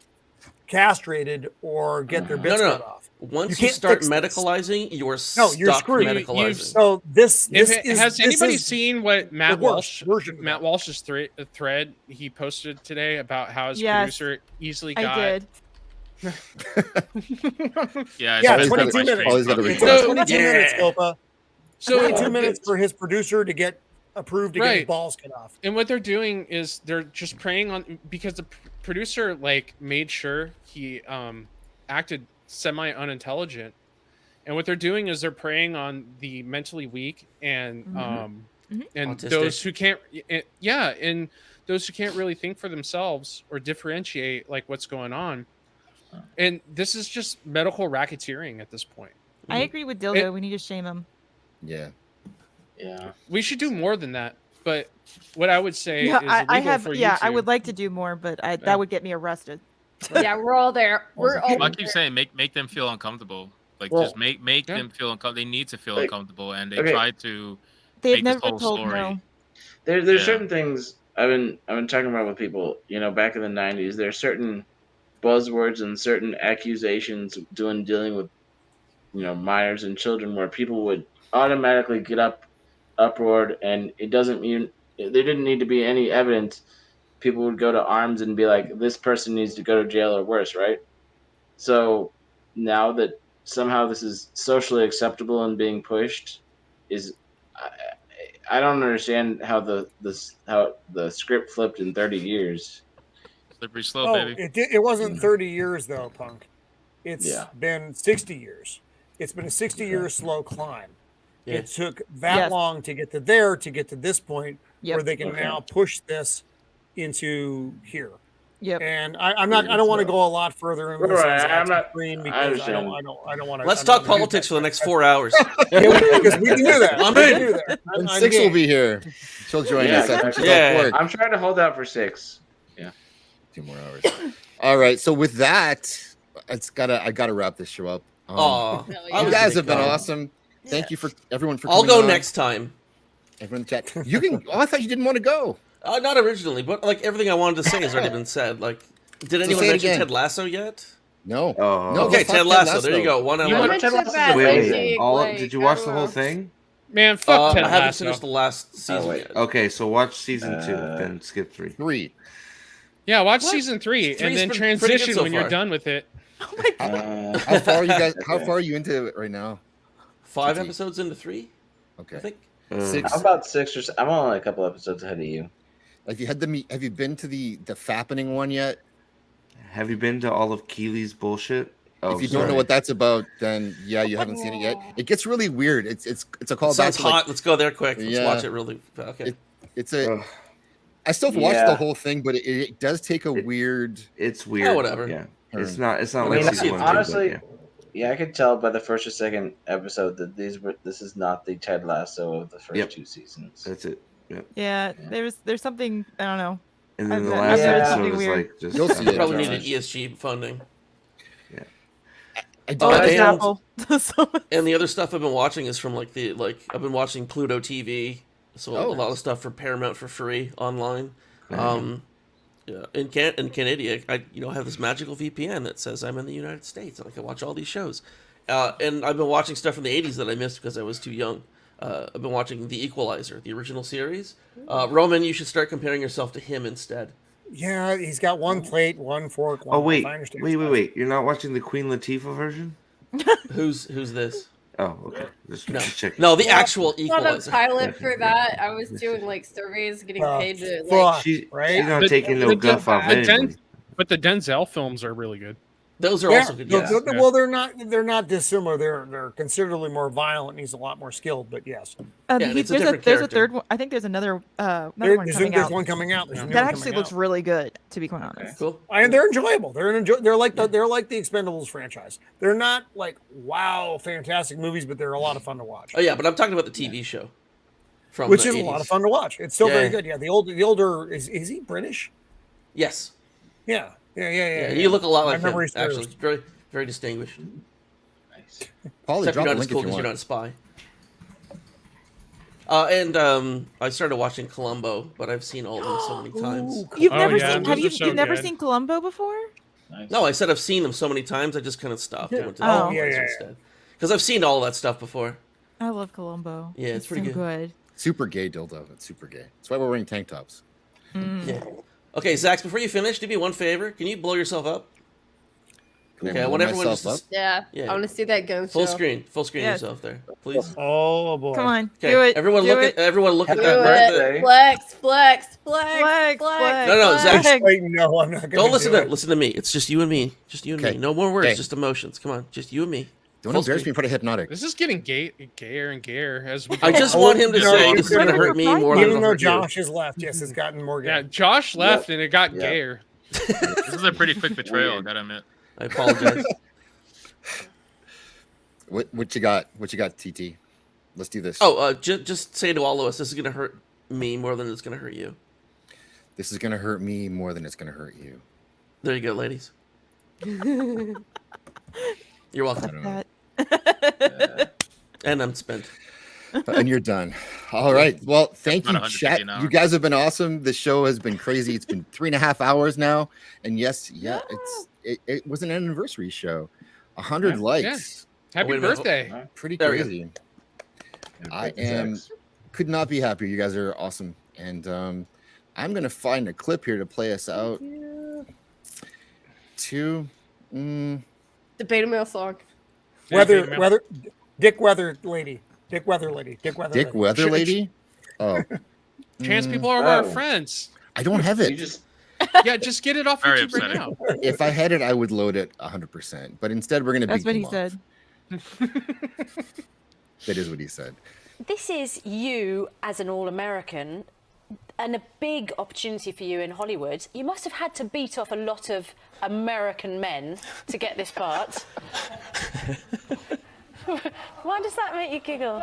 R: castrated or get their bits
U: No.
R: cut off.
U: Once you
R: can't
U: start
R: fix this.
U: medicalizing, you're
R: No,
U: stuck
R: you're screwed.
U: medicalizing.
R: So this
H: Has
R: is
H: anybody
R: is
H: seen what Matt
R: the worst
H: Walsh
R: version of
H: Matt Walsh's thread he posted today about how his
C: Yes,
H: producer easily
C: I
H: got
C: did.
K: yeah,
R: Yeah,
K: it's
R: 22
K: my
R: minutes.
K: stream.
A: Always got to
R: It's
A: record.
R: 22 minutes, Copa.
H: So
R: 22 minutes for his producer to get approved to get his
H: Right.
R: balls cut off.
H: And what they're doing is they're just preying on, because the producer like made sure he acted semi unintelligent, and what they're doing is they're preying on the mentally weak and and
U: Autistic.
H: those who can't and those who can't really think for themselves or differentiate like what's going on. And this is just medical racketeering at this point.
C: I agree with Dildo. We need to shame him.
A: Yeah.
S: Yeah.
H: We should do more than that. But what I would say
C: Yeah,
H: is illegal
C: I have.
H: for
C: Yeah, I
H: YouTube.
C: would like to do more, but
H: Yeah.
C: that would get me arrested.
G: yeah, we're all there. We're all
K: I keep saying make them feel uncomfortable. Like
S: Well,
K: just make
H: Yeah.
K: them feel uncomfortable. They need to feel
S: Like,
K: uncomfortable, and they
S: okay.
K: try to
C: They've
K: make
C: never
K: this whole
C: told
K: story.
C: no.
S: There's
K: Yeah.
S: certain things I've been talking about with people. You know, back in the '90s, there's certain buzzwords and certain accusations dealing with minors and children where people would automatically get uproared, and it doesn't mean there didn't need to be any evidence. People would go to arms and be like, "This person needs to go to jail or worse," right? So now that somehow this is socially acceptable and being pushed is I don't understand how the script flipped in 30 years.
K: Slippery slope,
R: Oh,
K: baby.
R: it wasn't 30 years though, Punk. It's
S: Yeah.
R: been 60 years. It's been a 60-year slow climb.
U: Yeah.
R: It took that long to get to there, to get to this point where they can
S: Okay.
R: now push this into here.
C: Yep.
R: And I don't want to go a lot further in this
S: Right,
R: on
S: I'm
R: Zach's
S: not-
R: screen
S: I
R: because I
S: understand.
R: don't want to.
U: Let's talk politics for the next 4 hours.
R: Because we can do that.
U: I'm
R: We can
U: in.
R: do that.
A: And
R: I'm
A: Six will
R: game.
A: be here. She'll join us after she's
U: Yeah.
A: off work.
S: I'm trying to hold out for 6. Yeah.
A: 2 more hours. All right. So with that, I gotta wrap this show up.
U: Aw, I
A: you
U: was
A: guys
U: gonna
A: have been
U: go.
A: awesome. Thank you for everyone for.
U: I'll
A: coming
U: go
A: on.
U: next time.
A: Everyone in chat. You can. Oh, I thought you didn't want to go.
U: Not originally, but like everything I wanted to say has already been said. Like, did anyone
A: say it
U: mention
A: again.
U: Ted Lasso yet?
A: No.
I: Oh.
A: No,
U: Okay,
A: let's talk
U: Ted Lasso. There you go. One on
G: You
U: one.
G: went to bad
I: Wait,
G: music,
I: all
G: like,
I: did you
G: I
I: watch
G: don't
I: the whole
G: know.
I: thing?
H: Man, fuck Ted
U: I haven't
H: Lasso.
U: finished the last season yet.
I: Okay, so watch season 2, then skip 3.
A: 3.
H: Yeah, watch season 3
U: Three's
H: and then
U: been pretty good
H: transition
U: so
H: when you're
U: far.
H: done with it.
A: How far are you guys? How far are you into it right now?
U: 5 episodes into 3.
A: Okay.
U: I think.
A: 6.
S: I'm about 6 or 7. I'm only a couple episodes ahead of you.
A: Have you had the? Have you been to the fappening one yet?
I: Have you been to all of Keely's bullshit? Oh,
A: If you don't know what that's about, then yeah, you haven't seen it yet. It gets really weird. It's a callback.
U: Sounds
A: to,
U: hot.
A: like,
U: Let's go there quick. Let's
A: Yeah.
U: watch it really. Okay.
A: it's a. I still have watched
S: Yeah.
A: the whole thing, but it does take a weird.
I: It's weird.
U: whatever.
I: Yeah. It's not
S: I
I: like
S: mean,
I: season 1.
S: honestly,
I: yeah.
S: yeah, I could tell by the first or second episode that this is not the Ted Lasso of the first 2 seasons.
I: That's it. Yep.
C: Yeah, there's something I don't know.
I: And then the
C: I've
I: last
C: heard
I: episode
C: something
I: is
C: weird.
I: like just
A: You'll see it.
U: Probably
A: Josh.
U: needed ESG funding.
A: I
C: Oh,
A: don't-
C: it's
U: and-
C: Apple. So-
U: And the other stuff I've been watching is from I've been watching Pluto TV, so
A: Oh.
U: a lot of stuff for Paramount for free online.
I: Mhm.
U: Yeah, in Canada, I have this magical VPN that says I'm in the United States and I can watch all these shows. And I've been watching stuff from the 80s that I missed because I was too young. I've been watching The Equalizer, the original series. Roman, you should start comparing yourself to him instead.
R: Yeah, he's got one plate, one fork. One
I: Oh wait,
R: knife. I understand.
I: wait! You're not watching the Queen Latifah version?
U: Who's this?
I: Oh, okay. Just check.
U: No, the actual
G: I saw the
U: Equalizer.
G: pilot for that. I was doing like surveys, getting paid to like.
R: fuck,
I: She's
R: right?
I: not taking no
H: The-
I: guff off
H: the
I: anybody.
H: But the Denzel films are really good.
U: Those are
R: Yeah,
U: also good.
R: they're-
U: Yes.
R: they're- well, they're not dissimilar. They're considerably more violent. And he's a lot more skilled. But yes,
U: Yeah, and it's a
C: there's
U: different
C: there's a
U: character.
C: third one. I think there's another one
R: there's
C: coming out.
R: one coming out. There's a new
C: That
R: one
C: actually
R: coming
C: looks
R: out.
C: really good, to be quite honest.
U: Cool.
R: And they're enjoyable. They're like the Expendables franchise. They're not like wow fantastic movies, but they're a lot of fun to watch.
U: Oh yeah, but I'm talking about the TV show. From
R: Which
U: the
R: is
U: 80s.
R: a lot of fun to watch. It's still very
U: Yeah.
R: good. Yeah, the older is he British?
U: Yes.
R: Yeah.
U: Yeah, you look a lot like
R: My
U: him.
R: memory serves.
U: Actually, very, very distinguished.
A: Paulie,
U: Except
A: drop
U: you're
A: a
U: not as
A: link
U: cool
A: if you
U: because you're
A: want.
U: not a spy. I started watching Columbo, but I've seen all of them so many times.
C: You've
H: Oh,
C: never
H: yeah,
C: seen?
H: those
C: Have
H: are
C: you?
H: so
C: You've never
H: good.
C: seen Columbo before?
U: No, I said I've seen them so many times. I just kind of stopped. I went to the
C: Oh.
U: other
R: Yeah,
U: ones
R: yeah, yeah.
U: instead because I've seen all that stuff before.
C: I love Columbo.
U: Yeah, it's pretty
C: so good.
A: Super gay dildo. It's super gay. That's why we're wearing tank tops.
U: Yeah. Okay, Zax, before you finish, do me one favor. Can you blow yourself up?
A: Can I
U: Okay, I
A: blow
U: want everyone
A: myself
U: just
A: up?
G: Yeah,
U: Yeah.
G: I want to see that gun
U: full
G: show.
U: screen
C: Yes.
U: yourself there, please.
R: Oh boy!
C: Come on,
U: Okay,
C: do it.
U: everyone
C: do
U: look
C: it.
U: at everyone look at
G: Do
U: that.
G: it. Flex, flex, flex,
C: Flex,
G: flex.
U: No, no, Zach.
C: flex.
R: Wait, no, I'm not gonna.
U: Don't listen
R: do
U: to
R: it.
U: listen to me. It's just you and me. Just you and
A: Okay.
U: me. No more words.
A: Okay.
U: Just emotions. Come on, just you and me.
A: Don't
U: Full
A: embarrass
U: screen.
A: me for a hypnotic.
H: This is getting gayer and gayer as we.
U: I
H: go
U: just
H: on.
U: want him to
R: No,
U: say
R: it's
U: this is going to
C: gonna
U: hurt me
C: hurt
U: more than
R: Even
U: it'll
R: though
U: hurt you.
R: Josh has left, yes, it's gotten more
H: Yeah,
R: good.
H: Josh left and it got
S: Yep.
H: gayer.
K: This is a pretty quick betrayal, gotta admit.
U: I apologize.
A: What you got? What you got, TT? Let's do this.
U: Oh, just say to all of us, this is going to hurt me more than it's going to hurt you.
A: This is gonna hurt me more than it's gonna hurt you.
U: There you go, ladies. You're welcome.
C: That.
U: And I'm spent.
A: And you're done. All right. Well, thank you,
K: About 150
A: chat.
K: an hour.
A: You guys have been awesome. The show has been crazy. It's been 3.5 hours now. And yes, it was an anniversary show. 100 likes.
H: Happy
U: wait a minute.
H: birthday.
A: Pretty
U: There we go.
A: crazy. I could not be happier. You guys are awesome. And I'm gonna find a clip here to play us out.
G: The beta male song.
R: Dick Weather Lady. Dick Weather Lady.
A: Dick Weather Lady? Oh.
H: Chance, people are our friends.
A: I don't have it.
H: Yeah, just get it off
K: Very
H: YouTube right now.
A: If I had it, I would load it 100%. But instead, we're going to
C: That's
A: beat
C: what
A: them
C: he
A: up.
C: said.
A: That is what he said.
L: This is you as an All-American and a big opportunity for you in Hollywood. You must have had to beat off a lot of American men to get this part. Why does that make you giggle?